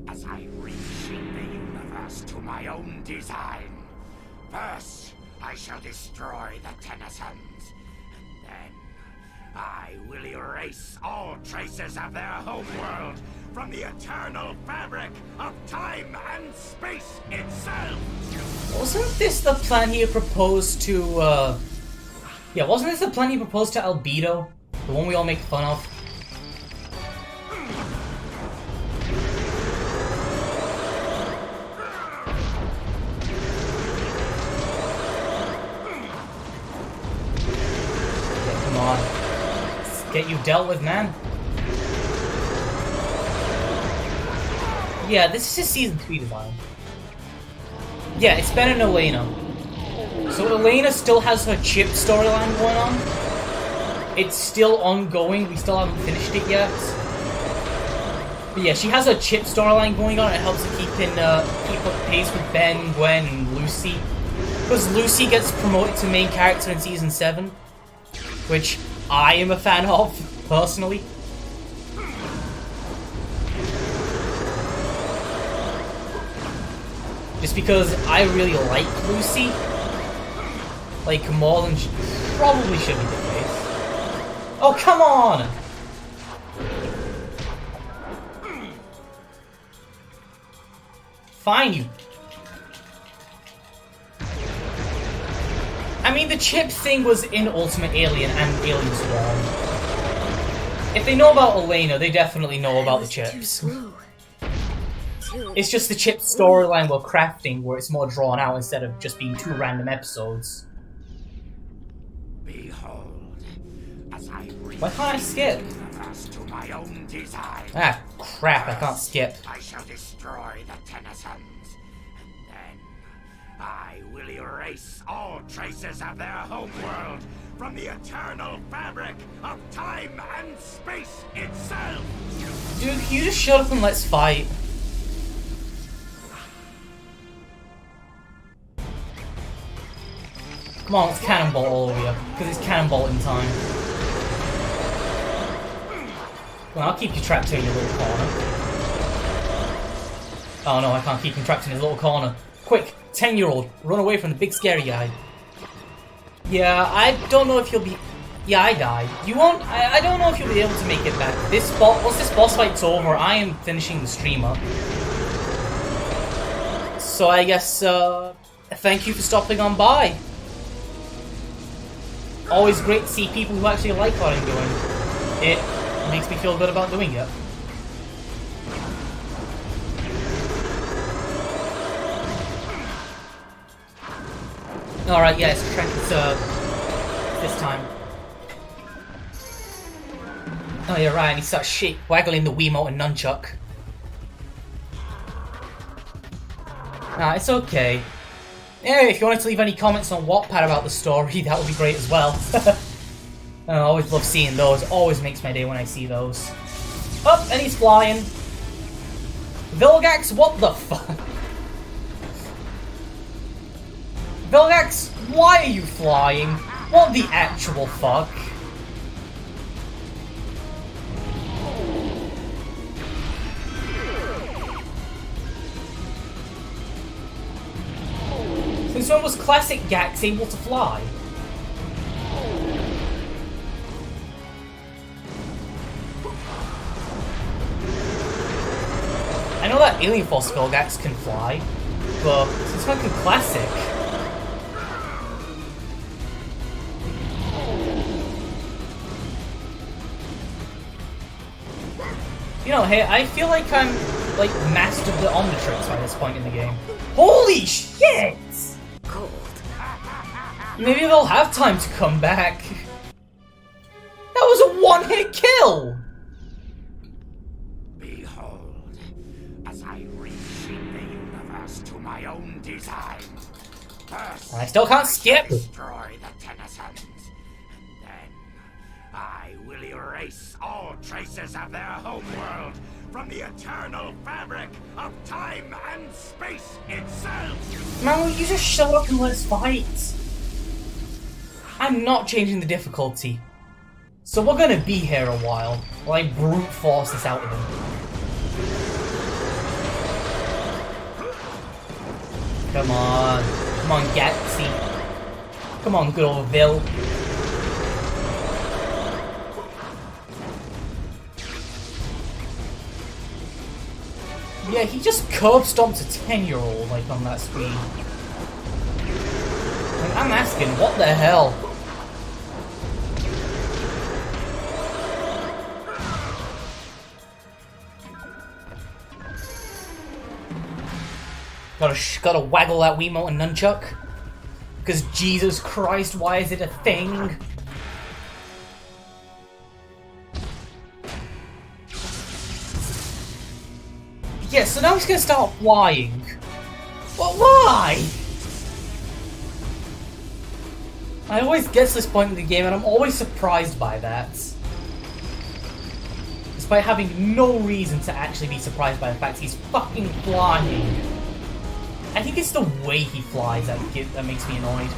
[SPEAKER 11] as I reshape the universe to my own design. First, I shall destroy the Tennysons, and then I will erase all traces of their homeworld from the eternal fabric of time and space itself.
[SPEAKER 1] Wasn't this the plan he had proposed to, yeah, wasn't this the plan he proposed to Albedo? The one we all make fun of? Okay, come on. Let's get you dealt with, man. Yeah, this is just Season 3 design. Yeah, it's Ben and Elena. So Elena still has her chip storyline going on. It's still ongoing, we still haven't finished it yet. But yeah, she has her chip storyline going on, it helps her keep up pace with Ben, Gwen, and Lucy. Because Lucy gets promoted to main character in Season 7. Which I am a fan of, personally. Just because I really like Lucy. Like, more than probably should be the case. Oh, come on! Fine, you. I mean, the chip thing was in Ultimate Alien and Alien Swarm. If they know about Elena, they definitely know about the chips. It's just the chip storyline we're crafting where it's more drawn out instead of just being 2 random episodes.
[SPEAKER 11] Behold, as I
[SPEAKER 1] Why can't I skip?
[SPEAKER 11] to my own design.
[SPEAKER 1] Ah, crap, I can't skip.
[SPEAKER 11] I shall destroy the Tennysons, erase all traces of their homeworld from the eternal fabric of time and space itself.
[SPEAKER 1] Dude, can you just shut up and let's fight? Come on, let's cannonball all over you, because it's cannonballing time. Well, I'll keep you trapped here in your little corner. Oh no, I can't keep him trapped in his little corner. Quick, 10-year-old, run away from the big scary guy. Yeah, I don't know if you'll be... Yeah, I died. You won't... I don't know if you'll be able to make it back. Once this boss fight's over, I am finishing the stream up. So I guess, thank you for stopping on by. Always great to see people who actually like what I'm doing. It makes me feel good about doing it. Alright, yeah, it's this time. Oh, you're right, he starts waggling the Wiimote and nunchuck. Nah, it's okay. Yeah, if you wanted to leave any comments on Wattpad about the story, that would be great as well. I always love seeing those. Always makes my day when I see those. Oh, and he's flying. Vilgax, what the fuck? Vilgax, why are you flying? What the actual fuck? Since when was classic Gax able to fly? I know that Alien Force Vilgax can fly, but since when can classic? You know, hey, I feel like I'm, like, mastered the Omnitrix by this point in the game. Holy shit!
[SPEAKER 2] Cold.
[SPEAKER 1] Maybe they'll have time to come back. That was a one-hit kill!
[SPEAKER 11] Behold, as I reshape the universe to my own design. First,
[SPEAKER 1] I still can't skip!
[SPEAKER 11] Destroy the Tennysons. And then I will erase all traces of their homeworld from the eternal fabric of time and space itself.
[SPEAKER 1] Man, will you just shut up and let's fight? I'm not changing the difficulty. So we're gonna be here a while, while I brute force this out of them. Come on. Come on, Gatsy. Come on, good old Vil. Yeah, he just curb stomped a 10-year-old, like, on that screen. Like, I'm asking, what the hell? Gotta waggle that Wiimote and nunchuck? Because Jesus Christ, why is it a thing? Yeah, so now he's gonna start flying. Well, why? I always get to this point in the game and I'm always surprised by that. Despite having no reason to actually be surprised by the fact he's fucking flying. I think it's the way he flies that makes me annoyed.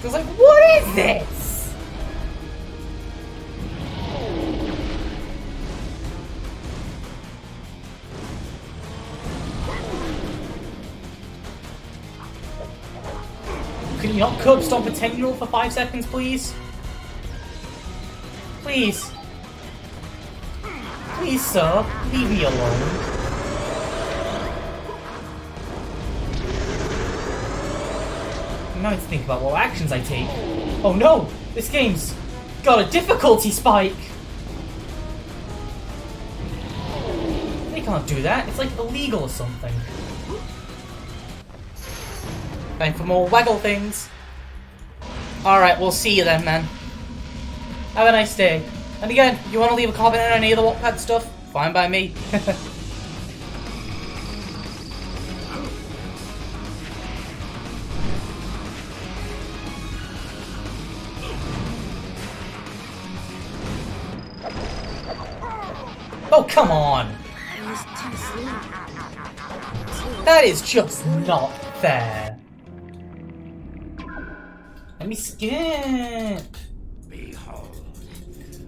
[SPEAKER 1] Cause like, what is this? Can you not curb stomp a 10-year-old for 5 seconds, please? Please. Please, sir, leave me alone. Now I have to think about what actions I take. Oh no! This game's got a difficulty spike! They can't do that, it's like illegal or something. Time for more waggle things. Alright, we'll see you then, man. Have a nice day. And again, you want to leave a comment on any of the Wattpad stuff? Fine by me. come on!
[SPEAKER 2] I was too sleepy.
[SPEAKER 1] That is just not fair. Let me skip.
[SPEAKER 11] Behold,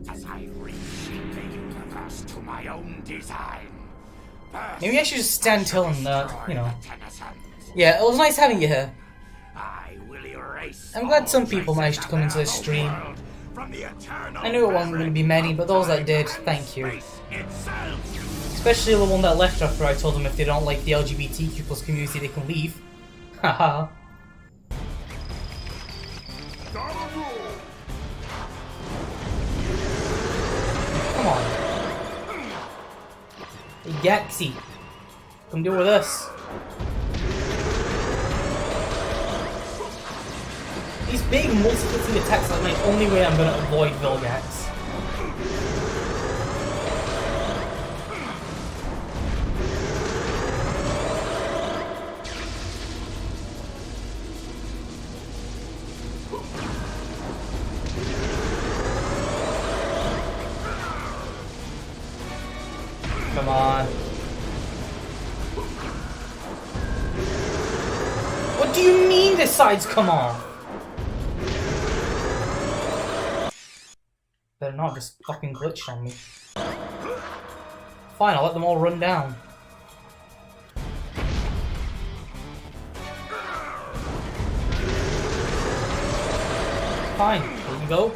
[SPEAKER 11] as I reshape the universe to my own design.
[SPEAKER 1] Maybe I should just stand till and, you know. Yeah, it was nice having you here. I'm glad some people managed to come into this stream. I knew it wasn't going to be many, but those that did, thank you. Especially the one that left after I told them if they don't like the LGBTQ plus community, they can leave. Haha. Come on. Hey, Gaxi. Come deal with us. These big multi-hitting attacks are the only way I'm gonna avoid Vilgax. Come on. What do you mean this side's come on? They're not just fucking glitched on me. Fine, I'll let them all run down. Fine, there you go.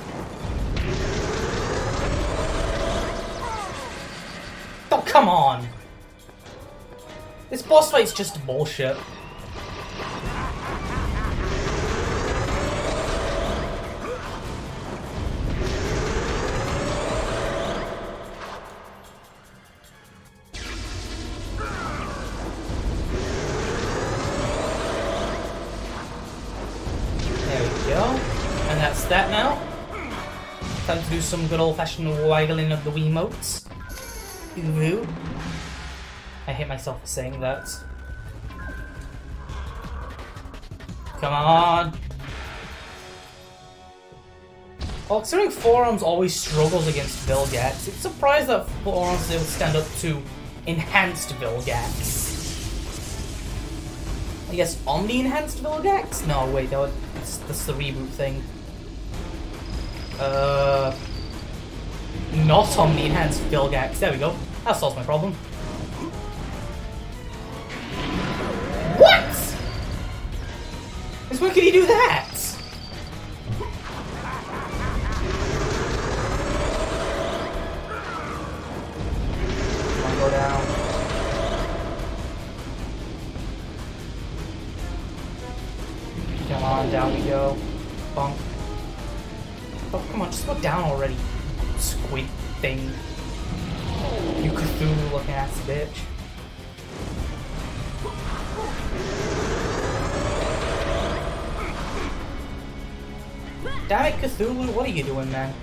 [SPEAKER 1] Oh, come on! This boss fight's just bullshit. That now. Time to do some good old-fashioned waggling of the Wiimotes. Ooh. I hate myself for saying that. Come on. Well, considering Forearms always struggles against Vilgax, it's surprised that Forearms is able to stand up to enhanced Vilgax. I guess Omni-enhanced Vilgax? No, wait, that's the reboot thing. Not Omni-enhanced Vilgax. There we go. That solves my problem. What? Since when can you do that? Come on, go down. Come on, down we go. Bonk. Oh, come on, just go down already, squid thing. You Cthulhu looking ass bitch. Damn it, Cthulhu, what are you doing, man?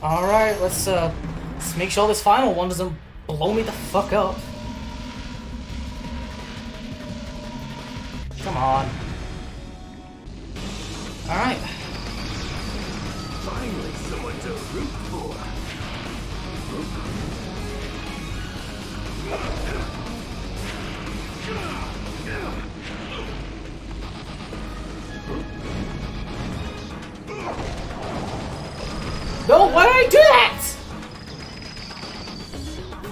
[SPEAKER 1] Alright, let's make sure this final one doesn't blow me the fuck up. Come on. Alright.
[SPEAKER 8] Finally, someone to root for.
[SPEAKER 1] No, why did I do that?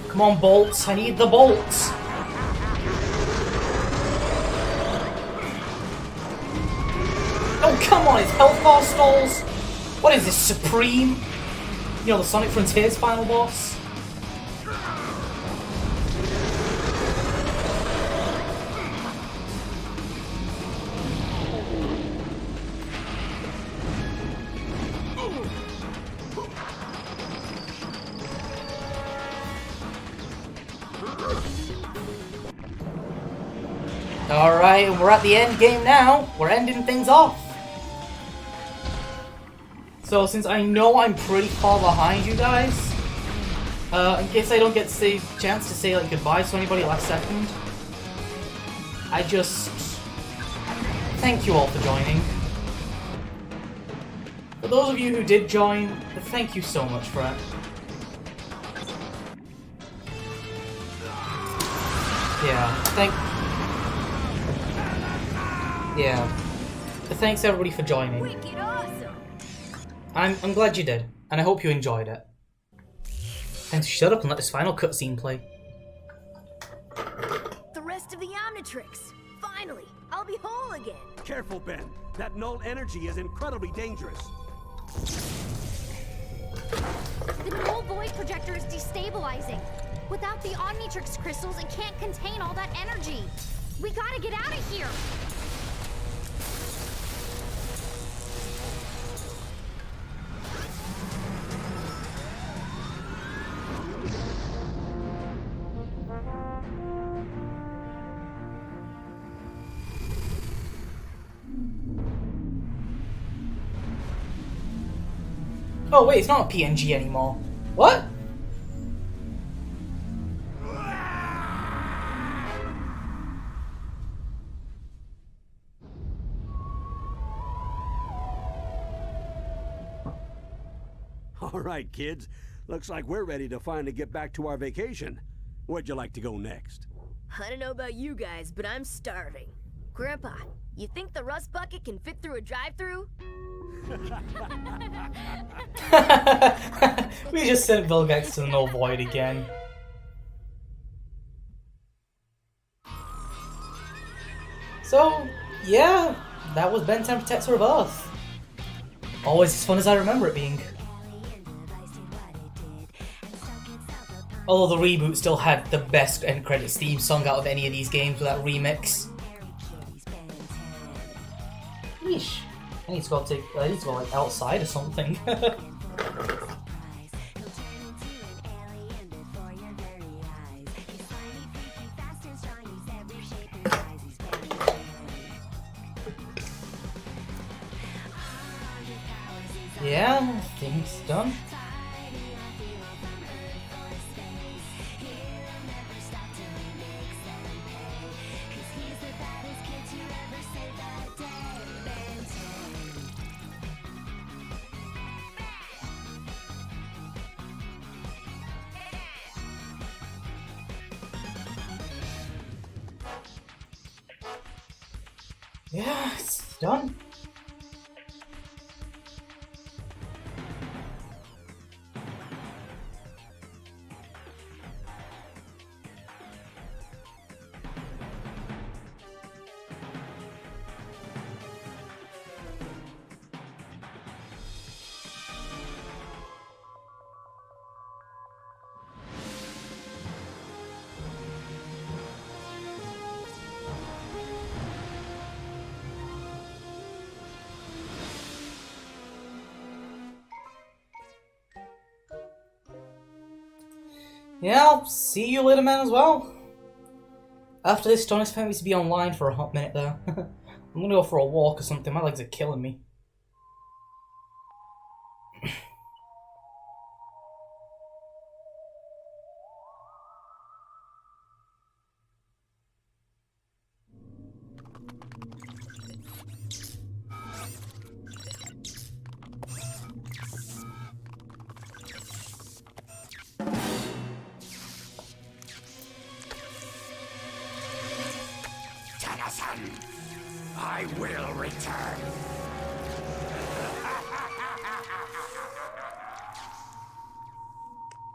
[SPEAKER 1] Come on, bolts. I need the bolts. Oh, come on. It's health bar stalls. What is this, Supreme? You know, the Sonic Frontiers final boss? Alright, we're at the end game now. We're ending things off. So since I know I'm pretty far behind you guys, in case I don't get the chance to say like goodbye to anybody last second, I just thank you all for joining. For those of you who did join, thank you so much for it. Thanks everybody for joining.
[SPEAKER 2] Wicked awesome.
[SPEAKER 1] I'm glad you did, and I hope you enjoyed it. And shut up and let this final cutscene play.
[SPEAKER 2] The rest of the Omnitrix. Finally, I'll be whole again.
[SPEAKER 3] Careful, Ben. That null energy is incredibly dangerous.
[SPEAKER 4] The null void projector is destabilizing. Without the Omnitrix crystals, it can't contain all that energy. We gotta get out of here.
[SPEAKER 1] Oh wait, it's not a PNG anymore. What?
[SPEAKER 3] All right, kids. Looks like we're ready to finally get back to our vacation. Where'd you like to go next?
[SPEAKER 2] I don't know about you guys, but I'm starving. Grandpa, you think the rust bucket can fit through a drive-thru?
[SPEAKER 1] We just sent Vilgax to the null void again. So, yeah, that was Ben 10 Protector of Earth. Always as fun as I remember it being. Although the reboot still had the best end credits theme song out of any of these games with that remix. Yeesh. I need to go like outside or something. Yeah, I think it's done. Yeah, it's done. Yeah, I'll see you later, man, as well. After this, don't expect me to be online for a hot minute there. I'm gonna go for a walk or something, my legs are killing me.
[SPEAKER 11] I will return.